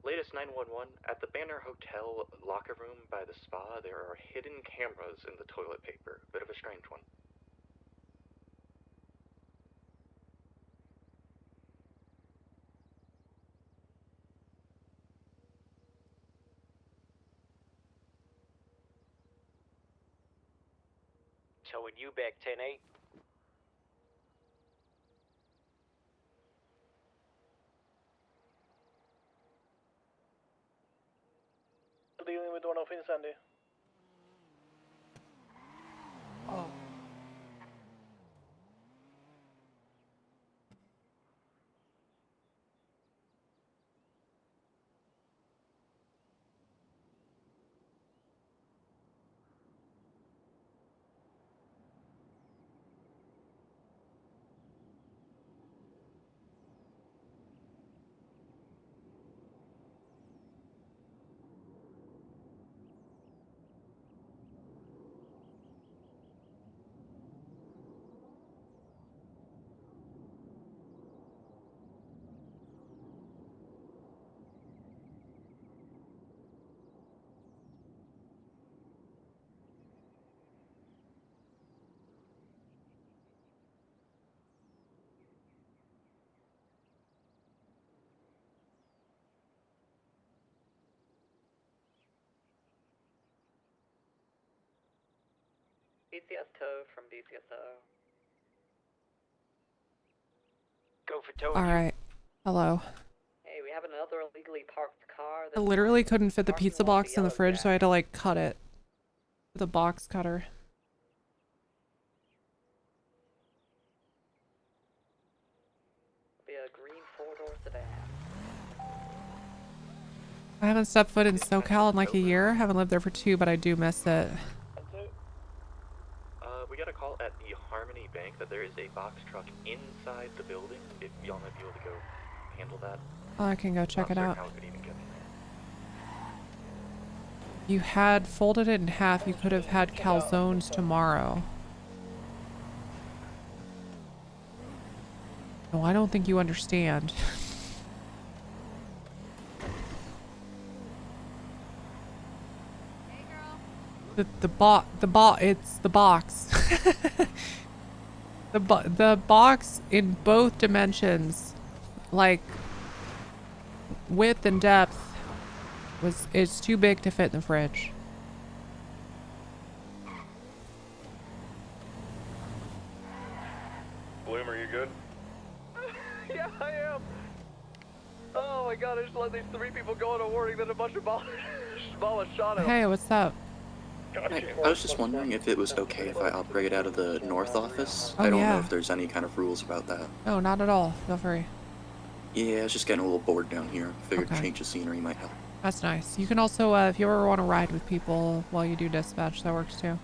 Latest 911, at the Banner Hotel locker room by the spa, there are hidden cameras in the toilet paper. Bit of a strange one. Towing you back 10-8. Dealing with one of Sandy. Oh. BCSO from BCSO. Go for tow. All right. Hello. Hey, we have another illegally parked car. I literally couldn't fit the pizza box in the fridge, so I had to like cut it with a box cutter. Be a green 4-door sedan. I haven't stepped foot in SoCal in like a year. Haven't lived there for 2, but I do miss it. We got a call at the Harmony Bank that there is a box truck inside the building. If y'all might be able to go handle that. Oh, I can go check it out. How it could even get You had folded it in half. You could have had calzones tomorrow. No, I don't think you understand. The box. The box in both dimensions, like width and depth, is too big to fit in the fridge. Bloom, are you good? Yeah, I am. Oh my god, I just let these 3 people go on a warning that a bunch of ballers shot him. Hey, what's up? Hey, I was just wondering if it was okay if I operate out of the north office. Oh, I don't know yeah. if there's any kind of rules about that. No, not at all. Feel free. Yeah, I was just getting a little bored down here. Figured Okay. change of scenery might help. That's nice. You can also, if you ever want to ride with people while you do dispatch, that works too.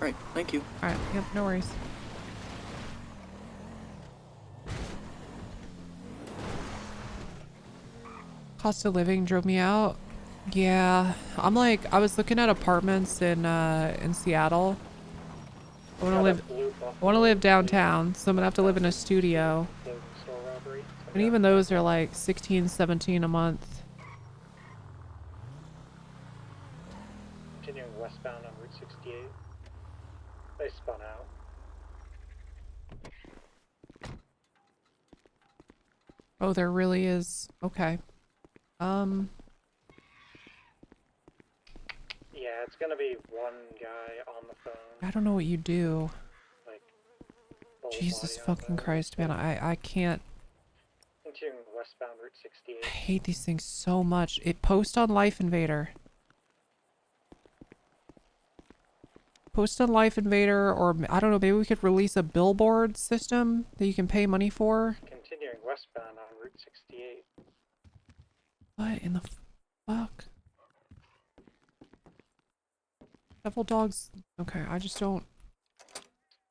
Right, thank you. Alright, yep, no worries. Cost of living drove me out. Yeah, I was looking at apartments in Seattle. I want to live downtown, so I'm gonna have to live in a studio. And even those are like 16, 17 a month. Continuing westbound on Route 68. They spun out. Oh, there really is. Okay. Yeah, it's gonna be one guy on the phone. I don't know what you do. Like, Jesus fucking Christ, man. I can't. continuing westbound Route 68. I hate these things so much. Post on Life Invader. Post on Life Invader, or I don't know, maybe we could release a billboard system that you can pay money for. Continuing westbound on Route 68. What in the fuck? Several dogs. Okay, I just don't.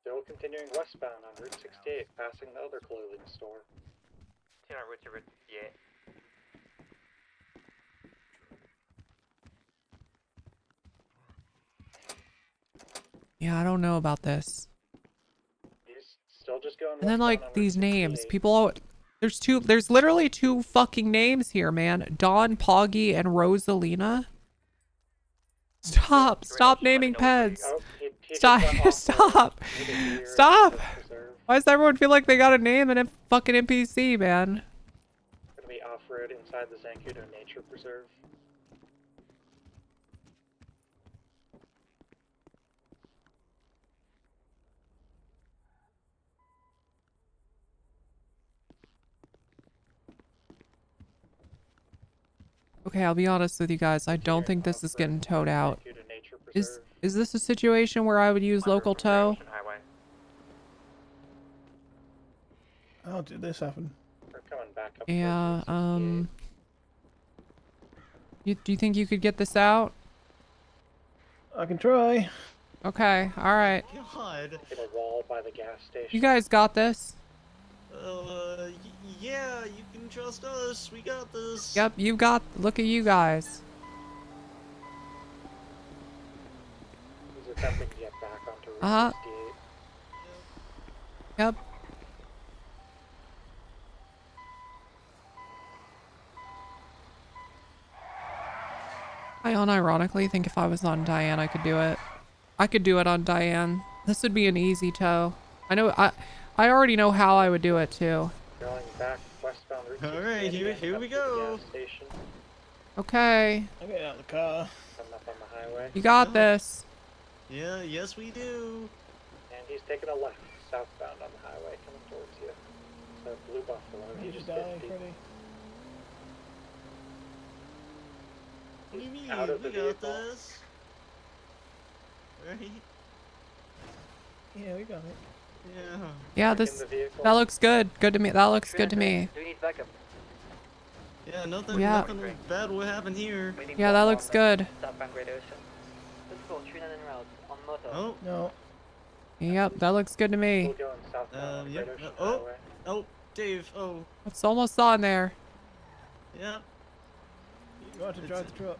Still continuing westbound on Route 68, passing the other clothing store. Continuing Route to Route 68. Yeah, I don't know about this. He's still just going And then westbound on like Route these 68. names, people There's literally 2 fucking names here, man. Dawn, Poggy, and Rosalina. Stop naming pets. Stop. Stop. Why does everyone feel like they got a name and a fucking NPC, man? Gonna be off-road inside the Zancudo Nature Preserve. Okay, I'll be honest with you guys. I don't think this is getting towed out. Is this a situation where I would use local tow? How did this happen? We're coming back up. Yeah, do you think you could get this out? I can try. Okay, alright. God. Hit a wall by the gas station. You guys got this? Yeah, you can trust us. We got this. Yep, you got. Look at you guys. He's attempting to get back onto Route 68. Yep. I unironically think if I was on Diane, I could do it. I could do it on Diane. This would be an easy tow. I know. I already know how I would do it too. Going back westbound Route 68. Alright, here we go. Okay. I get out of the car. Coming up on the highway. You got this. Yeah, yes we do. And he's taking a left, southbound on the highway, coming towards you. So Blue Buffalo, he just hit deep. What do you mean? Out of the We got vehicle. this. Right? Yeah, we got it. Yeah. Yeah, that looks good. Good to me. That looks good to me. Do we need backup? Yeah, nothing bad will happen here. Yeah, that looks good. Southbound Great Ocean. Let's go, 39 en route, on moto. Oh. No. Yep, that looks good to me. We're going southbound Yep. Great Ocean Oh. Highway. Oh, Dave. Oh. It's almost on there. Yeah. You got to drive the truck.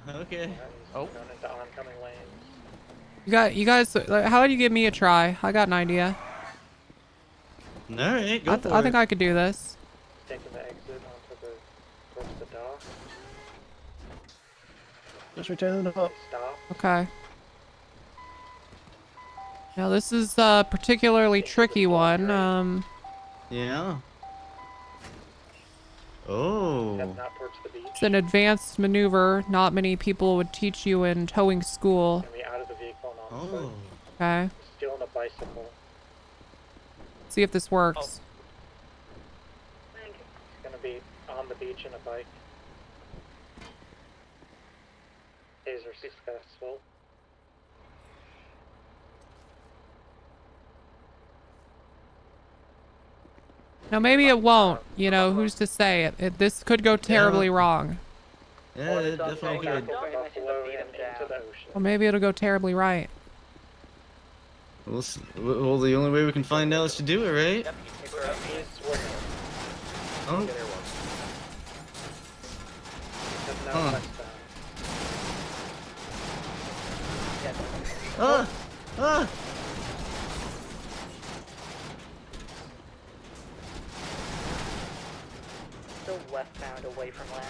Okay. Going into oncoming lanes. You guys, how would you give me a try? I got an idea. Alright, go for it. I think I could do this. Taking the exit towards the dock. Just return it up. Stop. Okay. Now this is a particularly tricky one. Yeah. Oh. Heading out towards the beach. It's an advanced maneuver. Not many people would teach you in towing school. Gonna be out of the vehicle and on foot. Okay. Stealing a bicycle. See if this works. He's gonna be on the beach in a bike. Taser successful. Now maybe it won't. You know, who's to say it? This could go terribly wrong. Yeah, it definitely could. Or maybe it'll go terribly right. Well, the only way we can find out is to do it, right? Oh. Huh. Ah! Ah! Still westbound away from land.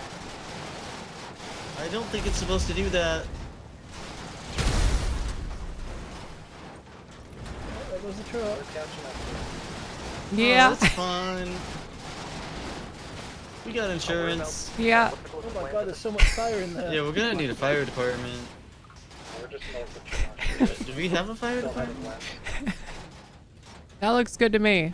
I don't think it's supposed to do that. That was the truck. Yeah. Oh, that's fine. We got insurance. Yeah. Oh my god, there's so much fire in there. Yeah, we're gonna need a fire department. We're just north of Do we have a fire department? That looks good to me.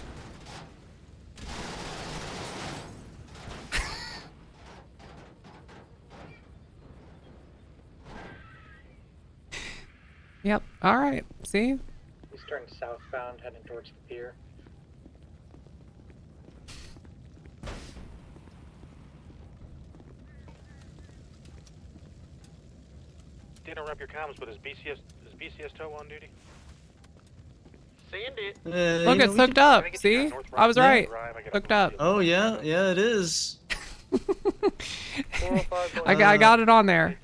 Yep. All right. See? He's turning southbound, heading towards the pier. Didn't interrupt your comms, but is BCS tow on duty? Seeing it. Look, it's hooked up. See? I was right. Hooked up. Oh yeah, yeah, it is. I got it on there.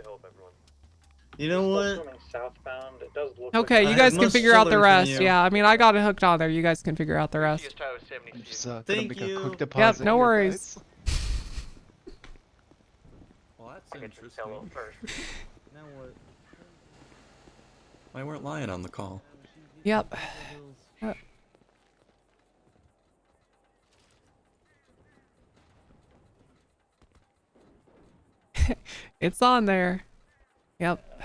You know what? Swimming southbound. It does look Okay, I you have guys can much figure out the taller than rest. you. Yeah, I mean, I got it hooked on there. You guys can figure out the rest. Thank you. Yep, no worries. Well, that's I get to interesting. tell first. Now what? Why weren't lying on the call? Yep. It's on there. Yep.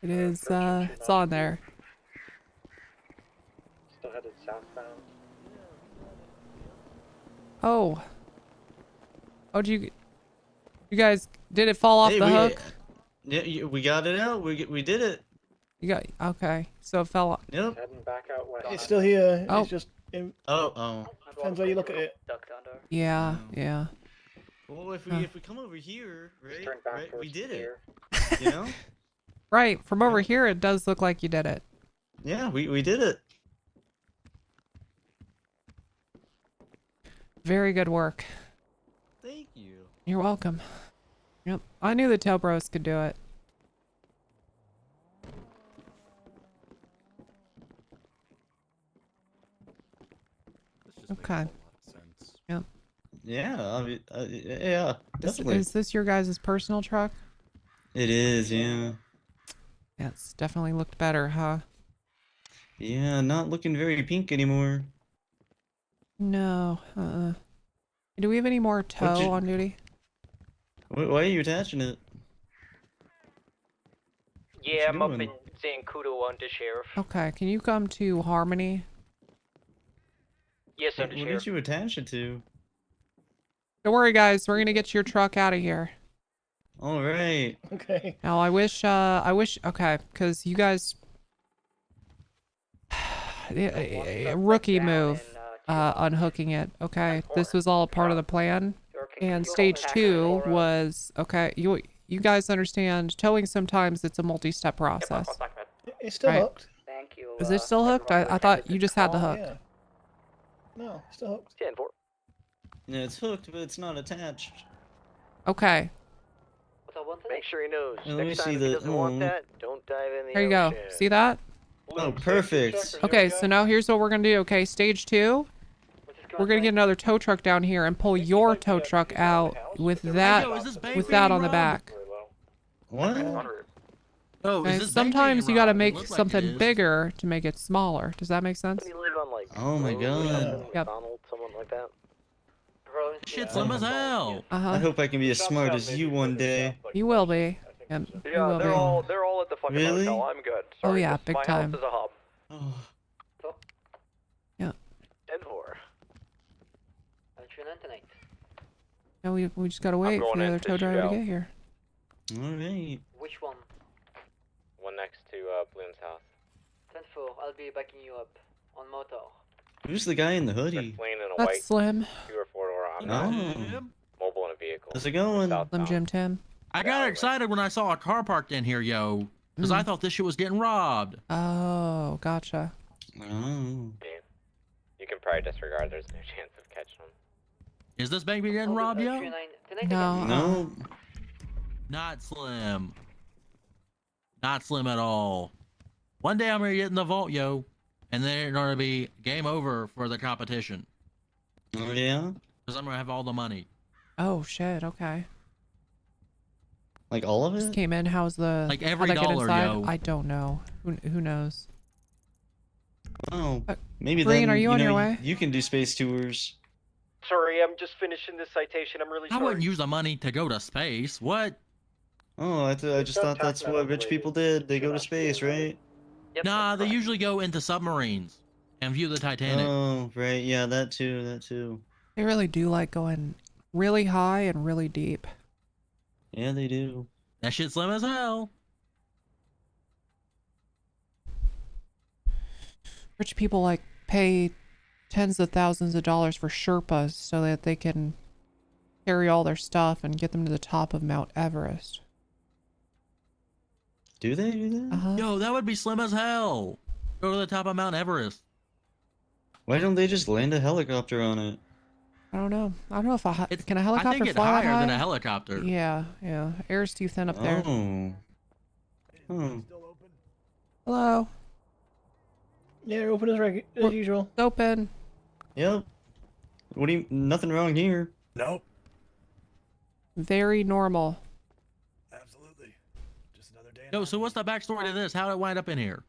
It is, it's on there. Still headed southbound. Oh. Oh, you guys, did it fall off Hey, the hook? Yeah, we got it out. We did it. You got, okay. So it fell off. Yep. Heading back out west. It's still here. Oh. It's just. Oh. Depends how you look at it. Yeah, yeah. Well, if we come over here, right? Turn back Right, we towards did here. it. You know? Right, from over here, it does look like you did it. Yeah, we did it. Very good work. Thank you. You're welcome. Yep, I knew the Tail Bros could do it. Okay. Yep. Yeah, I mean, yeah, definitely. Is this your guys' personal truck? It is, yeah. Yeah, it's definitely looked better, huh? Yeah, not looking very pink anymore. No, Do we have any more tow on duty? Why are you attaching it? Yeah, I'm up doing? in Zancudo, Undersheriff. Okay, can you come to Harmony? Yes, What Undersheriff. did you attach it to? Don't worry, guys. We're gonna get your truck out of here. All right. Okay. Now, I wish, okay, because you guys, rookie move, unhooking it. Okay, this was all part of the plan, and stage 2 was okay. You guys understand? Towing sometimes it's a multi-step process. It's still Right. hooked. Thank you. Is it still hooked? I thought you just had the hook. Yeah. No, it's still hooked. 10-4. Yeah, it's hooked, but it's not attached. Okay. Make sure he knows. Let me Next see time if he the- doesn't want oh. that, don't dive in the There you go. ocean. See that? Oh, perfect. Okay, so now here's what we're gonna do. Okay, stage 2. We're gonna get another tow truck down here and pull your tow truck out with that on the back. What? Oh, Okay, is this sometimes baby you gotta robbed? It make looks like something it is. bigger to make it smaller. Does that make sense? You live on like Oh my god. Yep. McDonald's, someone like that. Shit's slim as hell. I Uh-huh. hope I can be as smart as you one day. You will be. Yep, you Yeah, will they're be. all at the fucking Really? hotel. I'm good. Oh, Sorry, yeah, just big my time. house is a hub. Oh. Yeah. 10-4. No, we just gotta wait for going the in other to tow shoot driver to out. get here. Alright. Which one? One next to Bloom's house. 10-4. I'll be backing you up on motor. Who's the guy in the hoodie? Plane in a That's white Slim. 2 or 4 door. I'm Oh. not mobile in a vehicle. How's it going? Slim Jim Tim. I got excited when I saw a car parked in here, yo. Because I thought this shit was getting robbed. Oh, gotcha. Oh. You can probably disregard. There's no chance of catching them. Is this baby getting robbed, yo? No. No. Not Slim. Not Slim at all. One day I'm gonna get in the vault, yo. And then it's gonna be game over for the competition. Oh yeah? Because I'm gonna have all the money. Oh shit. Okay. Like all of Just it? came in. How's the? Like every how'd I get dollar, inside? yo. I don't know. Who knows? Oh. Maybe Green, then, are you on know, your way? You can do space tours. Sorry, I'm just finishing this citation. I'm really I sorry. wouldn't use the money to go to space. What? Oh, I just thought that's what rich people did. They go to space, right? Nah, they usually go into submarines and view the Titanic. Oh, right. Yeah, that too. They really do like going really high and really deep. Yeah, they do. That shit's slim as hell. Rich people like pay tens of thousands of dollars for Sherpas so that they can carry all their stuff and get them to the top of Mount Everest. Do they do that? Uh-huh. Yo, that would be slim as hell. Go to the top of Mount Everest. Why don't they just land a helicopter on it? I don't know. I don't know if can a helicopter I think it's fly that higher than high? a helicopter. Yeah. Air's too thin up there. Oh. Hmm. Hello. Yeah, open as usual. Open. Yep. What do you? Nothing wrong here. Nope. Very normal. Absolutely. Just another day. Yo, so what's the backstory to this? How did it wind up in here?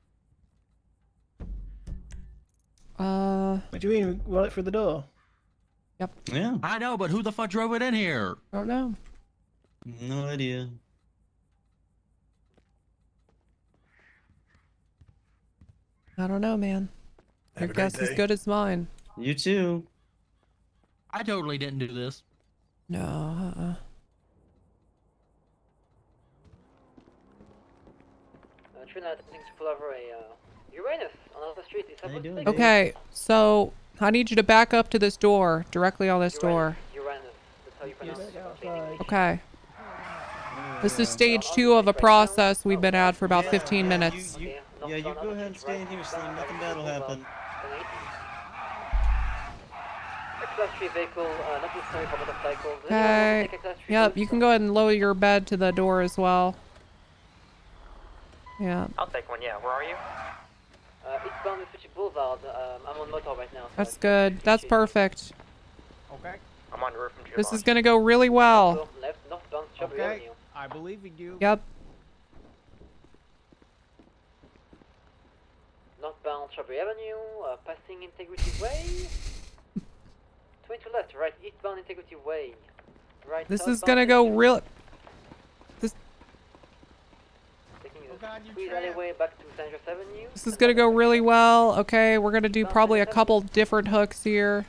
What do you mean? We got it through the door? Yep. Yeah. I know, but who the fuck drove it in here? Don't know. No idea. I don't know, man. Your Have a great guess is day. good as mine. You too. I totally didn't do this. No, Trina attempting to pull over a Uranus on another street. Is that what's taking? Okay, so I need you to back up to this door, directly on this door. Uranus. That's how you pronounce it. Okay. This is stage 2 of a process we've been at for about 15 minutes. Yeah, you go ahead and stay in here, Slim. Nothing bad will happen. Class 3 vehicle, not necessary for motorcycles. Okay. Yep, you can go ahead and lower your bed to the door as well. Yeah. I'll take one, yeah. Where are you? Eastbound Fuji Boulevard. I'm on motor right now. So That's good. That's perfect. Okay. I'm on the roof from This is gonna go really well. left, northbound Strawberry Avenue. I believe in you. Yep. Northbound Strawberry Avenue, passing Integrity Way. 20 to left, right, eastbound Integrity Way. Right, This is southbound gonna go real. taking the squeeze alleyway back to San Jose Avenue. This is gonna go really well. Okay, we're gonna do probably a couple different hooks here.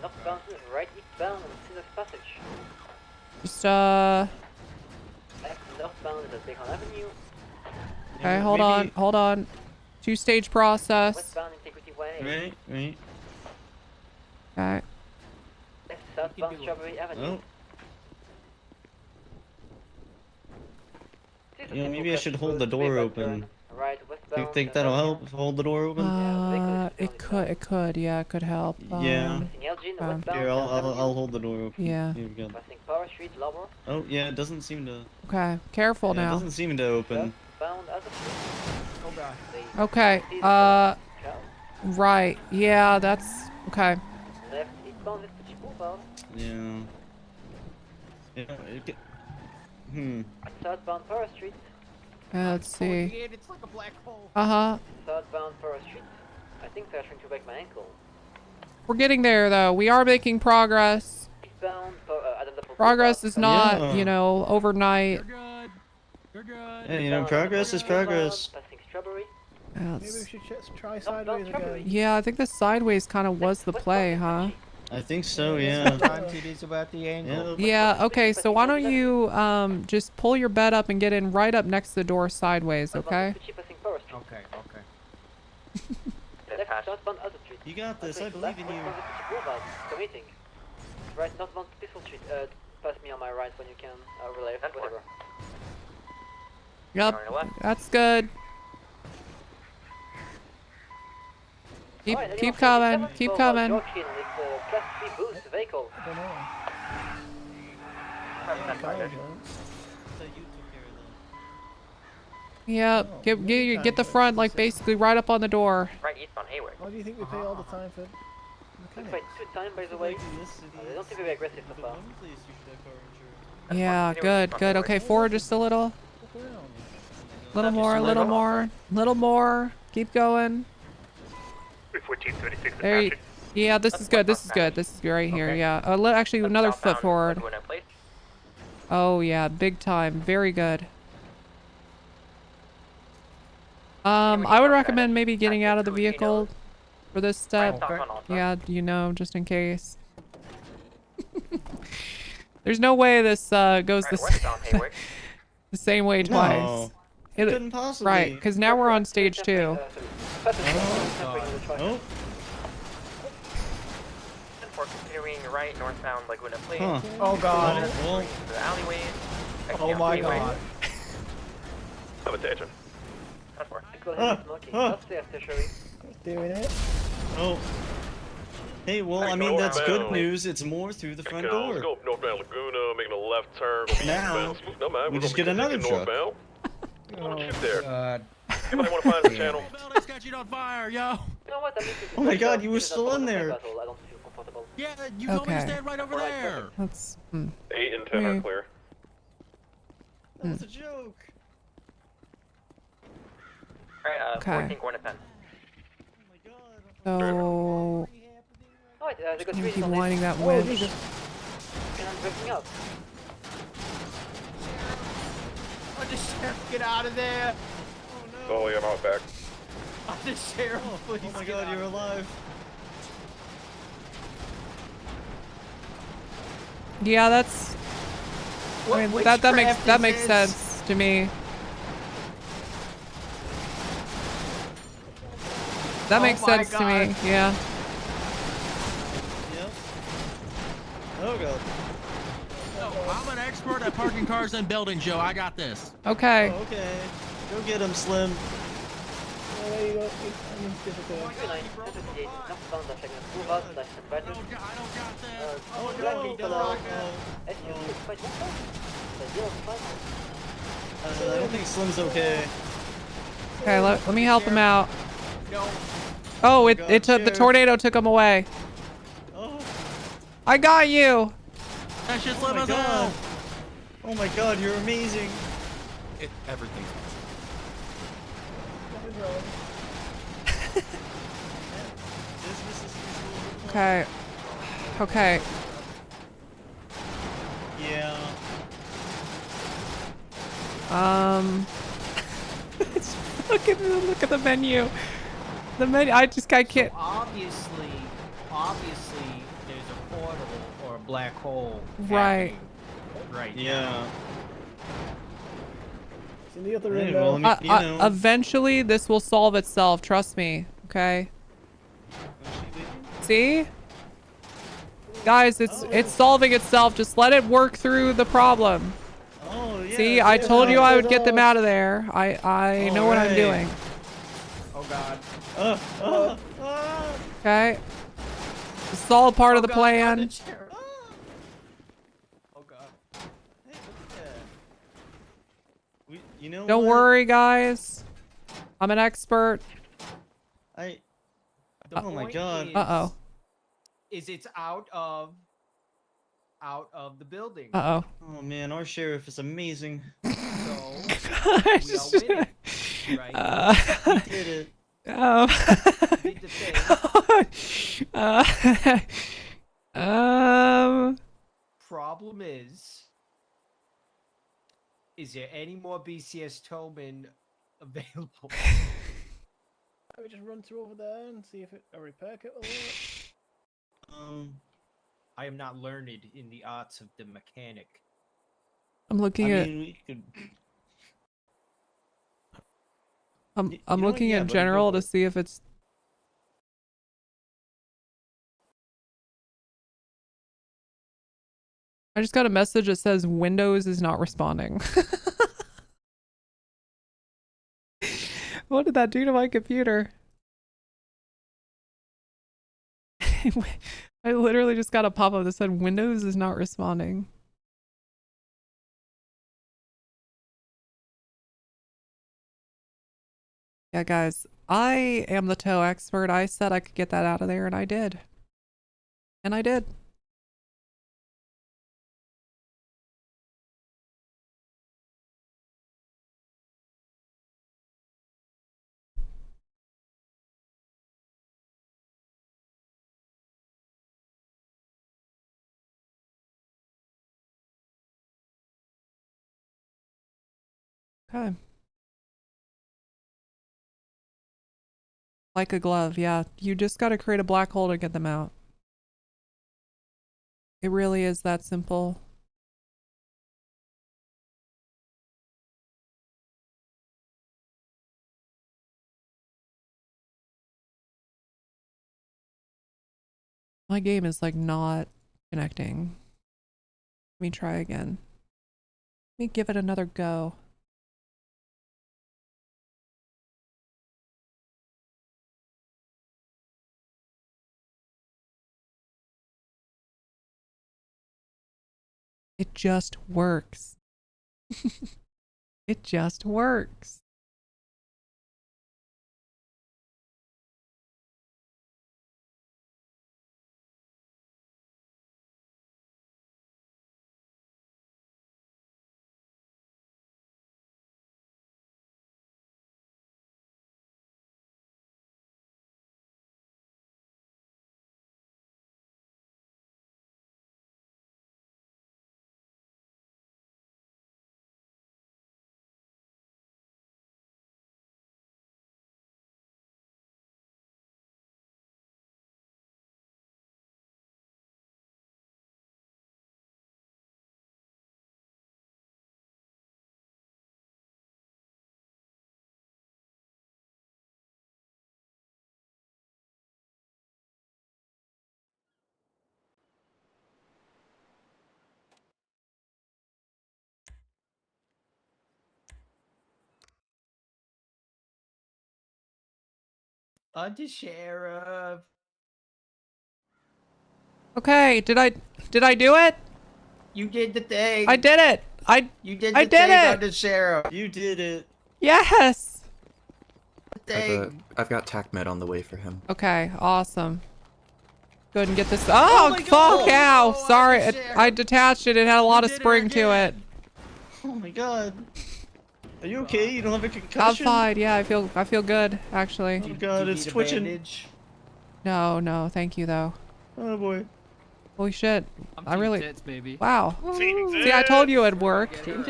Northbound, right, eastbound, and Sinners Passage. Just Left, northbound is at Bacon Avenue. Okay, hold on. 2-stage process. Westbound Integrity Way. Right. Okay. Left, southbound Strawberry Avenue. Oh. Yeah, maybe I should hold the door open. Right, You westbound. think that'll help? Hold the door open? It could, yeah, it could help. Yeah. Elgin, Here, I'll hold the door open. Yeah. Here we go. Passing Power Street, lower. Oh, yeah, it doesn't seem to. Okay, careful Yeah, it now. doesn't seem to open. Bound as a Oh god. Okay, right, yeah, that's, okay. Left, eastbound is Fuji Boulevard. Yeah. Southbound Power Street. Let's see. It's like a black hole. Southbound Power Street. I think they're trying to break my ankle. We're getting there, though. We are making progress. Eastbound, Progress is not, you know, overnight. Hey, progress is progress. Passing Strawberry. Maybe we should try sideways again. Yeah, I think the sideways kind of was the play, huh? I think so, yeah. Sometimes it is about the angle. Yeah, okay, so why don't you just pull your bed up and get in right up next to the door sideways, okay? Okay. Left, southbound Other Street. You got this, I believe in you. Boulevard, committing. Right, northbound Pistol Street. Pass me on my right when you can. Relay, whatever. Yep, that's good. Keep coming, keep coming. Class 3 boost vehicle. I don't know. Yep, get the front, like, basically right up on the door. Right eastbound Hayward. Why do you think we pay all the time for Looks like good time, by the way. They don't seem very aggressive so far. Yeah, good. Okay, forward just a little. Little more. Keep going. 1436 There you, yeah, this is good. This is right here. Yeah. Actually, another foot forward. Oh yeah, big time. Very good. I would recommend maybe getting out of the vehicle for this step. Yeah, just in case. There's no way this goes the same way twice. No, it couldn't possibly. Right, because now we're on stage 2. Oh. Continuing right northbound Laguna Place. Huh. Oh god. The alleyways. Oh my god. Have attention. Doing it. Oh. Hey, well, I mean, that's good news. It's more through the front Let's door. go up northbound Laguna, making a left turn. Now, No, man, we just get another truck. Shoot there. God. You might want to find a channel. Building's catching on fire, yo. You know what? Oh my god, you were still in there. I don't feel comfortable. Yeah, you told me to Okay. stand right over there. That's 8 and 10 are clear. That was a joke. Alright, Okay. 14 corner pen. so. Oh, wait, they got I'm trees keep on this. winding that Oh, winch. Jesus. And I'm breaking up. Undersheriff, get out of there. Sully, I'm out back. Undersheriff, please. Oh my god, you're alive. Yeah, that's. I mean, that makes sense to me. That makes sense to me. Yeah. Yep. Oh god. I'm an expert at parking cars and buildings, Joe. I got this. Okay. Oh, okay. Go get him, Slim. There you go. It's difficult. I don't think Slim's okay. Okay, let me help him out. No. Oh, it took the tornado took him away. Oh. I got you. That shit's Oh Slim my as god. hell. Oh my god, you're amazing. Everything's Okay. Okay. Yeah. It's fucking look at the menu. The menu. I can't. Obviously, there's a portal or a black hole. Right. happening Right. Yeah. It's in the other Hey, end well, now. I mean, you know. Eventually, this will solve itself. Trust me. Okay. See? Guys, it's solving itself. Just let it work through the problem. Oh, yeah. See, I told you I would get them out of there. I know what I'm doing. Oh god. Okay. This is all part of the plan. Oh god. You know Don't what? worry, guys. I'm an expert. The The oh my point god. Uh-oh. Is it's out of the building. Uh-oh. Oh man, our sheriff is amazing. So we are winning, right? We did it. Did the thing. Problem is there any more BCS Towman available? Let me just run through over there and see if a repair kit will work. I am not learned in the arts of the mechanic. I'm looking I at. mean, we could. I'm you know what? looking Yeah, in buddy, general go to for it. see if it's. I just got a message that says Windows is not responding. What did that do to my computer? I literally just got a pop-up that said Windows is not responding. Yeah, guys, I am the tow expert. I said I could get that out of there, and I did. And I did. Okay. Like a glove, yeah. You just got to create a black hole to get them out. It really is that simple. My game is like not connecting. Let me try again. Let me give it another go. It just works. It just works. Undersheriff. Okay, did I do it? You did the thing. I did it. You did I the did thing, it. Undersheriff. You did it. Yes. I've got TAC med on the way for him. Okay, awesome. Go ahead and get this. Oh, fuck cow. Sorry, I detached it. It had a lot of spring to it. Oh my god. Are you okay? You don't have a I'm concussion? fine. Yeah, I feel good actually. Oh god, it's twitching. No, thank you though. Oh boy. Holy shit. I really. Tits, baby. Wow. See, I told you it'd work. It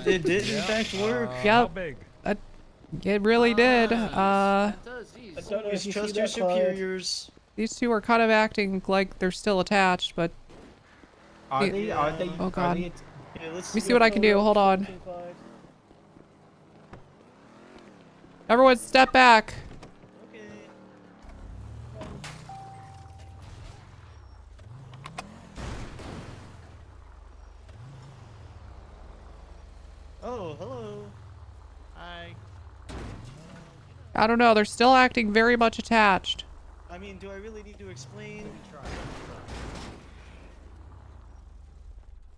did in fact work. Yep. How big? It really did. I don't know Always if you trust see your that card. superiors. These two are kind of acting like they're still attached, but. Are they? Oh god. Yeah, Let me see what I can do. Hold on. Everyone step back. Oh, hello. Hi. I don't know. They're still acting very much attached. I mean, do I really need to explain?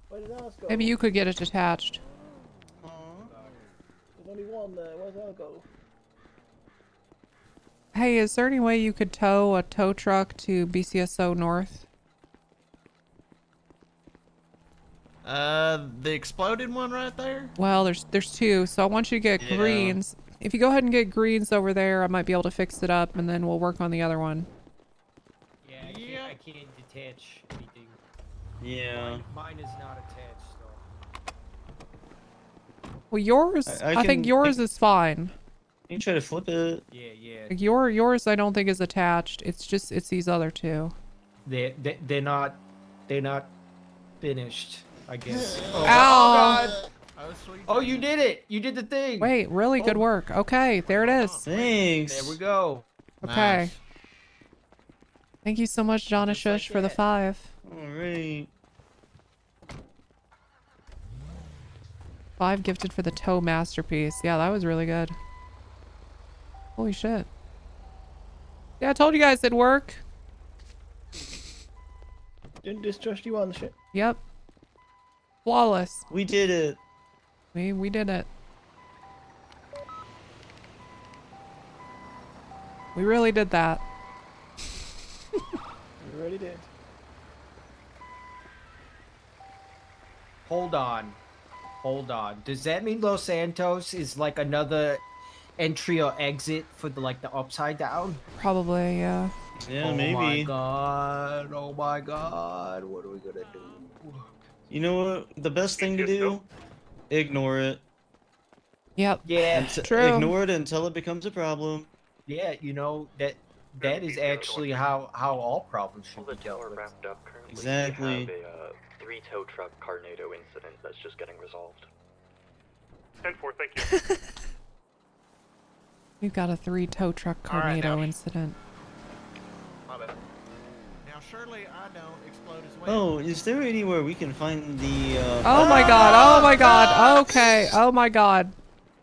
Where did ours go? Maybe you could get it detached. There's only one there. Where's ours go? Hey, is there any way you could tow a tow truck to BCSO North? The exploded one right there? Well, there's two, so I want you to get Yeah. greens. If you go ahead and get greens over there, I might be able to fix it up, and then we'll work on the other one. Yeah, I can't detach anything. Yeah. Mine is not attached, so. Well, yours, I think yours is fine. You can try to flip it. Yeah. Like yours, I don't think is attached. It's these other two. They're not finished, I guess. Ow! God! Oh, you did it! You did the thing! Wait, really good work. Okay, there it is. Thanks. There we go. Okay. Nice. Thank you so much, John Shush, for the 5. Alright. 5 gifted for the toe masterpiece. Yeah, that was really good. Holy shit. Yeah, I told you guys it'd work. Didn't distrust you on the ship. Yep. Flawless. We did it. We did it. We really did that. We really did. Hold on. Does that mean Los Santos is like another entry or exit for the upside down? Probably, yeah. Yeah, Oh maybe. my god. Oh my god. What are we gonna do? You know what? The best thing to do? Ignore it. Yep. Yeah. True. Ignore it until it becomes a problem. Yeah, that is actually how all problems should be dealt with. Wrapped up currently. Exactly. We have a 3-tow truck Carnado incident that's just getting resolved. 10-4, thank you. We've got a 3 tow truck tornado incident. My bad. Now, surely I don't explode as well. Oh, is there anywhere we can find the, Oh my god, oh my god, okay, oh my god.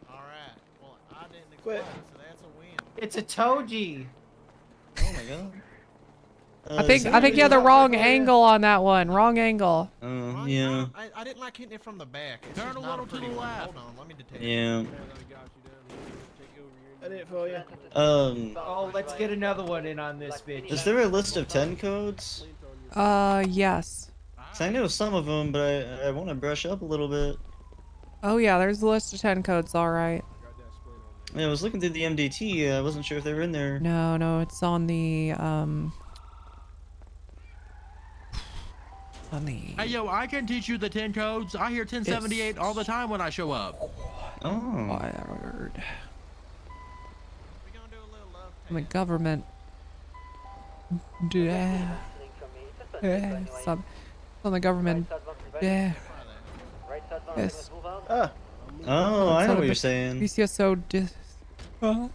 Alright, well, I didn't explode, so that's a win. It's a Toji. Oh my god. I think you had the wrong angle on that one. Wrong angle. Oh, yeah. I didn't like hitting it from the back. It's Turn just a not little to the pretty one. left. Hold on, let me detect. Yeah. I did it for you. Oh, let's get another one in on this bitch. Is there a list of 10 codes? Yes. 'Cause I know some of them, but I want to brush up a little bit. Oh yeah, there's a list of 10 codes, all right. Yeah, I was looking through the MDT. I wasn't sure if they were in there. No, it's on the Hey, yo, I can teach you the 10 codes. I hear 1078 all the time when I show up. Oh. Word. The government. Yeah. Some on the government. Yeah. Yes. Oh, I know what you're saying. BCSO Are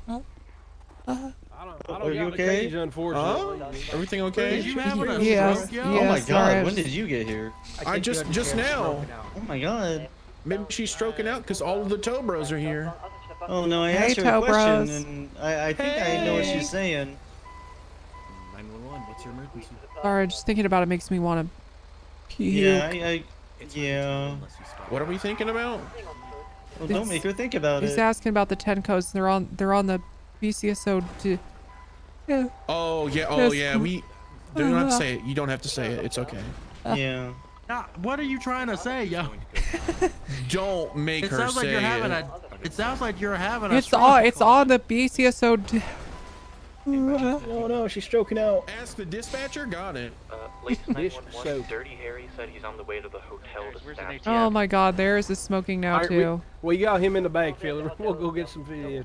you okay? Unfortunately. Everything okay? Did you have a Yes. stroke, yo? Oh my Yes, god, sorry, when did you get here? I just now. Oh my god. Maybe she's stroking out because all of the tow bros are here. Oh no, I Hey, asked her a tow question bros. and I think I know what she's saying. 911, what's your emergency? Sorry, just thinking about it makes me want to puke. Yeah, yeah. What are we thinking about? Well, don't make her think about He's it. asking about the 10 codes. They're on the BCSO. Yeah. Oh yeah, we do not say it. You don't have to say it. It's okay. Yeah. Now, what are you trying to say, yo? Don't make It her sounds like say you're having it. It sounds like you're having a It's stroke. on the BCSO. No, she's stroking out. Ask the dispatcher. Got it. Latest 911, Dirty Harry said he's on the way to the hotel to staff. Oh my God, there's is smoking now Alright, too. we got him in the bag, fella. We'll go get some food.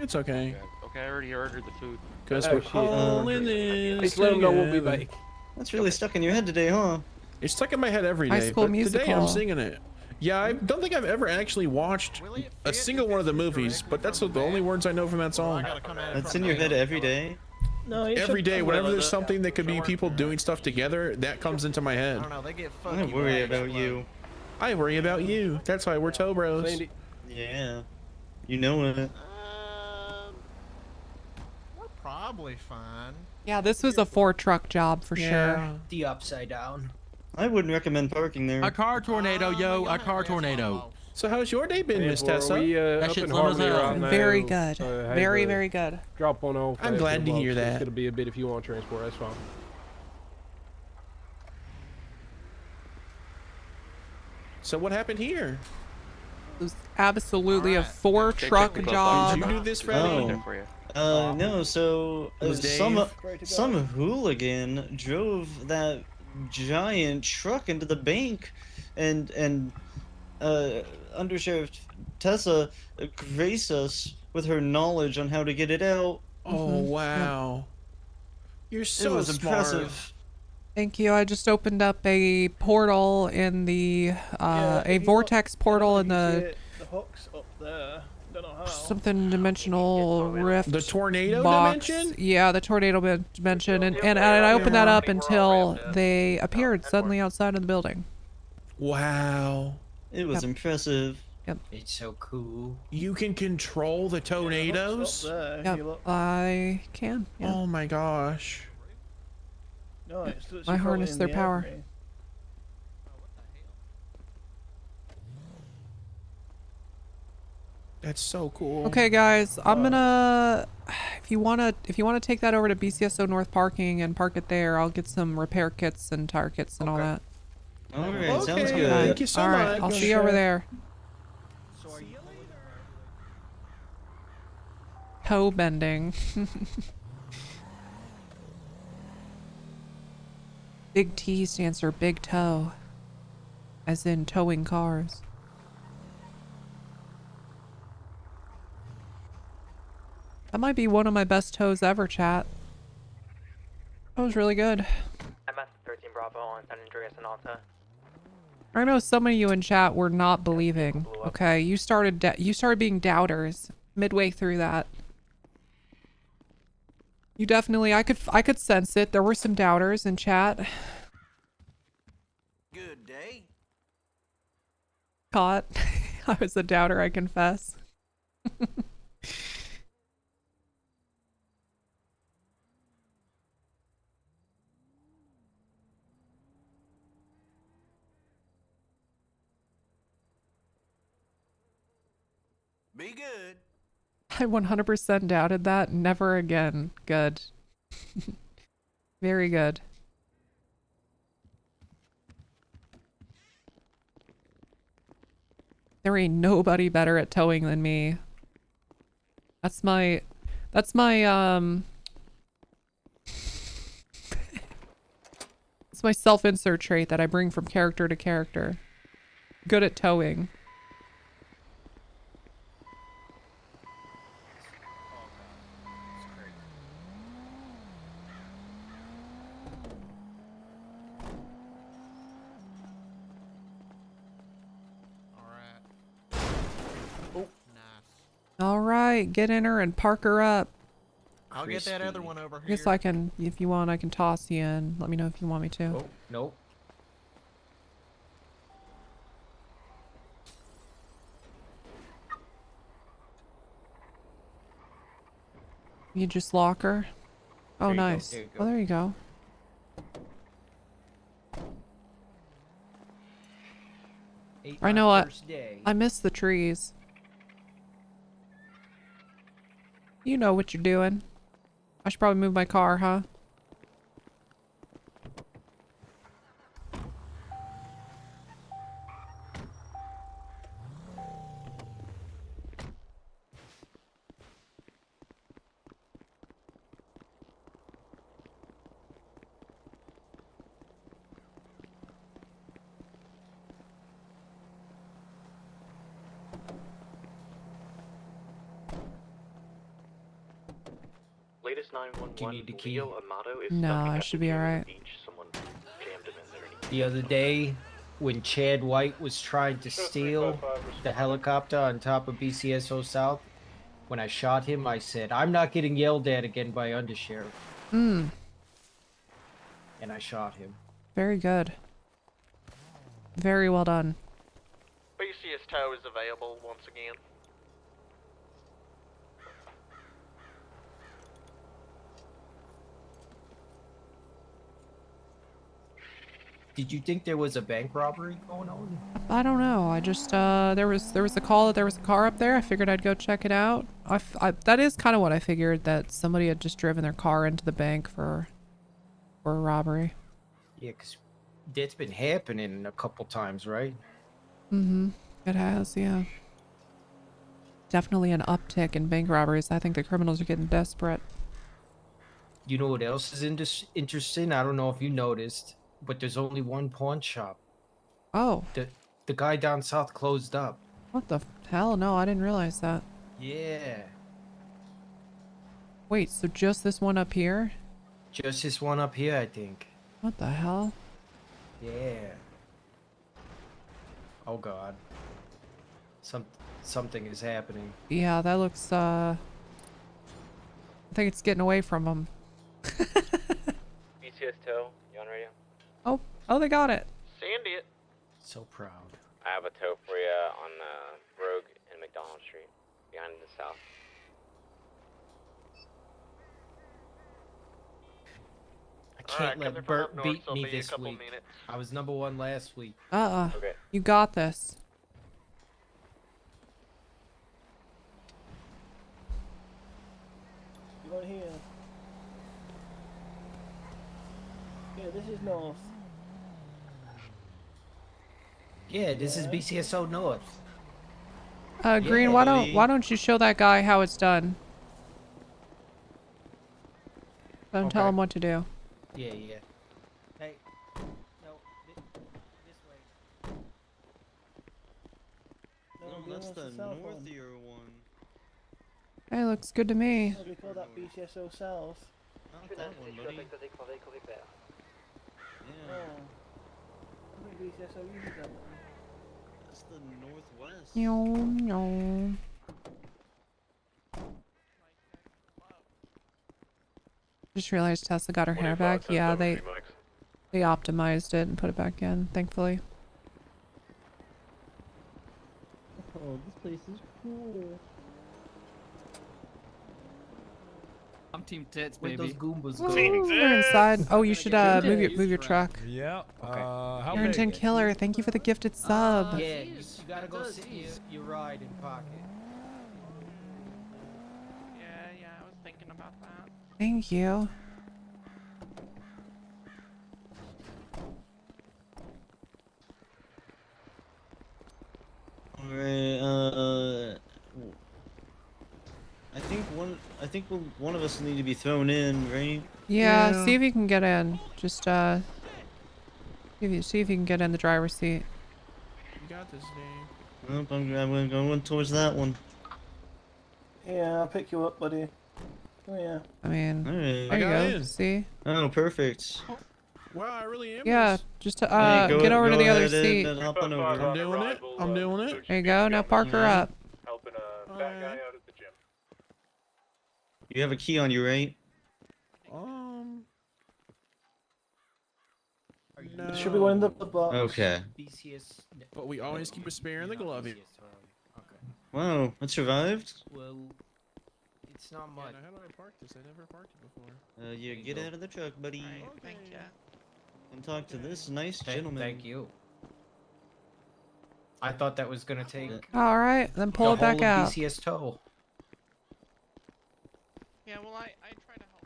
It's okay. Okay, I already ordered the food. Cause Oh, we're shit. all in this Just let him know we'll be together. back. That's really stuck in your head today, huh? It's stuck in my head every High day, School but today I'm Musical. singing it. Yeah, I don't think I've ever actually watched a single one of the movies, but that's the only words I know from that song. That's in your head every day? No, you Every should day, come whenever with there's it. something that could be people doing stuff together, that comes into my head. I don't know, they get I funky. worry about you. I worry about you. That's why we're tow bros. Sandy. Yeah. You know it. We're probably fine. Yeah, this was a 4-truck job for sure. The upside down. I wouldn't recommend parking there. A car tornado, yo. A car tornado. So how's your day been, Miss Well, Tessa? we, That up shit's in low as Harmony hell. right now, Very good. had Very, to very good. Drop one off. I'm at glad to the hear box. that. It's gonna be a bit if you want transport. That's fine. So what happened here? It was absolutely a 4-truck job. Did you do this, Freddie? No, so It was some hooligan drove that giant truck into the bank and Undersheriff Tessa graced us with her knowledge on how to get it out. Oh wow. You're so it was smart. impressive. Thank you. I just opened up a portal in the a vortex portal in the The hook's up there. Don't know how. something dimensional rift. The tornado box. dimension? Yeah, the tornado dimension, and I opened that up until they appeared suddenly outside of the building. Wow. It was impressive. Yep. It's so cool. You can control the tornadoes? Yep, I can. Yeah. Oh my gosh. No, it's I harness their power. That's so cool. Okay, guys, I'm gonna. If you wanna take that over to BCSO North Parking and park it there, I'll get some repair kits and tire kits and all that. All right, sounds Okay, good. thank you so All right, much. I'll see you over there. Toe bending. Big T stands for big toe, as in towing cars. That might be one of my best tows ever, chat. That was really good. MS 13 Bravo on San Andreas and Alta. I know some of you in chat were not believing. Okay, you started being doubters midway through that. You definitely, I could sense it. There were some doubters in chat. Good day. Caught. I was a doubter, I confess. Be good. I 100% doubted that. Never again. Good. Very good. There ain't nobody better at towing than me. That's my it's my self-insert trait that I bring from character to character. Good at towing. All right, get in her and park her up. I'll get that other one over I here. guess I can, if you want, I can toss you in. Let me know if you want me to. Oh, nope. You just lock her? Oh, There you go, nice. there you Oh, go. there you go. I know what. I miss the trees. You know what you're doing. I should probably move my car, huh? Latest 911. the key? Leo Amato is No, stuck I at should the be Union alright. Beach. Someone jammed him in there. The other day, when Chad White was trying to steal the helicopter on top of BCSO South, when I shot him, I said, I'm not getting yelled at again by Undersheriff. Hmm. And I shot him. Very good. Very well done. BCS tow is available once again. Did you think there was a bank robbery going on? I don't know. I just there was a call that there was a car up there. I figured I'd go check it out. That is kind of what I figured, that somebody had just driven their car into the bank for a robbery. Yeah, 'cause that's been happening a couple times, right? Mm-hmm. It has, yeah. Definitely an uptick in bank robberies. I think the criminals are getting desperate. You know what else is interesting? I don't know if you noticed, but there's only one pawn shop. Oh. The guy down south closed up. What the hell? No, I didn't realize that. Yeah. Wait, so just this one up here? Just this one up here, I think. What the hell? Yeah. Oh god. Something is happening. Yeah, that looks, I think it's getting away from them. BCS tow, you on radio? Oh, they got it. Send it. So proud. I have a tow for you on Rogue and McDonald Street, behind the south. I can't let Bert beat me this week. I was #1 last week. Okay. You got this. You want here? Yeah, this is north. Yeah, this is BCSO North. Green, why don't you show that guy how it's done? Don't tell him what to do. Yeah, yeah. Hey, no, this way. No, that's the northier one. Hey, looks good to me. What do we call that? BCSO South. Not that one, buddy. Oh. I think BCSO uses that one. That's the northwest. No. Just realized Tessa got her hair back. Yeah, they optimized it and put it back in, thankfully. Oh, this place is cool. I'm Team Tits, Where'd baby. those Goombas Ooh, go? we're inside. Oh, you should move your truck. Yeah. Okay. Harrington Killer, thank you for the gifted sub. Yeah, you gotta go sit your ride in pocket. Thank you. Alright, I think one of us need to be thrown in, right? Yeah, see if you can get in. Just see if you can get in the driver's seat. You got this, Dave. Nope, I'm going towards that one. Yeah, I'll pick you up, buddy. Oh yeah. I mean, Alright. there you got go. in. See? Oh, perfect. Wow, I really am. Yeah, this. just Hey, get over to the other ahead seat. and hop on over. I'm doing it. I'm doing it. There you go. Now park her up. Helping a fat guy out at the gym. You have a key on you, right? No. There should be one in the box. Okay. BCS. But we always keep a spare in the glove. Okay. Wow, it survived? Well, it's not much. How do I park this? I never parked it before. You get out of the truck, buddy. Thank you. And talk to this nice gentleman. Thank you. I thought that was gonna take. All right, then pull it back out. BCS tow. Yeah, well, I try to help.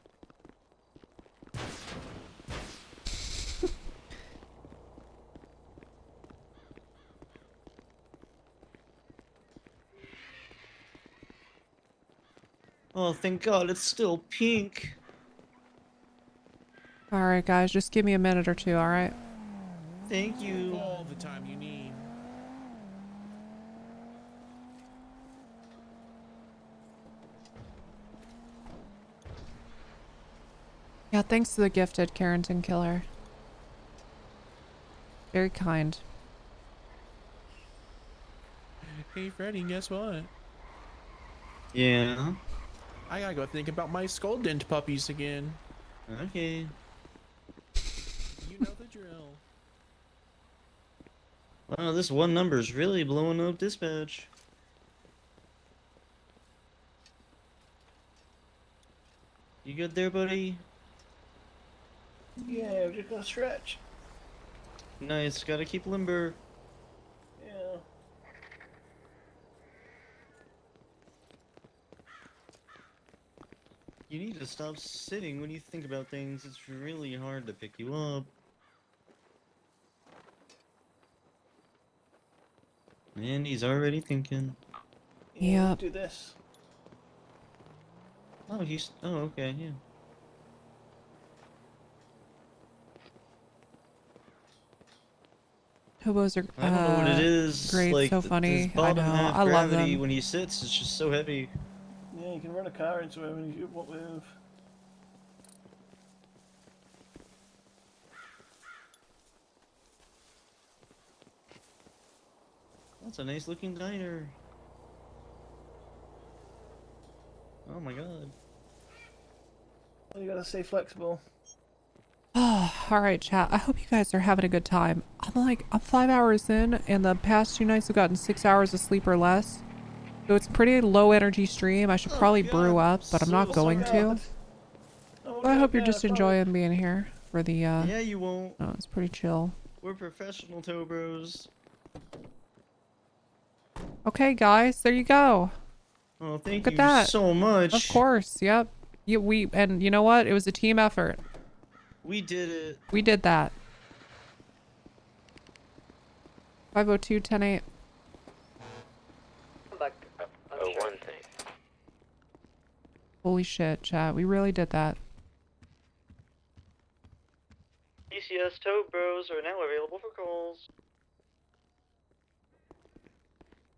Oh, thank God, it's still pink. All right, guys, just give me a minute or two. All right. Thank you. All the time you need. Yeah, thanks to the gifted Carrington killer. Very kind. Hey, Freddy, guess what? Yeah. I gotta go think about my skull dent puppies again. Okay. You know the drill. Wow, this one number's really blowing up dispatch. You good there, buddy? Yeah, we're just gonna stretch. Nice, gotta keep limber. Yeah. You need to stop sitting when you think about things. It's really hard to pick you up. And he's already thinking. Yeah. Yep. Do this. Oh, oh, okay, yeah. Hobos are I don't know what it is. great, like, so his funny. I bottom know. half I love gravity them. when he sits, it's just so heavy. Yeah, you can run a car into him and you won't move. That's a nice looking diner. Oh my God. Well, you gotta stay flexible. Oh, all right, chat. I hope you guys are having a good time. I'm 5 hours in, and the past 2 nights I've gotten 6 hours of sleep or less. So it's a pretty low energy stream. I should probably brew up, but I'm not going to. But I hope you're just enjoying being here for the. Yeah, you won't. No, it's pretty chill. We're professional tow bros. Okay, guys, there you go. Oh, thank Look you at that. so much. Of course, yep. And you know what? It was a team effort. We did it. We did that. 502-10-8. Oh, one thing. Holy shit, chat. We really did that. BCS tow bros are now available for calls.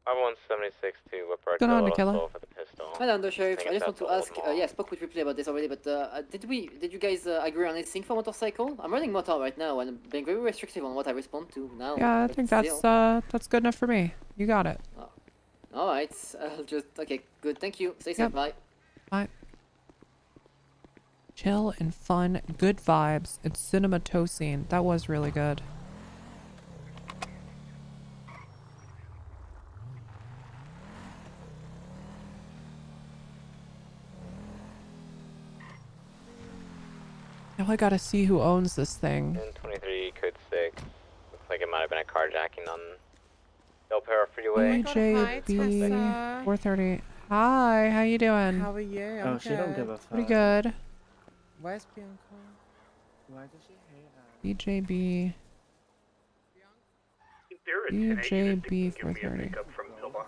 I'm 176 to Whipper. Going on, Nicola? For the pistol. Hello, Undersheriff. I just want to ask. Old Mall. Yeah, I spoke with Ripley about this already, but did you guys agree on anything for motorcycle? I'm running motor right now, and I'm being very restrictive on what I respond to now. Yeah, I but think still. that's good enough for me. You got it. All right. I'll just okay. Good. Thank you. Stay safe. Bye. Bye. Chill and fun, good vibes, and cinematosine. That was really good. Now I gotta see who owns this thing. 23 code 6. Looks like it might have been a carjacking on Del Perro Freeway. JB 430. Hi, how you doing? How are you? Pretty good. Where's Bianca? Why does she hate us? BJB. BJB 430.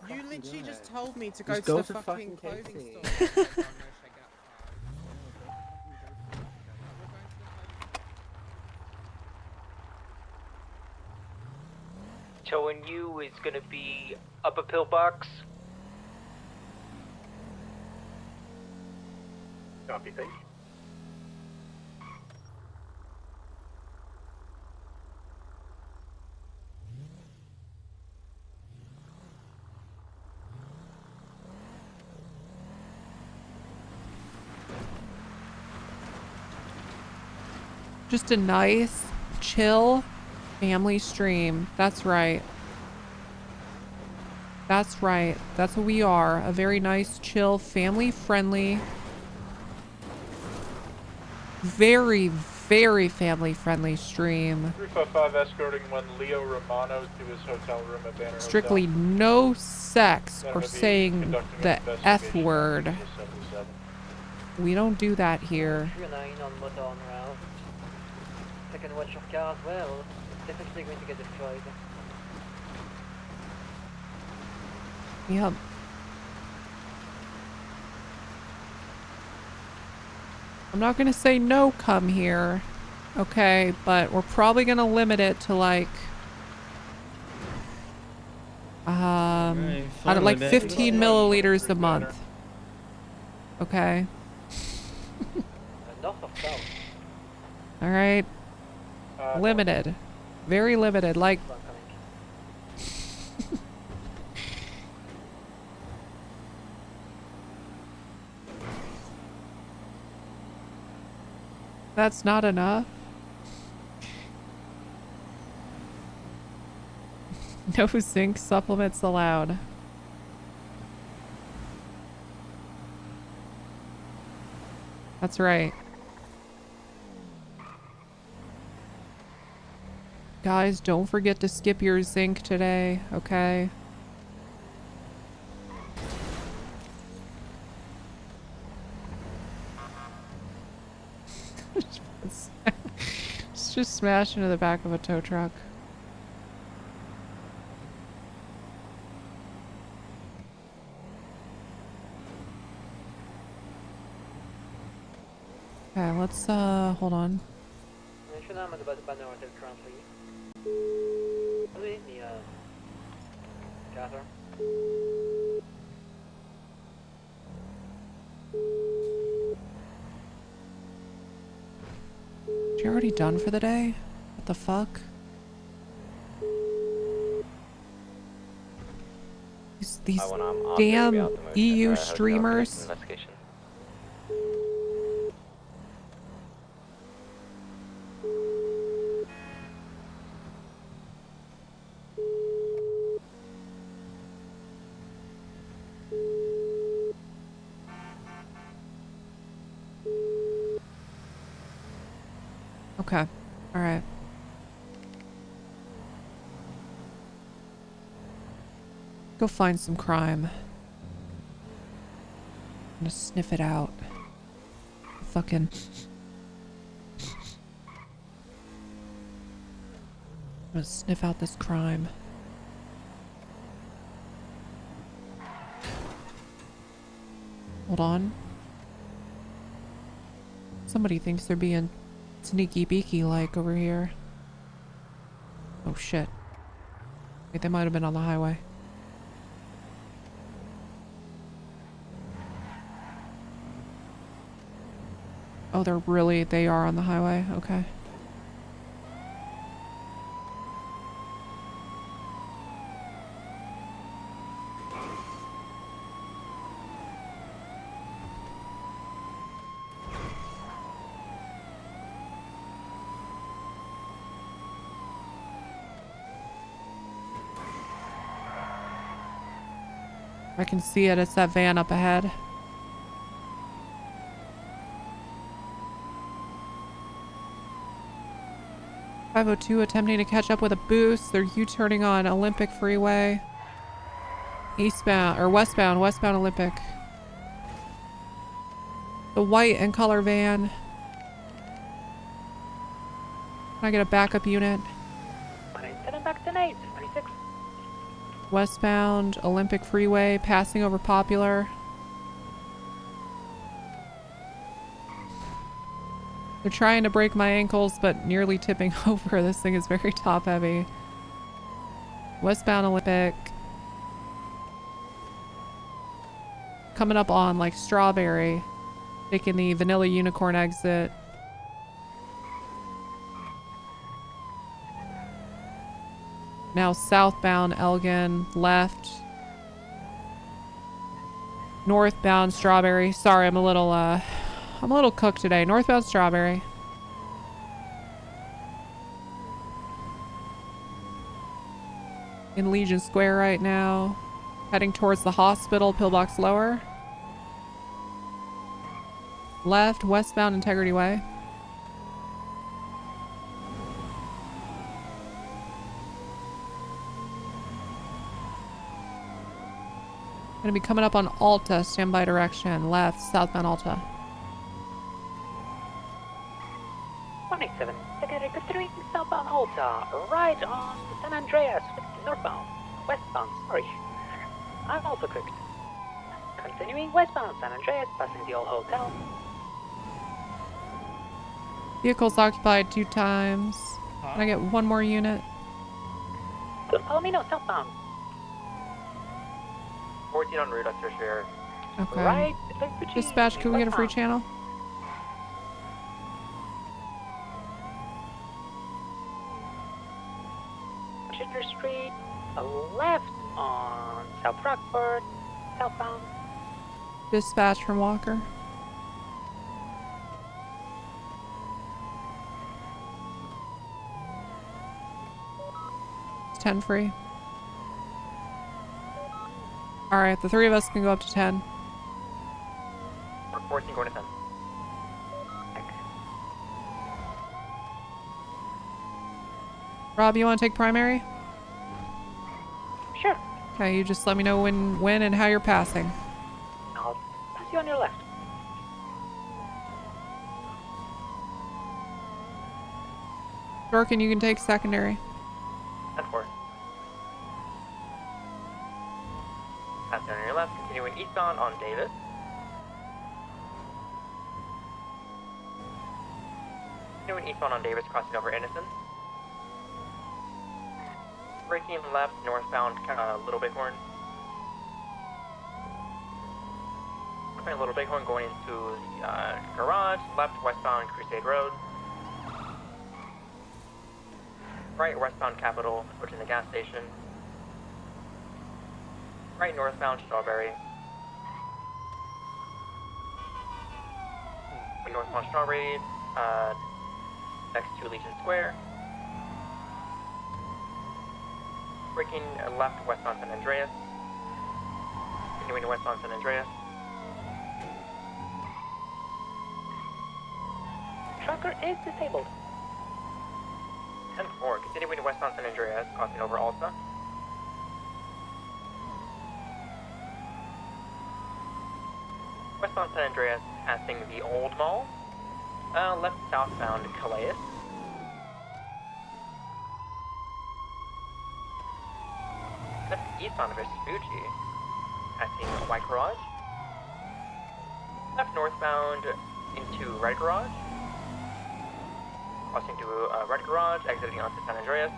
You literally just told me to go Just to go the to fucking fucking clothing KFC. store. Towing you is gonna be up a pillbox. Copy, thank you. Just a nice, chill family stream. That's right. That's right. That's what we are. A very nice, chill, family-friendly, very, very family-friendly stream. 355 escorting one Leo Romano to his hotel room at Banner Strictly Hotel. no sex or Gonna be saying conducting the an F investigation on word. BCSO. We don't do that here. 309 on motor on route. If I can watch your car as well, it's definitely going to get destroyed. Yep. I'm not gonna say no come here, okay, but we're probably gonna limit it to like I don't like 15 milliliters a month. Okay. North or south? All right. Limited. Very limited. Like that's not enough. No zinc supplements allowed. That's right. Guys, don't forget to skip your zinc today, okay? It's just smash into the back of a tow truck. Okay, let's hold on. Je suis dans le banner hotel currently. Oui, the gather. You already done for the day? What the fuck? These damn EU streamers. Okay. All right. Go find some crime. I'm gonna sniff it out. Fucking. I'm gonna sniff out this crime. Hold on. Somebody thinks they're being sneaky beaky like over here. Oh shit. Wait, they might have been on the highway. Oh, they are on the highway. Okay. I can see it. It's that van up ahead. .502 attempting to catch up with a boost. They're U-turning on Olympic Freeway. Eastbound, or westbound Olympic. The white and color van. Can I get a backup unit? 187 back to 8, 26. Westbound Olympic Freeway, passing over Popular. They're trying to break my ankles, but nearly tipping over. This thing is very top heavy. Westbound Olympic. Coming up on like Strawberry. Taking the Vanilla Unicorn exit. Now southbound Elgin, left. Northbound Strawberry. Sorry, I'm a little cooked today. Northbound Strawberry. In Legion Square right now. Heading towards the hospital, pillbox lower. Left, westbound Integrity Way. Gonna be coming up on Alta, standby direction. Left, southbound Alta. 187. Secondary continuing southbound Alta. Right on San Andreas. Northbound. Westbound, sorry. I'm also cooked. Continuing westbound San Andreas, passing the old hotel. Vehicle's occupied 2 times. Can I get one more unit? Palomino southbound. 14 en route, Undersheriff. Okay. Right. Dispatch, can we get a free channel? Chester Street. A left on South Rockford. Southbound. Dispatch from Walker. It's 10 free. Alright, the 3 of us can go up to 10. 14 going to 10. Rob, you want to take primary? Sure. Okay, you just let me know when and how you're passing. I'll pass you on your left. Dorkin, you can take secondary. 10-4. Passing on your left, continuing eastbound on Davis. Continuing eastbound on Davis, crossing over Innocent. Braking left, northbound Little Bighorn. Little Bighorn going into the garage, left westbound Crusade Road. Right westbound Capitol, approaching the gas station. Right northbound Strawberry. Northbound Strawberry, next to Legion Square. Braking left westbound San Andreas. Continuing to westbound San Andreas. Trucker is disabled. 10-4, continuing to westbound San Andreas, crossing over Alta. Westbound San Andreas, passing the Old Mall. Left southbound Calais. Left eastbound Vespucci, passing White Garage. Left northbound into Red Garage. Crossing to Red Garage, exiting onto San Andreas.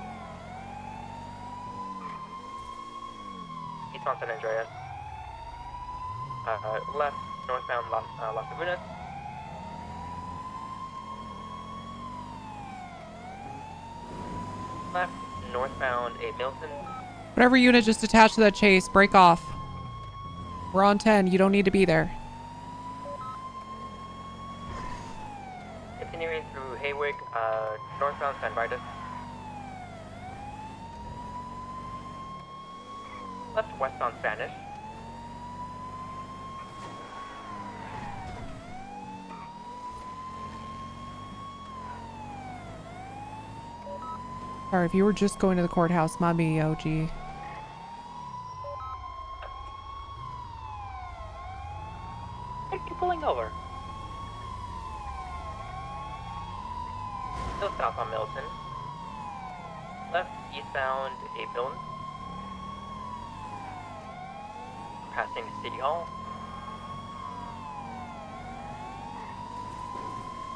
Eastbound San Andreas. Left northbound Las Lagunas. Left northbound A Milton. Whatever unit just attached to that chase, break off. We're on 10. You don't need to be there. Continuing through Haywick, northbound San Vitus. Left westbound Spanish. Sorry, if you were just going to the courthouse, my OG. Are you pulling over? Still south on Milton. Left eastbound 8 Milton. Passing City Hall.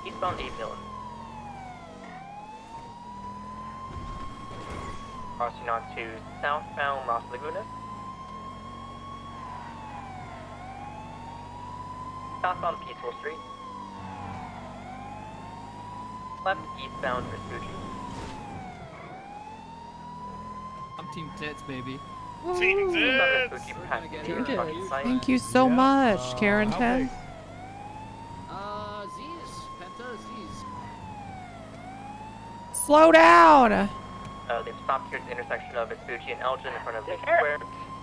Eastbound 8 Milton. Crossing on to southbound Las Lagunas. Southbound Peaceful Street. Left eastbound Vespucci. I'm Team Tits, baby. Team Tits! Thank you so much, Carrington. Z's. Penta, Z's. Slow down. They've stopped here at the intersection of Vespucci and Elgin in front of Legion Square.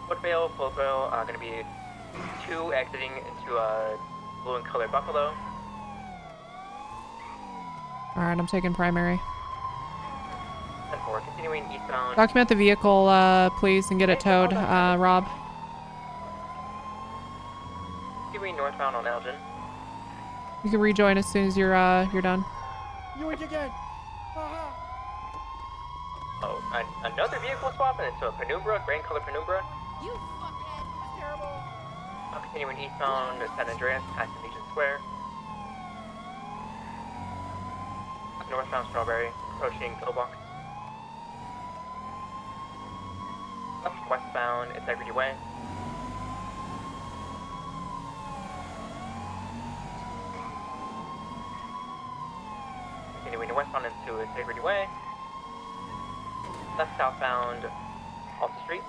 Woodvale, Flowville, going to be 2 exiting into blue and colored Buffalo. All right, I'm taking primary. And 4 continuing eastbound. Document the vehicle, please, and get it towed, Rob. Continuing northbound on Elgin. You can rejoin as soon as you're done. You again. Oh, another vehicle swap into a Penumbra, green color Penumbra. You fuckhead. It was terrible. Continuing eastbound San Andreas, past Legion Square. Northbound Strawberry, approaching Pillbox. Left westbound Integrity Way. Continuing westbound into Integrity Way. Left southbound Alta Street.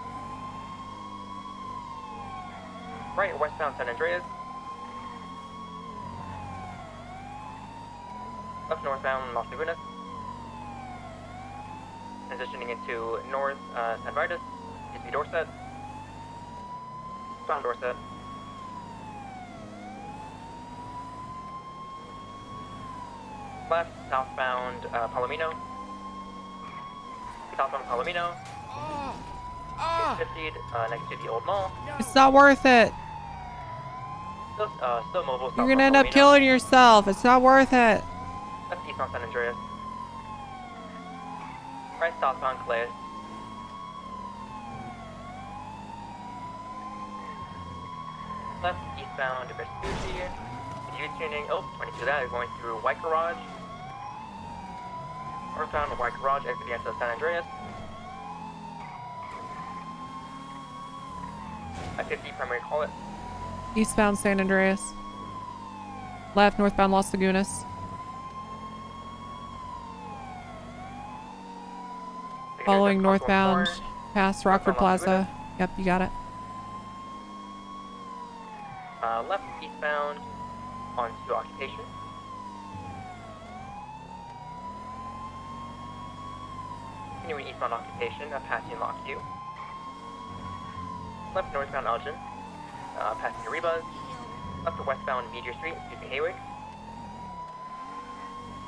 Right westbound San Andreas. Left northbound Las Lagunas. Transitioning into north San Vitus, used to be Dorset. Found Dorset. Left southbound Palomino. Southbound Palomino. 50 next to the old mall. It's not worth it. Still mobile. You're gonna end up killing yourself. It's not worth it. Left east on San Andreas. Right southbound Calais. Left eastbound Vespucci. U-tuning. Oh, 22 that is going through White Garage. Northbound White Garage, exiting into San Andreas. At 50 primary call it. Eastbound San Andreas. Left northbound Las Lagunas. Following northbound past Rockford Plaza. Yep, you got it. Left eastbound onto Occupation. Continuing eastbound Occupation, passing Lock U. Left northbound Elgin, passing Rebus. Left to westbound Meteor Street, Haywick.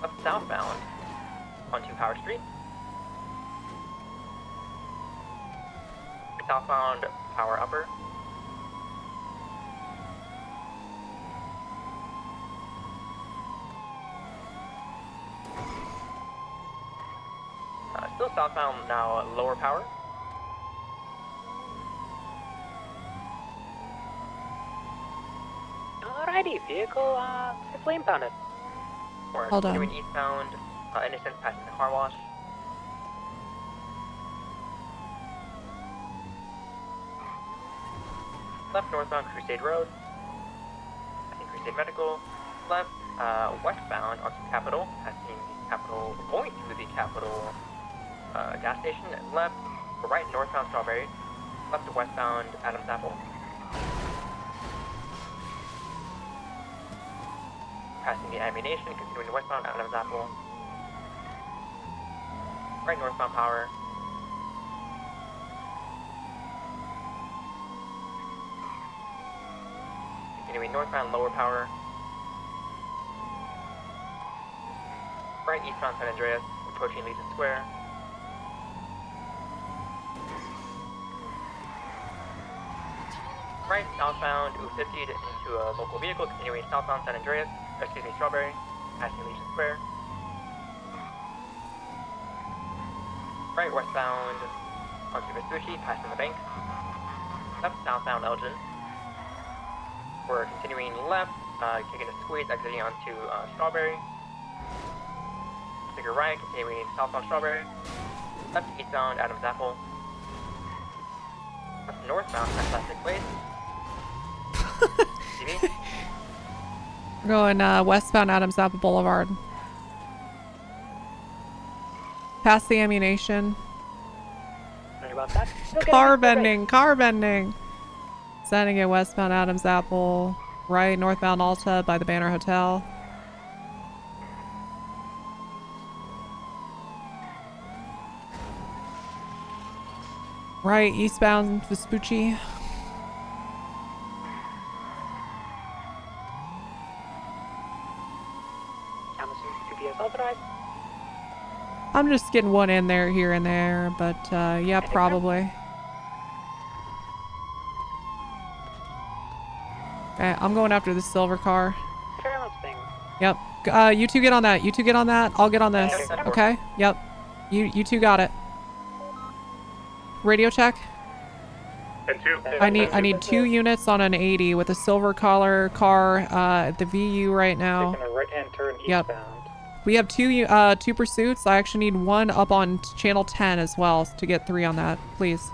Left southbound onto Power Street. Southbound Power Upper. Still southbound now, Lower Power. Alrighty, vehicle, flame bounded. Or Hold on. continuing eastbound, Innocence passing the car wash. Left northbound Crusade Road. I think Crusade Medical. Left westbound onto Capitol, passing Capitol, going through the Capitol gas station. And left, right northbound Strawberry. Left to westbound Adams Apple. Passing the ammunition, continuing to westbound Adams Apple. Right northbound Power. Continuing northbound Lower Power. Right eastbound San Andreas, approaching Legion Square. Right southbound U50 into a local vehicle, continuing southbound San Andreas, excuse me, Strawberry, passing Legion Square. Right westbound onto Vespucci, passing the bank. Left southbound Elgin. We're continuing left, taking a squeeze, exiting onto Strawberry. Take a right, continuing southbound Strawberry. Left eastbound Adams Apple. Left northbound Fantastic Place. TV. We're going westbound Adams Apple Boulevard. Past the ammunition. Sorry about that. Car bending, car bending. Sending it westbound Adams Apple. Right, northbound Alta by the Banner Hotel. Right, eastbound Vespucci. I'm just getting one in there, here and there, but yeah, probably. Okay, I'm going after the silver car. Yep. You two get on that. You two get on that. I'll get on this. Okay. Yep. You two got it. Radio check. I need 2 units on an 80 with a silver collar car at the VU right now. Taking a right-hand turn Yep. eastbound. We have two pursuits. I actually need 1 up on channel 10 as well to get 3 on that, please.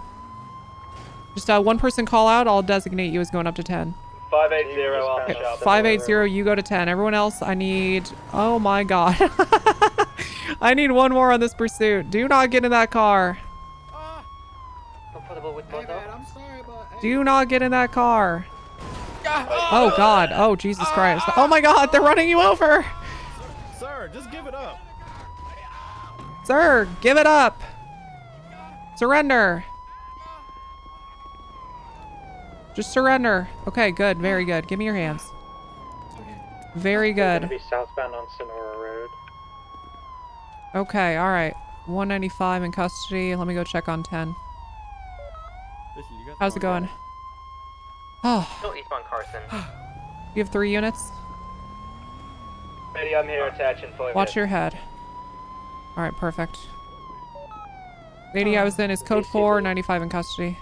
Just 1 person call out. I'll designate you as going up to 10. 580 Alpha Shop. 580, you go to 10. Everyone else, I need... Oh my god. I need 1 more on this pursuit. Do not get in that car. Comfortable with moto? Do not get in that car. Oh god. Oh Jesus Christ. Oh my god, they're running you over. Sir, just give it up. Sir, give it up. Surrender. Just surrender. Okay, good. Very good. Give me your hands. Very We're good. gonna be southbound on Sonora Road. Okay, alright. 195 in custody. Let me go check on 10. How's it going? Oh, Still eastbound Carson. you have 3 units? Ready, I'm here attaching fully. Watch your head. Alright, perfect. 80 I was in is code 4, 95 in custody.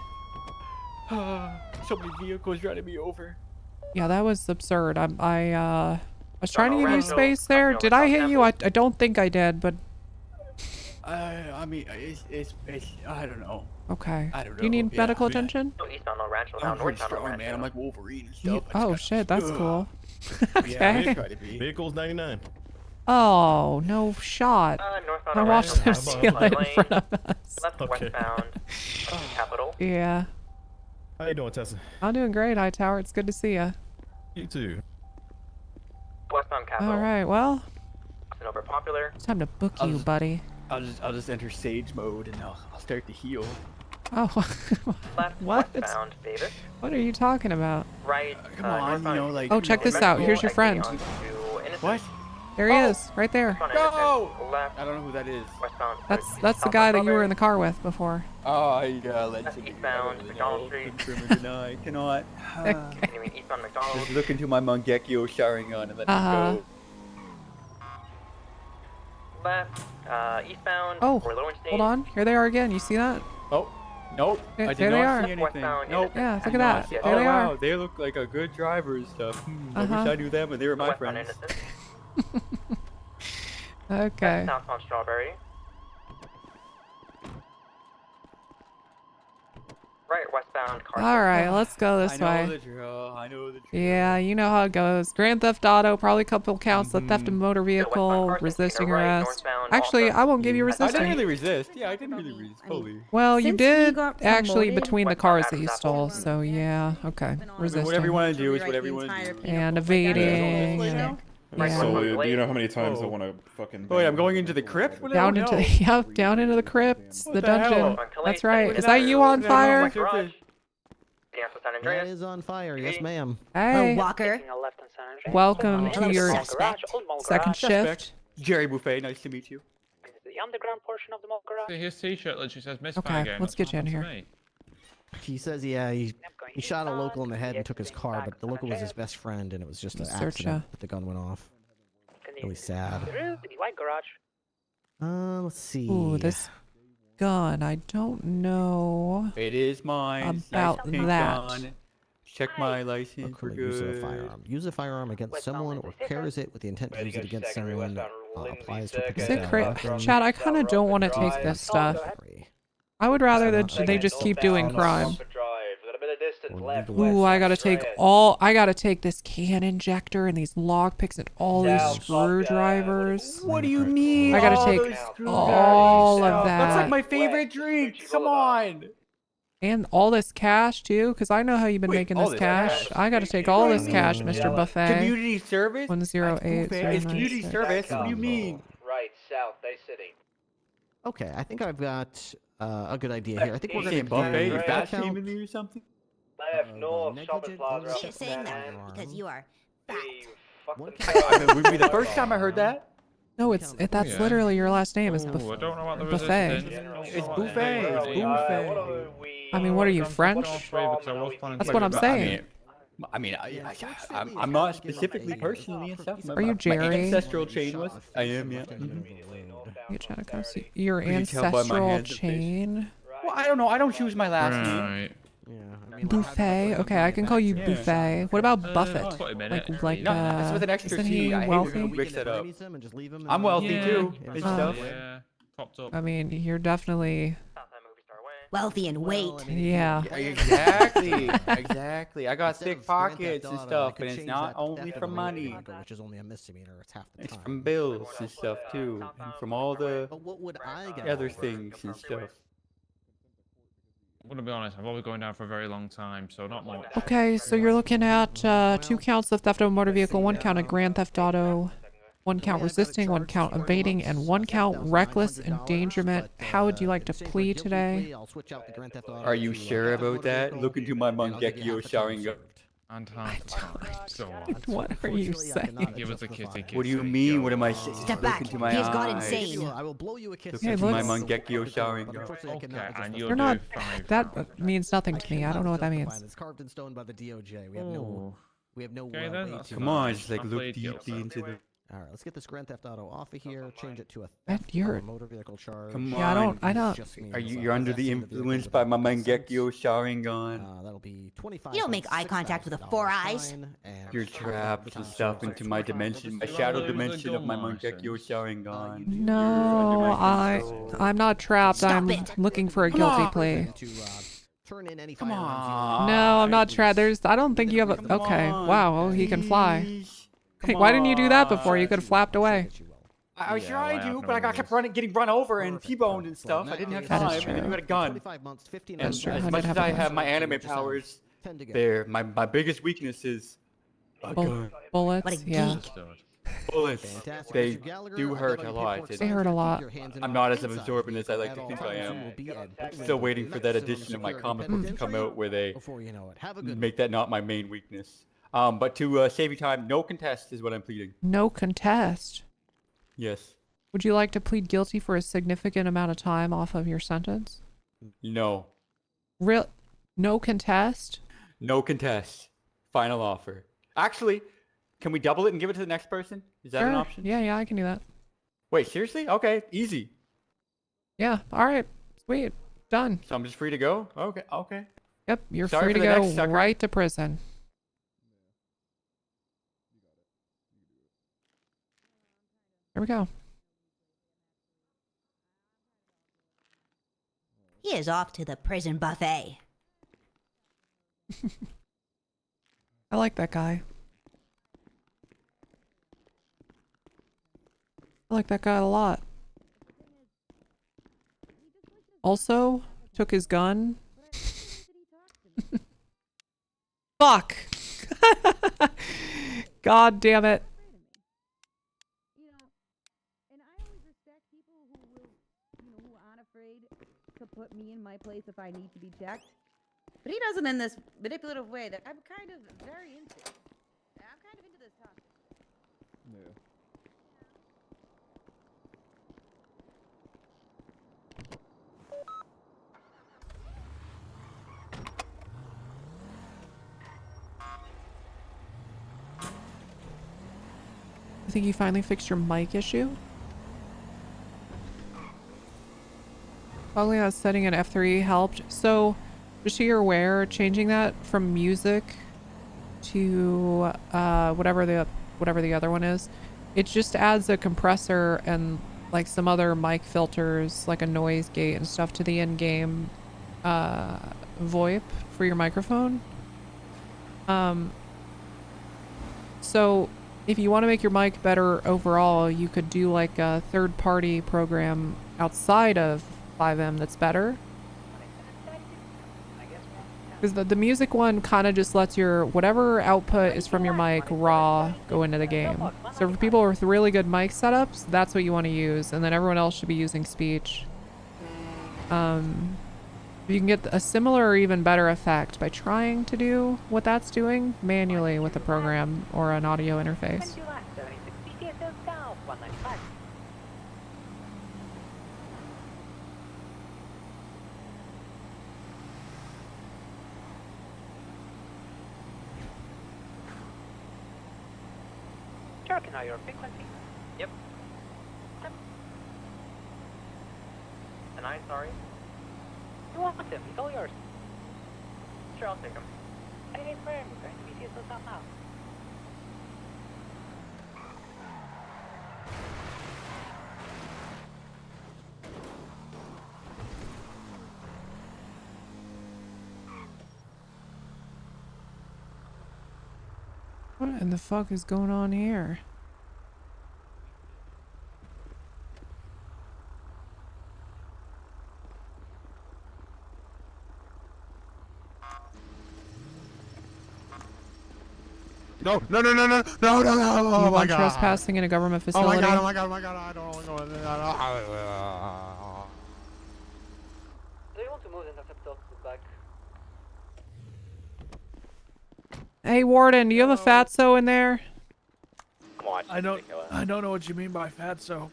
So many vehicles running me over. Yeah, that was absurd. I was trying to give you space there. Did I hit you? I don't think I did, but... I mean, it's I don't know. Okay. I don't know. Do you need Yeah, medical yeah. attention? Still eastbound El Rancho, now I'm pretty northbound El strong, man. Rancho. I'm like Wolverine and stuff. You, I just oh gotta- shit, that's Ugh. cool. Yeah, Okay. try to be. Vehicles 99. Oh, no shot. Northbound I El watched Rancho, them steal it in front of us. Left westbound Capital. Yeah. How you doing, Tessa? I'm doing great, Hightower. It's good to see you. You too. Westbound Capital. Alright, well, And over Popular. it's time to book I'll you, just- buddy. I'll just enter sage mode and I'll start to heal. Oh, Left what? westbound Davis. What are you talking about? Right. Come on, you northbound know, like. Oh, check this out. Here's your friend. What? There he is, right there. No! Left. I don't know who that is. Westbound. That's the guy that you were in the car with before. Oh, let's That's eastbound McDonald Street. Tonight. Cannot. Continuing eastbound McDonald. Just look into my Mangekyo Sharingan and let Uh-huh. me go. Left. Eastbound. Oh, for Lowenstein. hold on. Here they are again. You see that? Oh, nope. There- I did there they not are. see anything. Westbound Nope. Yeah, look at Did not that. see- There oh, they wow. are. They look like a good driver and stuff. I wish Uh-huh. I knew them and they were my Westbound friends. Innocent. Okay. Southbound Strawberry. Right, westbound Carson. Alright, let's go this I know way. the drill. I know the drill. Yeah, you know how it goes. Grand Theft Auto, probably a couple counts of theft of motor vehicle, resisting arrest. Actually, I won't give you I didn't resisting. really resist. Yeah, I didn't really resist. Fully. Well, you Since he did got actually promoted- between the cars that you stole, so yeah, okay. I mean, whatever you Resisting. want to do is whatever you want to do. And evading. and- Yeah. So, do you know how many times I want to fucking... Oh, wait, I'm going into the crypt? What Down the into hell? yep, down into the crypts, What the the hell? dungeon. That's right. Is that you on fire? That is on fire, yes ma'am. Hey. Walker. Taking a left on San Andreas. Welcome to your Garage, old mall second garage. shift. Jerry Buffet, nice to meet you. The underground portion of the mall garage. His t-shirt literally says Misfire Okay, Game. let's get you in here. He says, yeah, he shot a local in the head and took his car, but the local was his best friend, and it was just an Search accident ya. that the gun went off. Really sad. Through the white garage. Let's see. Ooh, this gun. I don't know It is mine. about Nice pink that. gun. Check my license. We're Use of a good. firearm. Use a firearm against someone or carries it with the intent to use it against someone. Applies to Is it Chad, I kind of don't want to take this stuff. I would rather that they just keep doing crime. Ooh, I gotta take this can injector and these log picks and all these screwdrivers. What do you mean? I gotta All take those screwdrivers all stuff? of that. That's like my favorite drink. Come on. And all this cash too, because I know how you've been making all this this cash. cash? I gotta take all this cash, Mr. Buffet. Community service? 108. It's community service. What do you mean? Right, South Bay City. Okay, I think I've got a good idea here. I think we're Hey, going to Buffet, do is that count. shaming me or something? Left, north, shopping plaza. ownership up You're there, saying that man. because you are It would be the first time I heard that. No, that's literally your last name. Is I don't know about the Buffet. resistance. It's buffet. It's buffet. I mean, what are you, French? That's what I'm saying. I'm not specifically personally and stuff. Are you Jerry? My ancestral chain was. I am, yeah. You trying to go see your Could you tell by my ancestral hands and face? chain? Well, I don't know. I don't choose my last name. Buffet. Okay, I can call you Yeah. Buffet. What about Buffett? Like, no, it's with an extra isn't T. he I hate wealthy? when mix that up. I'm wealthy too. And stuff. Yeah, topped up. I mean, you're definitely wealthy in weight. Yeah. Exactly. Exactly. I got thick pockets and stuff, and it's not only from money. Which is only a misdemeanor. It's half the It's time. from bills and stuff too, and from all the But what would I get? other things and stuff. I'm gonna be honest, I've always going down for a very long time, so not much. Okay, so you're looking at 2 counts of theft of a motor vehicle, 1 count of grand theft auto, 1 count resisting, 1 count evading, and 1 count reckless endangerment. How would you like to plead today? Are you sure about that? Look into my Mangekyo Sharingan. And so on. What are you saying? Give us a kitty kiss. What do you mean? What am I saying? Step Look back. into my He's gone eyes. insane. I will blow you a kiss. Look Hey, into my looks- Mangekyo Sharingan. Okay, and you'll You're do not. 5. That means nothing to me. I don't know what that means. It's carved in stone by the DOJ. We have no. We have no. Okay, then, way that's to- Come on, just like I'm look played deeply guilty. into the. All right, let's get this Grand Theft Auto off of here. Change it to a That theft you're- of a motor vehicle charge. Come on. Yeah, I don't. Just means, Are you're under the possessing vehicle influence without by my license. Mangekyo Sharingan? That'll be 25. You don't make eye contact with the 4 eyes. You're trapped and stuff into my dimension, my shadow dimension of my Mangekyo Sharingan. No, I'm not trapped. I'm looking for a guilty plea. Come on. No, I'm not trapped. I don't think you have a. Okay. Wow. Oh, he can fly. Hey, why didn't you do that before? You could have flapped away. I was trying to, but I kept getting run over and T-boned and stuff. I didn't have That is time, and then you had a gun. That's true. As I much did as have a I gun. have my anime powers, my biggest weakness is a gun. Bullets. Yeah. Bullets. They do hurt a lot. They hurt a lot. I'm not as absorbent as I like to think I am. Still waiting for that edition of my comic book to come out where they make that not my main weakness. But to save you time, no contest is what I'm pleading. No contest. Yes. Would you like to plead guilty for a significant amount of time off of your sentence? No. Real? No contest? No contest. Final offer. Actually, can we double it and give it to the next person? Is that Sure. an option? Yeah, I can do that. Wait, seriously? Okay, easy. Yeah. All right. Sweet. Done. So I'm just free to go? Okay. Yep. You're Sorry free for to the go next sucker. right to prison. Here we go. He is off to the prison buffet. I like that guy. I like that guy a lot. Also, took his gun. Fuck! God damn it. To put me in my place if I need to be checked. But he does it in this manipulative way that I'm kind of very into. I'm kind of into this topic. I think you finally fixed your mic issue. Probably setting an F3 helped. So, just so you're aware, changing that from music to whatever the other one is, it just adds a compressor and like some other mic filters, like a noise gate and stuff to the in-game VoIP for your microphone. So if you want to make your mic better overall, you could do like a third-party program outside of 5M that's better. Because the music one kind of just lets your whatever output is from your mic raw go into the game. So for people with really good mic setups, that's what you want to use, and then everyone else should be using speech. You can get a similar or even better effect by trying to do what that's doing manually with a program or an audio interface. Sure, can I your frequency? Yep. And I'm sorry. You want him? He's all yours. Sure, I'll take him. Hey, friend, we're going to BCSO South now. What in the fuck is going on here? No, no, no, no, no, no, no, no, oh You my want god. trespassing in a government Oh facility? my god, oh my god, oh my god, I don't know. Do you want to move the interceptor back? Hey Warden, do you have a fatso in there? I don't know what you mean by fatso.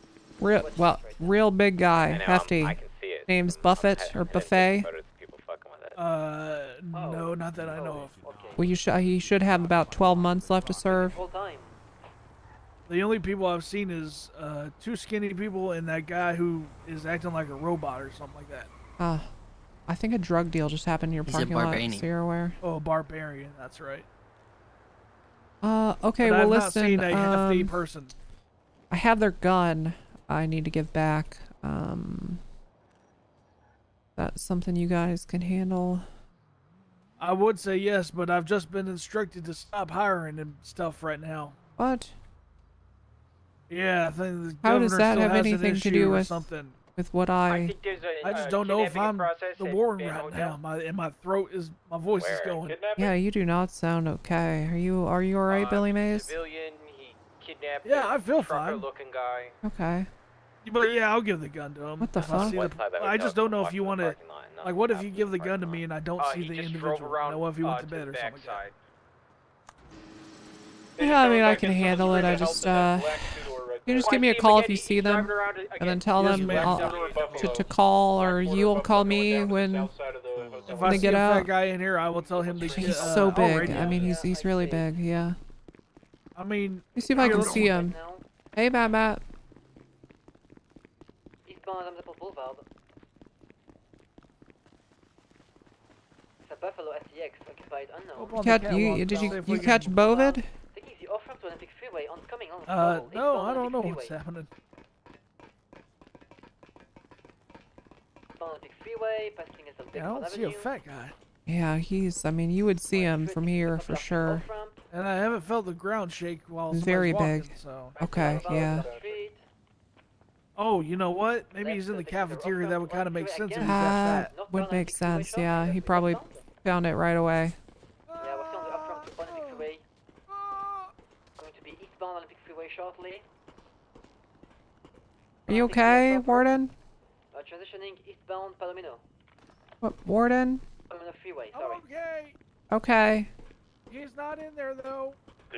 Real big guy, hefty. I can see it. Name's Buffett or Buffet. No, not that I know of. Well, he should have about 12 months left to serve. The only people I've seen is two skinny people and that guy who is acting like a robot or something like that. I think a drug deal just happened in your parking lot, so you're aware. Oh, barbarian, that's right. Okay, But well I've listen, not seen a hefty person. I have their gun I need to give back. That's something you guys can handle. I would say yes, but I've just been instructed to stop hiring and stuff right now. What? Yeah, I think the How governor does that still have has an anything to issue do or with something. what I just don't know if I'm the warden right now. My voice is going. Yeah, you do not sound okay. Are you alright, Billy Mays? Civilian, he kidnapped Yeah, I feel trucker fine. looking guy. Okay. But yeah, I'll give the gun to him. What the if I see fuck? I just don't know if you want to. Like, what if you give the gun to me and I don't see the individual? I know if he went to bed or something like that. Yeah, I mean, I can handle it. I just, you just give me a call if you see them, and then tell them to call, or you'll call me when If they I see get a out. fat guy in here, I will tell him to. He's so big. radio. I mean, he's really big. Yeah. I mean, Let me see if I can here, see him. Hey, Matt. Eastbound Amsterdam Boulevard. It's a Buffalo STX occupied unknown. Did you catch Bovid? Taking the off-ramp to Olympic Freeway, oncoming on no, I don't know what's happening. Olympic Freeway, passing as Yeah, I don't see a fat guy. Yeah, I mean, you would see him from here for sure. And I haven't felt the ground shake while somebody's Very walking, big. So. Okay, yeah. Oh, you know what? Maybe he's in the cafeteria. That would kind of make sense if he's that fat. Would make sense, yeah. He probably found it right away. Yeah, we're still on the off-ramp to Olympic Freeway. Going to be eastbound Olympic Freeway shortly. Are you okay, Warden? Transitioning eastbound Palomino. What, Warden? Palomino Freeway, sorry. Okay. Okay. He's not in there though.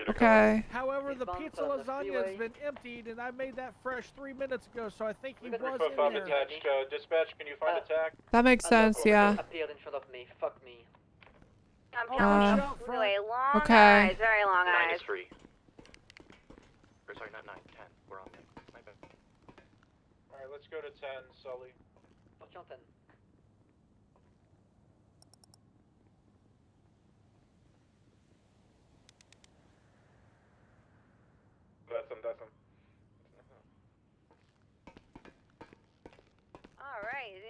Okay. However, the pizza lasagna has been emptied, and I made that fresh 3 minutes ago, so I think he was in there. Attached. Dispatch, can you find attack? That makes sense, yeah. Appeared in front of me. Fuck me. I'm telling you, really long okay. eyes, very long 9 eyes. is free. Or sorry, not 9, 10. We're on 9. My bad. Alright, let's go to 10, Sully. Sortie antenne. That's him, that's him.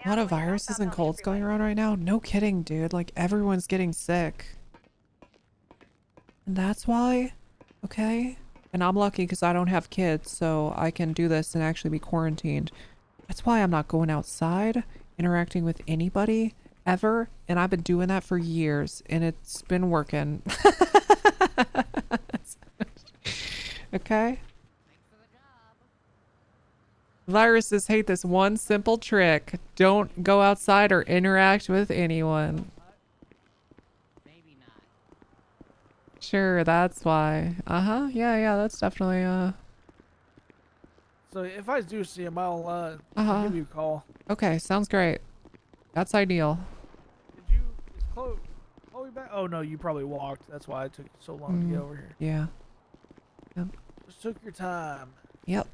A lot of viruses and colds going around right now. No kidding, dude. Like, everyone's getting sick. And that's why, okay? And I'm lucky because I don't have kids, so I can do this and actually be quarantined. That's why I'm not going outside, interacting with anybody, ever. And I've been doing that for years, and it's been working. Okay? Viruses hate this one simple trick. Don't go outside or interact with anyone. Maybe not. Sure, that's why. Uh-huh. Yeah, that's definitely, So if I do see him, I'll Uh-huh. give you a call. Okay, sounds great. That's ideal. Is Chloe back? Oh no, you probably walked. That's why it took so long to get over here. Yeah. Yep. Just took your time. Yep.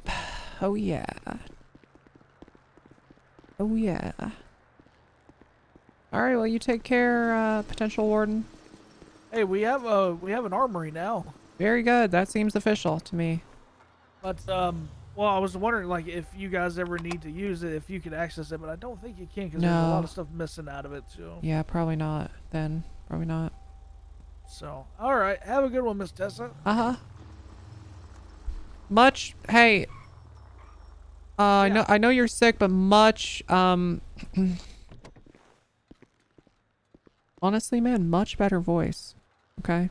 Oh, yeah. Oh, yeah. All right, well, you take care, potential warden. Hey, we have an armory now. Very good. That seems official to me. But well, I was wondering like if you guys ever need to use it, if you could access it, but I don't think you can because there's a lot No. of stuff missing out of it too. Yeah, probably not then. Probably not. So, all right, have a good one, Miss Tessa. Uh-huh. Much, hey. I know you're sick, but much, honestly, man, much better voice. Okay?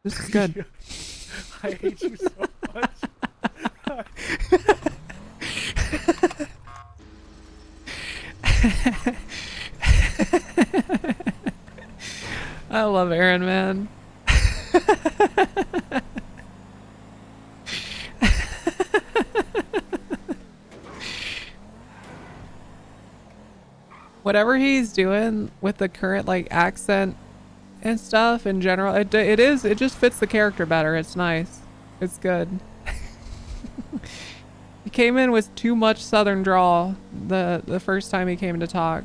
This is good. I hate you so much. I love Aaron, man. Whatever he's doing with the current like accent and stuff in general, it just fits the character better. It's nice. It's good. He came in with too much southern drawl the first time he came to talk.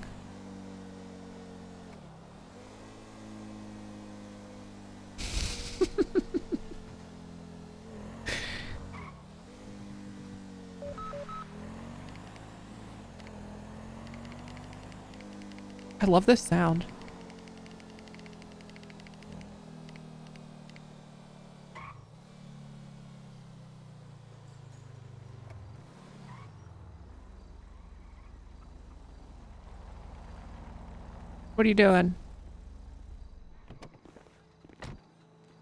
I love this sound. What are you doing?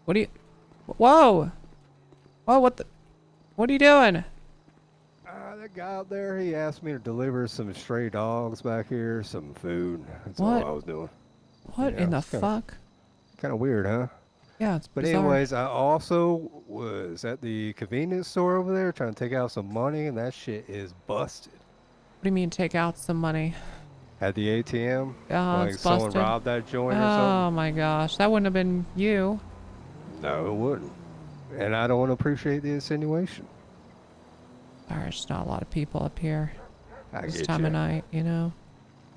What are you... Whoa! Whoa, what are you doing? That guy out there, he asked me to deliver some stray dogs back here, some food. That's What? all I was doing. What in the fuck? Kind of weird, huh? Yeah, it's But bizarre. anyways, I also was at the convenience store over there trying to take out some money, and that shit is busted. What do you mean take out some money? At the ATM, like It's someone busted. robbed that joint or Oh something. my gosh, that wouldn't have been you. No, it wouldn't. And I don't appreciate the insinuation. There's just not a lot of people up here I this get time you. of night, you know?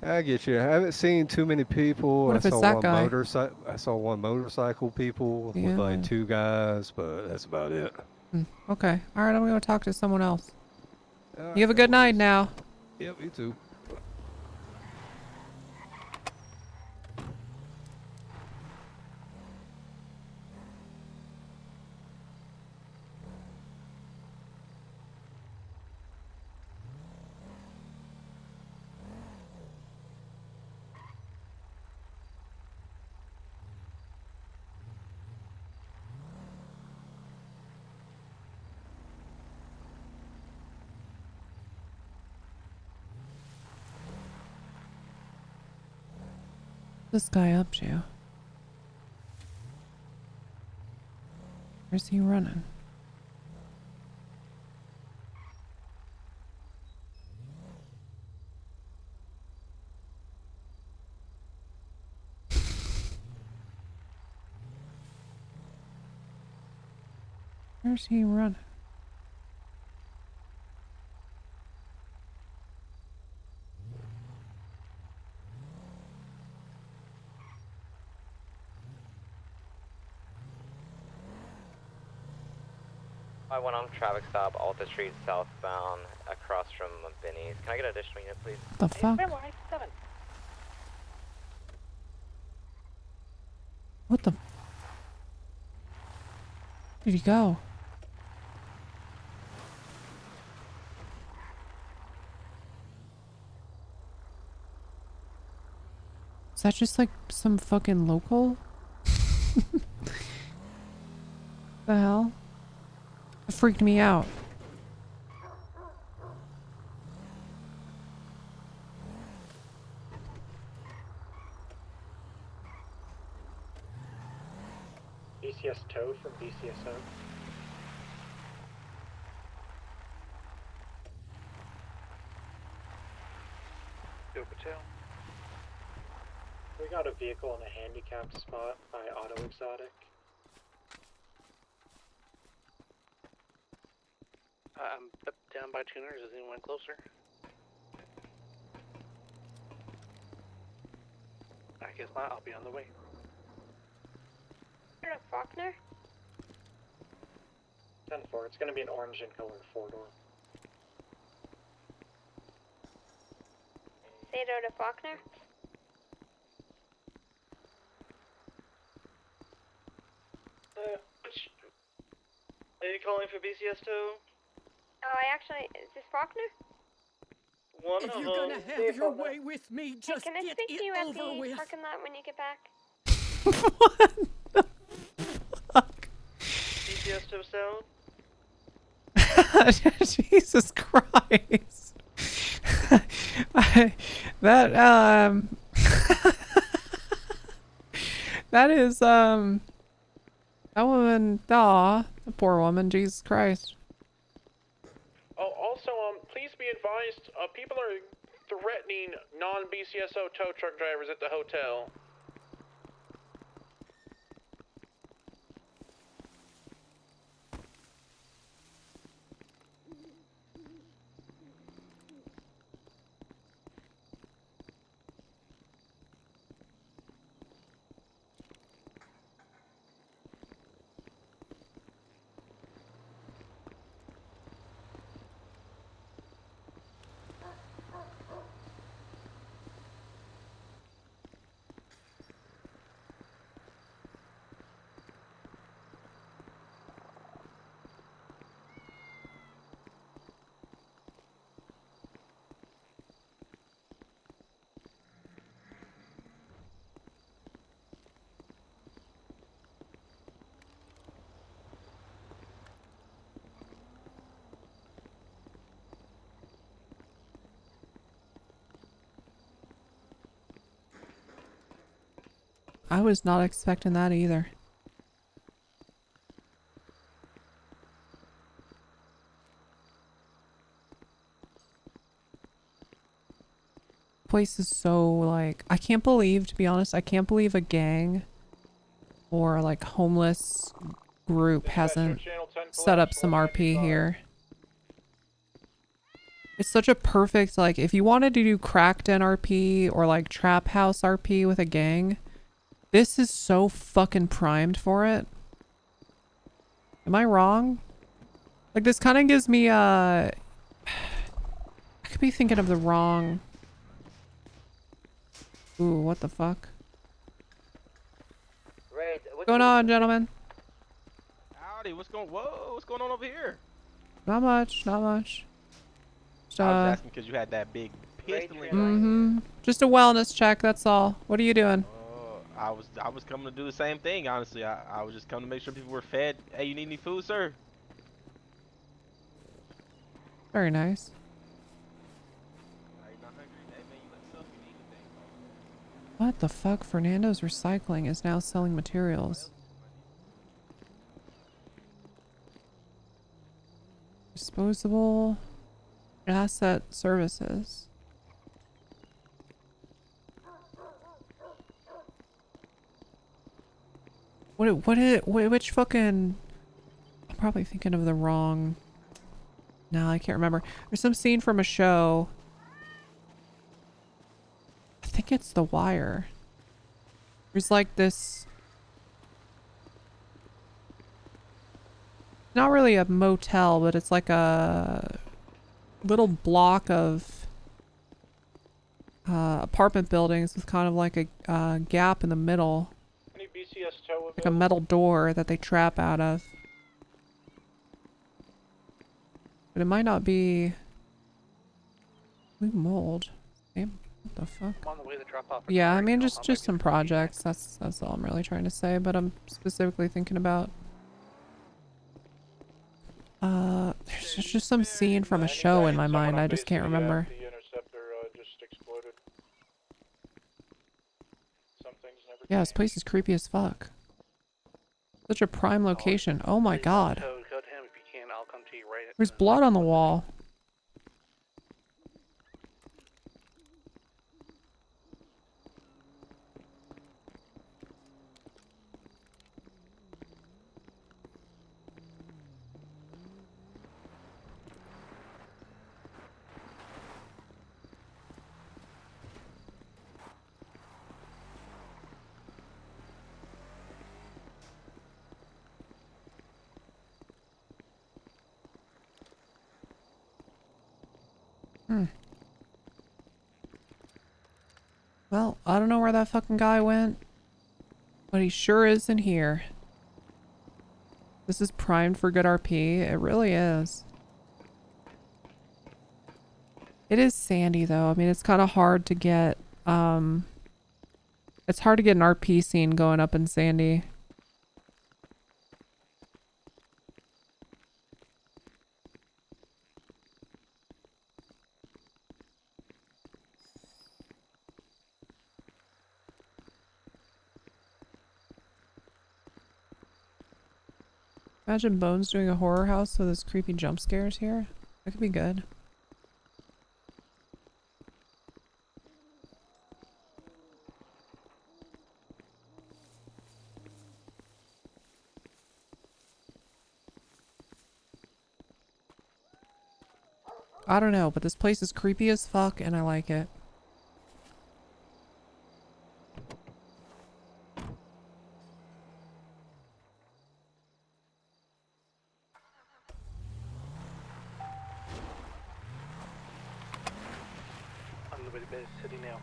I get you. I haven't seen too many people. What if it's that guy? I saw one motorcycle people Yeah. with like 2 guys, but that's about it. Okay. All right, I'm going to go talk to someone else. You have a good night now. Yep, you too. What's this guy up to? Where's he running? Where's he running? I went on traffic stop, Alta Street southbound, across from Benny's. Can I get an additional unit, please? The fuck? What the? Where'd he go? Is that just like some fucking local? The hell? It freaked me out. BCS tow from BCSO. Go Patel. We got a vehicle in a handicapped spot by Auto Exotic. I'm down by tuners. Is anyone closer? I guess not. I'll be on the way. You're a Faulkner? 10-4. It's going to be an orange and colored 4-door. Zero to Faulkner? Are you calling for BCS2? Oh, is this Faulkner? One If of you're gonna them. have your way with me, just Can I get speak to you it at over the with. parking lot when you get back? BCS2 sound? Jesus Christ. That that is that woman, aw, the poor woman, Jesus Christ. Oh, also, please be advised, people are threatening non-BCSO tow truck drivers at the hotel. I was not expecting that either. Place is so like, I can't believe, to be honest, I can't believe a gang or like homeless group hasn't set up some RP here. It's such a perfect, like, if you wanted to do crack den RP or like trap house RP with a gang, this is so fucking primed for it. Am I wrong? Like, this kind of gives me I could be thinking of the wrong. Ooh, what the fuck? Right. What's going on, gentlemen? Howdy, what's going on over here? Not much, not much. Just, I was asking because you had that big pistol in your Just a wellness check, that's all. What are you doing? I was coming to do the same thing, honestly. I was just coming to make sure people were fed. Hey, you need any food, sir? Very nice. What the fuck? Fernando's Recycling is now selling materials. Disposable asset services. Which fucking... I'm probably thinking of the wrong... No, I can't remember. There's some scene from a show. I think it's The Wire. There's like this... not really a motel, but it's like a little block of apartment buildings with kind of like a gap in the middle. Any BCSO Like a metal door that they trap out of. But it might not be... mold. Damn, what the fuck? I'm on the way to drop off. Yeah, I mean just some projects. That's all I'm really trying to say. But I'm specifically thinking about. There's just some scene from a show in my mind. I just can't remember. The interceptor just exploded. Some things never Yeah, this place is creepy as fuck. Such a prime location. Oh my god. Go to him if you can. I'll come to you right. There's blood on the wall. Well, I don't know where that fucking guy went, but he sure is in here. This is primed for good RP. It really is. It is sandy though. I mean, it's kind of hard to get, it's hard to get an RP scene going up in Sandy. Imagine Bones doing a horror house with his creepy jump scares here. That could be good. I don't know, but this place is creepy as fuck and I like it. On the way to bed city now.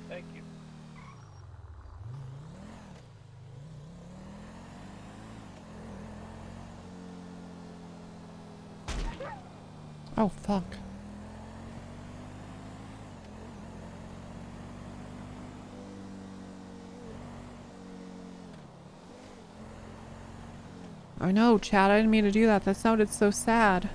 Thank you. Oh, fuck. I know, Chad, I didn't mean to do that. That sounded so sad.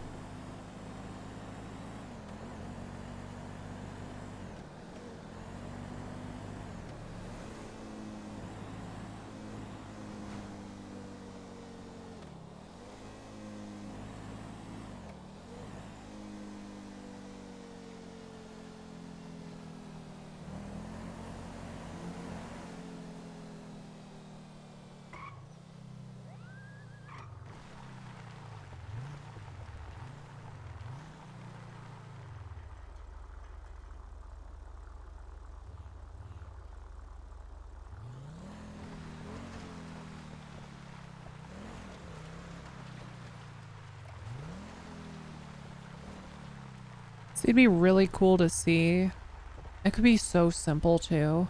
So it'd be really cool to see. It could be so simple too.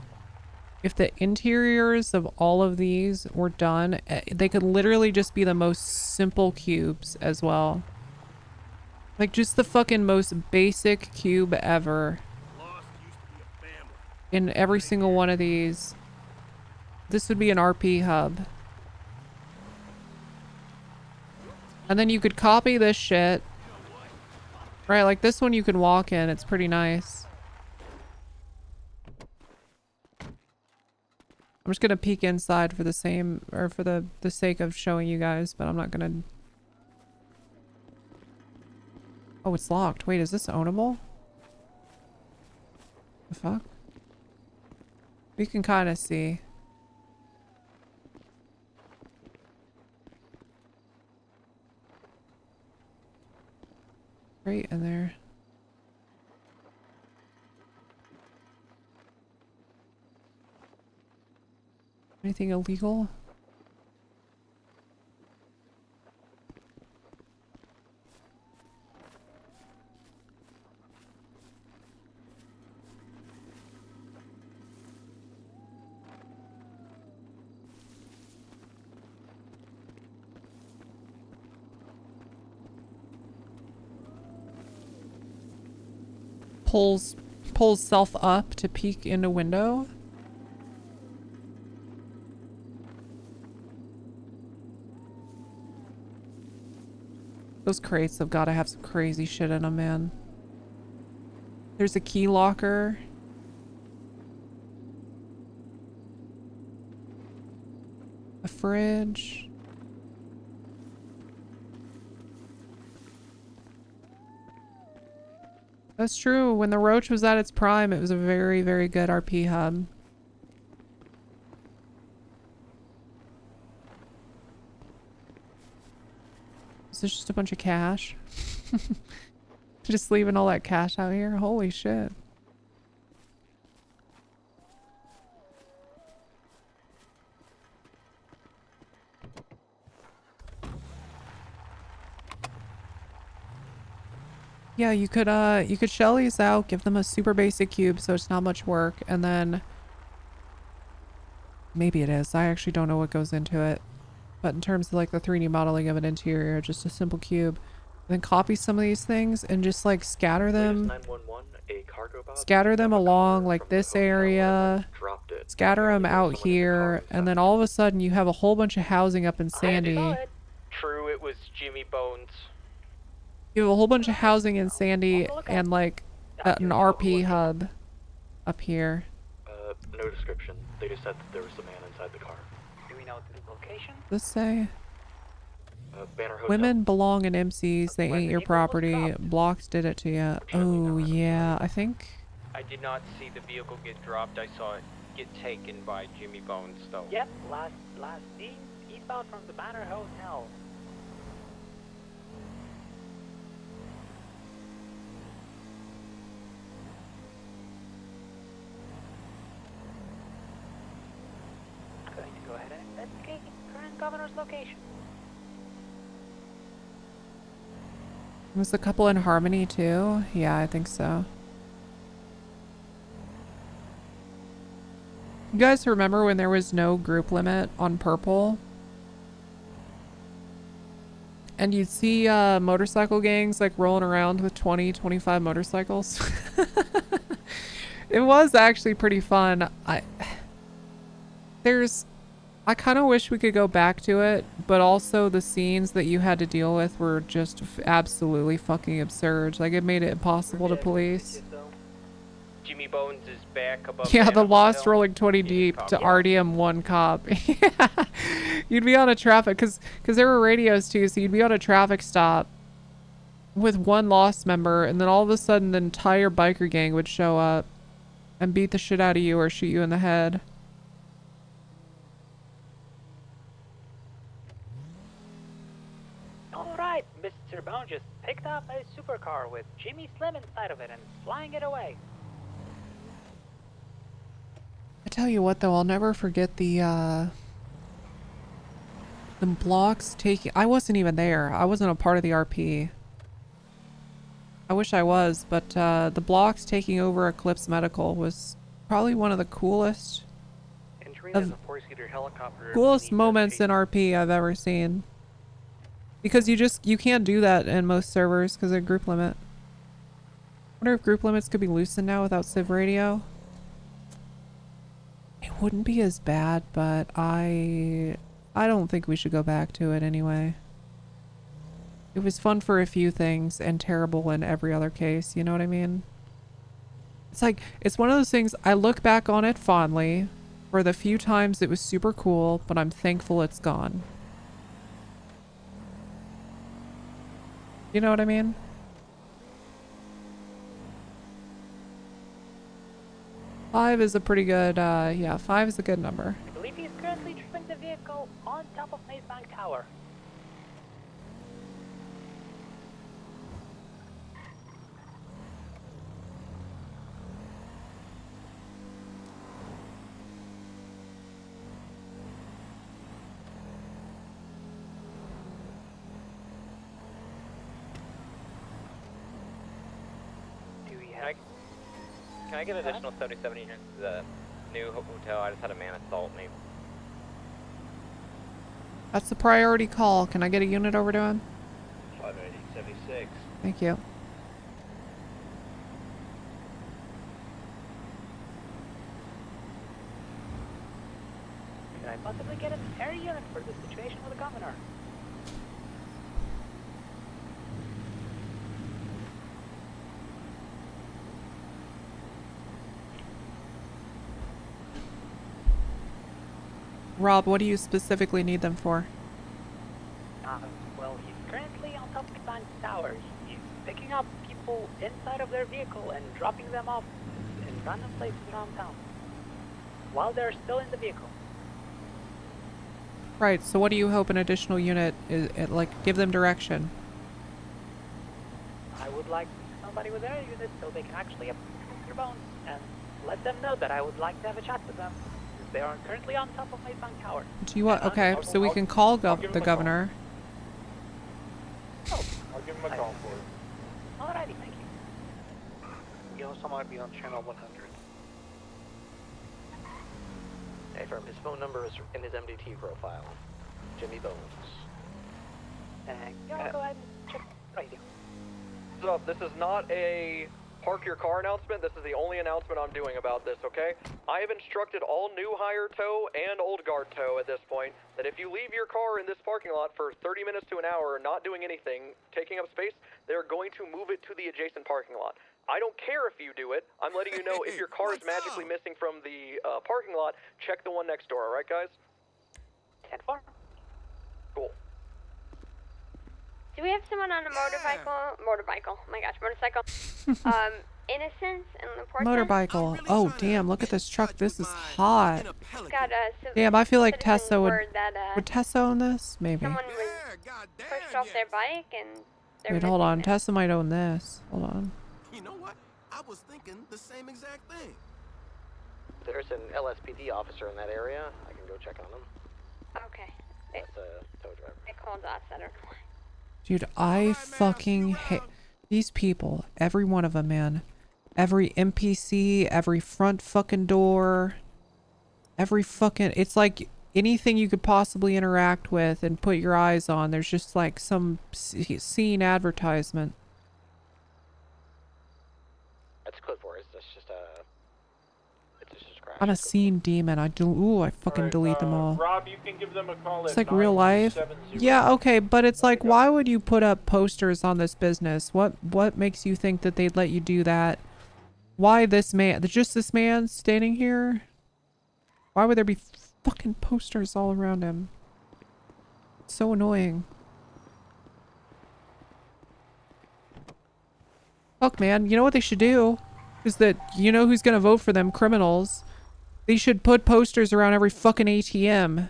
If the interiors of all of these were done, they could literally just be the most simple cubes as well. Like just the fucking most basic cube ever. In every single one of these. This would be an RP hub. And then you could copy this shit. Right, like this one you can walk in. It's pretty nice. I'm just gonna peek inside for the same, or for the sake of showing you guys, but I'm not gonna... Oh, it's locked. Wait, is this ownable? The fuck? We can kind of see. Right in there. Anything illegal? pulls self up to peek into window. Those crates have got to have some crazy shit in them, man. There's a key locker. A fridge. That's true. When the Roach was at its prime, it was a very, very good RP hub. Is this just a bunch of cash? Just leaving all that cash out here? Holy shit. Yeah, you could shell these out, give them a super basic cube so it's not much work, and then maybe it is. I actually don't know what goes into it. But in terms of like the 3D modeling of an interior, just a simple cube. And then copy some of these things and just like scatter them. Scatter them along like this area. Scatter them out here. And then all of a sudden you have a whole bunch of housing up in Sandy. True, it was Jimmy Bones. You have a whole bunch of housing in Sandy and like an RP hub up here. No description. They just said that there was a man inside the car. Do we know the location? Let's say Banner Hotel. women belong in MCs. They ain't your property. Blocks did it to you. Oh yeah, I think. I did not see the vehicle get dropped. I saw it get taken by Jimmy Bones, though. Yep, last seen eastbound from the Banner Hotel. Going to go ahead and investigate current governor's location. Was the couple in Harmony too? Yeah, I think so. You guys remember when there was no group limit on Purple? And you'd see motorcycle gangs like rolling around with 20, 25 motorcycles. It was actually pretty fun. I kind of wish we could go back to it, but also the scenes that you had to deal with were just absolutely fucking absurd. Like, it made it impossible to police. Jimmy Bones is back above. Yeah, the Banner Lost Hotel. rolling 20 deep to RDM 1 cop. Yeah. You'd be on a traffic, because there were radios too, so you'd be on a traffic stop with one Lost member, and then all of a sudden the entire biker gang would show up and beat the shit out of you or shoot you in the head. Alright, Mr. Bone just picked up a supercar with Jimmy Slim inside of it and flying it away. I tell you what though, I'll never forget the blocks taking... I wasn't even there. I wasn't a part of the RP. I wish I was, but the blocks taking over Eclipse Medical was probably one of the coolest moments in RP I've ever seen. Because you can't do that in most servers because of group limit. I wonder if group limits could be loosened now without Civ Radio. It wouldn't be as bad, but I don't think we should go back to it anyway. It was fun for a few things and terrible in every other case, you know what I mean? It's like, it's one of those things, I look back on it fondly for the few times it was super cool, but I'm thankful it's gone. You know what I mean? Five is a pretty good, yeah, 5 is a good number. I believe he is currently tripping the vehicle on top of Maze Bank Tower. Can I get an additional 77 units to the new hotel? I just had a man assault me. That's the priority call. Can I get a unit over to him? 580-76. Thank you. I possibly get an air unit for this situation with the governor? Rob, what do you specifically need them for? Well, he's currently on top of the bank tower. He's picking up people inside of their vehicle and dropping them off in random places around town while they're still in the vehicle. Right, so what do you hope an additional unit is, like, give them direction? I would like somebody with their unit so they can actually approve their bones and let them know that I would like to have a chat with them. They are currently on top of my bank tower. Do you want, okay, so we can call the governor. I'll give him a call for it. Alrighty, thank you. He also might be on channel 100. Hey, firm, his phone number is in his MDT profile. Jimmy Bones. Yeah, go ahead and check right here. So, this is not a park your car announcement. This is the only announcement I'm doing about this, okay? I have instructed all new hire tow and old guard tow at this point that if you leave your car in this parking lot for 30 minutes to an hour not doing anything, taking up space, they're going to move it to the adjacent parking lot. I don't care if you do it. I'm letting you know if your car is magically missing from the parking lot, check the one next door, alright guys? 10-4. Cool. Do we have someone on a motorcycle? Oh my gosh, motorcycle. Innocence in the port. Motorbike. Oh, damn, look at this truck. This is hot. Got Damn, I feel like Tessa would... that, Would Tessa own this? Maybe. someone was pushed off their bike and they're Wait, hold on. Tessa might own this. Hold on. You know what? I was thinking the same exact thing. There's an LSPD officer in that area. I can go check on him. Okay. That's a tow driver. They called us. I don't know why. Dude, I fucking hate these people. Every one of them, man. Every NPC, every front fucking door. Every fucking... It's like anything you could possibly interact with and put your eyes on. There's just like some scene advertisement. That's code for it. It's just a... It's just a crash. I'm a scene demon. I fucking delete them all. Rob, you can give them a call. It's like real life. 970. Yeah, okay, but it's like, why would you put up posters on this business? What makes you think that they'd let you do that? Why this man? Just this man standing here? Why would there be fucking posters all around him? It's so annoying. Fuck, man. You know what they should do? Is that, you know who's gonna vote for them? Criminals. They should put posters around every fucking ATM.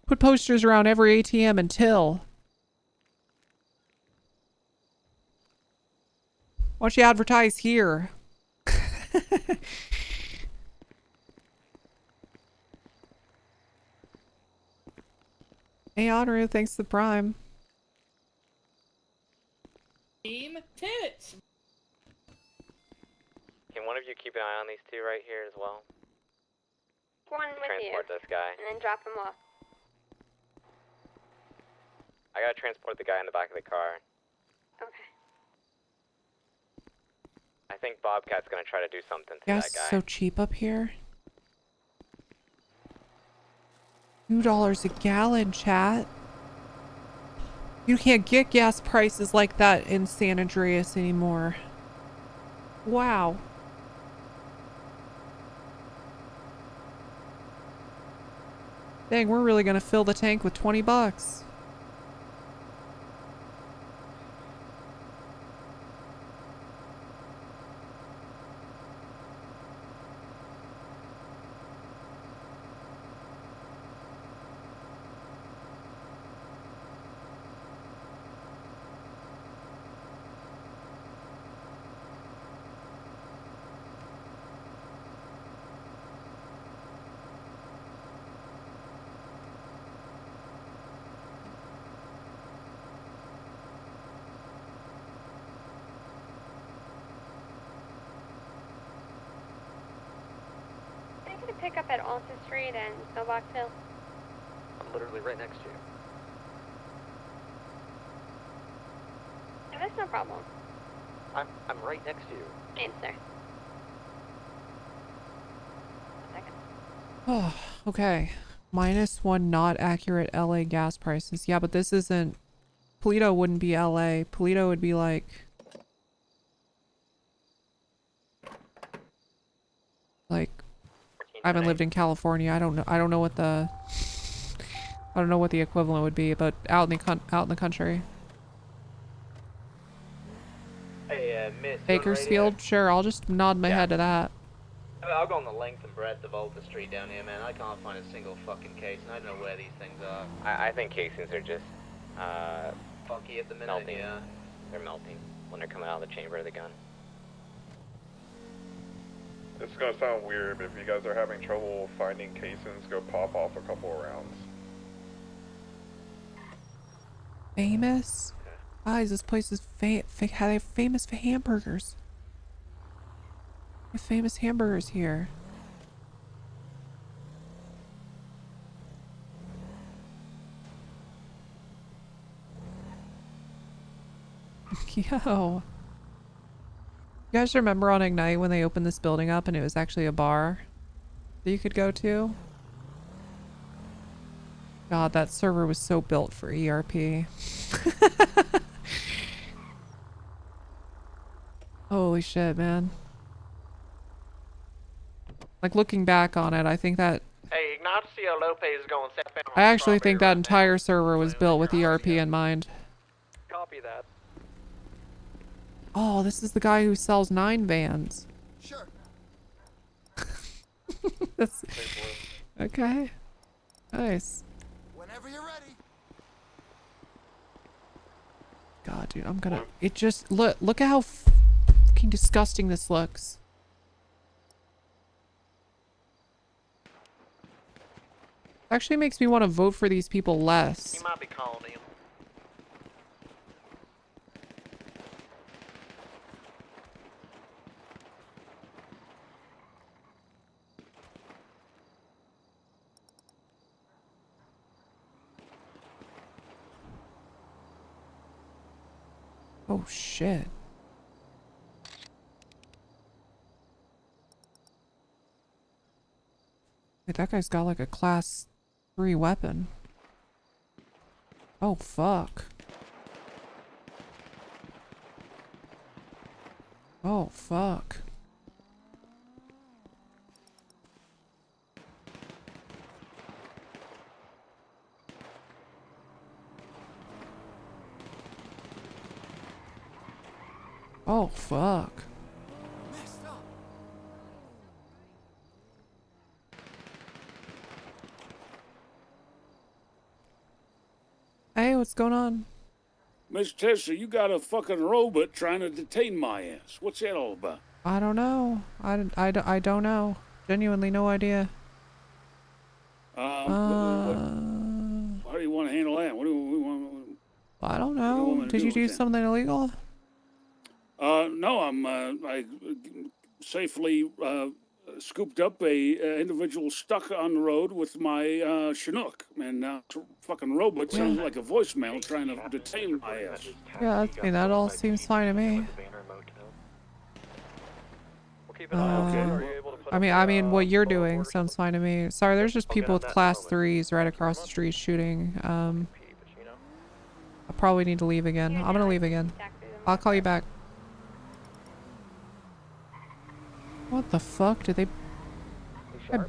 Put posters around every ATM until... Why don't you advertise here? Hey, Honoru, thanks to the Prime. Team tits. Can one of you keep an eye on these two right here as well? One with Transport you. this guy. And then drop him off. I gotta transport the guy in the back of the car. Okay. I think Bobcat's gonna try to do something to Gas that guy. is so cheap up here. $2 a gallon, chat. You can't get gas prices like that in San Andreas anymore. Wow. Dang, we're really gonna fill the tank with 20 bucks. Pick up at Alta Street and Snowbox Hill. I'm literally right next to you. Yeah, that's no problem. I'm right next to you. Answer. A second. Oh, okay. -1 not accurate LA gas prices. Yeah, but this isn't... Paleto wouldn't be LA. Paleto would be like... I haven't lived in California. I don't know what the... I don't know what the equivalent would be, but out in the country. Hey, Miss. Bakersfield? Sure, I'll just nod my head to that. I'll go on the length and breadth of Alta Street down here, man. I can't find a single fucking case, and I don't know where these things are. I think casings are just, funky at the minute, melting. yeah. They're melting when they're coming out of the chamber of the gun. This is gonna sound weird, but if you guys are having trouble finding casings, go pop off a couple of rounds. Famous? Guys, this place is they have famous for hamburgers. They have famous hamburgers here. Yo. You guys remember on Ignite when they opened this building up and it was actually a bar that you could go to? God, that server was so built for ERP. Holy shit, man. Like, looking back on it, I think that... Hey, Ignacio Lopez is going southbound. I actually think that entire server was built with ERP in mind. Copy that. Oh, this is the guy who sells 9 vans. Sure. That's... Okay. Nice. Whenever you're ready. God, dude, I'm gonna... It just... Look at how fucking disgusting this looks. Actually makes me want to vote for these people less. You might be calling him. Oh shit. Wait, that guy's got like a class 3 weapon. Oh fuck. Oh fuck. Oh fuck. Hey, what's going on? Miss Tessa, you got a fucking robot trying to detain my ass. What's that all about? I don't know. I don't know. Genuinely no idea. How do you want to handle that? What do we want? I don't know. Did you do something illegal? No, I safely scooped up a individual stuck on the road with my Chinook, and fucking robot sounds like a voicemail trying to detain my ass. Yeah, I mean, that all seems fine to me. I mean, what you're doing sounds fine to me. Sorry, there's just people with class 3s right across the street shooting. I probably need to leave again. I'm gonna leave again. I'll call you back. What the fuck? Did they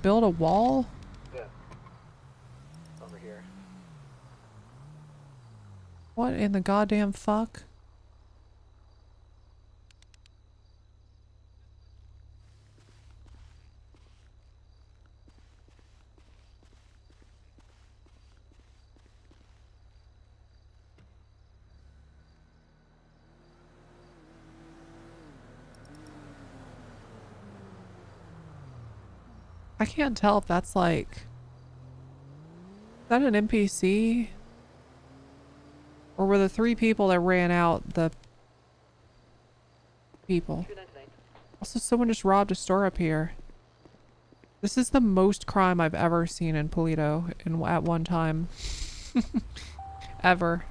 build a wall? Yeah. Over here. What in the goddamn fuck? I can't tell if that's like... Is that an NPC? Or were the 3 people that ran out the people? Also, someone just robbed a store up here. This is the most crime I've ever seen in Paleto at one time. Ever.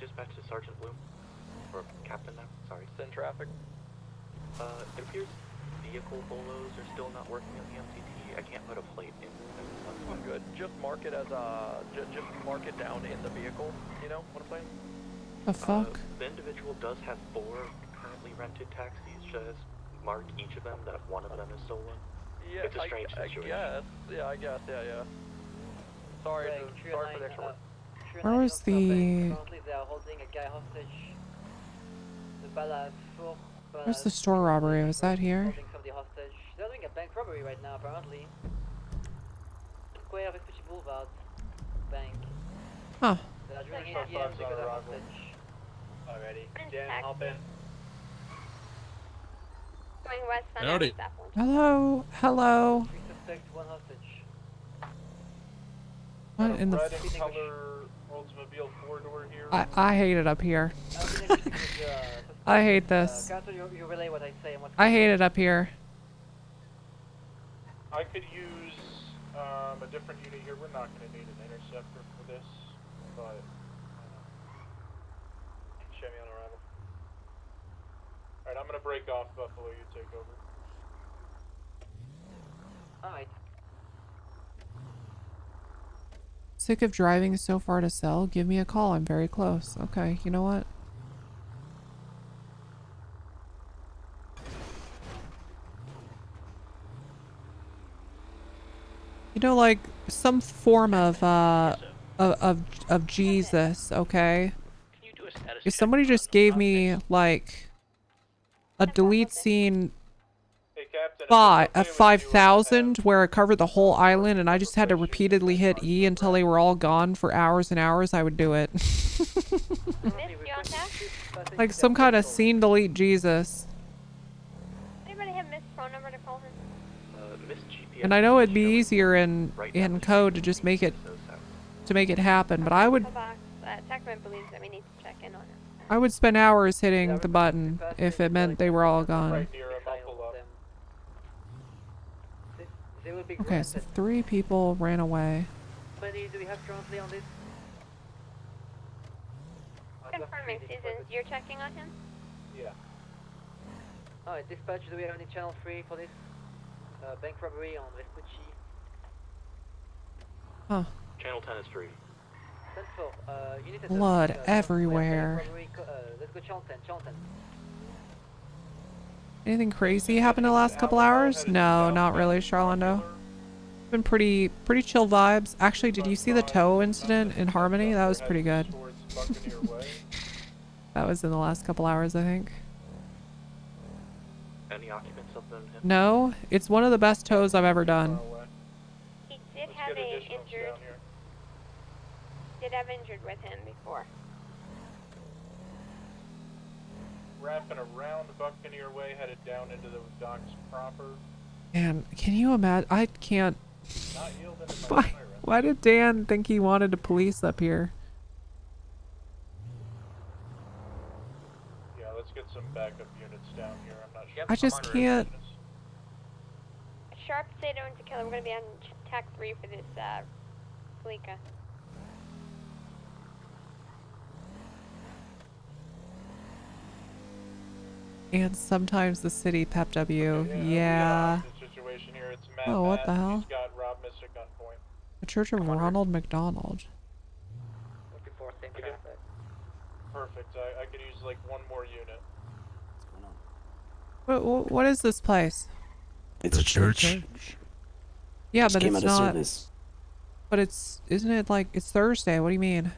dispatch to Sergeant Bloom. Or Captain now, sorry. Send traffic. It appears vehicle bolos are still not working on the MCT. I can't put a plate in. I'm good. Just mark it as just mark it down in the vehicle. You know what I'm saying? The fuck? The individual does have 4 currently rented taxis. Just mark each of them that one of them is stolen. Yeah, It's a strange situation. I guess. Yeah, I guess. Yeah. Sorry for the extra work. Where was the... Currently they are holding a guy hostage. Where's the store robbery? Was that here? Holding somebody hostage. They're doing a bank robbery right now, apparently. Square Vespucci Boulevard. Bank. Huh. They are doing ATM because they're hostage. Alrighty. Dan, hop in. Going west on Howdy. Hello? Hello? 3 suspects, 1 hostage. What in the... Red and color Oldsmobile 4-door here. I hate it up here. I hate this. Gato, you relay what I say and what... I hate it up here. I could use a different unit here. We're not going to need an interceptor for this, but show me on arrival. Alright, I'm going to break off Buffalo. You take over. Alright. Sick of driving so far to sell? Give me a call. I'm very close. Okay, you know what? You know, like some form of Jesus, okay? If somebody just gave me like a delete scene a 5,000 where it covered the whole island and I just had to repeatedly hit E until they were all gone for hours and hours, I would do it. Like some kind of scene delete Jesus. Anybody have Miss phone number to call him? And I know it'd be easier in code to just make it happen, but I would Techman believes that we need to check in on it. I would spend hours hitting the button if it meant they were all gone. Okay, so 3 people ran away. How many do we have currently on this? Confirming Seasons, you're checking on him? Yeah. Alright, dispatch, do we have any channel 3 for this? Bank robbery on Vespucci. Huh. Channel 10 is free. Blood everywhere. Let's go channel 10, channel 10. Anything crazy happened in the last couple hours? No, not really, Charlondo. Been pretty chill vibes. Actually, did you see the tow incident in Harmony? That was pretty good. That was in the last couple hours, I think. Any occupants of them? No, it's one of the best tows I've ever done. He did have injured with him before. Wrapping around Buccaneer Way, headed down into the docks proper. Man, can you imagine? I can't. Why did Dan think he wanted to police up here? Yeah, let's get some backup units down here. I'm not sure. I just can't. Sharp, Sato, and Tequila, we're going to be on TAC 3 for this, Fleeka. And sometimes the city, Pep W. Yeah. Oh, what the hell? The Church of Ronald McDonald. Looking for same traffic. Perfect. I could use like one more unit. What is this place? It's a church. Yeah, Just but came it's out of not. service. But isn't it like, it's Thursday? What do you mean?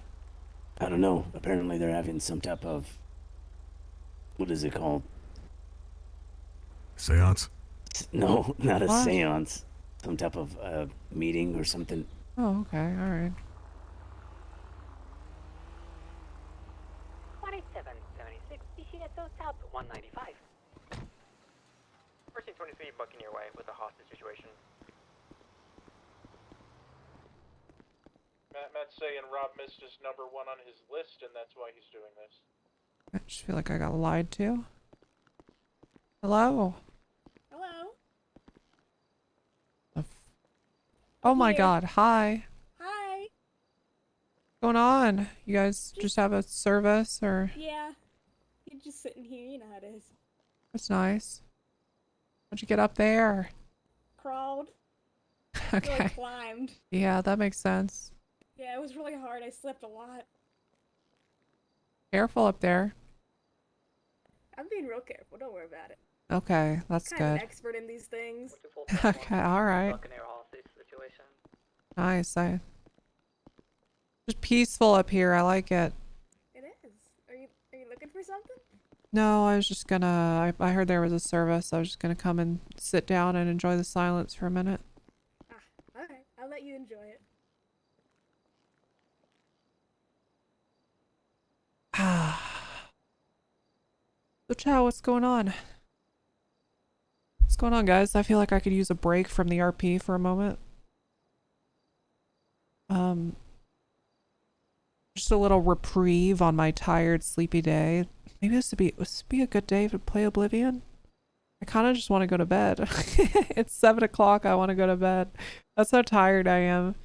I don't know. Apparently they're having some type of, what is it called? Seance? No, not a What? seance. Some type of meeting or something. Oh, okay, alright. 2776 BCSO South 195. 1423 Buccaneer Way with a hostage situation. Matt's saying Rob missed his number 1 on his list, and that's why he's doing this. I just feel like I got lied to. Hello? Hello. Oh my Here. god, hi. Hi. What's going on? You guys just have a service, or? Yeah. You're just sitting here, you know how it is. That's nice. How'd you get up there? Crawled. Okay. Really climbed. Yeah, that makes sense. Yeah, it was really hard. I slept a lot. Careful up there. I'm being real careful. Don't worry about it. Okay, that's Kind of an good. expert in these things. Okay, alright. Nice. Just peaceful up here. I like it. It is. Are you looking for something? No, I was just gonna... I heard there was a service. I was just gonna come and sit down and enjoy the silence for a minute. Okay. I'll let you enjoy it. So, Chow, what's going on? What's going on, guys? I feel like I could use a break from the RP for a moment. Just a little reprieve on my tired, sleepy day. Maybe this would be a good day to play Oblivion. I kind of just want to go to bed. It's 7 o'clock. I want to go to bed. That's how tired I am.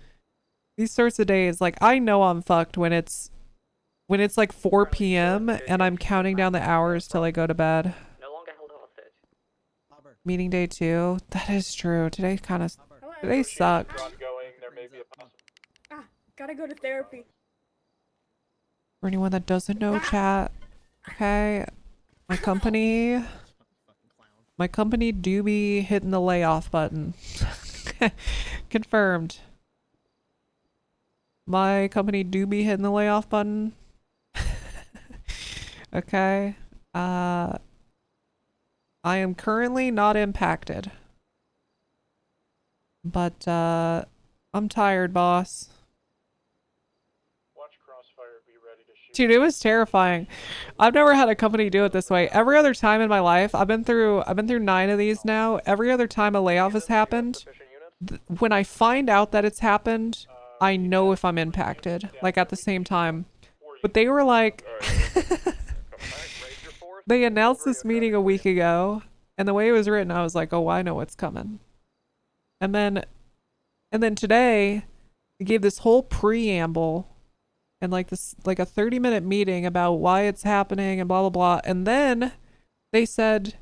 These sorts of days, like, I know I'm fucked when it's like 4 p.m. and I'm counting down the hours till I go to bed. Meeting day 2. That is true. Today sucked. Gotta go to therapy. For anyone that doesn't know, chat, okay, my company do be hitting the layoff button. Confirmed. My company do be hitting the layoff button. Okay. I am currently not impacted. But, I'm tired, boss. Dude, it was terrifying. I've never had a company do it this way. Every other time in my life, I've been through 9 of these now. Every other time a layoff has happened, when I find out that it's happened, I know if I'm impacted, like at the same time. But they were like, they announced this meeting a week ago, and the way it was written, I was like, oh, I know what's coming. And then today, they gave this whole preamble and like a 30-minute meeting about why it's happening and blah blah blah, and then they said,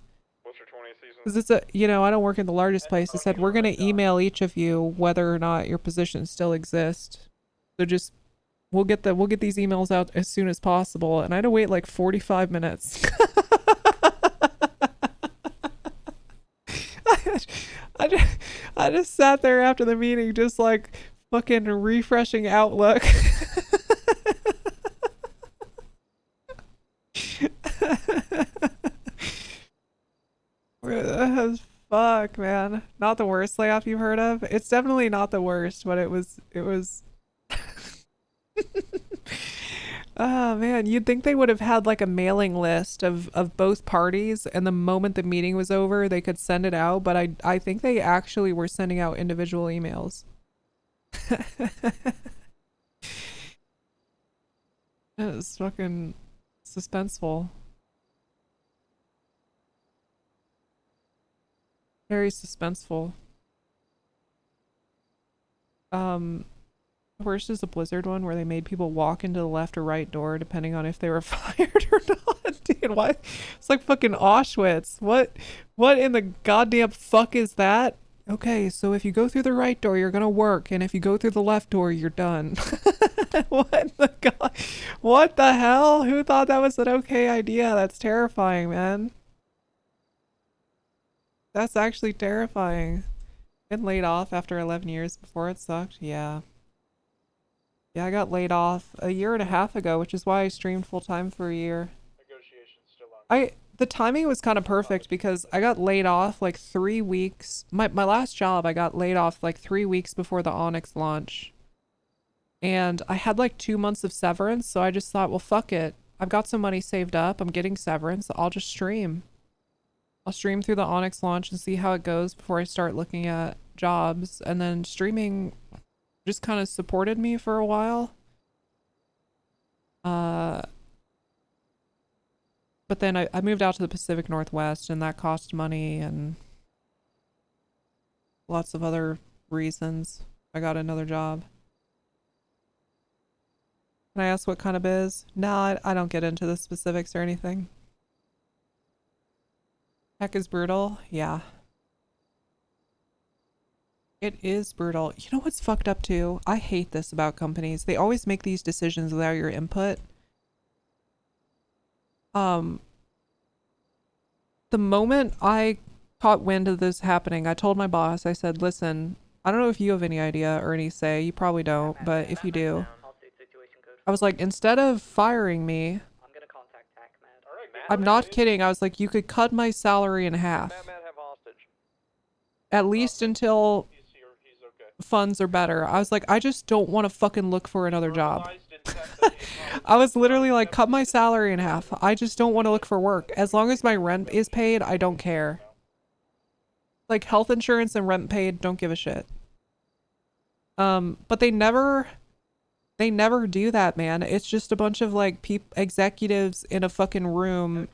because it's I don't work in the largest place, they said we're gonna email each of you whether or not your positions still exist, so just we'll get these emails out as soon as possible. And I had to wait like 45 minutes. I just sat there after the meeting just like fucking refreshing Outlook. Fuck, man. Not the worst layoff you've heard of. It's definitely not the worst, but it was oh man, you'd think they would have had like a mailing list of both parties, and the moment the meeting was over they could send it out, but I think they actually were sending out individual emails. It was fucking suspenseful. Very suspenseful. Worst is the Blizzard one where they made people walk into the left or right door depending on if they were fired or not. Dude, why? It's like fucking Auschwitz. What in the goddamn fuck is that? Okay, so if you go through the right door, you're gonna work, and if you go through the left door, you're done. What the god? What the hell? Who thought that was an okay idea? That's terrifying, man. That's actually terrifying. Been laid off after 11 years before it sucked? Yeah. Yeah, I got laid off a year and a half ago, which is why I streamed full time for a year. The timing was kind of perfect because I got laid off like 3 weeks. My last job, I got laid off like 3 weeks before the Onyx launch. And I had like 2 months of severance, so I just thought, well, fuck it. I've got some money saved up. I'm getting severance. I'll just stream. I'll stream through the Onyx launch and see how it goes before I start looking at jobs. And then streaming just kind of supported me for a while. But then I moved out to the Pacific Northwest, and that cost money and lots of other reasons. I got another job. Can I ask what kind of biz? No, I don't get into the specifics or anything. Heck is brutal. Yeah. It is brutal. You know what's fucked up too? I hate this about companies. They always make these decisions without your input. The moment I caught wind of this happening, I told my boss, I said, listen, I don't know if you have any idea or any say. You probably don't, but if you do, I was like, instead of firing me, I'm not kidding. I was like, you could cut my salary in half. At least until funds are better. I was like, I just don't want to fucking look for another job. I was literally like, cut my salary in half. I just don't want to look for work. As long as my rent is paid, I don't care. Like health insurance and rent paid, don't give a shit. But they never do that, man. It's just a bunch of like executives in a fucking room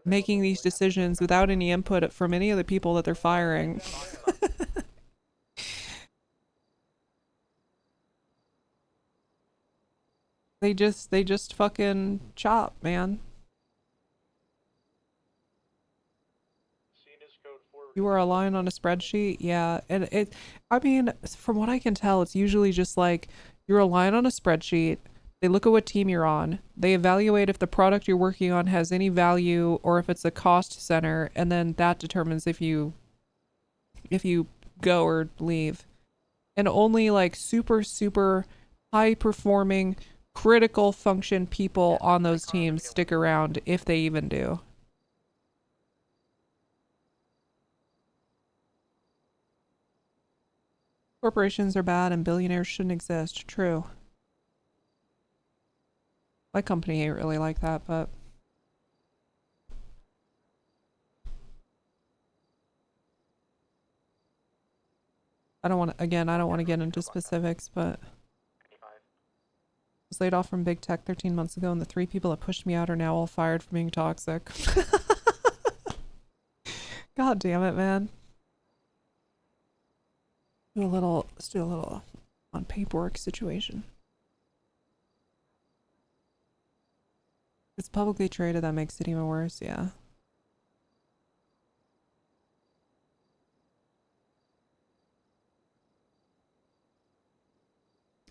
making these decisions without any input from any of the people that they're firing. They just fucking chop, man. You are relying on a spreadsheet? Yeah, and I mean, from what I can tell, it's usually just like, you're relying on a spreadsheet, they look at what team you're on, they evaluate if the product you're working on has any value or if it's a cost center, and then that determines if you go or leave. And only like super high performing critical function people on those teams stick around, if they even do. Corporations are bad and billionaires shouldn't exist. True. My company ain't really like that, but I don't want to get into specifics, but I was laid off from big tech 13 months ago, and the 3 people that pushed me out are now all fired for being toxic. God damn it, man. Let's do a little on paperwork situation. It's publicly traded, that makes it even worse, yeah.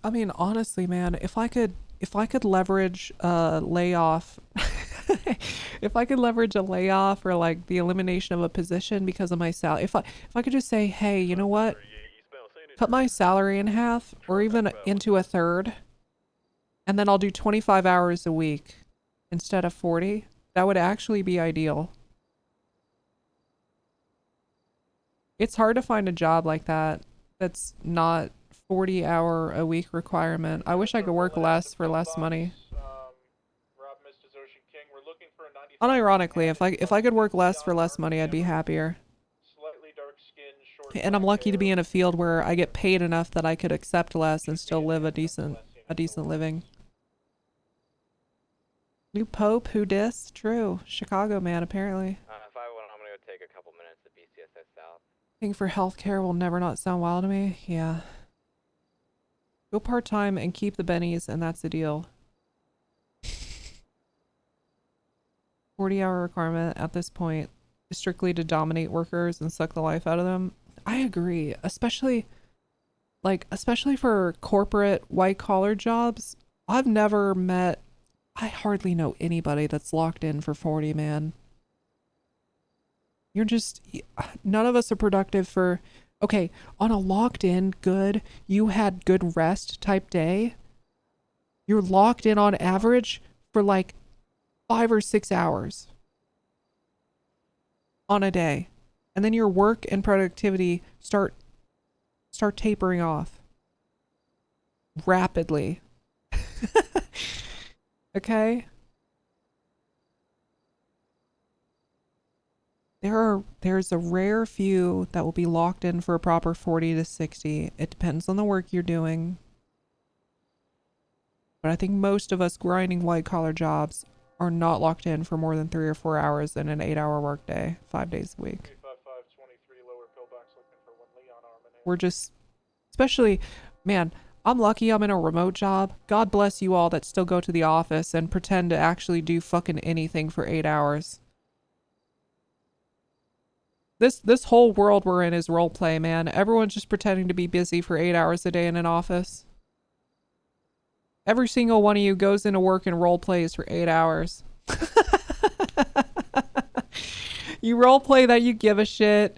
I mean, honestly, man, if I could leverage a layoff, if I could leverage a layoff or like the elimination of a position because of my salary, if I could just say, hey, you know what? Cut my salary in half or even into a third, and then I'll do 25 hours a week instead of 40. That would actually be ideal. It's hard to find a job like that that's not 40-hour a week requirement. I wish I could work less for less money. Unironically, if I could work less for less money, I'd be happier. And I'm lucky to be in a field where I get paid enough that I could accept less and still live a decent living. New Pope, who dis? True. Chicago man, apparently. If I want, I'm gonna go take a couple minutes at BCSO South. Thing for healthcare will never not sound wild to me. Yeah. Go part-time and keep the bennies, and that's the deal. 40-hour requirement at this point is strictly to dominate workers and suck the life out of them. I agree, especially for corporate white-collar jobs. I hardly know anybody that's locked in for 40, man. None of us are productive for, okay, on a locked in, good, you had good rest type day, you're locked in on average for like 5 or 6 hours on a day. And then your work and productivity start tapering off rapidly. Okay? There's a rare few that will be locked in for a proper 40 to 60. It depends on the work you're doing. But I think most of us grinding white-collar jobs are not locked in for more than 3 or 4 hours in an 8-hour workday, 5 days a week. We're just, especially, man, I'm lucky I'm in a remote job. God bless you all that still go to the office and pretend to actually do fucking anything for 8 hours. This whole world we're in is role play, man. Everyone's just pretending to be busy for 8 hours a day in an office. Every single one of you goes into work and role plays for 8 hours. You role play that you give a shit.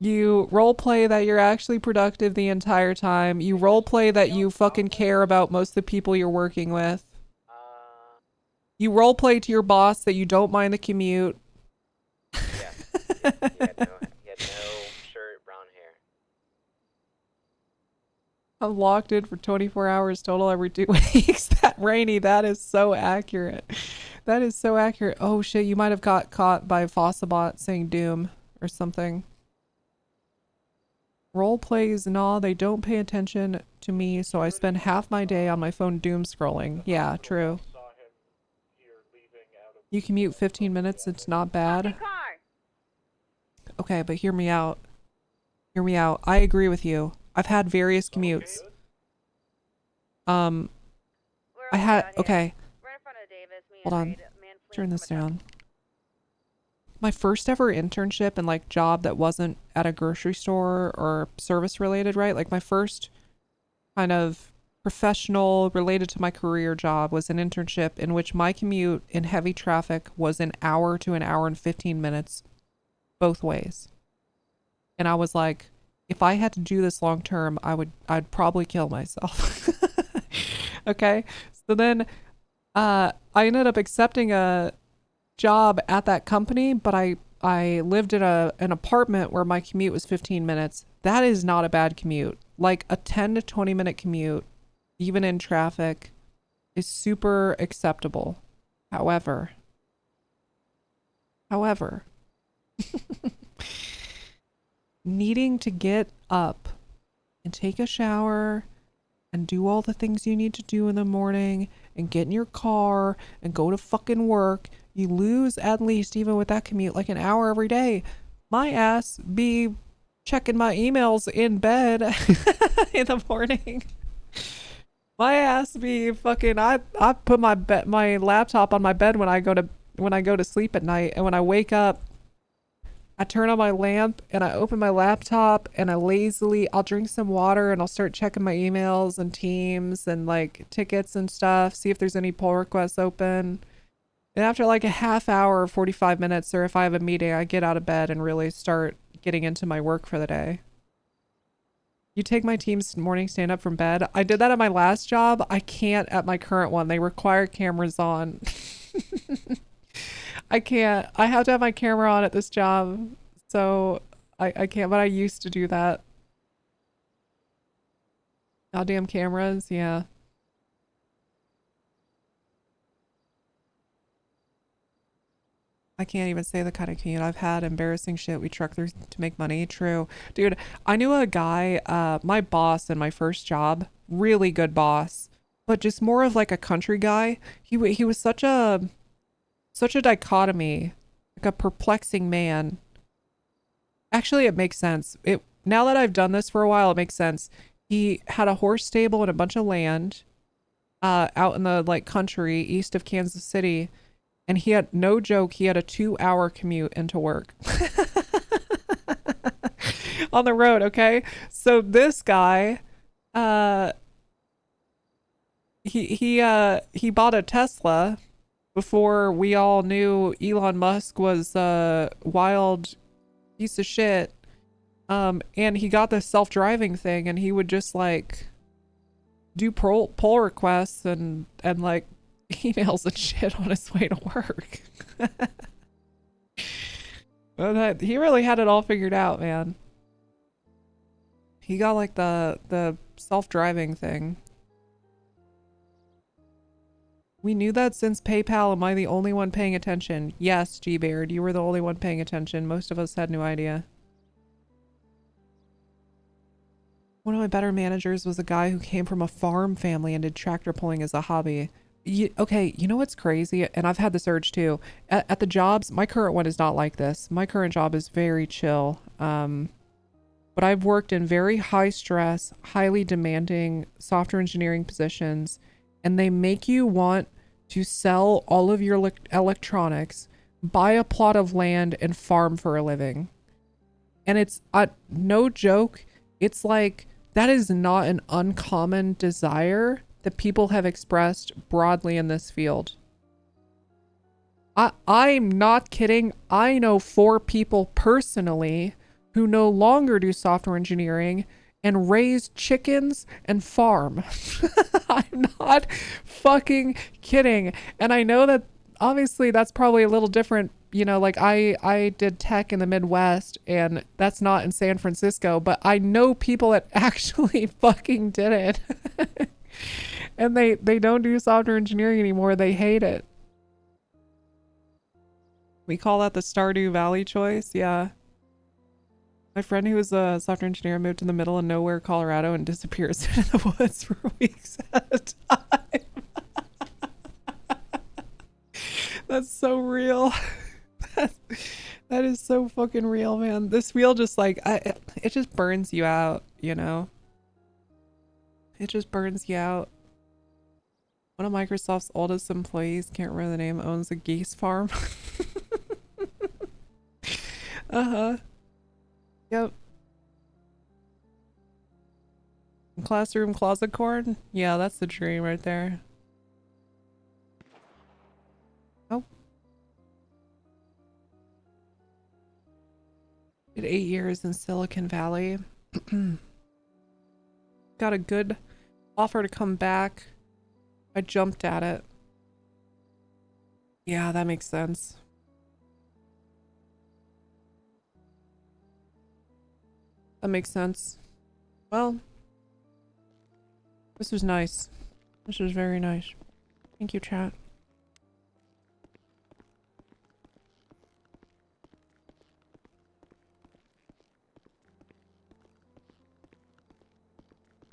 You role play that you're actually productive the entire time. You role play that you fucking care about most of the people you're working with. You role play to your boss that you don't mind the commute. Yeah. He had no shirt, brown hair. I'm locked in for 24 hours total every 2 weeks. That Rainy, that is so accurate. That is so accurate. Oh shit, you might have got caught by Fossabot saying Doom or something. Role plays, nah, they don't pay attention to me, so I spend half my day on my phone doom scrolling. Yeah, true. You commute 15 minutes, it's not bad. Okay, but hear me out. Hear me out. I agree with you. I've had various commutes. Okay. Hold on. Turn this down. My first ever internship and like job that wasn't at a grocery store or service related, right? Like my first kind of professional related to my career job was an internship in which my commute in heavy traffic was an hour to an hour and 15 minutes both ways. And I was like, if I had to do this long term, I'd probably kill myself. Okay. So then I ended up accepting a job at that company, but I lived in an apartment where my commute was 15 minutes. That is not a bad commute. Like a 10 to 20 minute commute, even in traffic, is super acceptable. However, needing to get up and take a shower and do all the things you need to do in the morning and get in your car and go to fucking work, you lose at least, even with that commute, like an hour every day. My ass be checking my emails in bed in the morning. My ass be fucking, I put my laptop on my bed when I go to sleep at night, and when I wake up, I turn on my lamp and I open my laptop and I'll drink some water and I'll start checking my emails and Teams and like tickets and stuff, see if there's any pull requests open. And after like a half hour or 45 minutes, or if I have a meeting, I get out of bed and really start getting into my work for the day. You take my team's morning stand up from bed. I did that at my last job. I can't at my current one. They require cameras on. I can't. I have to have my camera on at this job, so I can't, but I used to do that. Goddamn cameras, yeah. I can't even say the kind of commute I've had. Embarrassing shit we truck through to make money. True. Dude, I knew a guy, my boss in my first job, really good boss, but just more of like a country guy. He was such a dichotomy, like a perplexing man. Actually, it makes sense. Now that I've done this for a while, it makes sense. He had a horse stable and a bunch of land out in the like country east of Kansas City, and he had, no joke, he had a 2-hour commute into work on the road. Okay, so this guy, he bought a Tesla before we all knew Elon Musk was a wild piece of shit. And he got this self-driving thing, and he would just like do pull requests and like emails and shit on his way to work. But he really had it all figured out, man. He got like the self-driving thing. We knew that since PayPal. Am I the only one paying attention? Yes, G-Baird, you were the only one paying attention. Most of us had no idea. One of my better managers was a guy who came from a farm family and did tractor pulling as a hobby. Okay, you know what's crazy? And I've had this urge too. At the jobs, my current one is not like this. My current job is very chill. but I've worked in very high stress, highly demanding software engineering positions, and they make you want to sell all of your electronics, buy a plot of land, and farm for a living. And it's no joke. It's like, that is not an uncommon desire that people have expressed broadly in this field. I'm not kidding. I know 4 people personally who no longer do software engineering and raise chickens and farm. I'm not fucking kidding. And I know that obviously that's probably a little different. You know, like I did tech in the Midwest, and that's not in San Francisco, but I know people that actually fucking did it. And they don't do software engineering anymore. They hate it. We call that the Stardew Valley choice. Yeah. My friend who was a software engineer moved to the middle of nowhere, Colorado, and disappears in the woods for weeks at a time. That's so real. That is so fucking real, man. This wheel just like, it just burns you out, you know? It just burns you out. One of Microsoft's oldest employees, can't remember the name, owns a geese farm. Uh-huh. Yep. Classroom closet corn? Yeah, that's the dream right there. Oh. Did 8 years in Silicon Valley. Got a good offer to come back. I jumped at it. Yeah, that makes sense. That makes sense. Well, this was nice. This was very nice. Thank you, chat.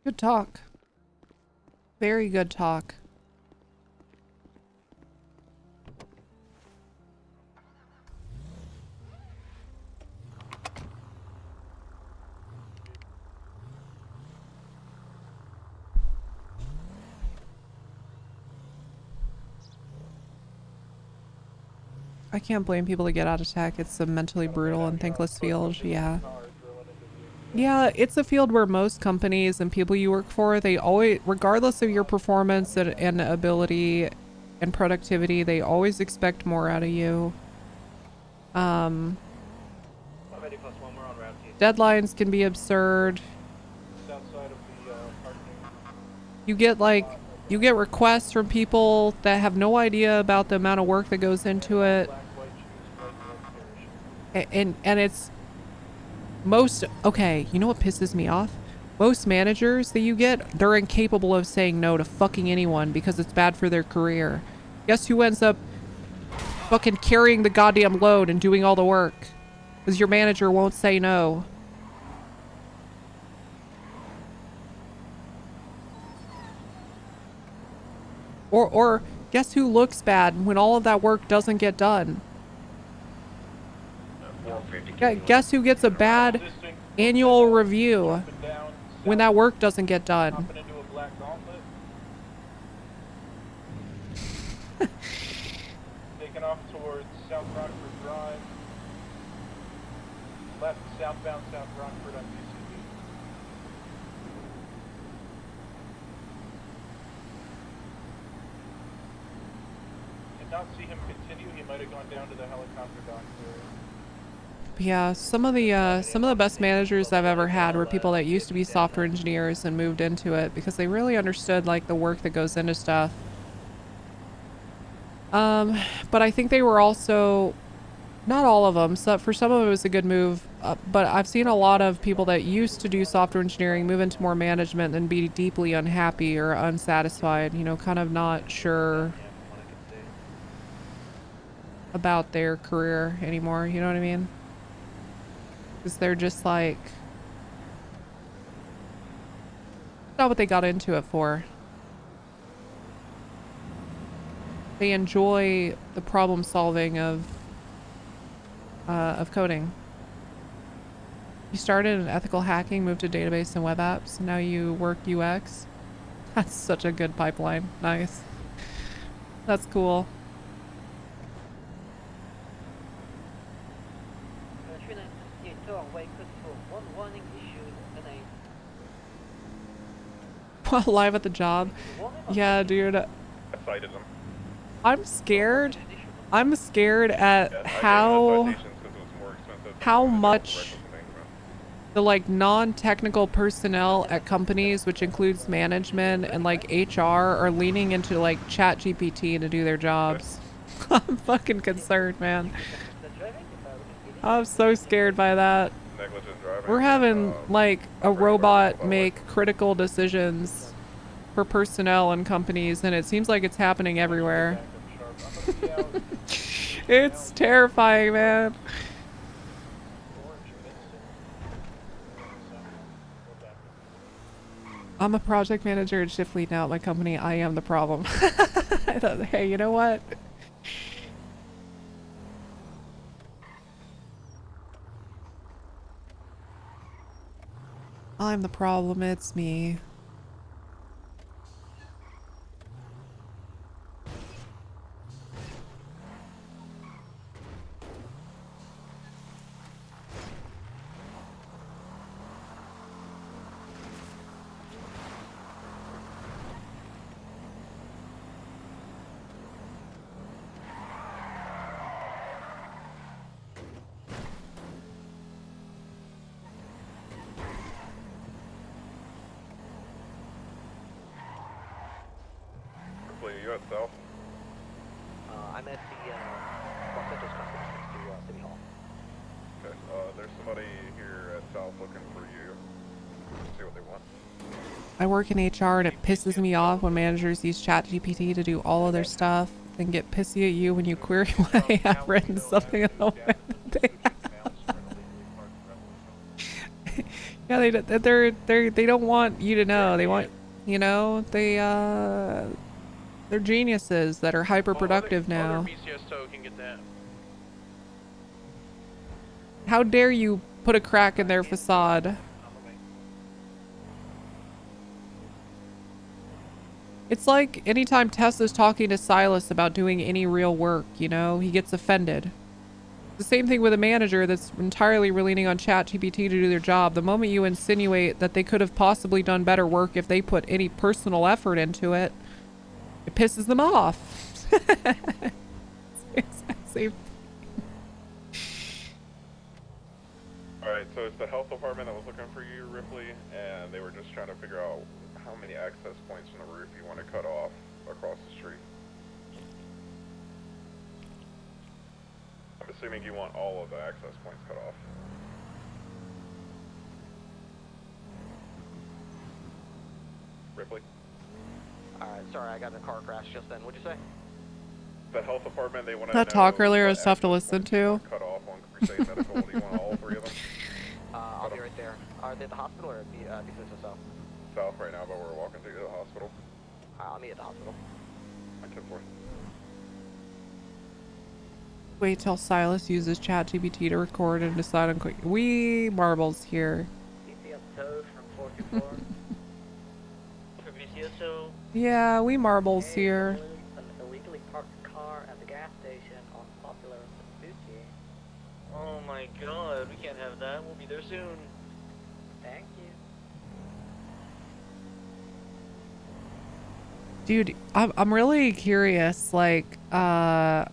Good talk. Very good talk. I can't blame people to get out of tech. It's a mentally brutal and thankless field. Yeah. Yeah, it's a field where most companies and people you work for, they always, regardless of your performance and ability and productivity, they always expect more out of you. Deadlines can be absurd. You get requests from people that have no idea about the amount of work that goes into it. And it's okay, you know what pisses me off? Most managers that you get, they're incapable of saying no to fucking anyone because it's bad for their career. Guess who ends up fucking carrying the goddamn load and doing all the work? Because your manager won't say no. Or guess who looks bad when all of that work doesn't get done? Guess who gets a bad annual review when that work doesn't get done? Taking off towards South Rockford Drive. Left southbound South Rockford on BCB. Did not see him continue. He might have gone down to the helicopter dock area. Yeah, some of the best managers I've ever had were people that used to be software engineers and moved into it because they really understood like the work that goes into stuff. But I think they were also, not all of them, so for some of them it was a good move, but I've seen a lot of people that used to do software engineering move into more management and be deeply unhappy or unsatisfied, you know, kind of not sure about their career anymore, you know what I mean? Because they're just like, not what they got into it for. They enjoy the problem solving of coding. You started in ethical hacking, moved to database and web apps, and now you work UX. That's such a good pipeline. Nice. That's cool. While live at the job. Yeah, dude. I cited them. I'm scared. I'm scared at how much the like non-technical personnel at companies, which includes management and like HR, are leaning into like ChatGPT to do their jobs. I'm fucking concerned, man. I'm so scared by that. We're having like a robot make critical decisions for personnel and companies, and it seems like it's happening everywhere. It's terrifying, man. I'm a project manager and shift lead now at my company. I am the problem. I thought, hey, you know what? I'm the problem, it's me. You at South? I'm at the Los Angeles Customs next to City Hall. Okay, there's somebody here at South looking for you. See what they want. I work in HR and it pisses me off when managers use ChatGPT to do all of their stuff and get pissy at you when you query why they have written something in the way that they have. Yeah, they don't want you to know. They want, you know, they're geniuses that are hyper productive now. Other BCSO can get that. How dare you put a crack in their facade? It's like anytime Tessa's talking to Silas about doing any real work, you know, he gets offended. The same thing with a manager that's entirely leaning on ChatGPT to do their job. The moment you insinuate that they could have possibly done better work if they put any personal effort into it, it pisses them off. It's the same. Alright, so it's the health department that was looking for you, Ripley, and they were just trying to figure out how many access points from the roof you want to cut off across the street. I'm assuming you want all of the access points cut off. Ripley? Alright, sorry, I got in a car crash just then. What'd you say? The health department, they want to That talk earlier was tough to listen to. cut off on Crusade Medical. Do you want all three of them? I'll be right there. Are they at the hospital or at BCSO? South right now, but we're walking to the hospital. I'll meet at the hospital. I took for Wait till Silas uses ChatGPT to record and decide on quick. We marbles here. BCSO from 424. For BCSO. Yeah, we marbles here. An illegally parked car at the gas station on Popular Vespucci. Oh my god, we can't have that. We'll be there soon. Thank you. Dude, I'm really curious, like, because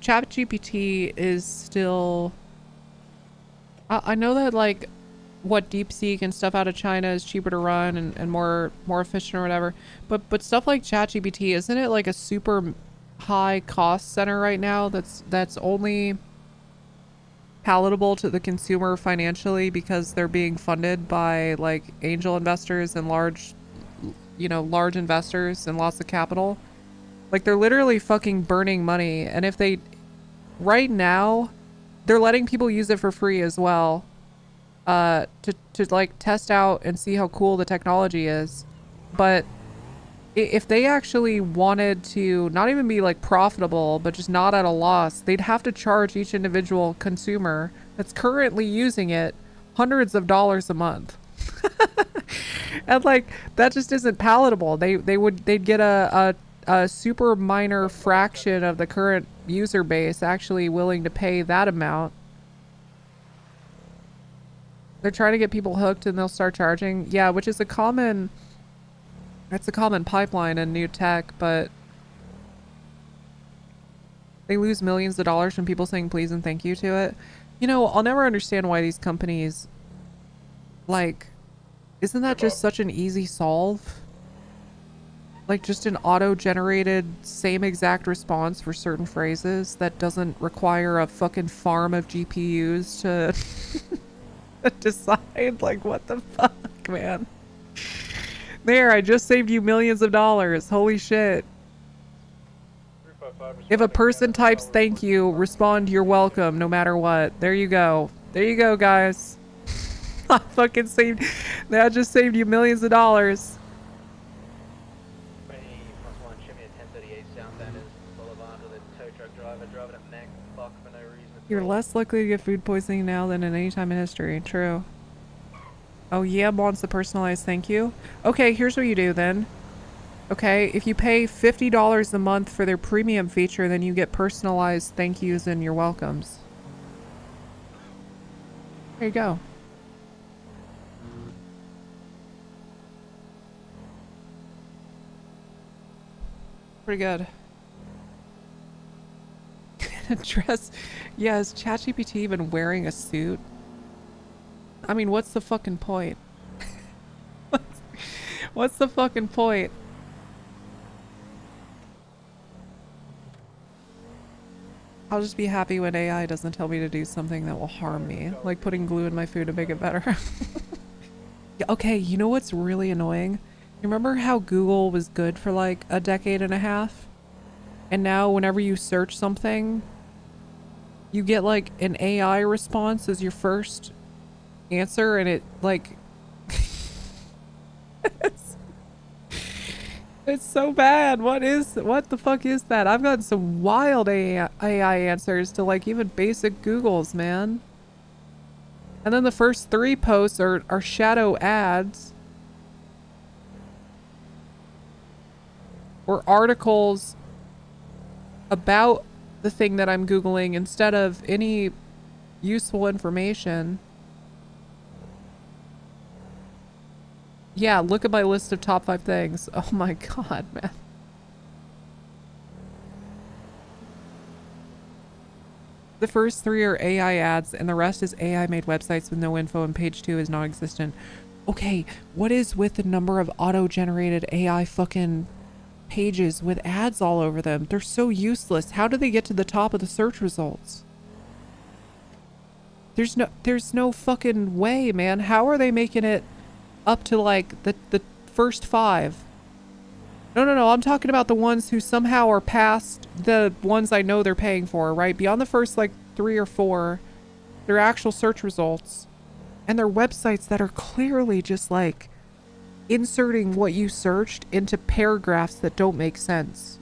ChatGPT is still, I know that, like, what DeepSeek and stuff out of China is cheaper to run and more efficient or whatever, but stuff like ChatGPT, isn't it like a super high cost center right now that's only palatable to the consumer financially because they're being funded by like angel investors and large investors and lots of capital? Like, they're literally fucking burning money, and if they right now they're letting people use it for free as well, to like test out and see how cool the technology is. But if they actually wanted to not even be like profitable but just not at a loss, they'd have to charge each individual consumer that's currently using it hundreds of dollars a month. And like that just isn't palatable. They'd get a super minor fraction of the current user base actually willing to pay that amount. They're trying to get people hooked and they'll start charging. Yeah, which is a common pipeline in new tech, but they lose millions of dollars from people saying please and thank you to it. You know, I'll never understand why these companies, like, isn't that just such an easy solve? Like just an auto-generated same exact response for certain phrases that doesn't require a fucking farm of GPUs to decide, like, what the fuck, man? There, I just saved you millions of dollars. Holy shit. If a person types thank you, respond you're welcome no matter what. There you go. There you go, guys. I fucking saved... That just saved you millions of dollars. You're less likely to get food poisoning now than at any time in history. True. Oh, yeah, wants the personalized thank you. Okay, here's what you do then. Okay, if you pay $50 a month for their premium feature, then you get personalized thank yous and your welcomes. There you go. Pretty good. Dress. Yeah, is ChatGPT even wearing a suit? I mean, what's the fucking point? What's the fucking point? I'll just be happy when AI doesn't tell me to do something that will harm me, like putting glue in my food to make it better. Okay, you know what's really annoying? You remember how Google was good for like a decade and a half? And now whenever you search something, you get like an AI response as your first answer, and it like it's so bad. What the fuck is that? I've gotten some wild AI answers to like even basic Googles, man. And then the first 3 posts are shadow ads or articles about the thing that I'm Googling instead of any useful information. Yeah, look at my list of top 5 things. Oh my god, man. The first 3 are AI ads and the rest is AI made websites with no info, and page 2 is non-existent. Okay, what is with the number of auto-generated AI fucking pages with ads all over them? They're so useless. How do they get to the top of the search results? There's no fucking way, man. How are they making it up to like the first 5? No, I'm talking about the ones who somehow are past the ones I know they're paying for, right? Beyond the first like 3 or 4, they're actual search results. And they're websites that are clearly just like inserting what you searched into paragraphs that don't make sense.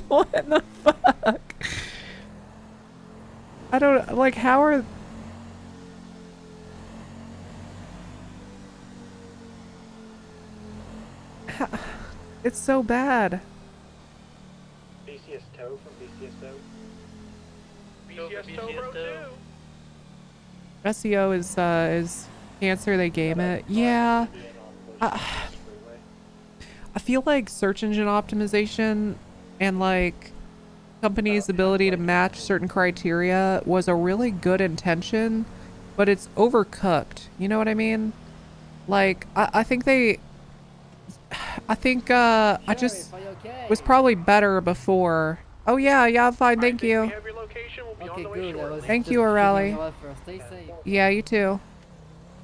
What the fuck? I don't, like, how are... It's so bad. BCSO from BCSO. BCSO bro too. SEO is cancer, they game it. Yeah. I feel like search engine optimization and like companies' ability to match certain criteria was a really good intention, but it's overcooked. You know what I mean? Like, I think I just was probably better before. Oh yeah, I'm fine, thank you. Thank you, Aurelie. Yeah, you too.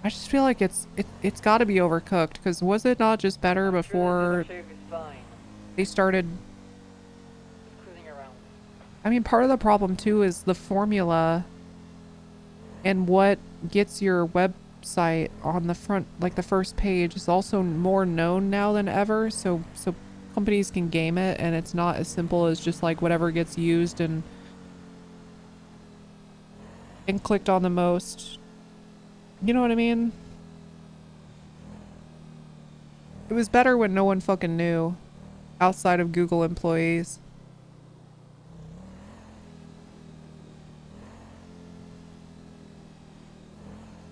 I just feel like it's got to be overcooked, because was it not just better before they started? I mean, part of the problem too is the formula and what gets your website on the front, like the first page, is also more known now than ever. So companies can game it, and it's not as simple as just like whatever gets used and clicked on the most. You know what I mean? It was better when no one fucking knew, outside of Google employees.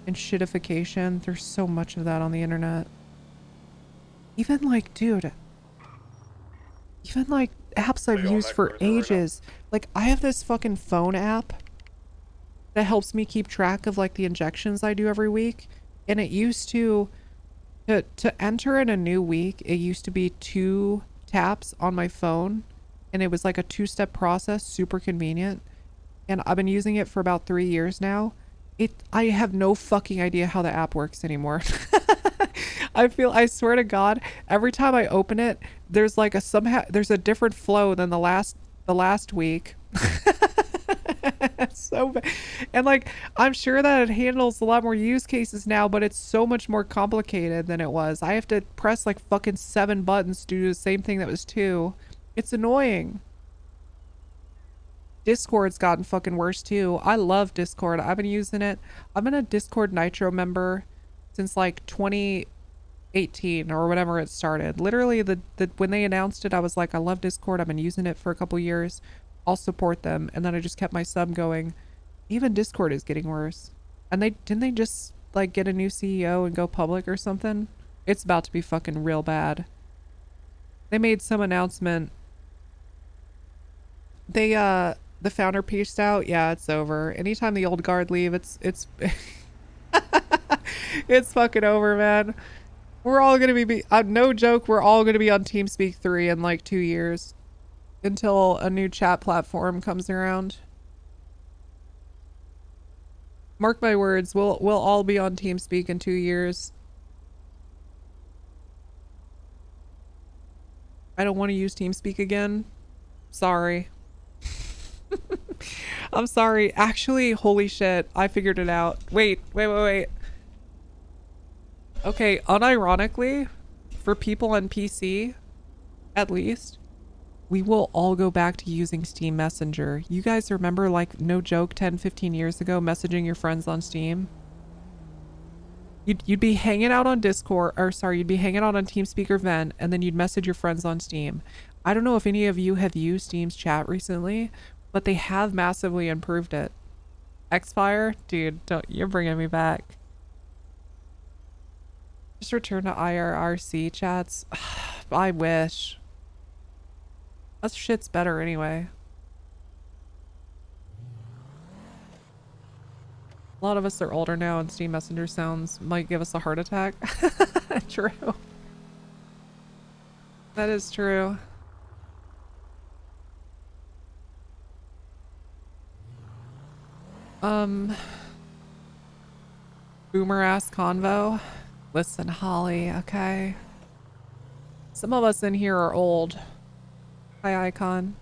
And shitification. There's so much of that on the internet. Even like, dude, even like apps I've used for ages. Like, I have this fucking phone app that helps me keep track of like the injections I do every week. And it used to enter in a new week, it used to be 2 taps on my phone, and it was like a 2-step process, super convenient. And I've been using it for about 3 years now. I have no fucking idea how the app works anymore. I swear to God, every time I open it, there's like there's a different flow than the last week. So bad. And like, I'm sure that it handles a lot more use cases now, but it's so much more complicated than it was. I have to press like fucking 7 buttons to do the same thing that was 2. It's annoying. Discord's gotten fucking worse too. I love Discord. I've been using it. I've been a Discord Nitro member since like 2018 or whenever it started. Literally when they announced it, I was like, I love Discord. I've been using it for a couple years. I'll support them. And then I just kept my sub going. Even Discord is getting worse. And didn't they just like get a new CEO and go public or something? It's about to be fucking real bad. They made some announcement. The founder pieced out. Yeah, it's over. Anytime the old guard leave, it's it's fucking over, man. We're all gonna be no joke, we're all gonna be on TeamSpeak 3 in like 2 years. Until a new chat platform comes around. Mark my words, we'll all be on TeamSpeak in 2 years. I don't want to use TeamSpeak again. Sorry. I'm sorry. Actually, holy shit, I figured it out. Wait. Okay, unironically, for people on PC, at least, we will all go back to using Steam Messenger. You guys remember, like, no joke, 10-15 years ago, messaging your friends on Steam? You'd be hanging out on Discord, or sorry, you'd be hanging out on TeamSpeak or Vent, and then you'd message your friends on Steam. I don't know if any of you have used Steam's chat recently, but they have massively improved it. Xfire? Dude, you're bringing me back. Just return to IRRC chats. I wish. That shit's better anyway. A lot of us are older now, and Steam Messenger sounds might give us a heart attack. True. That is true. Boomer ass convo. Listen, Holly, okay? Some of us in here are old. Hi, Icon.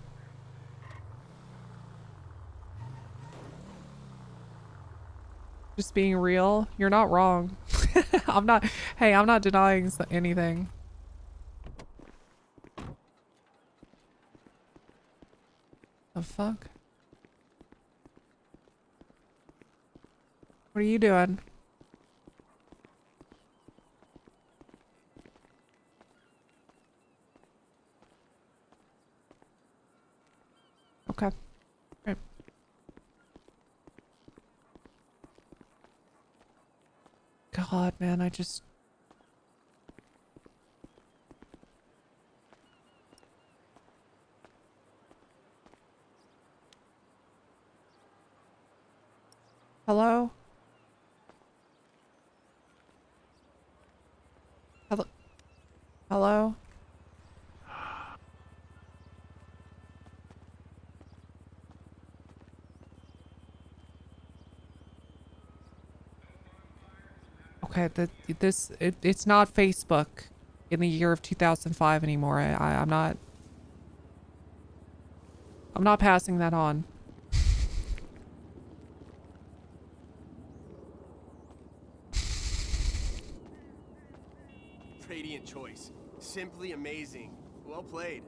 Just being real. You're not wrong. I'm not denying anything. The fuck? What are you doing? Okay. Right. God, man, I just... Hello? Hello? Hello? Okay, it's not Facebook in the year of 2005 anymore. I'm not passing that on. Radiant choice. Simply amazing. Well played.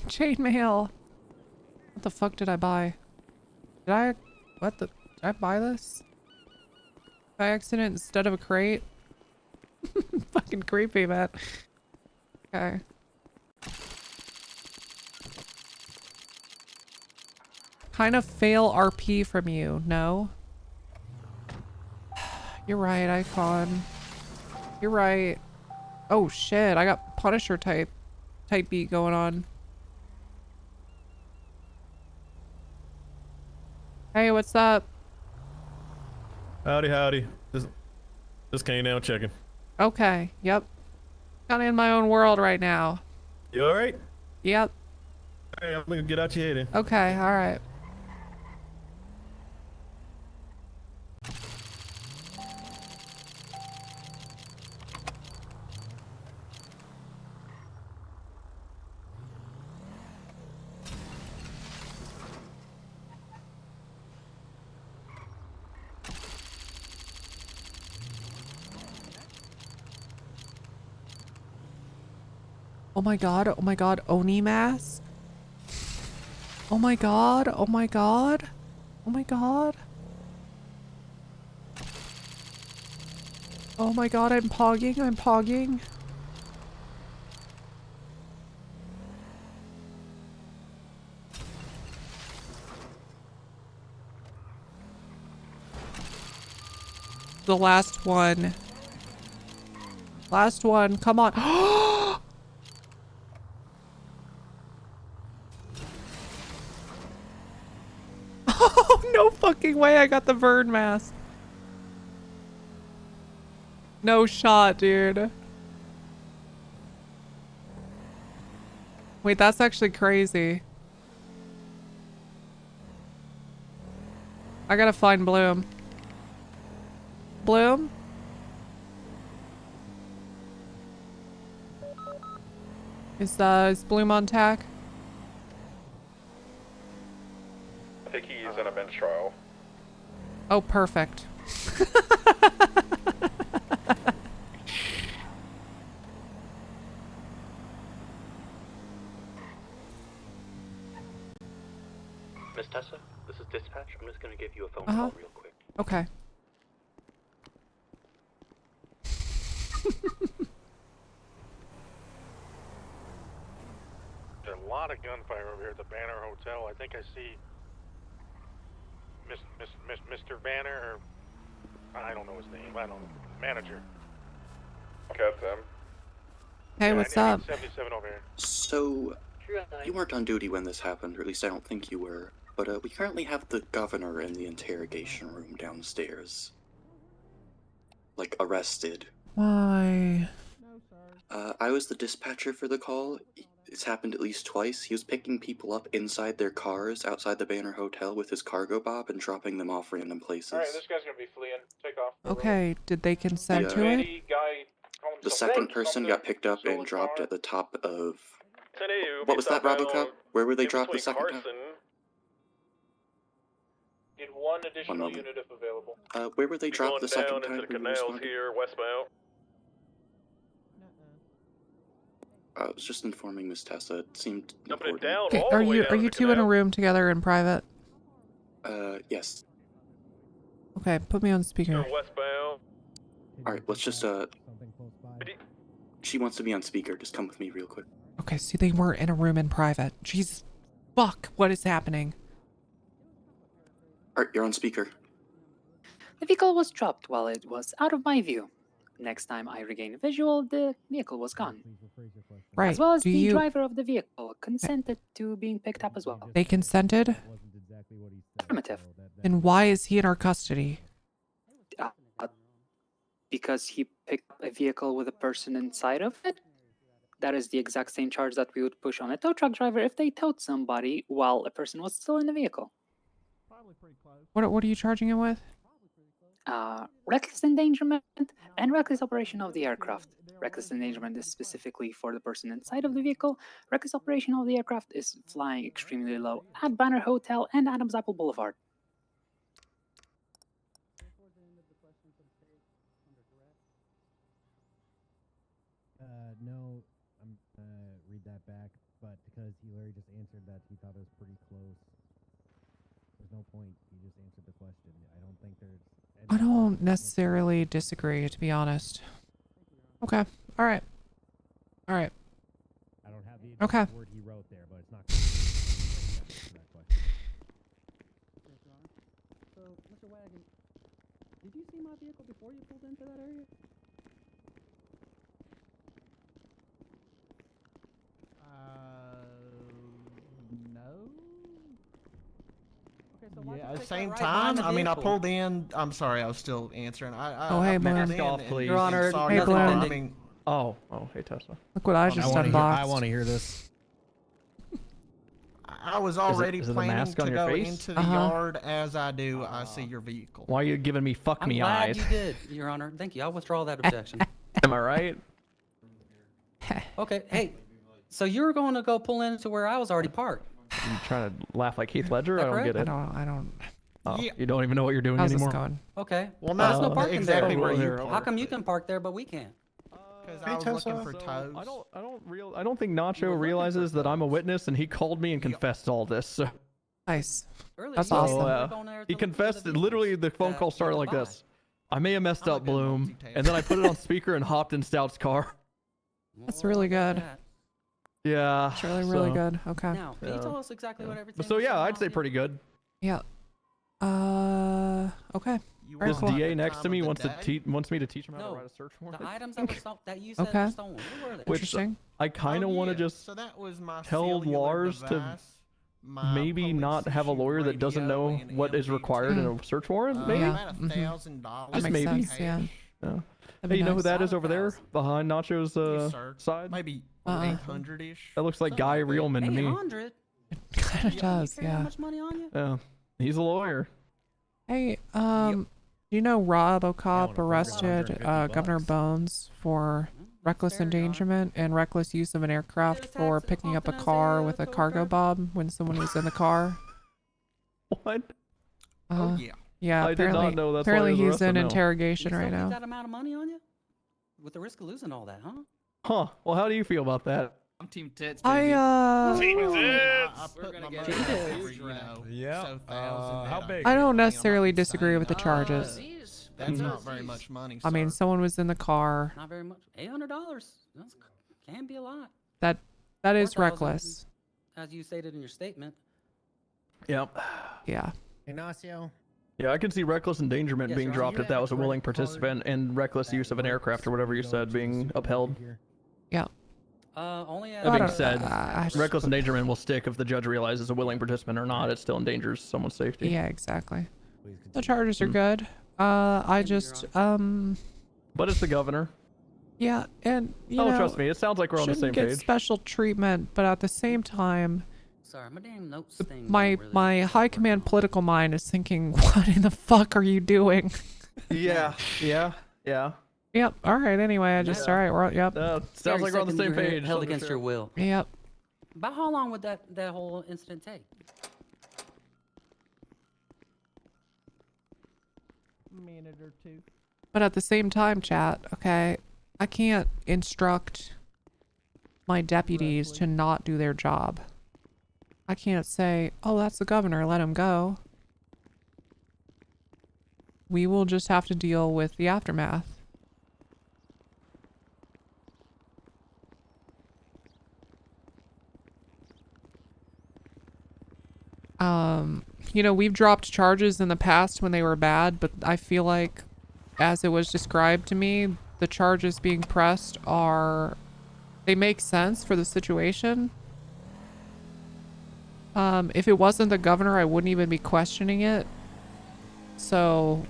chainmail. What the fuck did I buy? Did I buy this? By accident instead of a crate? Fucking creepy, man. Okay. Kind of fail RP from you, no? You're right, Icon. You're right. Oh shit, I got Punisher type beat going on. Hey, what's up? Howdy, howdy. Just came down checking. Okay, yep. Kind of in my own world right now. You alright? Yep. Alright, I'm gonna get out your head then. Okay, alright. Oh my god, Oni mask? Oh my god, oh my god, oh my god. Oh my god, I'm pogging. The last one. Last one, come on. Oh, no fucking way I got the bird mask. No shot, dude. Wait, that's actually crazy. I gotta find Bloom. Bloom? Is Bloom on tack? I think he's in a bench trial. Oh, perfect. Miss Tessa, this is dispatch. I'm just gonna give you a phone Uh-huh. call real quick. Okay. There's a lot of gunfire over here at the Banner Hotel. I think I see Mr. Banner, or I don't know his name. I don't know. Manager. Okay, Tim. Hey, what's up? 77 over here. So, you weren't on duty when this happened, or at least I don't think you were. But we currently have the governor in the interrogation room downstairs. Like, arrested. Why? I was the dispatcher for the call. It's happened at least twice. He was picking people up inside their cars outside the Banner Hotel with his cargo bob and dropping them off random places. Alright, this guy's gonna be fleeing. Take off. Okay, did they consent to it? The second person got picked up and dropped at the top of... What was that, Robocop? Where were they dropped the second time? Need one additional moment. unit if available. Where were they dropped the second time? Into the Were you canals responding? here, westbound. I was just informing Miss Tessa. It seemed Jumping it important. down Okay, all the way down are to you the two in a canal. room together in private? Yes. Okay, put me on speaker. Westbound. Alright, let's just, She wants to be on speaker. Just come with me real quick. Okay, so they weren't in a room in private. Jesus. Fuck, what is happening? Alright, you're on speaker. The vehicle was dropped while it was out of my view. Next time I regained visual, the vehicle was gone. Right, As well as do the you... driver of the vehicle consented to being picked up as well. They consented? Affirmative. Then why is he in our custody? Because he picked up a vehicle with a person inside of it? That is the exact same charge that we would push on a tow truck driver if they towed somebody while a person was still in the vehicle. What are you charging him with? Reckless endangerment and reckless operation of the aircraft. Reckless endangerment is specifically for the person inside of the vehicle. Reckless operation of the aircraft is flying extremely low at Banner Hotel and Adams Apple Boulevard. No, I'm read that back. but because he literally just answered that he thought it was pretty close, there's no point. He just answered the question. I don't think there's... I don't necessarily disagree, to be honest. Okay. All right. All right. I don't have the Okay. word he wrote there, but it's not going to answer that question. Yes, Your Honor. So, Mr. Wagon, did you see my vehicle before you pulled into that area? No. Okay, so why'd Yeah, you at the take same that right behind time, the I mean, I vehicle? pulled in. I'm sorry, I was still answering. Oh, hey, I Bloom. pulled Mask in off, and please. Your Honor, saw Hey, your Bloom. car. I mean, Oh, hey Tessa. Look what I just unboxed. I want to hear this. I was already is it the planning mask on to your go face? into the yard as I do. I see your vehicle. Why are you giving me fuck I'm me glad eyes? you did, Your Honor. Thank you. I'll withdraw that objection. Am I right? Okay, hey, so you were going to go pull into where I was already parked. You trying to laugh like Heath Ledger? Is I that don't get correct? it. I don't. Oh, Yeah. you don't even know what you're doing How's anymore. this going? Okay. Well, there's no not parking exactly there. where you Here, parked. How come you can park there but we can't? Because Hey, I was Tessa. looking for tows. I don't think Nacho realizes that I'm a witness, and he called me and confessed all this. So. Nice. Earlier, That's you said awesome. you were going there to He look for confessed. the Literally, the phone that call you started could like buy. this. I may have messed up, Bloom, and then I put it on speaker and hopped in Stout's car. That's really good. Yeah. It's really so- good. Okay. Now, can you tell us exactly what everything? So was yeah, going I'd on say here? pretty good. Yeah. Okay. Very This cool. DA next to me wants me to teach him how to No, write a search warrant. the items that were that you said Okay. were stolen. What were they? Which Interesting. I kind of want to just So that was my tell cellular Lars to device, my maybe not have a police lawyer that doesn't radio, know and what is required in a search warrant. Maybe. About $1,000. That makes maybe. sense. Yeah. Yeah. That'd Hey, be you know who nice. that is over there behind Nacho's Yes, sir. side? Maybe Uh-uh. 800-ish. That looks like Guy Reelman to me. 800. Kind of does. Carry how Yeah. much money on you? Yeah, he's a lawyer. Hey, you know Rob O'Cop arrested $150 Governor Bones for reckless endangerment and reckless use of an aircraft for picking up a car with a cargo bomb when someone was in the car. What? Oh, yeah. Yeah, I did not apparently, know that's why apparently he was he's in arrested, no. interrogation You right still keep now. that amount of money on you? With the risk of losing all that, huh? Huh? Well, how do you feel about that? I'm Team Tits, I baby. I put gonna my get money it. over, you know, Yeah. so $1,000 How that big? I don't necessarily disagree with the charges. That's not very much money. I mean, sir. someone was in the car. Not very much. $800. That can be a lot. That is 4,000, reckless. As you stated in your statement. Yep. Yeah. Ignacio. Yeah, I can see reckless endangerment Yes, being Your Honor. dropped if that was a willing participant, and reckless use of an aircraft or whatever you said being upheld. Yeah. Only as That being don't- said, I- reckless endangerment will stick if the judge realizes a willing participant or not. It still endangers someone's safety. Yeah, exactly. The charges are good. I just But it's the governor. yeah, and you Oh, know, trust me, it sounds like we're on the same shouldn't get page. special treatment, but at the same time, Sorry, my damn notes thing. my high command political mind is thinking, what in the fuck are you doing? Yeah. Yep. All right. Anyway, I just all right. We're yep. Sounds like we're on the same page. Held against your will. Yep. About how long would that whole incident take? Minute or two. But at the same time, chat. Okay, I can't instruct my deputies to not do their job. I can't say, "Oh, that's the governor. Let him go." We will just have to deal with the aftermath. You know, we've dropped charges in the past when they were bad, but I feel like, as it was described to me, the charges being pressed they make sense for the situation. If it wasn't the governor, I wouldn't even be questioning it. So...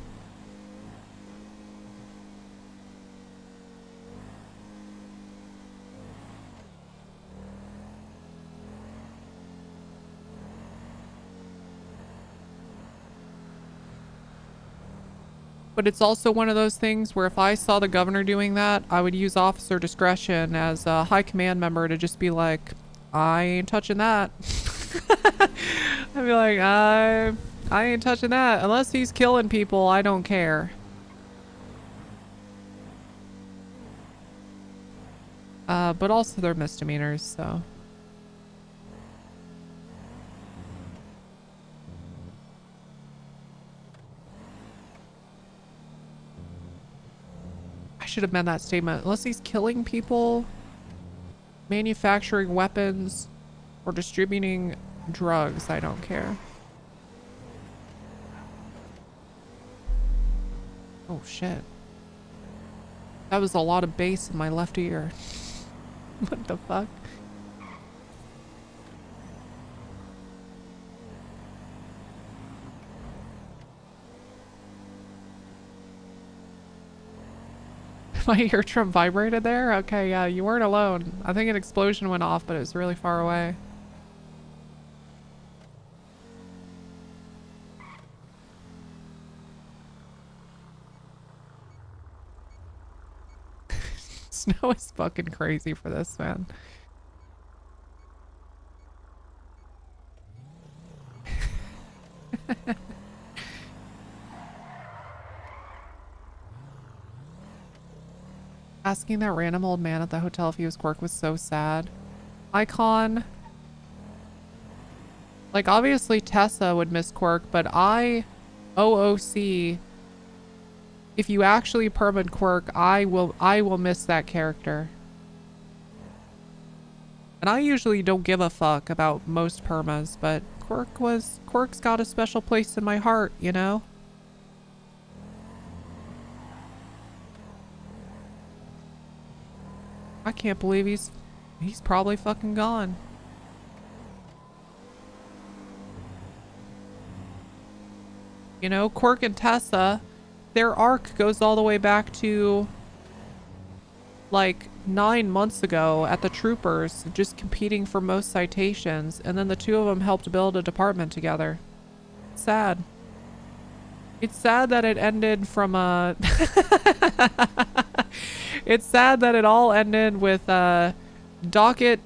But it's also one of those things where if I saw the governor doing that, I would use officer discretion as a high command member to just be like, I ain't touching that. I'd be like, I ain't touching that. Unless he's killing people, I don't care. But also they're misdemeanors, so. should have meant that statement. Unless he's killing people, manufacturing weapons, or distributing drugs, I don't care. Oh shit. That was a lot of bass in my left ear. What the fuck? My eardrum vibrated there? Okay, yeah, you weren't alone. I think an explosion went off, but it was really far away. Snow is fucking crazy for this, man. Asking that random old man at the hotel if he was quirk was so sad. Icon. Like, obviously Tessa would miss quirk, but OOC, if you actually permanent quirk, I will miss that character. And I usually don't give a fuck about most permas, but quirk's got a special place in my heart, you know? I can't believe he's probably fucking gone. You know, Quirk and Tessa, their arc goes all the way back to like 9 months ago at the Troopers, just competing for most citations, and then the two of them helped build a department together. Sad. It's sad that it ended from a it's sad that it all ended with docket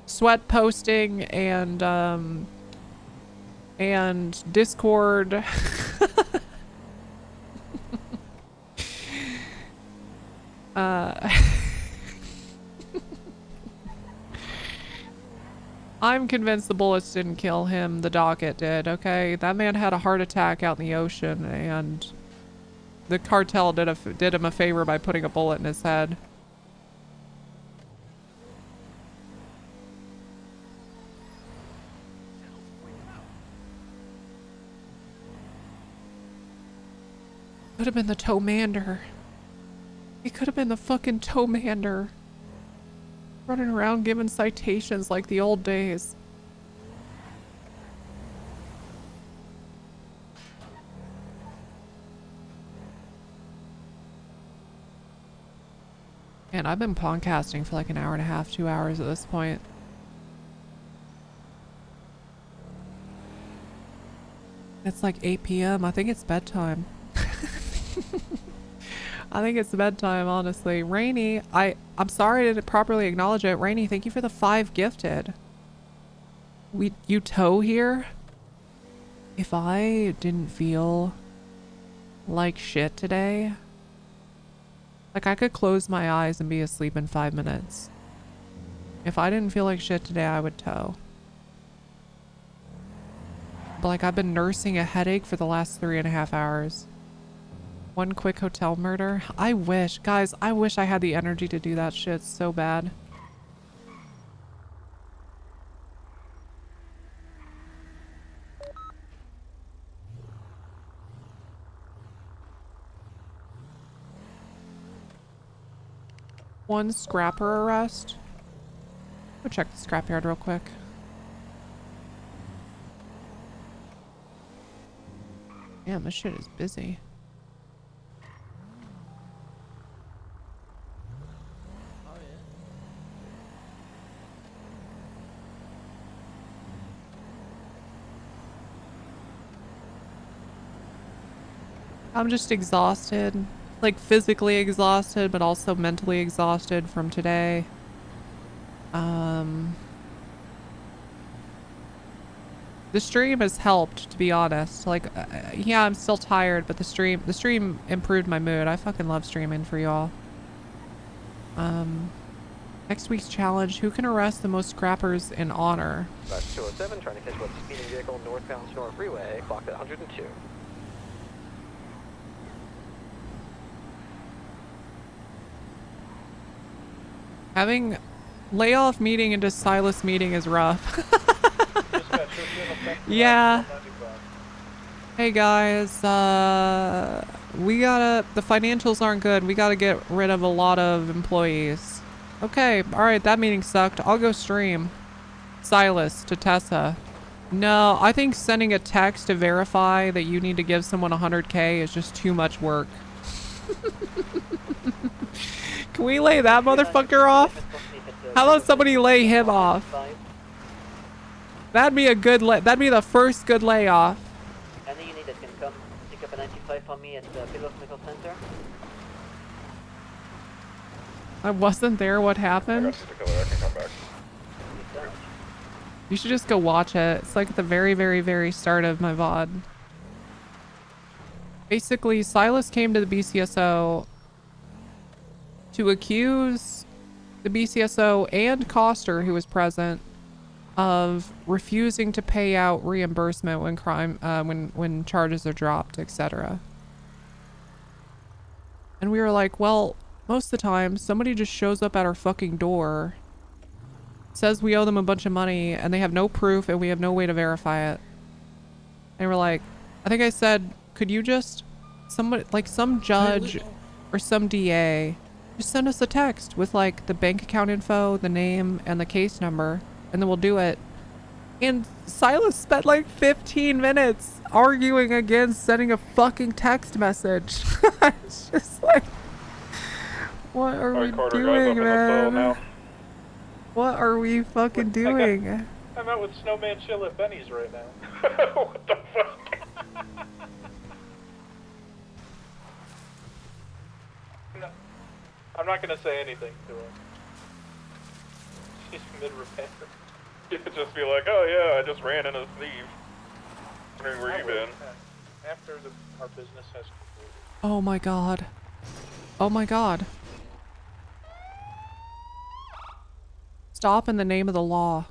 sweat posting and Discord I'm convinced the bullets didn't kill him, the docket did, okay? That man had a heart attack out in the ocean, and the cartel did him a favor by putting a bullet in his head. Could have been the Towmander. He could have been the fucking Towmander. Running around giving citations like the old days. Man, I've been podcasting for like an hour and a half, 2 hours at this point. It's like 8 p.m. I think it's bedtime. I think it's bedtime, honestly. Rainy, I'm sorry I didn't properly acknowledge it. Rainy, thank you for the 5 gifted. You tow here? If I didn't feel like shit today, like I could close my eyes and be asleep in 5 minutes. If I didn't feel like shit today, I would tow. But like I've been nursing a headache for the last 3.5 hours. One quick hotel murder. I wish, guys, I wish I had the energy to do that shit so bad. One scrapper arrest. Go check the scrapyard real quick. Damn, this shit is busy. I'm just exhausted, like physically exhausted, but also mentally exhausted from today. The stream has helped, to be honest. Like, yeah, I'm still tired, but the stream improved my mood. I fucking love streaming for y'all. Next week's challenge, who can arrest the most scrappers in honor? Bus 207 trying to catch what's speeding vehicle northbound Sonora Freeway, clocked at 102. Having layoff meeting into Silas meeting is rough. Yeah. Hey guys, the financials aren't good. We gotta get rid of a lot of employees. Okay, alright, that meeting sucked. I'll go stream. Silas to Tessa. No, I think sending a text to verify that you need to give someone 100K is just too much work. Can we lay that motherfucker off? How about somebody lay him off? That'd be a good that'd be the first good layoff. Any unit that can come pick up a 95 for me at the Pillows Medical Center. I wasn't there. What happened? You should just go watch it. It's like at the very, very, very start of my VOD. Basically, Silas came to the BCSO to accuse the BCSO and Coster, who was present, of refusing to pay out reimbursement when when charges are dropped, etc. And we were like, well, most of the time somebody just shows up at our fucking door, says we owe them a bunch of money, and they have no proof and we have no way to verify it. And we're like, I think I said, could you just somebody, like some judge or some DA, just send us a text with like the bank account info, the name, and the case number, and then we'll do it. And Silas spent like 15 minutes arguing against sending a fucking text message. It's just like, what are we doing, man? What are we fucking doing? I'm out with Snowman Chill at Benny's right now. What the fuck? No, I'm not gonna say anything to him. He's mid-repent. You could just be like, oh yeah, I just ran in a thief. Wondering where you been. After our business has concluded. Oh my god. Oh my god. Stop in the name of the law.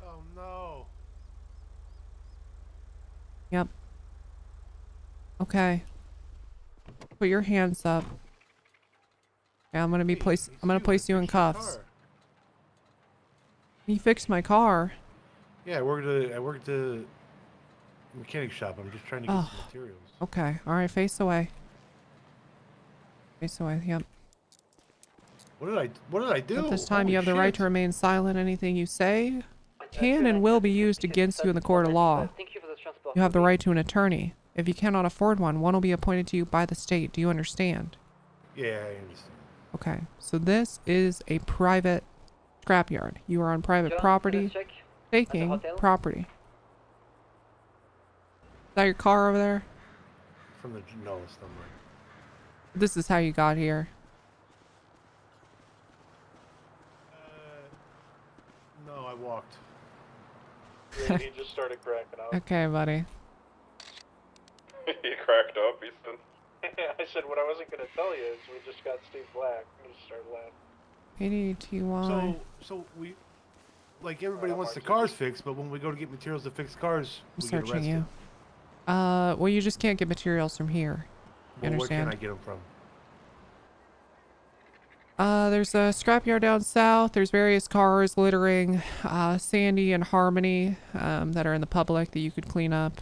Oh no. Yep. Okay. Put your hands up. Yeah, I'm gonna place you in cuffs. You fixed my car. Yeah, I worked at the mechanic shop. I'm just trying to get some materials. Okay. Alright, face away. Face away, yep. What did I do? At this time, Holy you have the right shit. to remain silent. Anything you say can and will be used against you in the court of law. You have the right to an attorney. If you cannot afford one will be appointed to you by the state. Do you understand? Yeah, I understand. Okay, so this is a private scrapyard. You are on private property, taking property. Is that your car over there? From the no, it's not mine. This is how you got here. No, I walked. Yeah, he just started cracking up. Okay, buddy. He cracked up, he said. I said what I wasn't gonna tell you is we just got Steve Black. He just started laughing. ADTY. So we, like everybody wants the cars fixed, but when we go to get materials to fix cars, I'm we get searching arrested. you. Well, you just can't get materials from here. You Well, where understand? can I get them from? There's a scrapyard down south. There's various cars littering Sandy and Harmony that are in the public that you could clean up.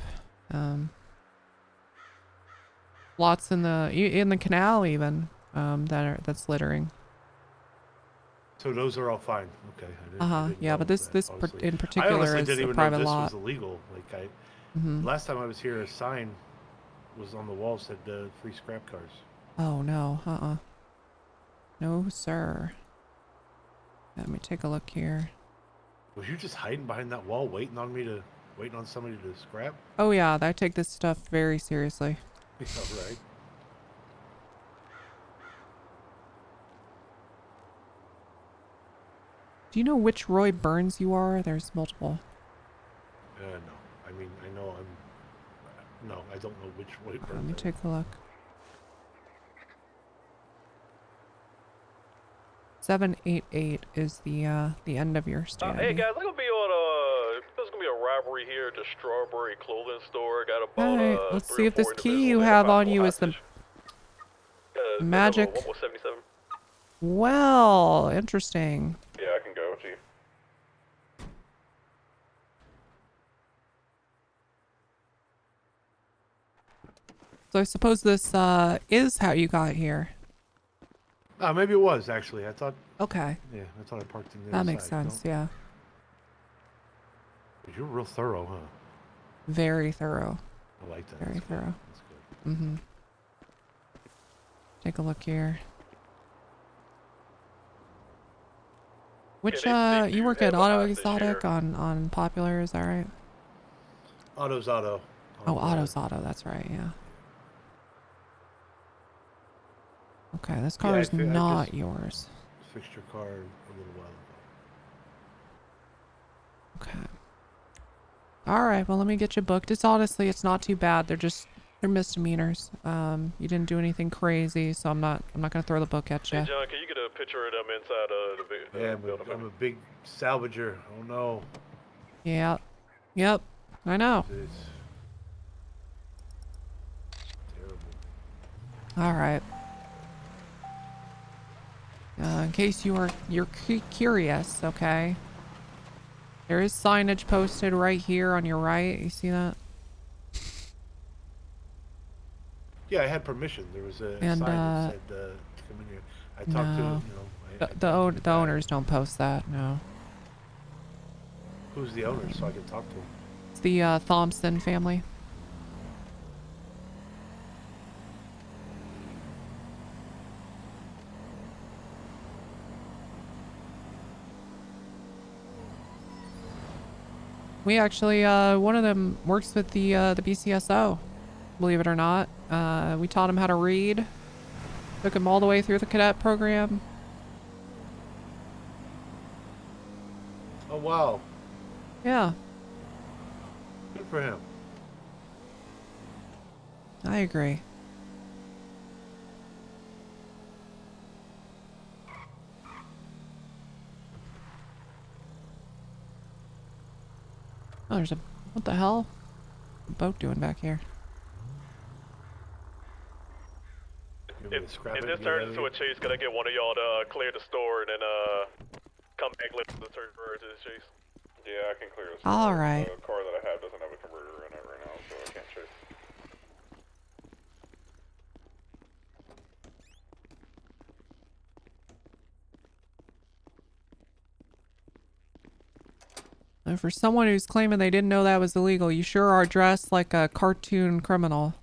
Lots in the canal even that's littering. So those are all fine. Okay. I didn't Yeah, know but this that, honestly. in particular I honestly is didn't a even private know this lot. was illegal. Like Mhm. last time I was here, a sign was on the wall said free scrap cars. Oh no, no sir. Let me take a look here. Was you just hiding behind that wall, waiting on somebody to scrap? Oh yeah, I take this stuff very seriously. Yeah, right. Do you know which Roy Burns you are? There's multiple. No. I mean, I know I'm. No, I don't know which way. Let me take a look. 788 is the end of your stand. Hey guys, I'm gonna be on there's gonna be a robbery here at the Strawberry Clothing Store. Got about Alright, let's see if this key you have on you is the magic. 177. Well, interesting. Yeah, I can go, Chief. So I suppose this is how you got here. Maybe it was actually. I thought. Okay. Yeah, I thought I parked in the That other makes side, sense, yeah. You're real thorough, huh? Very thorough. I like that. Very That's good. thorough. That's good. Mm-hmm. Take a look here. Which you work at Auto Exotic on Popular, is that right? Auto's auto. Oh, Auto's Auto, that's right, yeah. Okay, this car is not yours. Fixed your car a little while ago. Okay. Alright, well let me get you booked. It's honestly, it's not too bad. They're misdemeanors. You didn't do anything crazy, so I'm not gonna throw the book at you. Hey John, can you get a picture of them inside the building? I'm a big salvager. Oh no. Yeah. Yep. I know. It's terrible. Alright. In case you're curious, okay? There is signage posted right here on your right. You see that? Yeah, I had permission. There was a sign that said to come in here. I talked to the owners don't post that. No. Who's the owner, so I can talk to him? It's the Thompson family. We actually, one of them works with the BCSO, believe it or not. We taught him how to read. Took him all the way through the cadet program. Oh, wow. Yeah. Good for him. I agree. Oh, there's a... What the hell? What's the boat doing back here? If this turns into a chase, can I get one of y'all to clear the store and then come back later to the third bird to the chase? Yeah, I can clear the store. All right. The car that I have doesn't have a converter in it right now, so I can't chase. And for someone who's claiming they didn't know that was illegal, you sure are dressed like a cartoon criminal.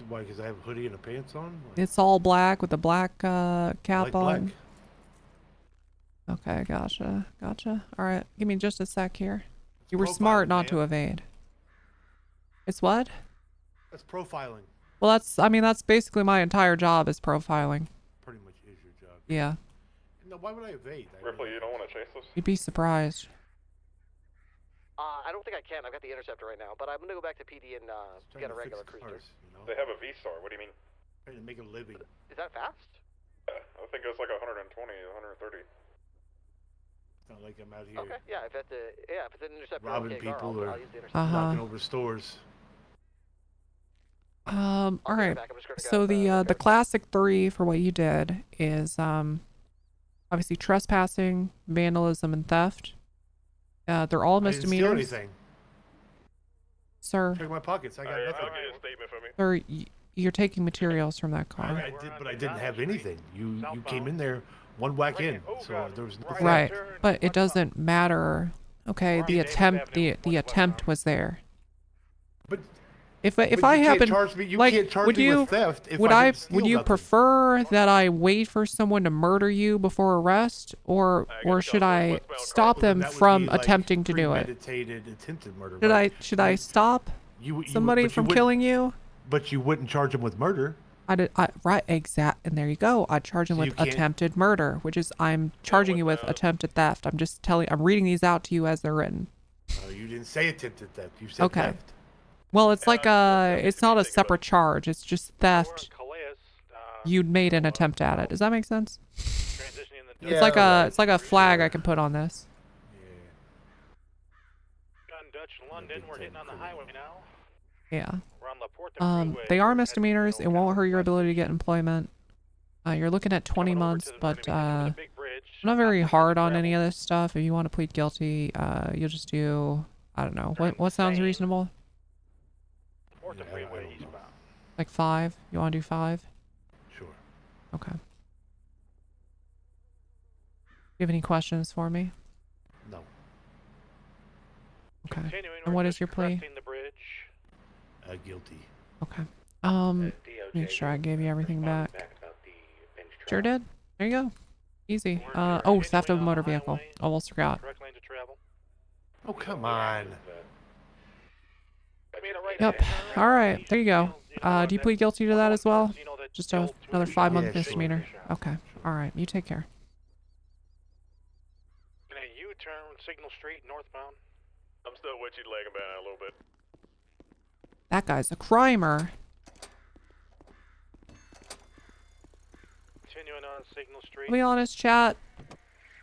Why? Because I have a hoodie and a pants on? It's all black with a black cap like on. Black. Okay, gotcha. Gotcha. Alright, give me just a sec here. You were smart not to evade. It's what? That's profiling. Well, that's basically my entire job is profiling. Pretty much is your job. Yeah. No, why would I evade? Ripley, you don't want to chase this? You'd be surprised. I don't think I can. I've got the Interceptor right now, but I'm gonna go back to PD and get a regular cruiser. They have a V-Star. What do you mean? Trying to make a living. Is that fast? Yeah, I think it was like 120, 130. It's not like I'm out here Okay, yeah. If it's an Interceptor, robbing okay, car, people I'll or use the Interceptor. knocking over stores. All right. So the classic 3 for what you did is obviously trespassing, vandalism, and theft. They're all misdemeanors. I didn't steal anything. Sir. Check my pockets. I got nothing. I'll get a statement from you. Sir, you're taking materials from that car. I did, but I didn't have anything. You came in there one whack in, so there was nothing. Right, but it doesn't matter. Okay, the attempt was there. But if but I you can't happen, charge me, you like, can't charge would me you with theft if would I I didn't steal would you nothing. prefer that I wait for someone to murder you before arrest, or should I stop them That would from be like attempting to do it? premeditated attempted murder. Should I stop somebody from killing you? But you wouldn't charge them with murder. Right, and there you go. I'd charge him So you with can't- attempted murder, which is I'm charging you with attempted theft. I'm reading these out to you as they're written. You didn't say attempted theft. You said Okay. theft. Well, it's like it's not a separate charge. It's just theft. You'd made an attempt at it. Does that make sense? It's like a flag I can put on this. Gun Dutch London, we're hitting on the highway now. Yeah. We're on La Porta Freeway. They are misdemeanors. It won't hurt your ability to get employment. You're looking at 20 months, but I'm not very hard on any of this stuff. If you want to plead guilty, you'll just do, I don't know, what sounds reasonable? Like 5? You want to do 5? Sure. Okay. You have any questions for me? No. Okay. And what is your plea? Guilty. Okay. Make sure I gave you everything back. Sure did. There you go. Easy. Oh, theft of a motor vehicle. Almost forgot. Oh, come on. Yep. All right. There you go. Do you plead guilty to that as well? Just another 5-month misdemeanor. Okay. All right. You take care. U-turn Signal Street northbound. I'm still with you, lagging behind a little bit. That guy's a crimer. Continuing on Signal Street. To be honest, chat.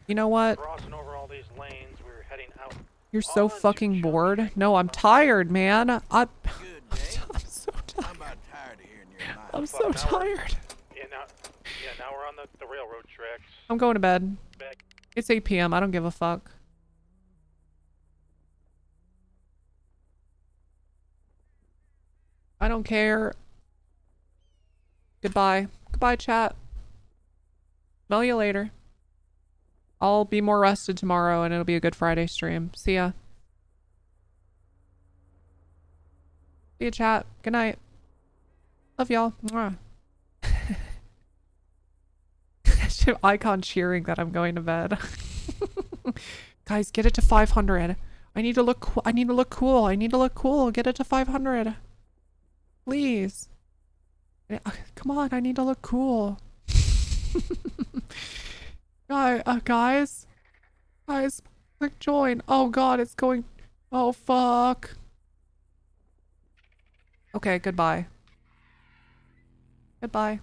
You know what? Crossing over all these lanes, we're heading out. You're so fucking bored. No, I'm tired, man. I'm so tired. I'm so tired. Yeah, now we're on the railroad tracks. I'm going to bed. It's 8 p.m. I don't give a fuck. I don't care. Goodbye. Goodbye, chat. Smell you later. I'll be more rested tomorrow and it'll be a good Friday stream. See ya. See ya, chat. Good night. Love y'all. Mwah. Icon cheering that I'm going to bed. Guys, get it to 500. I need to look cool. I need to look cool. I need to look cool. Get it to 500. Please. Come on, I need to look cool. Guys, click join. Oh god, it's going. Oh fuck. Okay, goodbye. Goodbye.